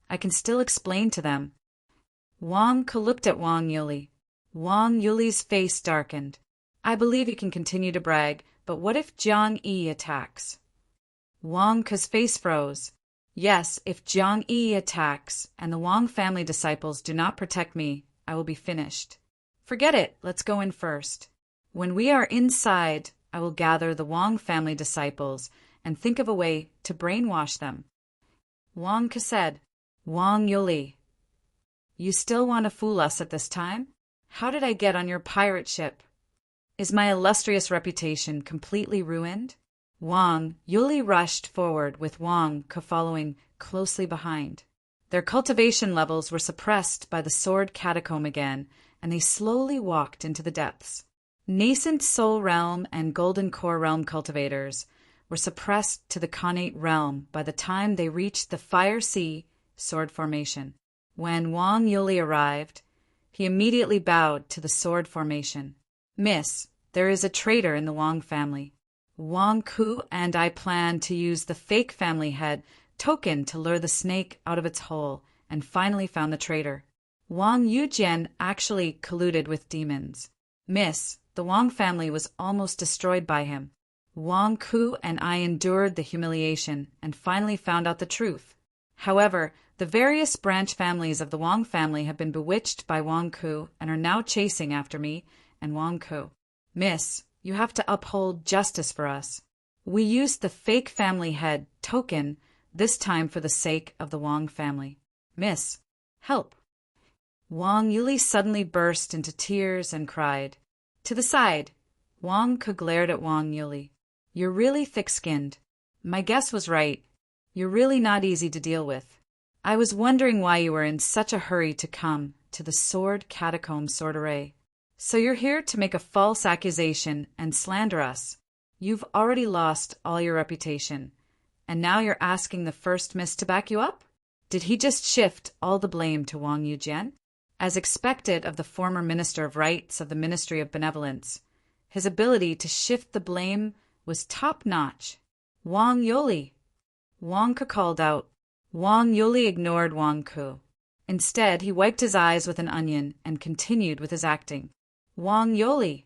I can still explain to them. Wang Ke looked at Wang Yuli. Wang Yuli's face darkened. I believe you can continue to brag, but what if Zhang Yi attacks? Wang Ke's face froze. Yes, if Zhang Yi attacks, and the Wang family disciples do not protect me, I will be finished. Forget it, let's go in first. When we are inside, I will gather the Wang family disciples and think of a way to brainwash them. Wang Ke said, Wang Yuli, you still want to fool us at this time? How did I get on your pirate ship? Is my illustrious reputation completely ruined? Wang Yuli rushed forward with Wang Ke following closely behind. Their cultivation levels were suppressed by the Sword Catacomb again, and they slowly walked into the depths. Nascent Soul Realm and Golden Core Realm cultivators were suppressed to the Khanate Realm by the time they reached the Fire Sea Sword Formation. When Wang Yuli arrived, he immediately bowed to the Sword Formation. Miss, there is a traitor in the Wang family. Wang Ke and I plan to use the fake family head token to lure the snake out of its hole, and finally found the traitor. Wang Yujian actually colluded with demons. Miss, the Wang family was almost destroyed by him. Wang Ke and I endured the humiliation and finally found out the truth. However, the various branch families of the Wang family have been bewitched by Wang Ke and are now chasing after me and Wang Ke. Miss, you have to uphold justice for us. We used the fake family head token, this time for the sake of the Wang family. Miss, help. Wang Yuli suddenly burst into tears and cried. To the side, Wang Ke glared at Wang Yuli. You're really thick-skinned. My guess was right. You're really not easy to deal with. I was wondering why you were in such a hurry to come to the Sword Catacomb Sword Array. So you're here to make a false accusation and slander us. You've already lost all your reputation, and now you're asking the first miss to back you up? Did he just shift all the blame to Wang Yujian? As expected of the former Minister of Rights of the Ministry of Benevolence, his ability to shift the blame was top-notch. Wang Yuli, Wang Ke called out. Wang Yuli ignored Wang Ke. Instead, he wiped his eyes with an onion and continued with his acting. Wang Yuli,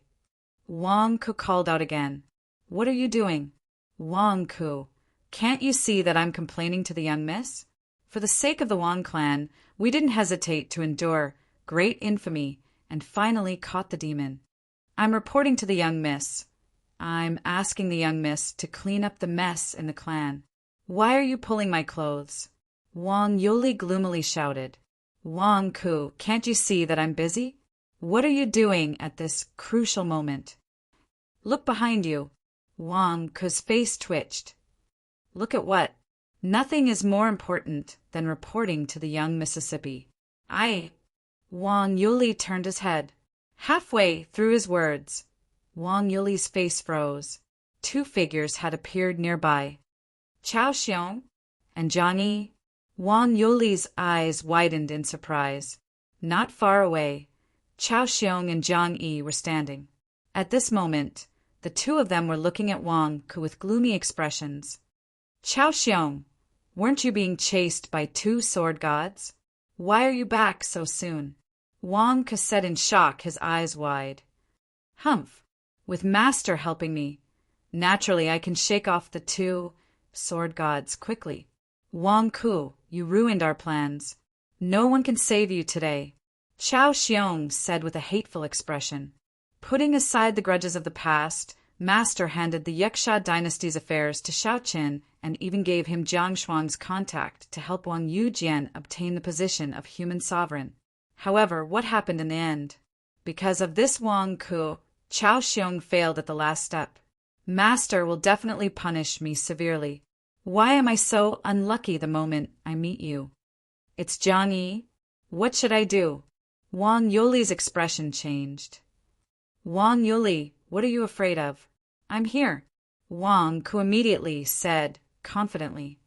Wang Ke called out again. What are you doing? Wang Ke, can't you see that I'm complaining to the young miss? For the sake of the Wang clan, we didn't hesitate to endure great infamy and finally caught the demon. I'm reporting to the young miss. I'm asking the young miss to clean up the mess in the clan. Why are you pulling my clothes? Wang Yuli gloomily shouted. Wang Ke, can't you see that I'm busy? What are you doing at this crucial moment? Look behind you. Wang Ke's face twitched. Look at what? Nothing is more important than reporting to the young Mississippi. Wang Yuli turned his head. Halfway through his words, Wang Yuli's face froze. Two figures had appeared nearby. Chao Xiong and Zhang Yi. Wang Yuli's eyes widened in surprise. Not far away, Chao Xiong and Zhang Yi were standing. At this moment, the two of them were looking at Wang Ke with gloomy expressions. Chao Xiong, weren't you being chased by two sword gods? Why are you back so soon? Wang Ke said in shock, his eyes wide. Humph, with Master helping me, naturally I can shake off the two sword gods quickly. Wang Ke, you ruined our plans. No one can save you today. Chao Xiong said with a hateful expression. Putting aside the grudges of the past, Master handed the Yaksha dynasty's affairs to Shao Qin and even gave him Jiang Shuang's contact to help Wang Yujian obtain the position of human sovereign. However, what happened in the end? Because of this Wang Ke, Chao Xiong failed at the last step. Master will definitely punish me severely. Why am I so unlucky the moment I meet you? It's Jiang Yi. What should I do? Wang Yuli's expression changed. Wang Yuli, what are you afraid of? I'm here, Wang Ku immediately said, confidently.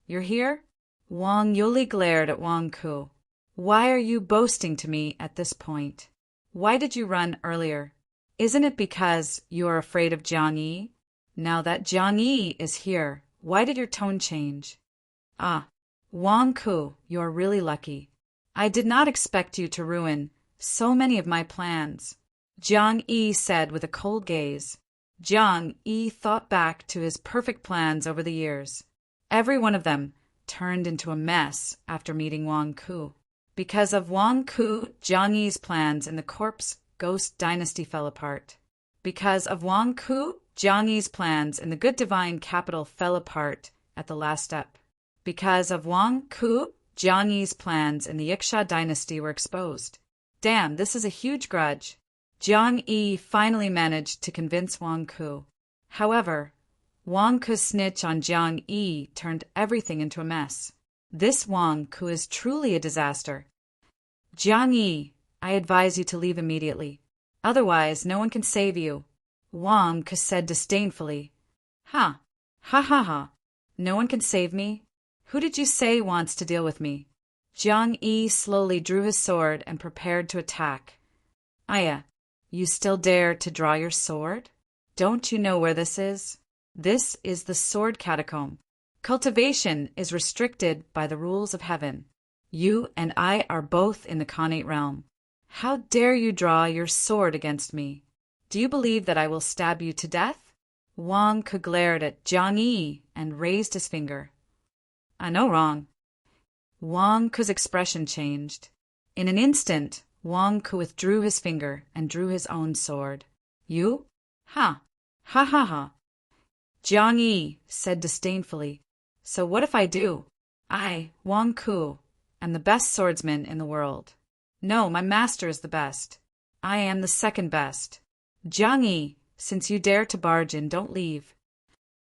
You're here? Wang Yuli glared at Wang Ku. Why are you boasting to me at this point? Why did you run earlier? Isn't it because you are afraid of Jiang Yi? Now that Jiang Yi is here, why did your tone change? Ah, Wang Ku, you are really lucky. I did not expect you to ruin so many of my plans, Jiang Yi said with a cold gaze. Jiang Yi thought back to his perfect plans over the years. Every one of them turned into a mess after meeting Wang Ku. Because of Wang Ku, Jiang Yi's plans in the corpse ghost dynasty fell apart. Because of Wang Ku, Jiang Yi's plans in the good divine capital fell apart at the last step. Because of Wang Ku, Jiang Yi's plans in the Yiksha dynasty were exposed. Damn, this is a huge grudge. Jiang Yi finally managed to convince Wang Ku. However, Wang Ku's snitch on Jiang Yi turned everything into a mess. This Wang Ku is truly a disaster. Jiang Yi, I advise you to leave immediately. Otherwise, no one can save you, Wang Ku said disdainfully. Ha! Ha ha ha! No one can save me? Who did you say wants to deal with me? Jiang Yi slowly drew his sword and prepared to attack. Aya, you still dare to draw your sword? Don't you know where this is? This is the sword catacomb. Cultivation is restricted by the rules of heaven. You and I are both in the Khanate realm. How dare you draw your sword against me? Do you believe that I will stab you to death? Wang Ku glared at Jiang Yi and raised his finger. I know wrong. Wang Ku's expression changed. In an instant, Wang Ku withdrew his finger and drew his own sword. You? Ha! Ha ha ha! Jiang Yi said disdainfully. So what if I do? I, Wang Ku, am the best swordsman in the world. No, my master is the best. I am the second best. Jiang Yi, since you dare to barge in, don't leave.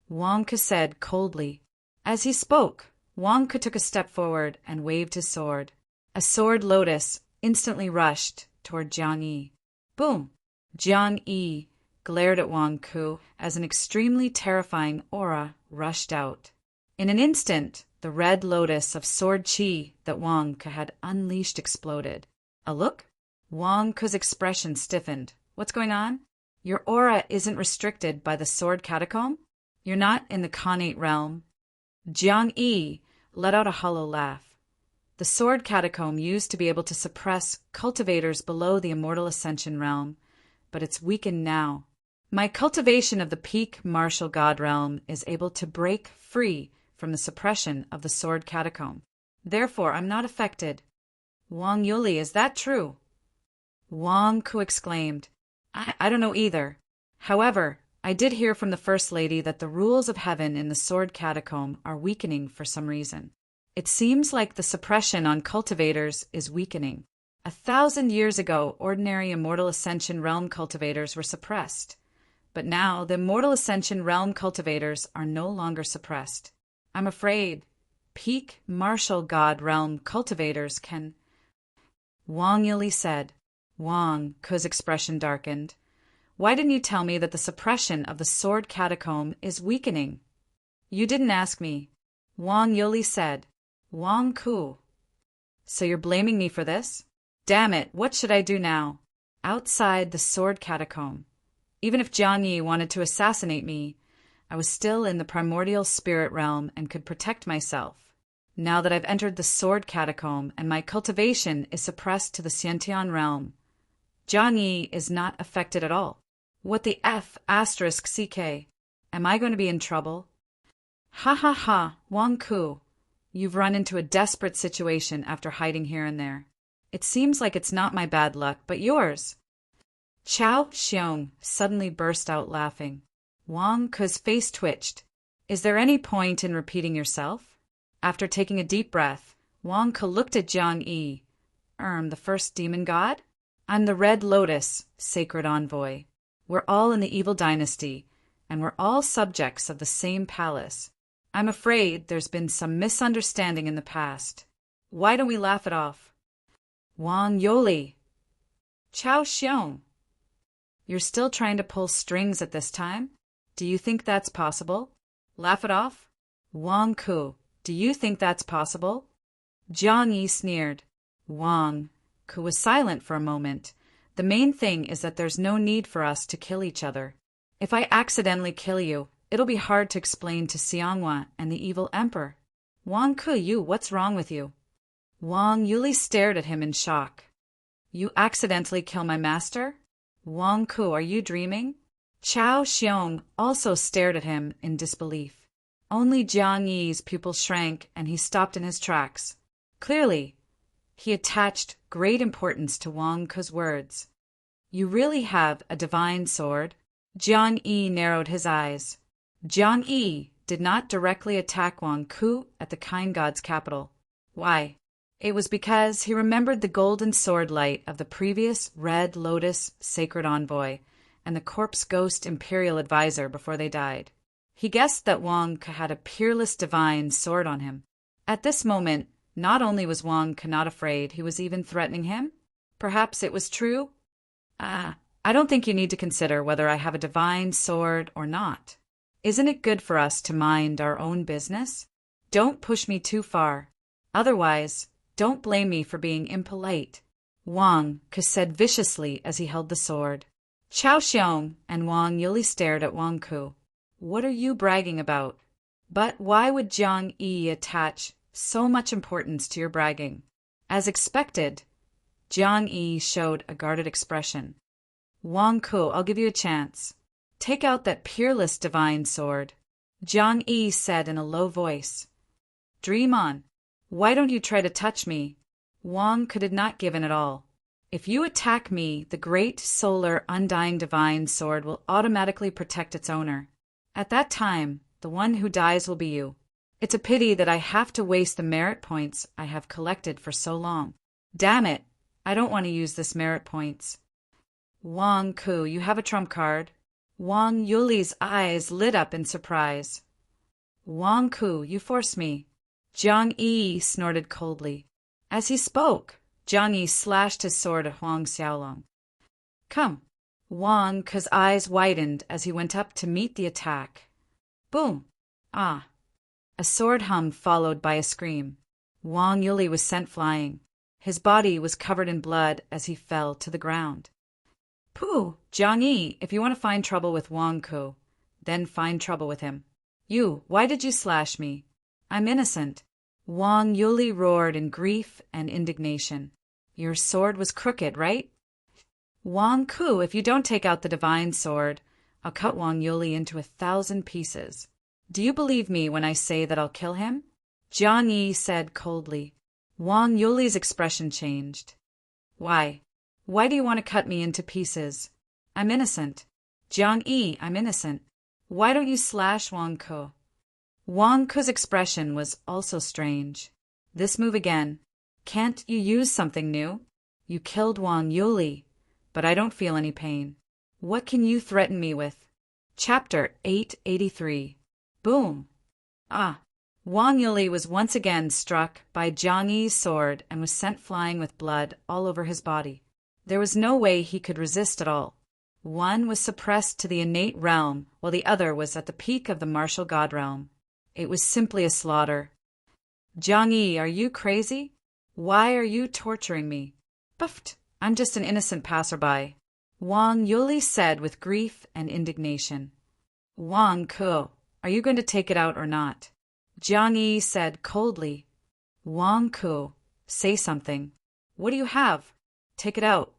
Wang Ku said coldly. As he spoke, Wang Ku took a step forward and waved his sword. A sword lotus instantly rushed toward Jiang Yi. Boom! Jiang Yi glared at Wang Ku as an extremely terrifying aura rushed out. In an instant, the red lotus of sword chi that Wang Ku had unleashed exploded. A look? Wang Ku's expression stiffened. What's going on? Your aura isn't restricted by the sword catacomb? You're not in the Khanate realm. Jiang Yi let out a hollow laugh. The sword catacomb used to be able to suppress cultivators below the immortal ascension realm, but it's weakened now. My cultivation of the peak martial god realm is able to break free from the suppression of the sword catacomb. Therefore, I'm not affected. Wang Yuli, is that true? Wang Ku exclaimed. I don't know either. However, I did hear from the First Lady that the rules of heaven in the sword catacomb are weakening for some reason. It seems like the suppression on cultivators is weakening. 1,000 years ago, ordinary immortal ascension realm cultivators were suppressed. But now, the immortal ascension realm cultivators are no longer suppressed. I'm afraid peak martial god realm cultivators can... Wang Yili said. Wang Ku's expression darkened. Why didn't you tell me that the suppression of the sword catacomb is weakening? You didn't ask me. Wang Yili said. Wang Ku. So you're blaming me for this? Damn it, what should I do now? Outside the sword catacomb. Even if Jiang Yi wanted to assassinate me, I was still in the primordial spirit realm and could protect myself. Now that I've entered the sword catacomb and my cultivation is suppressed to the Xiantian realm, Jiang Yi is not affected at all. What the F asterisk CK? Am I going to be in trouble? Ha ha ha, Wang Ku. You've run into a desperate situation after hiding here and there. It seems like it's not my bad luck, but yours. Chao Xiong suddenly burst out laughing. Wang Ku's face twitched. Is there any point in repeating yourself? After taking a deep breath, Wang Ku looked at Jiang Yi. The first demon god? I'm the Red Lotus, sacred envoy. We're all in the evil dynasty, and we're all subjects of the same palace. I'm afraid there's been some misunderstanding in the past. Why don't we laugh it off? Wang Yuli. Chao Xiong. You're still trying to pull strings at this time? Do you think that's possible? Laugh it off? Wang Ku, do you think that's possible? Jiang Yi sneered. Wang Ku was silent for a moment. The main thing is that there's no need for us to kill each other. If I accidentally kill you, it'll be hard to explain to Xianghua and the evil emperor. Wang Ku, what's wrong with you? Wang Yuli stared at him in shock. You accidentally kill my master? Wang Ku, are you dreaming? Chao Xiong also stared at him in disbelief. Only Jiang Yi's pupils shrank and he stopped in his tracks. Clearly, he attached great importance to Wang Ku's words. You really have a divine sword? Jiang Yi narrowed his eyes. Jiang Yi did not directly attack Wang Ku at the Kind God's capital. Why? It was because he remembered the golden sword light of the previous Red Lotus sacred envoy and the corpse ghost imperial advisor before they died. He guessed that Wang Ke had a peerless divine sword on him. At this moment, not only was Wang Ke not afraid, he was even threatening him. Perhaps it was true? I don't think you need to consider whether I have a divine sword or not. Isn't it good for us to mind our own business? Don't push me too far. Otherwise, don't blame me for being impolite. Wang Ke said viciously as he held the sword. Chao Xiong and Wang Yuli stared at Wang Ku. What are you bragging about? But why would Jiang Yi attach so much importance to your bragging? As expected, Jiang Yi showed a guarded expression. Wang Ku, I'll give you a chance. Take out that peerless divine sword. Jiang Yi said in a low voice. Dream on. Why don't you try to touch me? Wang Ku did not give in at all. If you attack me, the great solar undying divine sword will automatically protect its owner. At that time, the one who dies will be you. It's a pity that I have to waste the merit points I have collected for so long. Damn it, I don't want to use this merit points. Wang Ku, you have a trump card. Wang Yuli's eyes lit up in surprise. Wang Ku, you force me. Jiang Yi snorted coldly. As he spoke, Jiang Yi slashed his sword at Huang Xiaolong. Come. Wang Ku's eyes widened as he went up to meet the attack. Boom! Ah! A sword hum followed by a scream. Wang Yuli was sent flying. His body was covered in blood as he fell to the ground. Pooh! Jiang Yi, if you want to find trouble with Wang Ku, then find trouble with him. You, why did you slash me? I'm innocent. Wang Yuli roared in grief and indignation. Your sword was crooked, right? Wang Ku, if you don't take out the divine sword, I'll cut Wang Yuli into 1,000 pieces. Do you believe me when I say that I'll kill him? Jiang Yi said coldly. Wang Yuli's expression changed. Why? Why do you want to cut me into pieces? I'm innocent. Jiang Yi, I'm innocent. Why don't you slash Wang Ku? Wang Ku's expression was also strange. This move again. Can't you use something new? You killed Wang Yuli, but I don't feel any pain. What can you threaten me with? Chapter 883. Boom! Ah! Wang Yuli was once again struck by Jiang Yi's sword and was sent flying with blood all over his body. There was no way he could resist at all. One was suppressed to the innate realm, while the other was at the peak of the martial god realm. It was simply a slaughter. Jiang Yi, are you crazy? Why are you torturing me? Buffed! I'm just an innocent passerby. Wang Yuli said with grief and indignation. Wang Ku, are you going to take it out or not? Jiang Yi said coldly. Wang Ku, say something. What do you have? Take it out.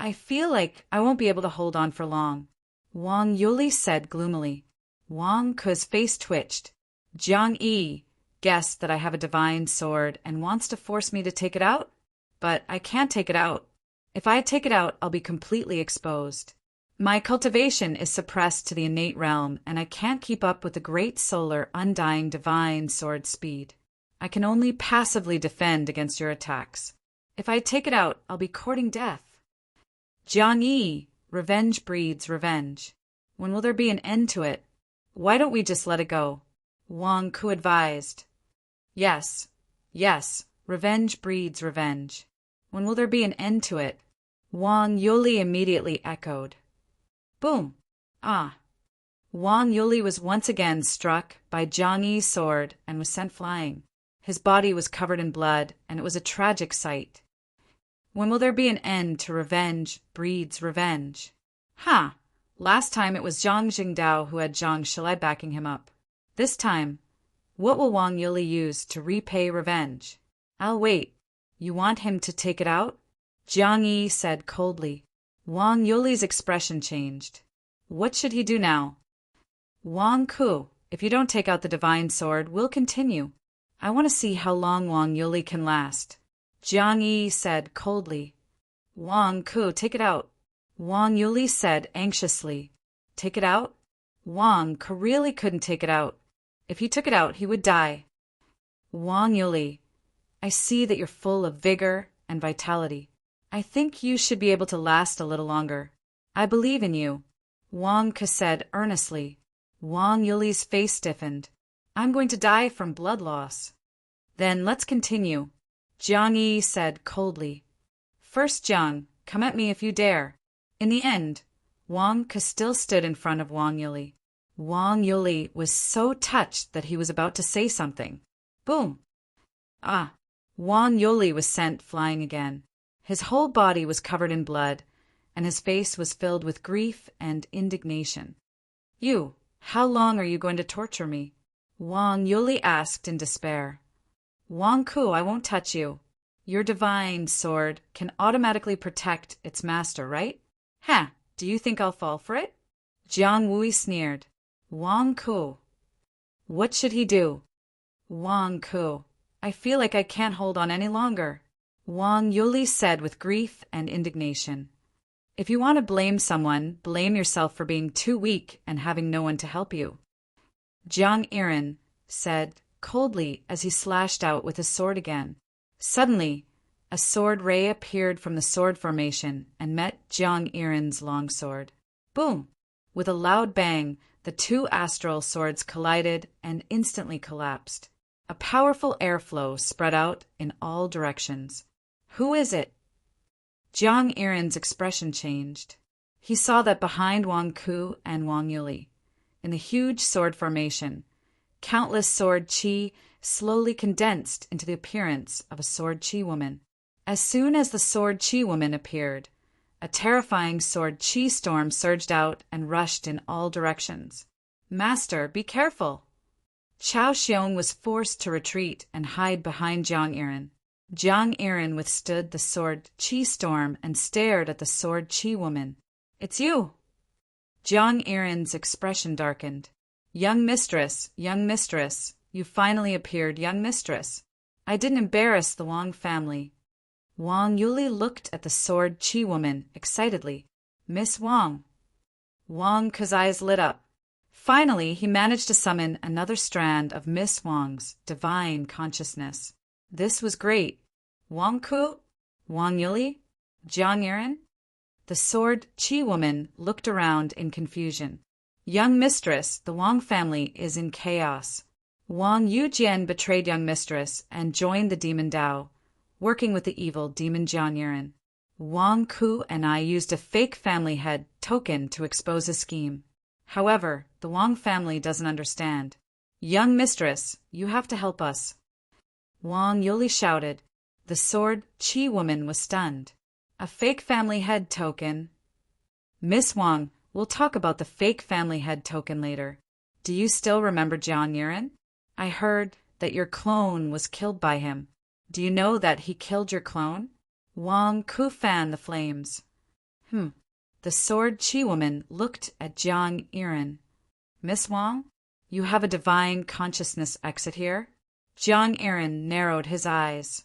I feel like I won't be able to hold on for long. Wang Yuli said gloomily. Wang Ku's face twitched. Jiang Yi guessed that I have a divine sword and wants to force me to take it out? But I can't take it out. If I take it out, I'll be completely exposed. My cultivation is suppressed to the innate realm, and I can't keep up with the great solar, undying divine sword speed. I can only passively defend against your attacks. If I take it out, I'll be courting death. Jiang Yi, revenge breeds revenge. When will there be an end to it? Why don't we just let it go? Wang Ku advised. Yes, yes, revenge breeds revenge. When will there be an end to it? Wang Yuli immediately echoed. Boom! Ah! Wang Yuli was once again struck by Zhang Yi's sword and was sent flying. His body was covered in blood, and it was a tragic sight. When will there be an end to revenge breeds revenge? Ha! Last time it was Zhang Jingdao who had Zhang Shilai backing him up. This time, what will Wang Yuli use to repay revenge? I'll wait. You want him to take it out? Jiang Yi said coldly. Wang Yuli's expression changed. What should he do now? Wang Ku, if you don't take out the divine sword, we'll continue. I want to see how long Wang Yuli can last. Jiang Yi said coldly. Wang Ku, take it out. Wang Yuli said anxiously. Take it out? Wang Ku really couldn't take it out. If he took it out, he would die. Wang Yuli, I see that you're full of vigor and vitality. I think you should be able to last a little longer. I believe in you. Wang Ku said earnestly. Wang Yuli's face stiffened. I'm going to die from blood loss. Then let's continue. Jiang Yi said coldly. First, Jiang, come at me if you dare. In the end, Wang Ku still stood in front of Wang Yuli. Wang Yuli was so touched that he was about to say something. Boom! Ah! Wang Yuli was sent flying again. His whole body was covered in blood, and his face was filled with grief and indignation. You, how long are you going to torture me? Wang Yuli asked in despair. Wang Ku, I won't touch you. Your divine sword can automatically protect its master, right? Ha! Do you think I'll fall for it? Jiang Wui sneered. Wang Ku. What should he do? Wang Ku. I feel like I can't hold on any longer. Wang Yuli said with grief and indignation. If you want to blame someone, blame yourself for being too weak and having no one to help you. Zhang Yiren said coldly as he slashed out with his sword again. Suddenly, a sword ray appeared from the sword formation and met Zhang Yiren's long sword. Boom! With a loud bang, the two astral swords collided and instantly collapsed. A powerful airflow spread out in all directions. Who is it? Zhang Yiren's expression changed. He saw that behind Wang Ku and Wang Yuli, in the huge sword formation, countless sword chi slowly condensed into the appearance of a sword chi woman. As soon as the sword chi woman appeared, a terrifying sword chi storm surged out and rushed in all directions. Master, be careful! Chao Xiong was forced to retreat and hide behind Zhang Yiren. Zhang Yiren withstood the sword chi storm and stared at the sword chi woman. It's you! Zhang Yiren's expression darkened. Young mistress, you finally appeared, young mistress. I didn't embarrass the Wang family. Wang Yuli looked at the sword chi woman excitedly. Miss Wang. Wang Ku's eyes lit up. Finally, he managed to summon another strand of Miss Wang's divine consciousness. This was great. Wang Ku? Wang Yuli? Zhang Yiren? The sword chi woman looked around in confusion. Young mistress, the Wang family is in chaos. Wang Yujian betrayed young mistress and joined the demon Dao, working with the evil demon Zhang Yiren. Wang Ku and I used a fake family head token to expose his scheme. However, the Wang family doesn't understand. Young mistress, you have to help us. Wang Yuli shouted. The sword chi woman was stunned. A fake family head token? Miss Wang, we'll talk about the fake family head token later. Do you still remember Zhang Yiren? I heard that your clone was killed by him. Do you know that he killed your clone? Wang Ku fanned the flames. The sword chi woman looked at Zhang Yiren. Miss Wang, you have a divine consciousness exit here? Zhang Yiren narrowed his eyes.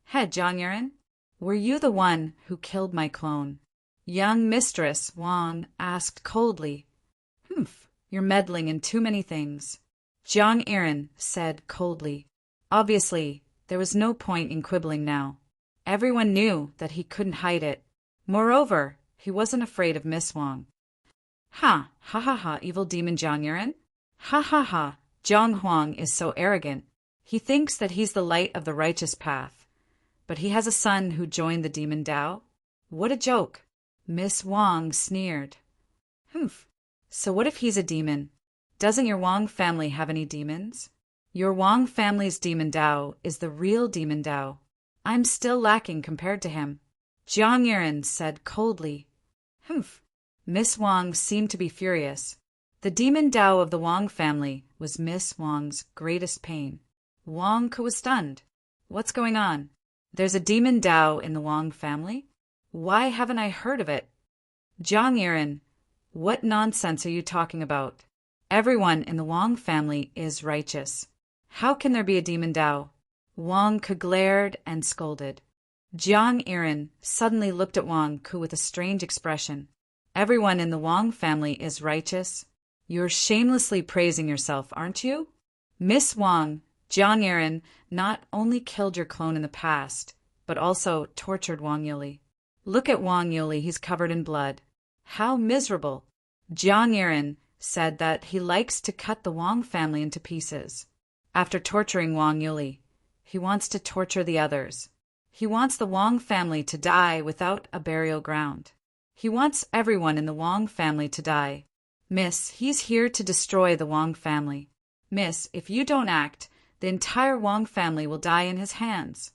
Head, Zhang Yiren, were you the one who killed my clone? Young mistress Wang asked coldly. You're meddling in too many things. Zhang Yiren said coldly. Obviously, there was no point in quibbling now. Everyone knew that he couldn't hide it. Moreover, he wasn't afraid of Miss Wang. Ha, evil demon Zhang Yiren. Ha, Zhang Huang is so arrogant. He thinks that he's the light of the righteous path. But he has a son who joined the demon Tao? What a joke! Miss Wang sneered. Humph. So what if he's a demon? Doesn't your Wang family have any demons? Your Wang family's demon Tao is the real demon Tao. I'm still lacking compared to him. Jiang Yiren said coldly. Humph. Miss Wang seemed to be furious. The demon Tao of the Wang family was Miss Wang's greatest pain. Wang Ke was stunned. What's going on? There's a demon Tao in the Wang family? Why haven't I heard of it? Jiang Yiren, what nonsense are you talking about? Everyone in the Wang family is righteous. How can there be a demon Tao? Wang Ke glared and scolded. Jiang Yiren suddenly looked at Wang Ke with a strange expression. Everyone in the Wang family is righteous. You're shamelessly praising yourself, aren't you? Miss Wang, Jiang Yiren not only killed your clone in the past, but also tortured Wang Yuli. Look at Wang Yuli, he's covered in blood. How miserable! Jiang Yiren said that he likes to cut the Wang family into pieces. After torturing Wang Yuli, he wants to torture the others. He wants the Wang family to die without a burial ground. He wants everyone in the Wang family to die. Miss, he's here to destroy the Wang family. Miss, if you don't act, the entire Wang family will die in his hands.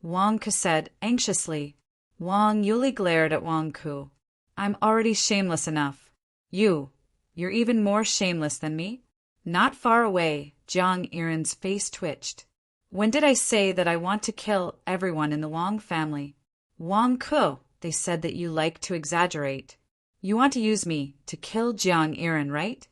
Wang Ke said anxiously. Wang Yuli glared at Wang Ke. I'm already shameless enough. You're even more shameless than me? Not far away, Jiang Yiren's face twitched. When did I say that I want to kill everyone in the Wang family? Wang Ke, they said that you like to exaggerate. You want to use me to kill Jiang Yiren, right?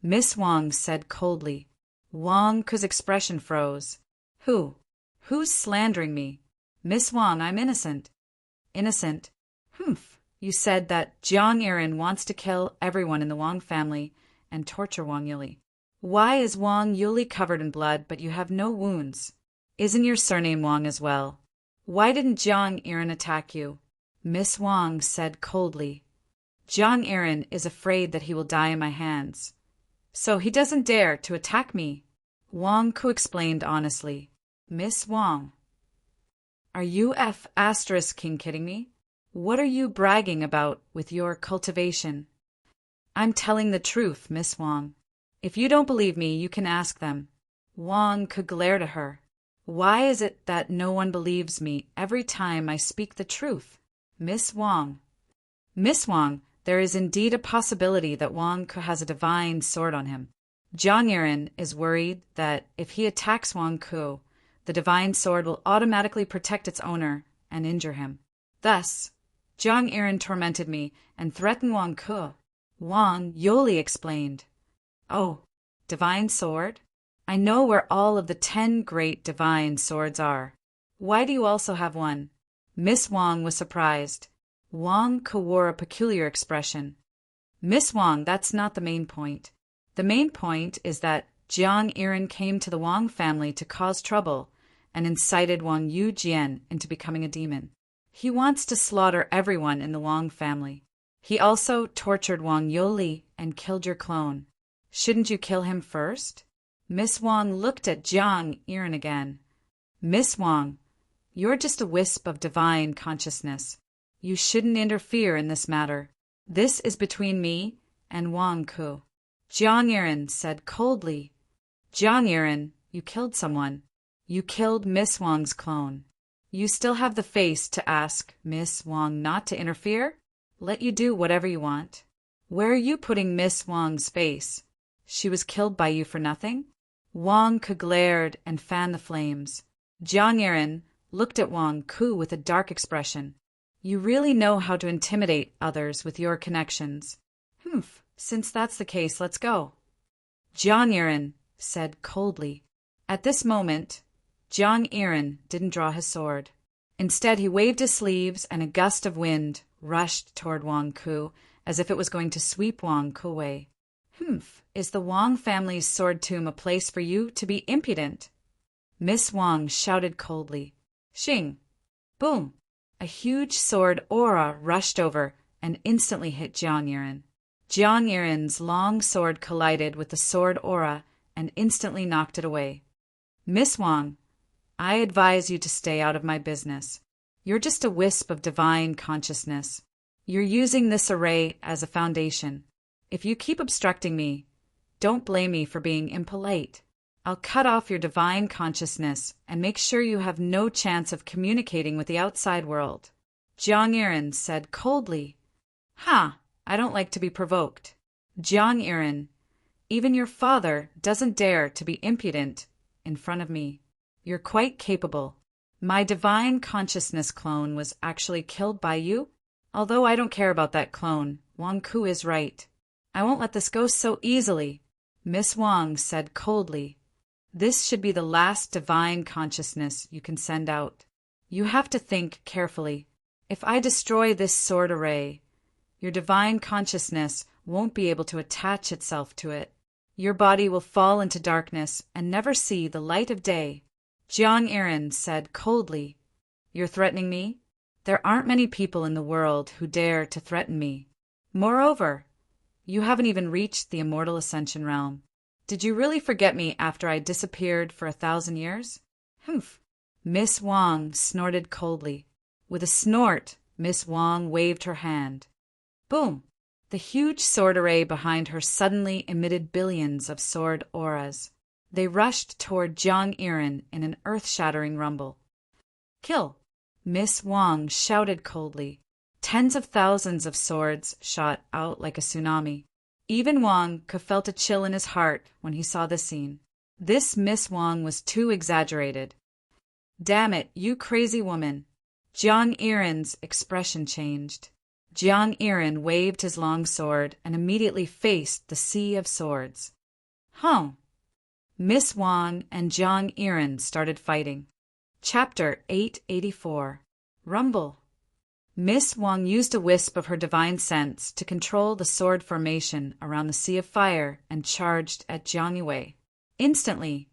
Miss Wang said coldly. Wang Ke's expression froze. Who's slandering me? Miss Wang, I'm innocent. Innocent? Humph. You said that Jiang Yiren wants to kill everyone in the Wang family and torture Wang Yuli. Why is Wang Yuli covered in blood but you have no wounds? Isn't your surname Wang as well? Why didn't Jiang Yiren attack you? Miss Wang said coldly. Jiang Yiren is afraid that he will die in my hands. So he doesn't dare to attack me. Wang Ke explained honestly. Miss Wang. Are you kidding me? What are you bragging about with your cultivation? I'm telling the truth, Miss Wang. If you don't believe me, you can ask them. Wang Ke glared at her. Why is it that no one believes me every time I speak the truth? Miss Wang. Miss Wang, there is indeed a possibility that Wang Ke has a divine sword on him. Jiang Yiren is worried that if he attacks Wang Ke, the divine sword will automatically protect its owner and injure him. Thus, Jiang Yiren tormented me and threatened Wang Ke. Wang Yuli explained. Oh, divine sword? I know where all of the 10 great divine swords are. Why do you also have one? Miss Wang was surprised. Wang Ke wore a peculiar expression. Miss Wang, that's not the main point. The main point is that Jiang Yiren came to the Wang family to cause trouble and incited Wang Yujian into becoming a demon. He wants to slaughter everyone in the Wang family. He also tortured Wang Yuli and killed your clone. Shouldn't you kill him first? Miss Wang looked at Jiang Yiren again. Miss Wang, you're just a wisp of divine consciousness. You shouldn't interfere in this matter. This is between me and Wang Ke. Jiang Yiren said coldly. Jiang Yiren, you killed someone. You killed Miss Wang's clone. You still have the face to ask Miss Wang not to interfere? Let you do whatever you want. Where are you putting Miss Wang's face? She was killed by you for nothing? Wang Ke glared and fanned the flames. Jiang Yiren looked at Wang Ke with a dark expression. You really know how to intimidate others with your connections. Humph, since that's the case, let's go. Jiang Yiren said coldly. At this moment, Jiang Yiren didn't draw his sword. Instead, he waved his sleeves and a gust of wind rushed toward Wang Ke as if it was going to sweep Wang Ke away. Humph, is the Wang family's sword tomb a place for you to be impudent? Miss Wang shouted coldly. Shing! Boom! A huge sword aura rushed over and instantly hit Jiang Yiren. Jiang Yiren's long sword collided with the sword aura and instantly knocked it away. Miss Wang, I advise you to stay out of my business. You're just a wisp of divine consciousness. You're using this array as a foundation. If you keep obstructing me, don't blame me for being impolite. I'll cut off your divine consciousness and make sure you have no chance of communicating with the outside world. Jiang Yiren said coldly. Ha! I don't like to be provoked. Jiang Yiren, even your father doesn't dare to be impudent in front of me. You're quite capable. My divine consciousness clone was actually killed by you? Although I don't care about that clone, Wang Ku is right. I won't let this go so easily. Miss Wang said coldly. This should be the last divine consciousness you can send out. You have to think carefully. If I destroy this sword array, your divine consciousness won't be able to attach itself to it. Your body will fall into darkness and never see the light of day. Jiang Yiren said coldly. You're threatening me? There aren't many people in the world who dare to threaten me. Moreover, you haven't even reached the immortal ascension realm. Did you really forget me after I disappeared for 1,000 years? Humph. Miss Wang snorted coldly. With a snort, Miss Wang waved her hand. Boom! The huge sword array behind her suddenly emitted billions of sword auras. They rushed toward Jiang Yiren in an earth-shattering rumble. Kill! Miss Wang shouted coldly. Tens of thousands of swords shot out like a tsunami. Even Wang Ku felt a chill in his heart when he saw this scene. This Miss Wang was too exaggerated. Damn it, you crazy woman! Jiang Yiren's expression changed. Jiang Yiren waved his long sword and immediately faced the sea of swords. Miss Wang and Jiang Yiren started fighting. Chapter 884. Rumble. Miss Wang used a wisp of her divine sense to control the sword formation around the Sea of Fire and charged at Jiang Yue. Instantly,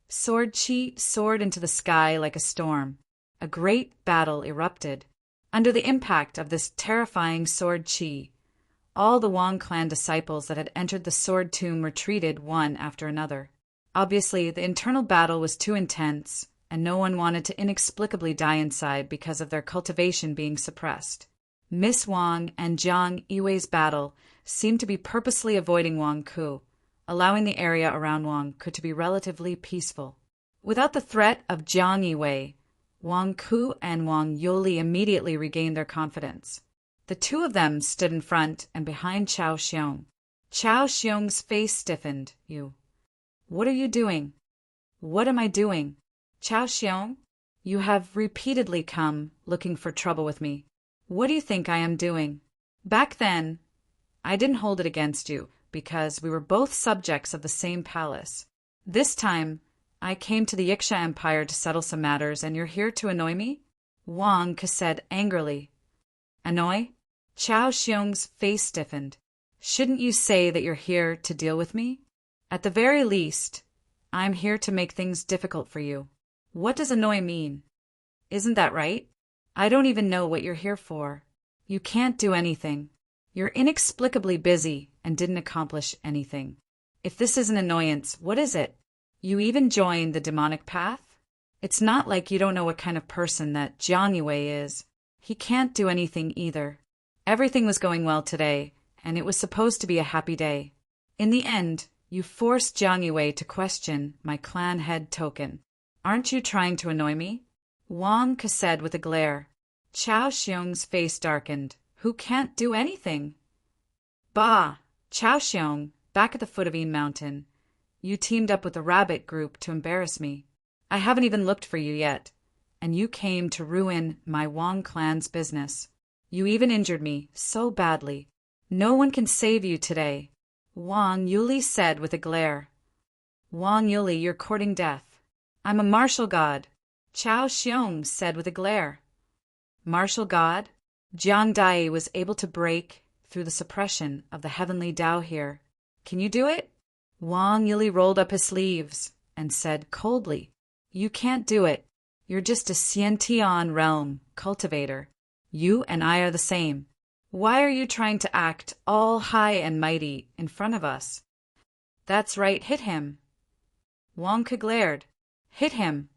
sword chi soared into the sky like a storm. A great battle erupted. Under the impact of this terrifying sword chi, all the Wang clan disciples that had entered the sword tomb retreated one after another. Obviously, the internal battle was too intense, and no one wanted to inexplicably die inside because of their cultivation being suppressed. Miss Wang and Jiang Yue's battle seemed to be purposely avoiding Wang Ku, allowing the area around Wang Ku to be relatively peaceful. Without the threat of Jiang Yue, Wang Ku and Wang Yuli immediately regained their confidence. The two of them stood in front and behind Chao Xiong. Chao Xiong's face stiffened. What are you doing? What am I doing? Chao Xiong, you have repeatedly come looking for trouble with me. What do you think I am doing? Back then, I didn't hold it against you because we were both subjects of the same palace. This time, I came to the Yiksha Empire to settle some matters, and you're here to annoy me? Wang Ku said angrily. Annoy? Chao Xiong's face stiffened. Shouldn't you say that you're here to deal with me? At the very least, I'm here to make things difficult for you. What does annoy mean? Isn't that right? I don't even know what you're here for. You can't do anything. You're inexplicably busy and didn't accomplish anything. If this is an annoyance, what is it? You even joined the demonic path? It's not like you don't know what kind of person that Jiang Yue is. He can't do anything either. Everything was going well today, and it was supposed to be a happy day. In the end, you forced Jiang Yue to question my clan head token. Aren't you trying to annoy me? Wang Ku said with a glare. Chao Xiong's face darkened. Who can't do anything? Bah! Chao Xiong, back at the foot of Yin Mountain. You teamed up with the rabbit group to embarrass me. I haven't even looked for you yet, and you came to ruin my Wang clan's business. You even injured me so badly. No one can save you today. Wang Yuli said with a glare. Wang Yuli, you're courting death. I'm a martial god. Chao Xiong said with a glare. Martial god? Jiang Dai was able to break through the suppression of the heavenly Tao here. Can you do it? Wang Yuli rolled up his sleeves and said coldly, You can't do it. You're just a Xiantian realm cultivator. You and I are the same. Why are you trying to act all high and mighty in front of us? That's right, hit him. Wang Ke glared. Hit him!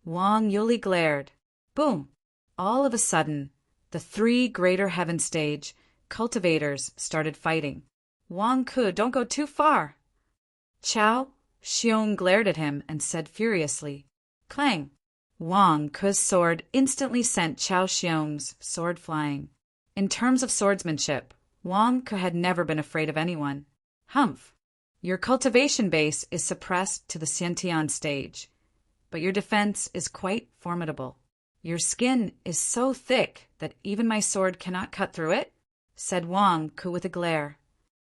Wang Yuli glared. Boom! All of a sudden, the three Greater Heaven Stage cultivators started fighting. Wang Ke, don't go too far! Chao Xiong glared at him and said furiously. Clang! Wang Ke's sword instantly sent Chao Xiong's sword flying. In terms of swordsmanship, Wang Ke had never been afraid of anyone. Humph! Your cultivation base is suppressed to the Xiantian stage, but your defense is quite formidable. Your skin is so thick that even my sword cannot cut through it, said Wang Ke with a glare.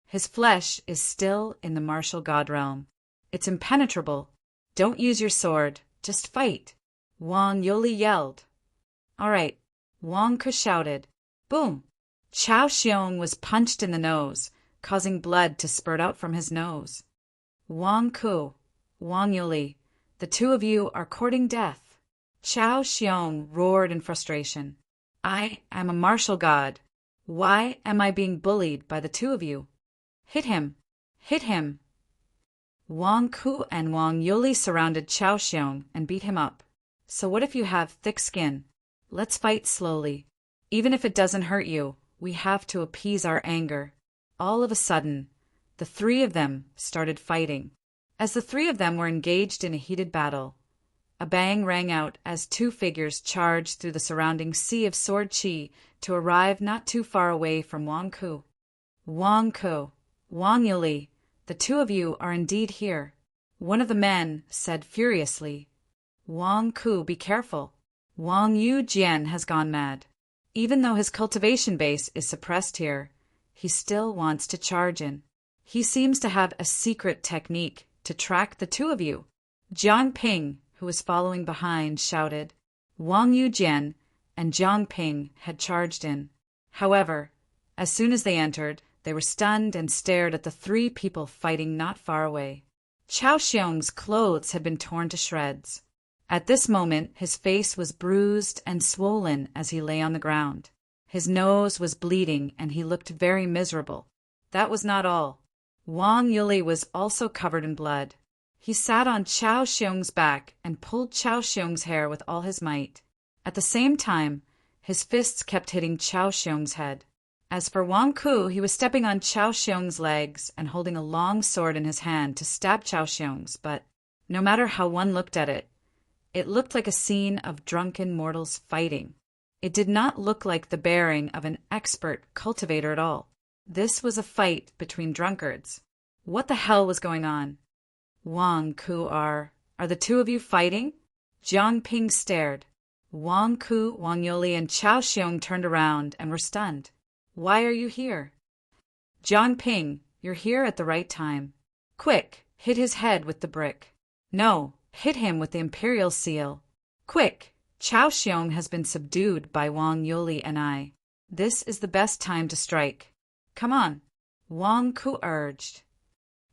His flesh is still in the martial god realm. It's impenetrable. Don't use your sword, just fight. Wang Yuli yelled. All right, Wang Ke shouted. Boom! Chao Xiong was punched in the nose, causing blood to spurt out from his nose. Wang Ke, Wang Yuli, the two of you are courting death. Chao Xiong roared in frustration. I am a martial god. Why am I being bullied by the two of you? Hit him! Hit him! Wang Ke and Wang Yuli surrounded Chao Xiong and beat him up. So what if you have thick skin? Let's fight slowly. Even if it doesn't hurt you, we have to appease our anger. All of a sudden, the three of them started fighting. As the three of them were engaged in a heated battle, a bang rang out as two figures charged through the surrounding sea of sword chi to arrive not too far away from Wang Ke. Wang Ke, Wang Yuli, the two of you are indeed here. One of the men said furiously. Wang Ke, be careful. Wang Yu Jian has gone mad. Even though his cultivation base is suppressed here, he still wants to charge in. He seems to have a secret technique to track the two of you. Jiang Ping, who was following behind, shouted. Wang Yu Jian and Jiang Ping had charged in. However, as soon as they entered, they were stunned and stared at the three people fighting not far away. Chao Xiong's clothes had been torn to shreds. At this moment, his face was bruised and swollen as he lay on the ground. His nose was bleeding and he looked very miserable. That was not all. Wang Yuli was also covered in blood. He sat on Chao Xiong's back and pulled Chao Xiong's hair with all his might. At the same time, his fists kept hitting Chao Xiong's head. As for Wang Ke, he was stepping on Chao Xiong's legs and holding a long sword in his hand to stab Chao Xiong's, but no matter how one looked at it, it looked like a scene of drunken mortals fighting. It did not look like the bearing of an expert cultivator at all. This was a fight between drunkards. What the hell was going on? Wang Ke, are the two of you fighting? Jiang Ping stared. Wang Ke, Wang Yuli, and Chao Xiong turned around and were stunned. Why are you here? Jiang Ping, you're here at the right time. Quick, hit his head with the brick. No, hit him with the imperial seal. Quick, Chao Xiong has been subdued by Wang Yuli and I. This is the best time to strike. Come on, Wang Ke urged.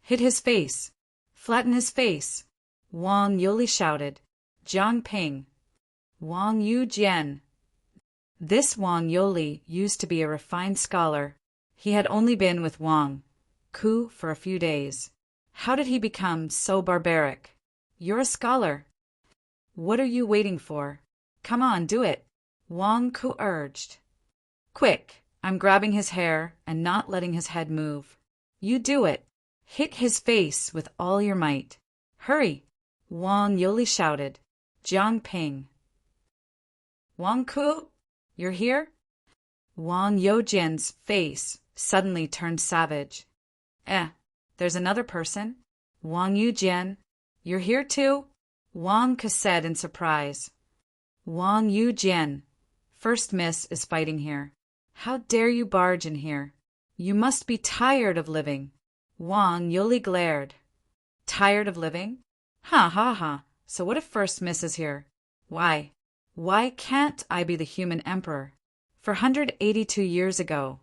Hit his face. Flatten his face. Wang Yuli shouted. Jiang Ping. Wang Yu Jian. This Wang Yuli used to be a refined scholar. He had only been with Wang Ke for a few days. How did he become so barbaric? You're a scholar. What are you waiting for? Come on, do it, Wang Ke urged. Quick, I'm grabbing his hair and not letting his head move. You do it. Hit his face with all your might. Hurry, Wang Yuli shouted. Jiang Ping. Wang Ke, you're here? Wang Youjian's face suddenly turned savage. There's another person. Wang Youjian, you're here too? Wang Ke said in surprise. Wang Youjian, First Miss is fighting here. How dare you barge in here? You must be tired of living. Wang Yuli glared. Tired of living? Ha ha ha. So what if First Miss is here? Why can't I be the human emperor? For 182 years ago,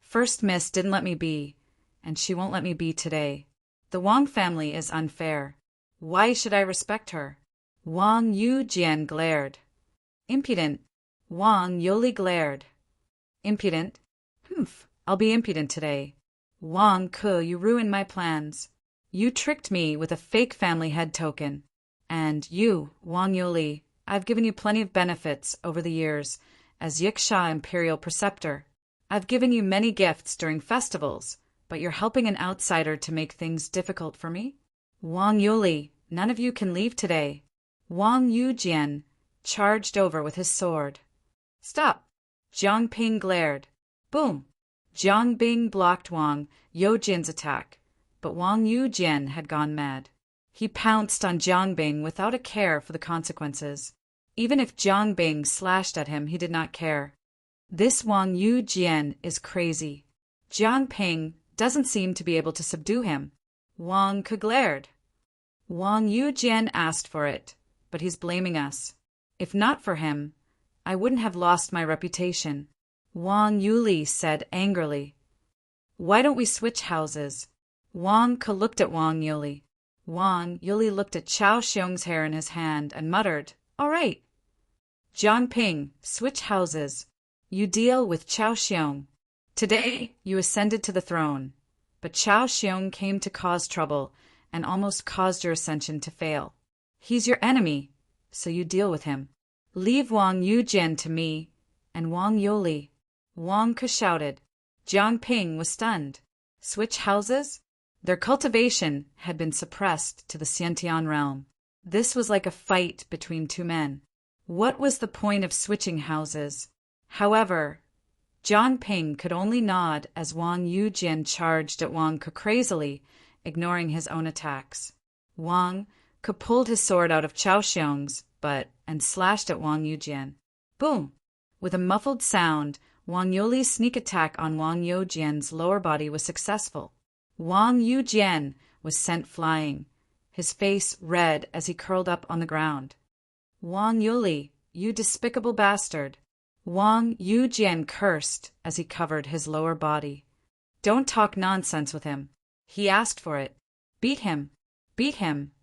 First Miss didn't let me be, and she won't let me be today. The Wang family is unfair. Why should I respect her? Wang Youjian glared. Impudent. Wang Yuli glared. Impudent? Humph, I'll be impudent today. Wang Ke, you ruined my plans. You tricked me with a fake family head token. And you, Wang Yuli, I've given you plenty of benefits over the years as Yiksha Imperial Preceptor. I've given you many gifts during festivals, but you're helping an outsider to make things difficult for me? Wang Yuli, none of you can leave today. Wang Yujian charged over with his sword. Stop! Jiang Ping glared. Boom! Jiang Bing blocked Wang Yujian's attack, but Wang Yujian had gone mad. He pounced on Jiang Bing without a care for the consequences. Even if Jiang Bing slashed at him, he did not care. This Wang Yujian is crazy. Jiang Ping doesn't seem to be able to subdue him. Wang Ke glared. Wang Yujian asked for it, but he's blaming us. If not for him, I wouldn't have lost my reputation. Wang Yuli said angrily. Why don't we switch houses? Wang Ke looked at Wang Yuli. Wang Yuli looked at Chao Xiong's hair in his hand and muttered, All right. Jiang Ping, switch houses. You deal with Chao Xiong. Today, you ascended to the throne, but Chao Xiong came to cause trouble and almost caused your ascension to fail. He's your enemy, so you deal with him. Leave Wang Yujian to me and Wang Yuli. Wang Ke shouted. Jiang Ping was stunned. Switch houses? Their cultivation had been suppressed to the Xiantian realm. This was like a fight between two men. What was the point of switching houses? However, Jiang Ping could only nod as Wang Yujian charged at Wang Ke crazily, ignoring his own attacks. Wang Ke pulled his sword out of Chao Xiong's butt and slashed at Wang Yujian. Boom! With a muffled sound, Wang Yuli's sneak attack on Wang Yujian's lower body was successful. Wang Yujian was sent flying, his face red as he curled up on the ground. Wang Yuli, you despicable bastard! Wang Yujian cursed as he covered his lower body. Don't talk nonsense with him. He asked for it. Beat him! Beat him!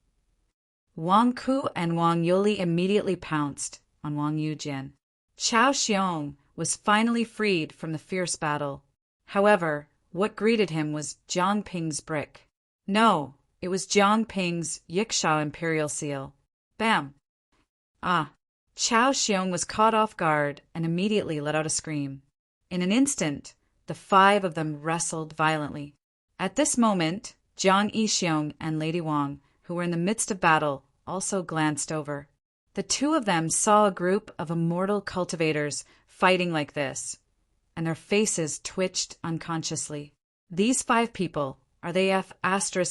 Wang Ku and Wang Yuli immediately pounced on Wang Yujian. Chao Xiong was finally freed from the fierce battle. However, what greeted him was Jiang Ping's brick. No, it was Jiang Ping's Yiksha Imperial seal. Bam! Ah! Chao Xiong was caught off guard and immediately let out a scream. In an instant, the five of them wrestled violently. At this moment, Jiang Yixiong and Lady Wang, who were in the midst of battle, also glanced over. The two of them saw a group of immortal cultivators fighting like this, and their faces twitched unconsciously. These five people, are they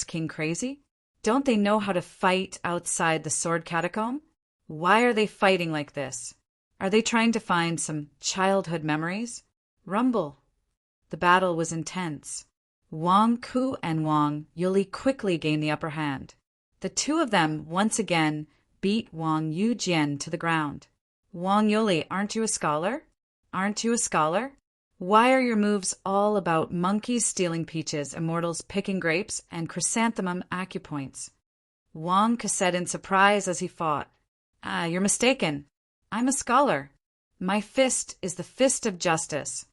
*King crazy? Don't they know how to fight outside the sword catacomb? Why are they fighting like this? Are they trying to find some childhood memories? Rumble. The battle was intense. Wang Ku and Wang Yuli quickly gained the upper hand. The two of them once again beat Wang Yujian to the ground. Wang Yuli, aren't you a scholar? Aren't you a scholar? Why are your moves all about monkeys stealing peaches, immortals picking grapes, and chrysanthemum acupoints? Wang Ke said in surprise as he fought. You're mistaken. I'm a scholar. My fist is the fist of justice.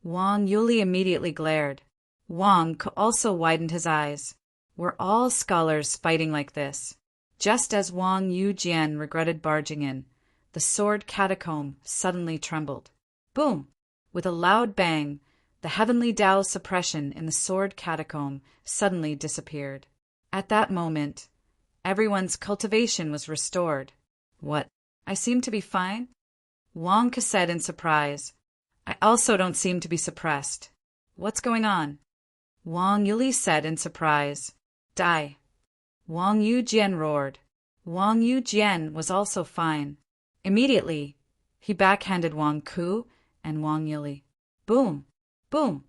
Wang Yuli immediately glared. Wang Ke also widened his eyes. We're all scholars fighting like this. Just as Wang Yujian regretted barging in, the sword catacomb suddenly trembled. Boom! With a loud bang, the heavenly Tao suppression in the sword catacomb suddenly disappeared. At that moment, everyone's cultivation was restored. What? I seem to be fine? Wang Ke said in surprise. I also don't seem to be suppressed. What's going on? Wang Yuli said in surprise. Die. Wang Yujian roared. Wang Yujian was also fine. Immediately, he backhanded Wang Ku and Wang Yuli. Boom! Boom!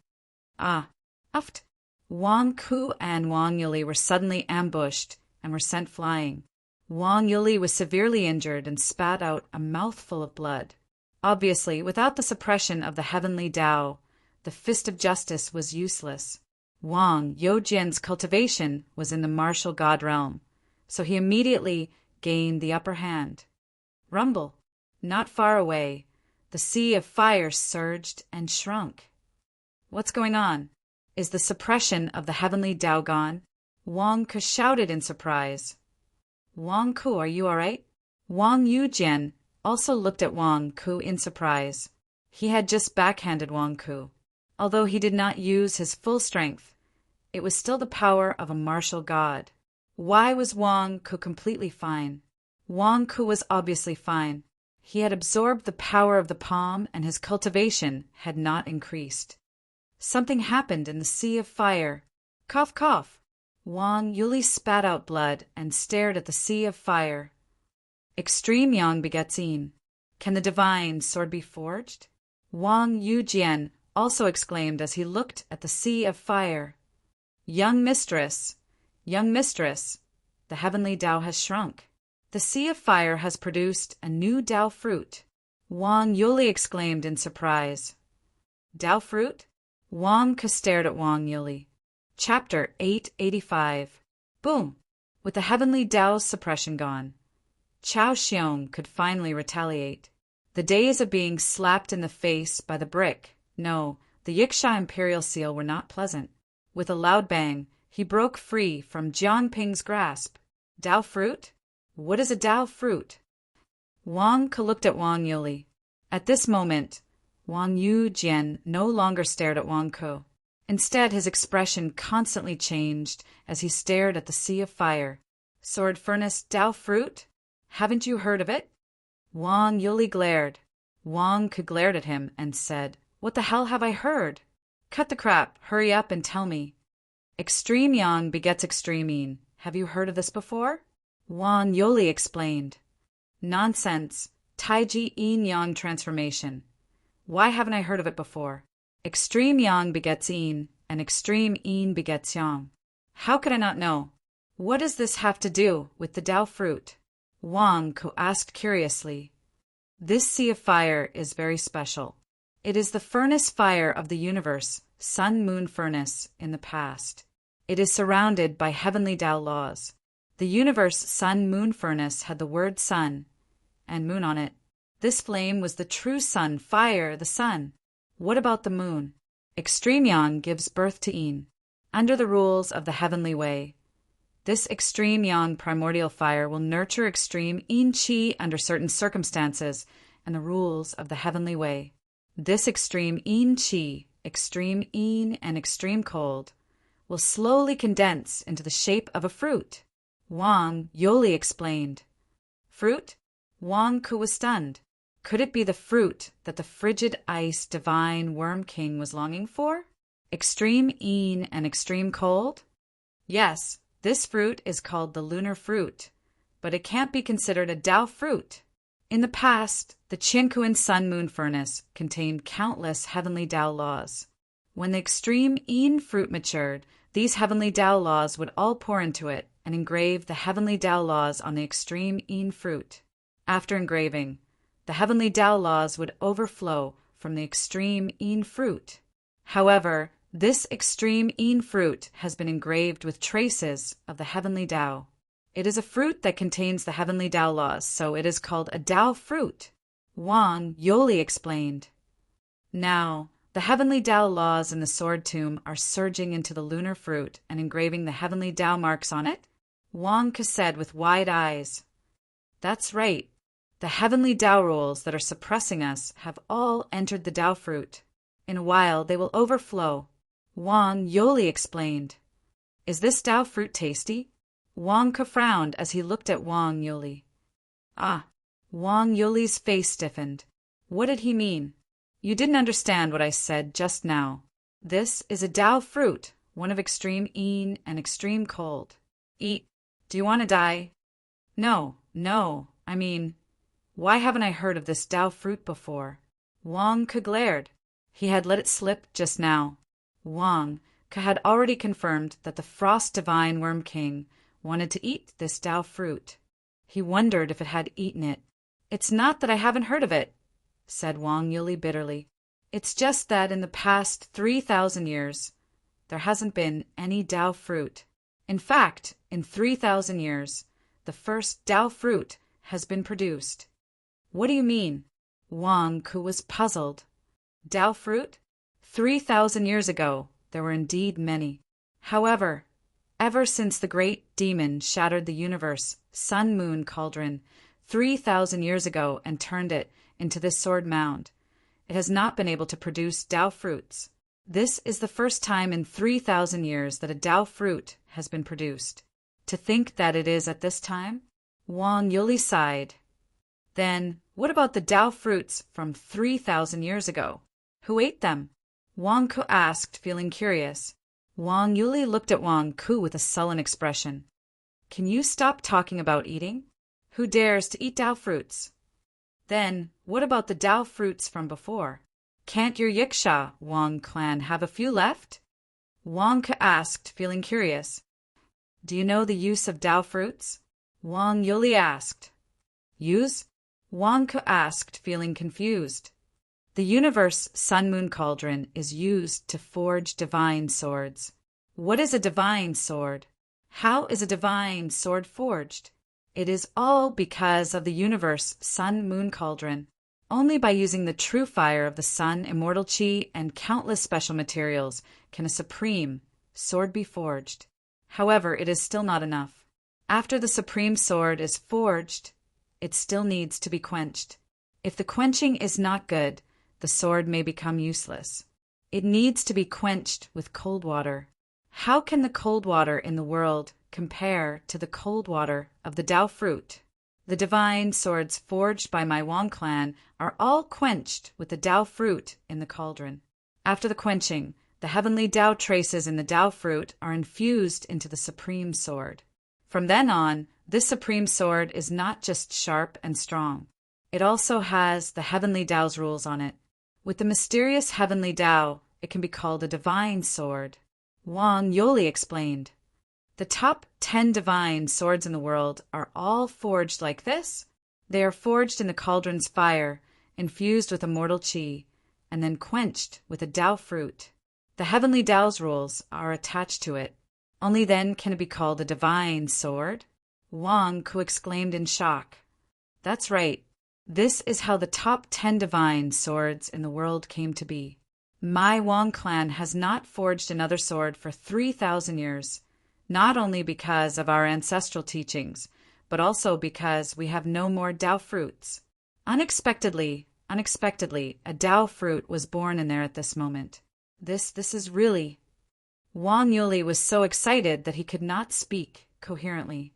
Uft! Wang Ku and Wang Yuli were suddenly ambushed and were sent flying. Wang Yuli was severely injured and spat out a mouthful of blood. Obviously, without the suppression of the heavenly Tao, the fist of justice was useless. Wang Yujian's cultivation was in the martial god realm, so he immediately gained the upper hand. Rumble. Not far away, the sea of fire surged and shrunk. What's going on? Is the suppression of the heavenly Tao gone? Wang Ke shouted in surprise. Wang Ku, are you all right? Wang Yujian also looked at Wang Ku in surprise. He had just backhanded Wang Ku. Although he did not use his full strength, it was still the power of a martial god. Why was Wang Ku completely fine? Wang Ku was obviously fine. He had absorbed the power of the palm and his cultivation had not increased. Something happened in the sea of fire. Cough, cough. Wang Yuli spat out blood and stared at the sea of fire. Extreme yang begets yin. Can the divine sword be forged? Wang Yujian also exclaimed as he looked at the sea of fire. Young mistress, the heavenly Tao has shrunk. The sea of fire has produced a new Tao fruit. Wang Yuli exclaimed in surprise. Tao fruit? Wang Ke stared at Wang Yuli. Chapter 885. Boom! With the heavenly Tao's suppression gone, Chao Xiong could finally retaliate. The days of being slapped in the face by the brick, no, the Yiksha imperial seal were not pleasant. With a loud bang, he broke free from Jiang Ping's grasp. Tao fruit? What is a Tao fruit? Wang Ke looked at Wang Yuli. At this moment, Wang Yujian no longer stared at Wang Ke. Instead, his expression constantly changed as he stared at the sea of fire. Sword furnace Tao fruit? Haven't you heard of it? Wang Yuli glared. Wang Ke glared at him and said, What the hell have I heard? Cut the crap, hurry up and tell me. Extreme yang begets extreme yin. Have you heard of this before? Wang Yuli explained. Nonsense. Taiji yin yang transformation. Why haven't I heard of it before? Extreme yang begets yin, and extreme yin begets yang. How could I not know? What does this have to do with the Tao fruit? Wang Ke asked curiously. This sea of fire is very special. It is the furnace fire of the universe, sun-moon furnace, in the past. It is surrounded by heavenly Tao laws. The universe sun-moon furnace had the word sun and moon on it. This flame was the true sun, fire, the sun. What about the moon? Extreme yang gives birth to yin. Under the rules of the heavenly way, this extreme yang primordial fire will nurture extreme yin qi under certain circumstances and the rules of the heavenly way. This extreme yin qi, extreme yin and extreme cold, will slowly condense into the shape of a fruit. Wang Yuli explained. Fruit? Wang Ke was stunned. Could it be the fruit that the frigid ice divine worm king was longing for? Extreme yin and extreme cold? Yes, this fruit is called the lunar fruit, but it can't be considered a Tao fruit. In the past, the Qiankuan sun-moon furnace contained countless heavenly Tao laws. When the extreme yin fruit matured, these heavenly Tao laws would all pour into it and engrave the heavenly Tao laws on the extreme yin fruit. After engraving, the heavenly Tao laws would overflow from the extreme yin fruit. However, this extreme yin fruit has been engraved with traces of the heavenly Tao. It is a fruit that contains the heavenly Tao laws, so it is called a Tao fruit. Wang Yuli explained. Now, the heavenly Tao laws in the sword tomb are surging into the lunar fruit and engraving the heavenly Tao marks on it? Wang Ke said with wide eyes. That's right. The heavenly Tao rules that are suppressing us have all entered the Tao fruit. In a while, they will overflow. Wang Yuli explained. Is this Tao fruit tasty? Wang Ke frowned as he looked at Wang Yuli. Ah, Wang Yuli's face stiffened. What did he mean? You didn't understand what I said just now. This is a Tao fruit, one of extreme yin and extreme cold. Eat. Do you want to die? No, I mean, why haven't I heard of this Tao fruit before? Wang Ke glared. He had let it slip just now. Wang Ke had already confirmed that the Frost Divine Worm King wanted to eat this Tao fruit. He wondered if it had eaten it. It's not that I haven't heard of it, said Wang Yuli bitterly. It's just that in the past 3,000 years, there hasn't been any Tao fruit. In fact, in 3,000 years, the first Tao fruit has been produced. What do you mean? Wang Ke was puzzled. Tao fruit? 3,000 years ago, there were indeed many. However, Ever since the great demon shattered the universe, sun-moon cauldron, 3,000 years ago and turned it into this sword mound, it has not been able to produce Dao fruits. This is the first time in 3,000 years that a Dao fruit has been produced. To think that it is at this time? Wang Yuli sighed. Then, what about the Dao fruits from 3,000 years ago? Who ate them? Wang Ku asked, feeling curious. Wang Yuli looked at Wang Ku with a sullen expression. Can you stop talking about eating? Who dares to eat Dao fruits? Then, what about the Dao fruits from before? Can't your Yiksha Wang clan have a few left? Wang Ke asked, feeling curious. Do you know the use of Dao fruits? Wang Yuli asked. Use? Wang Ke asked, feeling confused. The universe sun-moon cauldron is used to forge divine swords. What is a divine sword? How is a divine sword forged? It is all because of the universe sun-moon cauldron. Only by using the true fire of the sun, immortal chi, and countless special materials can a supreme sword be forged. However, it is still not enough. After the supreme sword is forged, it still needs to be quenched. If the quenching is not good, the sword may become useless. It needs to be quenched with cold water. How can the cold water in the world compare to the cold water of the Dao fruit? The divine swords forged by my Wang clan are all quenched with the Dao fruit in the cauldron. After the quenching, the heavenly Dao traces in the Dao fruit are infused into the supreme sword. From then on, this supreme sword is not just sharp and strong. It also has the heavenly Dao's rules on it. With the mysterious heavenly Dao, it can be called a divine sword. Wang Yoli explained. The top 10 divine swords in the world are all forged like this. They are forged in the cauldron's fire, infused with immortal chi, and then quenched with a Dao fruit. The heavenly Dao's rules are attached to it. Only then can it be called a divine sword. Wang Ku exclaimed in shock. That's right. This is how the top 10 divine swords in the world came to be. My Wang clan has not forged another sword for 3,000 years, not only because of our ancestral teachings, but also because we have no more Dao fruits. Unexpectedly, a Dao fruit was born in there at this moment. This is really... Wang Yuli was so excited that he could not speak coherently.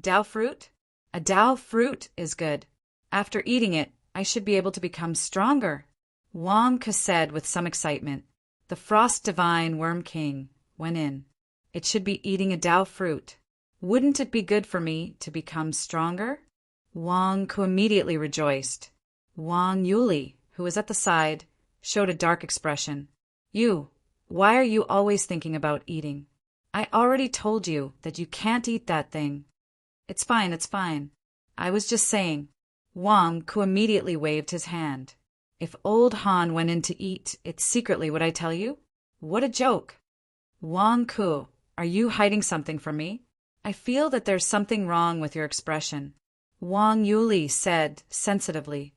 Dao fruit? A Dao fruit is good. After eating it, I should be able to become stronger. Wang Ke said with some excitement. The Frost Divine Worm King went in. It should be eating a Dao fruit. Wouldn't it be good for me to become stronger? Wang Ke immediately rejoiced. Wang Yuli, who was at the side, showed a dark expression. Why are you always thinking about eating? I already told you that you can't eat that thing. It's fine. I was just saying. Wang Ku immediately waved his hand. If old Han went in to eat it secretly, would I tell you? What a joke. Wang Ku, are you hiding something from me? I feel that there's something wrong with your expression. Wang Yuli said sensitively.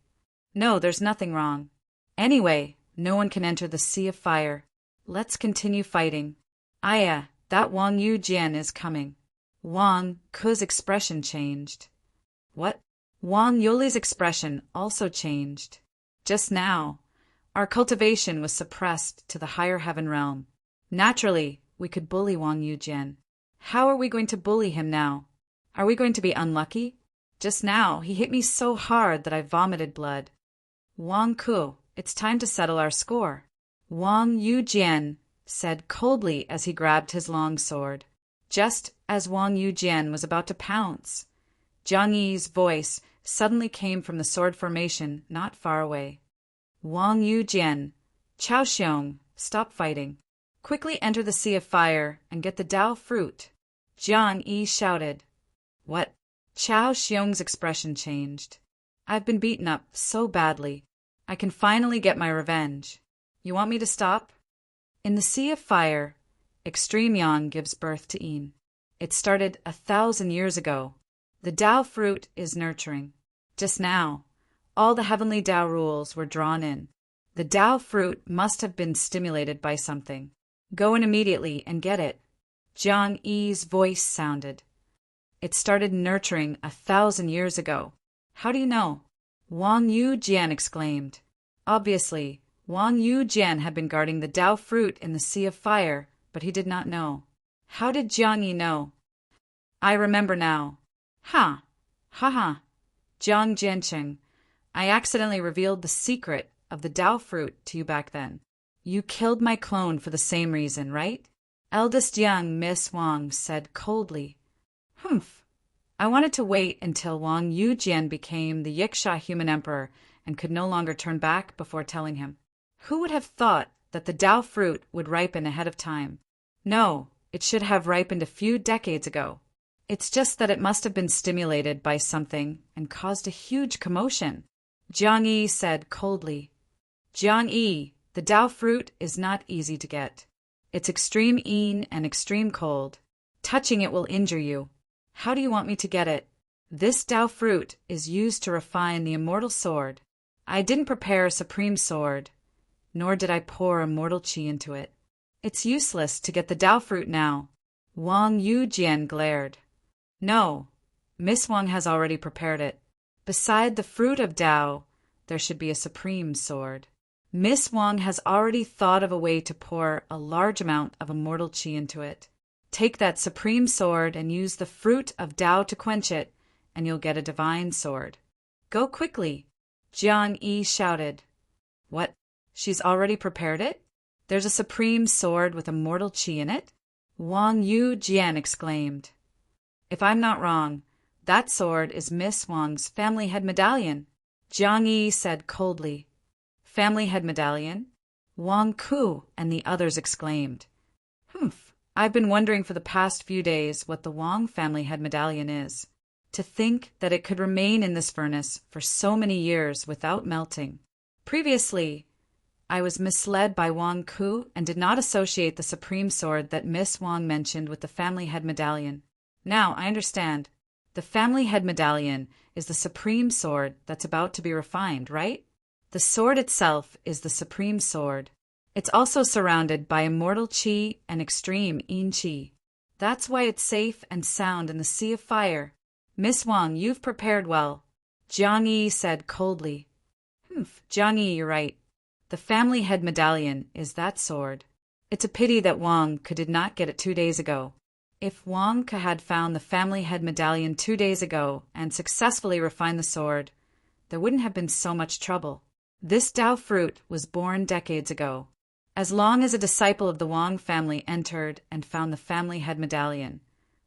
No, there's nothing wrong. Anyway, no one can enter the Sea of Fire. Let's continue fighting. Aya, that Wang Yu Jian is coming. Wang Ku's expression changed. What? Wang Yuli's expression also changed. Just now, our cultivation was suppressed to the higher heaven realm. Naturally, we could bully Wang Yu Jian. How are we going to bully him now? Are we going to be unlucky? Just now, he hit me so hard that I vomited blood. Wang Ku, it's time to settle our score. Wang Yu Jian said coldly as he grabbed his long sword. Just as Wang Yu Jian was about to pounce, Jiang Yi's voice suddenly came from the sword formation not far away. Wang Yu Jian, Chao Xiong, stop fighting. Quickly enter the Sea of Fire and get the Dao fruit. Jiang Yi shouted. What? Chao Xiong's expression changed. I've been beaten up so badly. I can finally get my revenge. You want me to stop? In the Sea of Fire, Extreme Yang gives birth to Yin. It started 1,000 years ago. The Dao fruit is nurturing. Just now, all the heavenly Dao rules were drawn in. The Dao fruit must have been stimulated by something. Go in immediately and get it. Jiang Yi's voice sounded. It started nurturing 1,000 years ago. How do you know? Wang Yujian exclaimed. Obviously, Wang Yujian had been guarding the Dao fruit in the Sea of Fire, but he did not know. How did Jiang Yi know? I remember now. Ha! Ha ha! Jiang Jiancheng, I accidentally revealed the secret of the Dao fruit to you back then. You killed my clone for the same reason, right? Eldest young Miss Wang said coldly. Humph. I wanted to wait until Wang Yujian became the Yiksha human emperor and could no longer turn back before telling him. Who would have thought that the Dao fruit would ripen ahead of time? No, it should have ripened a few decades ago. It's just that it must have been stimulated by something and caused a huge commotion. Jiang Yi said coldly. Jiang Yi, the Dao fruit is not easy to get. It's extreme yin and extreme cold. Touching it will injure you. How do you want me to get it? This Dao fruit is used to refine the immortal sword. I didn't prepare a supreme sword, nor did I pour immortal qi into it. It's useless to get the Dao fruit now. Wang Yujian glared. No, Miss Wang has already prepared it. Beside the fruit of Dao, there should be a supreme sword. Miss Wang has already thought of a way to pour a large amount of immortal qi into it. Take that supreme sword and use the fruit of Dao to quench it, and you'll get a divine sword. Go quickly, Jiang Yi shouted. What? She's already prepared it? There's a supreme sword with immortal qi in it? Wang Yujian exclaimed. If I'm not wrong, that sword is Miss Wang's family head medallion, Jiang Yi said coldly. Family head medallion? Wang Ku and the others exclaimed. Humph, I've been wondering for the past few days what the Wang family head medallion is. To think that it could remain in this furnace for so many years without melting. Previously, I was misled by Wang Ku and did not associate the supreme sword that Miss Wang mentioned with the family head medallion. Now I understand. The family head medallion is the supreme sword that's about to be refined, right? The sword itself is the supreme sword. It's also surrounded by immortal qi and extreme yin qi. That's why it's safe and sound in the Sea of Fire. Miss Wang, you've prepared well, Jiang Yi said coldly. Humph, Jiang Yi, you're right. The family head medallion is that sword. It's a pity that Wang did not get it 2 days ago. If Wang had found the family head medallion 2 days ago and successfully refined the sword, there wouldn't have been so much trouble. This Dao fruit was born decades ago. As long as a disciple of the Wang family entered and found the family head medallion,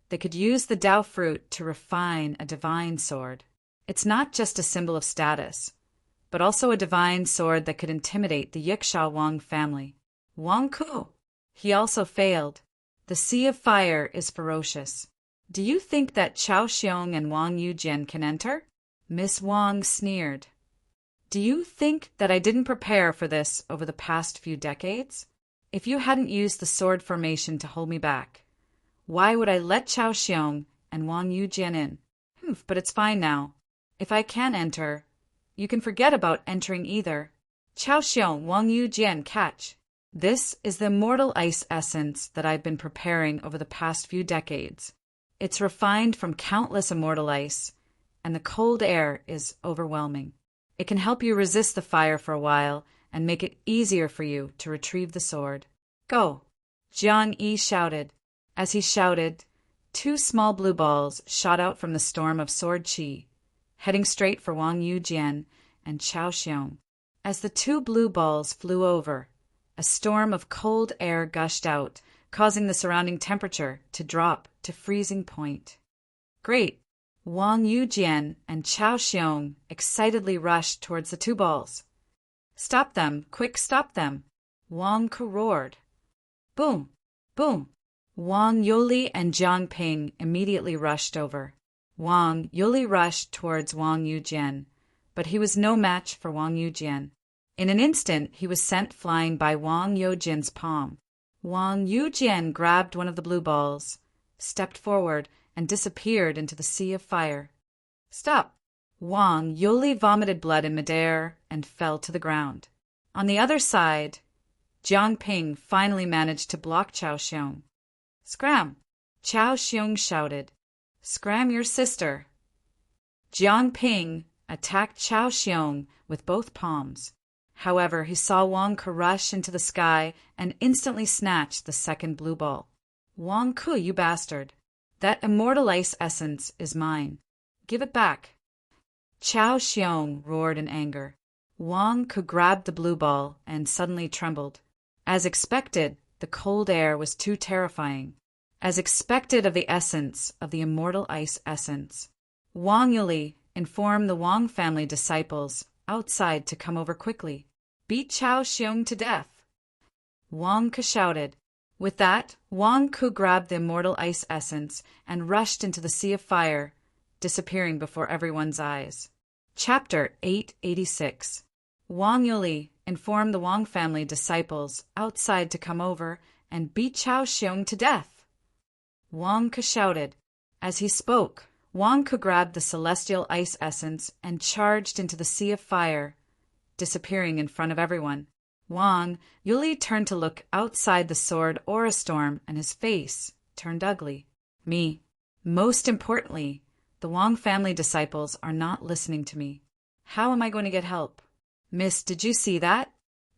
they could use the Dao fruit to refine a divine sword. It's not just a symbol of status, but also a divine sword that could intimidate the Yiksha Wang family. Wang Ku. He also failed. The Sea of Fire is ferocious. Do you think that Chao Xiong and Wang Yujian can enter? Miss Wang sneered. Do you think that I didn't prepare for this over the past few decades? If you hadn't used the sword formation to hold me back, why would I let Chao Xiong and Wang Yujian in? Humph, but it's fine now. If I can enter, you can forget about entering either. Chao Xiong, Wang Yujian, catch. This is the immortal ice essence that I've been preparing over the past few decades. It's refined from countless immortal ice, and the cold air is overwhelming. It can help you resist the fire for a while and make it easier for you to retrieve the sword. Go, Jiang Yi shouted. As he shouted, 2 small blue balls shot out from the storm of sword qi, heading straight for Wang Yujian and Chao Xiong. As the 2 blue balls flew over, a storm of cold air gushed out, causing the surrounding temperature to drop to freezing point. Great! Wang Yujian and Chao Xiong excitedly rushed towards the 2 balls. Stop them! Quick, stop them! Wang Ku roared. Boom! Boom! Wang Yuli and Jiang Ping immediately rushed over. Wang Yuli rushed towards Wang Yujian, but he was no match for Wang Yujian. In an instant, he was sent flying by Wang Yujian's palm. Wang Yujian grabbed one of the blue balls, stepped forward, and disappeared into the Sea of Fire. Stop! Wang Yuli vomited blood in midair and fell to the ground. On the other side, Jiang Ping finally managed to block Chao Xiong. Scram! Chao Xiong shouted. Scram your sister! Jiang Ping attacked Chao Xiong with both palms. However, he saw Wang Ke rush into the sky and instantly snatched the second blue ball. Wang Ke, you bastard! That immortal ice essence is mine. Give it back! Chao Xiong roared in anger. Wang Ke grabbed the blue ball and suddenly trembled. As expected, the cold air was too terrifying. As expected of the essence of the immortal ice essence. Wang Yuli informed the Wang family disciples outside to come over quickly. Beat Chao Xiong to death! Wang Ke shouted. With that, Wang Ke grabbed the immortal ice essence and rushed into the sea of fire, disappearing before everyone's eyes. Chapter 886. Wang Yuli informed the Wang family disciples outside to come over and beat Chao Xiong to death. Wang Ke shouted. As he spoke, Wang Ke grabbed the celestial ice essence and charged into the sea of fire, disappearing in front of everyone. Wang Yuli turned to look outside the sword aura storm, and his face turned ugly. Me. Most importantly, the Wang family disciples are not listening to me. How am I going to get help? Miss, did you see that?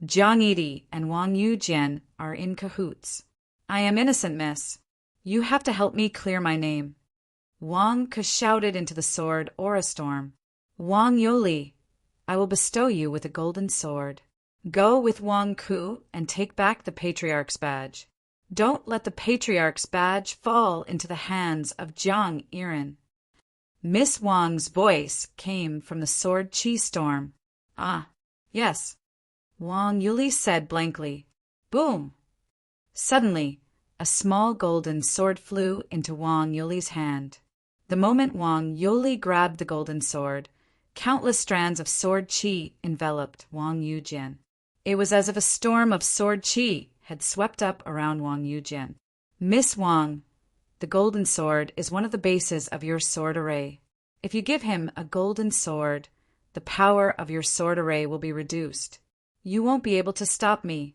Zhang Yidi and Wang Yujian are in cahoots. I am innocent, miss. You have to help me clear my name. Wang Ke shouted into the sword aura storm. Wang Yuli, I will bestow you with a golden sword. Go with Wang Ke and take back the Patriarch's badge. Don't let the Patriarch's badge fall into the hands of Zhang Yiren. Miss Wang's voice came from the sword chi storm. Ah, yes. Wang Yuli said blankly. Boom! Suddenly, a small golden sword flew into Wang Yuli's hand. The moment Wang Yuli grabbed the golden sword, countless strands of sword chi enveloped Wang Yujian. It was as if a storm of sword chi had swept up around Wang Yujian. Miss Wang, the golden sword is one of the bases of your sword array. If you give him a golden sword, the power of your sword array will be reduced. You won't be able to stop me.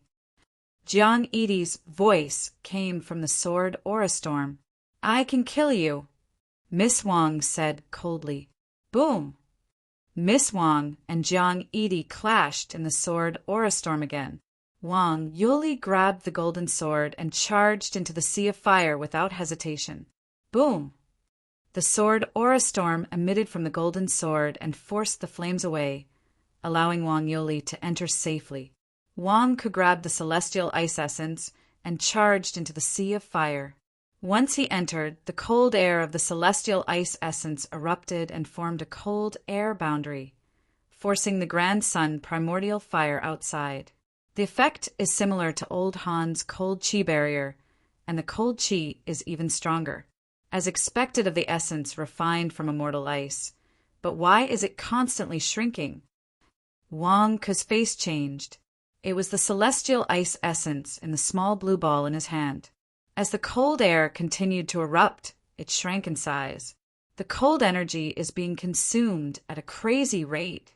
Zhang Yidi's voice came from the sword aura storm. I can kill you. Miss Wang said coldly. Boom! Miss Wang and Zhang Yidi clashed in the sword aura storm again. Wang Yuli grabbed the golden sword and charged into the sea of fire without hesitation. Boom! The sword aura storm emitted from the golden sword and forced the flames away, allowing Wang Yuli to enter safely. Wang Ke grabbed the celestial ice essence and charged into the sea of fire. Once he entered, the cold air of the celestial ice essence erupted and formed a cold air boundary, forcing the grand sun primordial fire outside. The effect is similar to Old Han's cold chi barrier, and the cold chi is even stronger, as expected of the essence refined from immortal ice. But why is it constantly shrinking? Wang Ke's face changed. It was the celestial ice essence in the small blue ball in his hand. As the cold air continued to erupt, it shrank in size. The cold energy is being consumed at a crazy rate.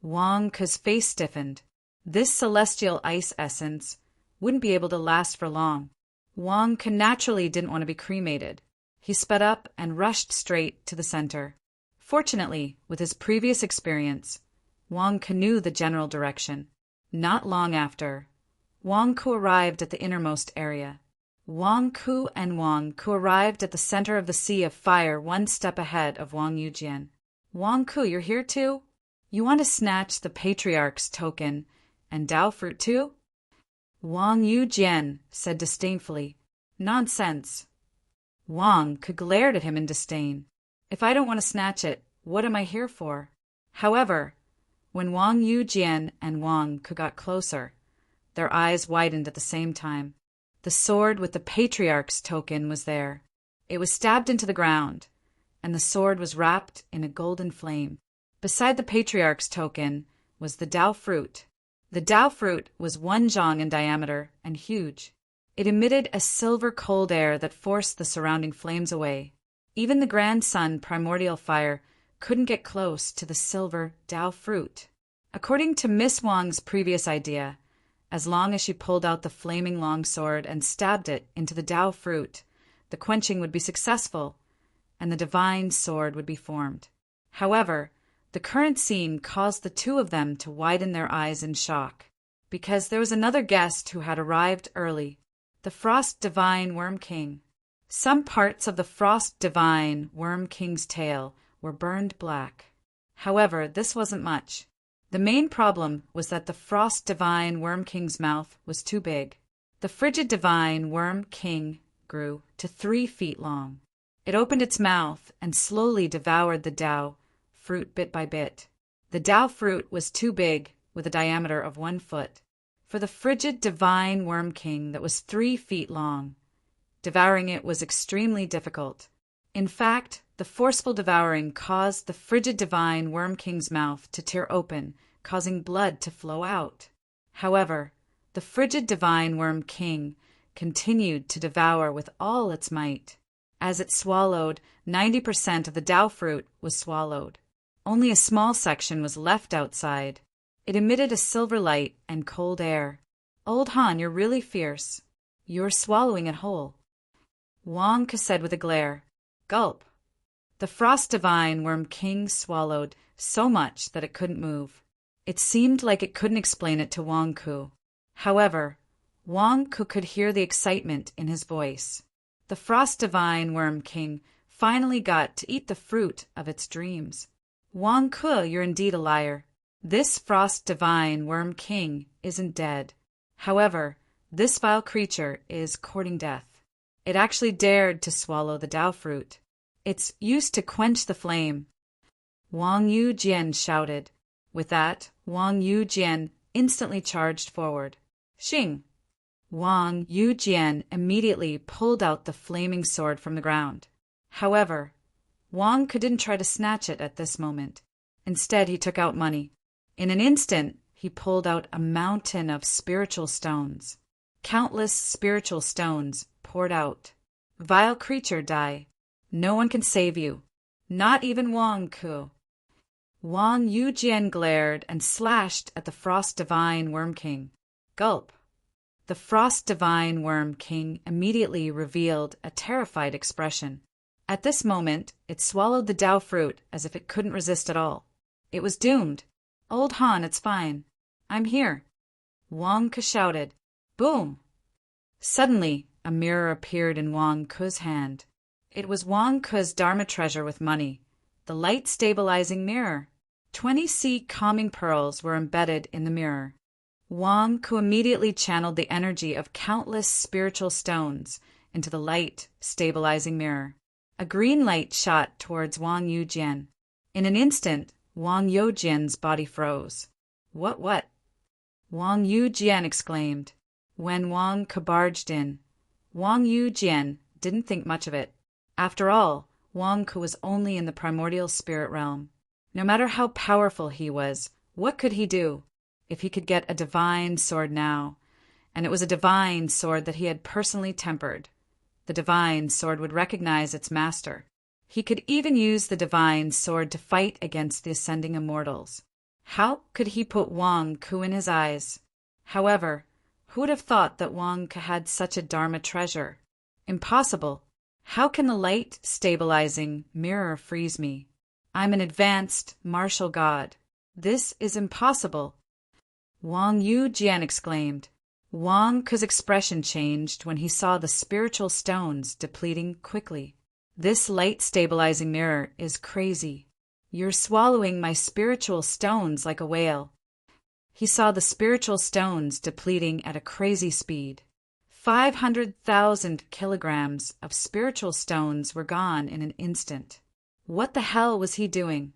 Wang Ke's face stiffened. This celestial ice essence wouldn't be able to last for long. Wang Ke naturally didn't want to be cremated. He sped up and rushed straight to the center. Fortunately, with his previous experience, Wang Ke knew the general direction. Not long after, Wang Ke arrived at the innermost area. Wang Ke arrived at the center of the sea of fire, one step ahead of Wang Yujian. Wang Ke, you're here too? You want to snatch the Patriarch's token and Dao fruit too? Wang Yujian said disdainfully. Nonsense. Wang Ke glared at him in disdain. If I don't want to snatch it, what am I here for? However, when Wang Yujian and Wang Ke got closer, their eyes widened at the same time. The sword with the Patriarch's token was there. It was stabbed into the ground, and the sword was wrapped in a golden flame. Beside the Patriarch's token was the Dao fruit. The Dao fruit was 1 zhang in diameter and huge. It emitted a silver cold air that forced the surrounding flames away. Even the grand sun primordial fire couldn't get close to the silver Dao fruit. According to Miss Wang's previous idea, As long as she pulled out the flaming longsword and stabbed it into the Tao fruit, the quenching would be successful, and the divine sword would be formed. However, the current scene caused the two of them to widen their eyes in shock, because there was another guest who had arrived early, the Frost Divine Worm King. Some parts of the Frost Divine Worm King's tail were burned black. However, this wasn't much. The main problem was that the Frost Divine Worm King's mouth was too big. The Frigid Divine Worm King grew to 3 feet long. It opened its mouth and slowly devoured the Tao fruit bit by bit. The Tao fruit was too big, with a diameter of 1 foot, for the Frigid Divine Worm King that was 3 feet long. Devouring it was extremely difficult. In fact, the forceful devouring caused the Frigid Divine Worm King's mouth to tear open, causing blood to flow out. However, the Frigid Divine Worm King continued to devour with all its might. As it swallowed, 90% of the Tao fruit was swallowed. Only a small section was left outside. It emitted a silver light and cold air. "Old Han, you're really fierce. You're swallowing it whole," Wang Ke said with a glare. "Gulp." The Frost Divine Worm King swallowed so much that it couldn't move. It seemed like it couldn't explain it to Wang Ke. However, Wang Ke could hear the excitement in his voice. The Frost Divine Worm King finally got to eat the fruit of its dreams. "Wang Ke, you're indeed a liar. This Frost Divine Worm King isn't dead. However, this vile creature is courting death. It actually dared to swallow the Tao fruit. It's used to quench the flame," Wang Yujian shouted. With that, Wang Yujian instantly charged forward. "Xing!" Wang Yujian immediately pulled out the flaming sword from the ground. However, Wang didn't try to snatch it at this moment. Instead, he took out money. In an instant, he pulled out a mountain of spiritual stones. Countless spiritual stones poured out. "Vile creature, die. No one can save you. Not even Wang Ke." Wang Yujian glared and slashed at the Frost Divine Worm King. "Gulp." The Frost Divine Worm King immediately revealed a terrified expression. At this moment, it swallowed the Tao fruit as if it couldn't resist at all. It was doomed. "Old Han, it's fine. I'm here," Wang Ke shouted. Boom! Suddenly, a mirror appeared in Wang Ke's hand. It was Wang Ke's Dharma treasure with money, the light-stabilizing mirror. 20 calming pearls were embedded in the mirror. Wang Ke immediately channeled the energy of countless spiritual stones into the light-stabilizing mirror. A green light shot towards Wang Yujian. In an instant, Wang Yujian's body froze. What? Wang Yujian exclaimed. When Wang Ke barged in, Wang Yujian didn't think much of it. After all, Wang Ke was only in the primordial spirit realm. No matter how powerful he was, what could he do? If he could get a divine sword now, and it was a divine sword that he had personally tempered, the divine sword would recognize its master. He could even use the divine sword to fight against the ascending immortals. How could he put Wang Ke in his eyes? However, who would have thought that Wang Ke had such a Dharma treasure? Impossible. How can the light-stabilizing mirror freeze me? I'm an advanced martial god. This is impossible. Wang Yujian exclaimed. Wang Ke's expression changed when he saw the spiritual stones depleting quickly. This light-stabilizing mirror is crazy. You're swallowing my spiritual stones like a whale. He saw the spiritual stones depleting at a crazy speed. 500,000 kilograms of spiritual stones were gone in an instant. What the hell was he doing?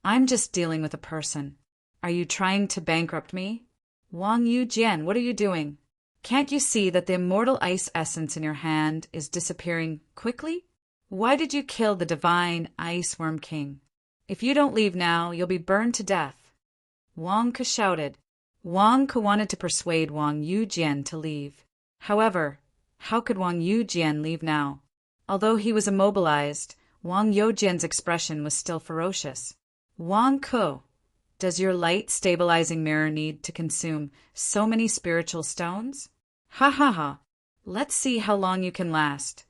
I'm just dealing with a person. Are you trying to bankrupt me? Wang Yujian, what are you doing? Can't you see that the immortal ice essence in your hand is disappearing quickly? Why did you kill the divine Ice Worm King? If you don't leave now, you'll be burned to death. Wang Ke shouted. Wang Ke wanted to persuade Wang Yujian to leave. However, how could Wang Yujian leave now? Although he was immobilized, Wang Yujian's expression was still ferocious. Wang Ke, Does your light stabilizing mirror need to consume so many spiritual stones? Ha ha ha. Let's see how long you can last.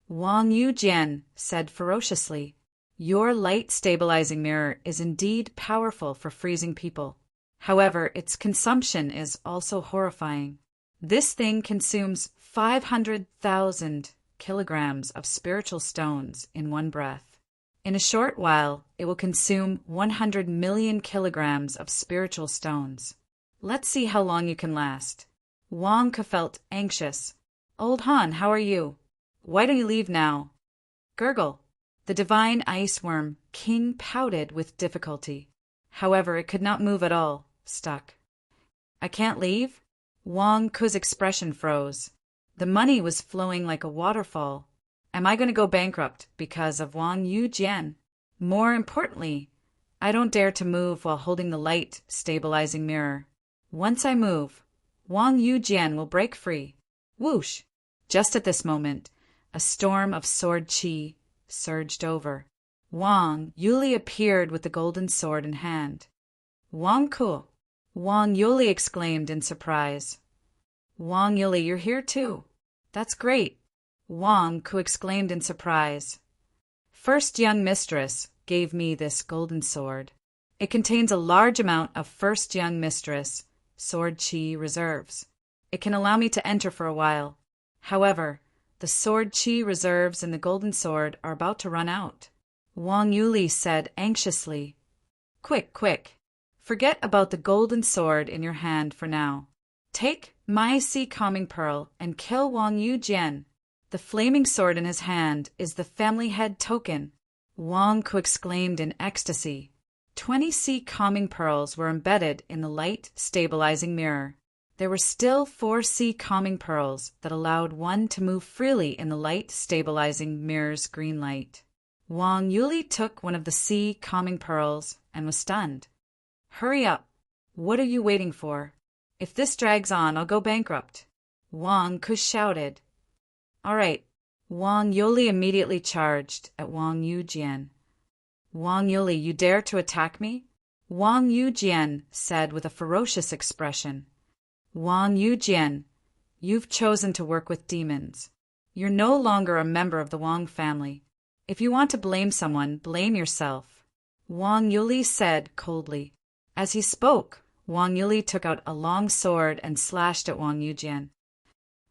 Wang Yujian said ferociously, "Your light stabilizing mirror is indeed powerful for freezing people. However, its consumption is also horrifying. This thing consumes 500,000 kilograms of spiritual stones in one breath. In a short while, it will consume 100 million kilograms of spiritual stones. Let's see how long you can last." Wang Ke felt anxious. "Old Han, how are you? Why don't you leave now?" Gurgle. The divine ice worm king pouted with difficulty. However, it could not move at all, stuck. "I can't leave?" Wang Ke's expression froze. The money was flowing like a waterfall. Am I going to go bankrupt because of Wang Yujian? More importantly, I don't dare to move while holding the light stabilizing mirror. Once I move, Wang Yujian will break free. Whoosh! Just at this moment, a storm of sword qi surged over. Wang Yuli appeared with the golden sword in hand. "Wang Ke!" Wang Yuli exclaimed in surprise. "Wang Yuli, you're here too. That's great!" Wang Ke exclaimed in surprise. "First young mistress gave me this golden sword. It contains a large amount of first young mistress sword qi reserves. It can allow me to enter for a while. However, the sword qi reserves in the golden sword are about to run out." Wang Yuli said anxiously, "Quick, quick. Forget about the golden sword in your hand for now. Take my sea calming pearl and kill Wang Yujian. The flaming sword in his hand is the family head token." Wang Ke exclaimed in ecstasy. 20 sea calming pearls were embedded in the light stabilizing mirror. There were still 4 sea calming pearls that allowed one to move freely in the light stabilizing mirror's green light. Wang Yuli took one of the sea calming pearls and was stunned. "Hurry up! What are you waiting for? If this drags on, I'll go bankrupt." Wang Ke shouted. "All right." Wang Yuli immediately charged at Wang Yujian. "Wang Yuli, you dare to attack me?" Wang Yujian said with a ferocious expression. "Wang Yujian, you've chosen to work with demons. You're no longer a member of the Wang family. If you want to blame someone, blame yourself," Wang Yuli said coldly. As he spoke, Wang Yuli took out a long sword and slashed at Wang Yujian.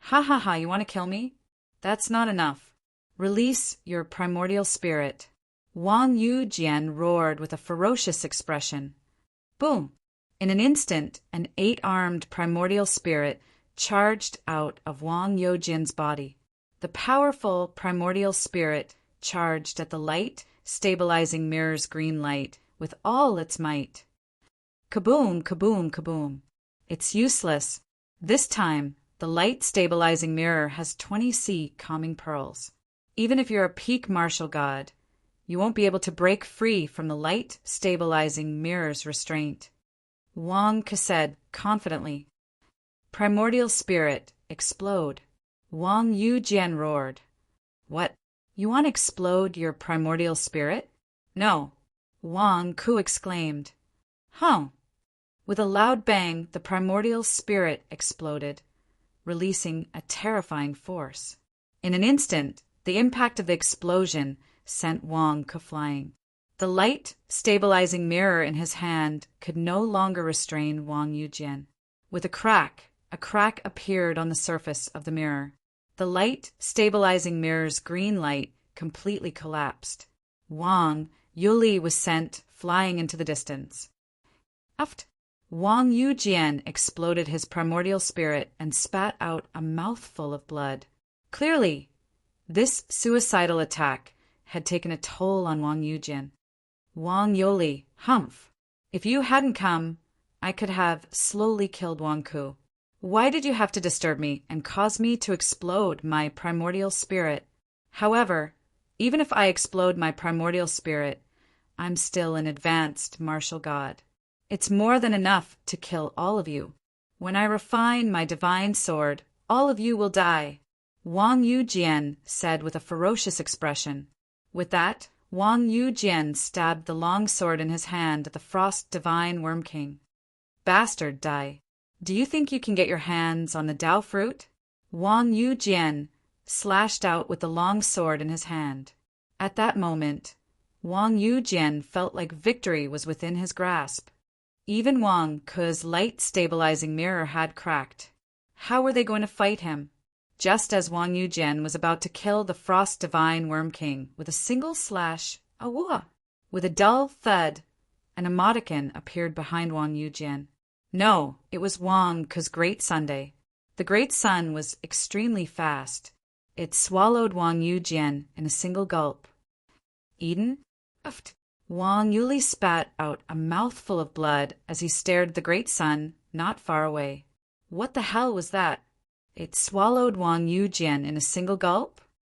"Ha ha ha, you want to kill me? That's not enough. Release your primordial spirit." Wang Yujian roared with a ferocious expression. Boom! In an instant, an 8-armed primordial spirit charged out of Wang Yujian's body. The powerful primordial spirit charged at the light stabilizing mirror's green light with all its might. Kaboom, kaboom, kaboom. It's useless. This time, the light stabilizing mirror has 20 sea calming pearls. Even if you're a peak martial god, you won't be able to break free from the light stabilizing mirror's restraint. Wang Ke said confidently. "Primordial spirit, explode." Wang Yujian roared. "What? You want to explode your primordial spirit?" "No." Wang Ke exclaimed. "Huh." With a loud bang, the primordial spirit exploded, releasing a terrifying force. In an instant, the impact of the explosion sent Wang Ke flying. The light stabilizing mirror in his hand could no longer restrain Wang Yujian. With a crack appeared on the surface of the mirror. The light stabilizing mirror's green light completely collapsed. Wang Yuli was sent flying into the distance. Aft! Wang Yujian exploded his primordial spirit and spat out a mouthful of blood. Clearly, this suicidal attack had taken a toll on Wang Yujian. Wang Yuli, humph! If you hadn't come, I could have slowly killed Wang Ke. Why did you have to disturb me and cause me to explode my primordial spirit? However, even if I explode my primordial spirit, I'm still an advanced martial god. It's more than enough to kill all of you. When I refine my divine sword, all of you will die," Wang Yujian said with a ferocious expression. With that, Wang Yujian stabbed the long sword in his hand at the Frost Divine Worm King. Bastard Dai, do you think you can get your hands on the Dao fruit? Wang Yujian slashed out with the long sword in his hand. At that moment, Wang Yujian felt like victory was within his grasp. Even Wang Ke's light stabilizing mirror had cracked. How were they going to fight him? Just as Wang Yujian was about to kill the Frost Divine Worm King with a single slash, awooah! With a dull thud, an emoticon appeared behind Wang Yujian. No, it was Wang Ke's Great Sunday. The Great Sun was extremely fast. It swallowed Wang Yujian in a single gulp. Eden? Uft. Wang Yuli spat out a mouthful of blood as he stared at the Great Sun not far away. What the hell was that? It swallowed Wang Yujian in a single gulp?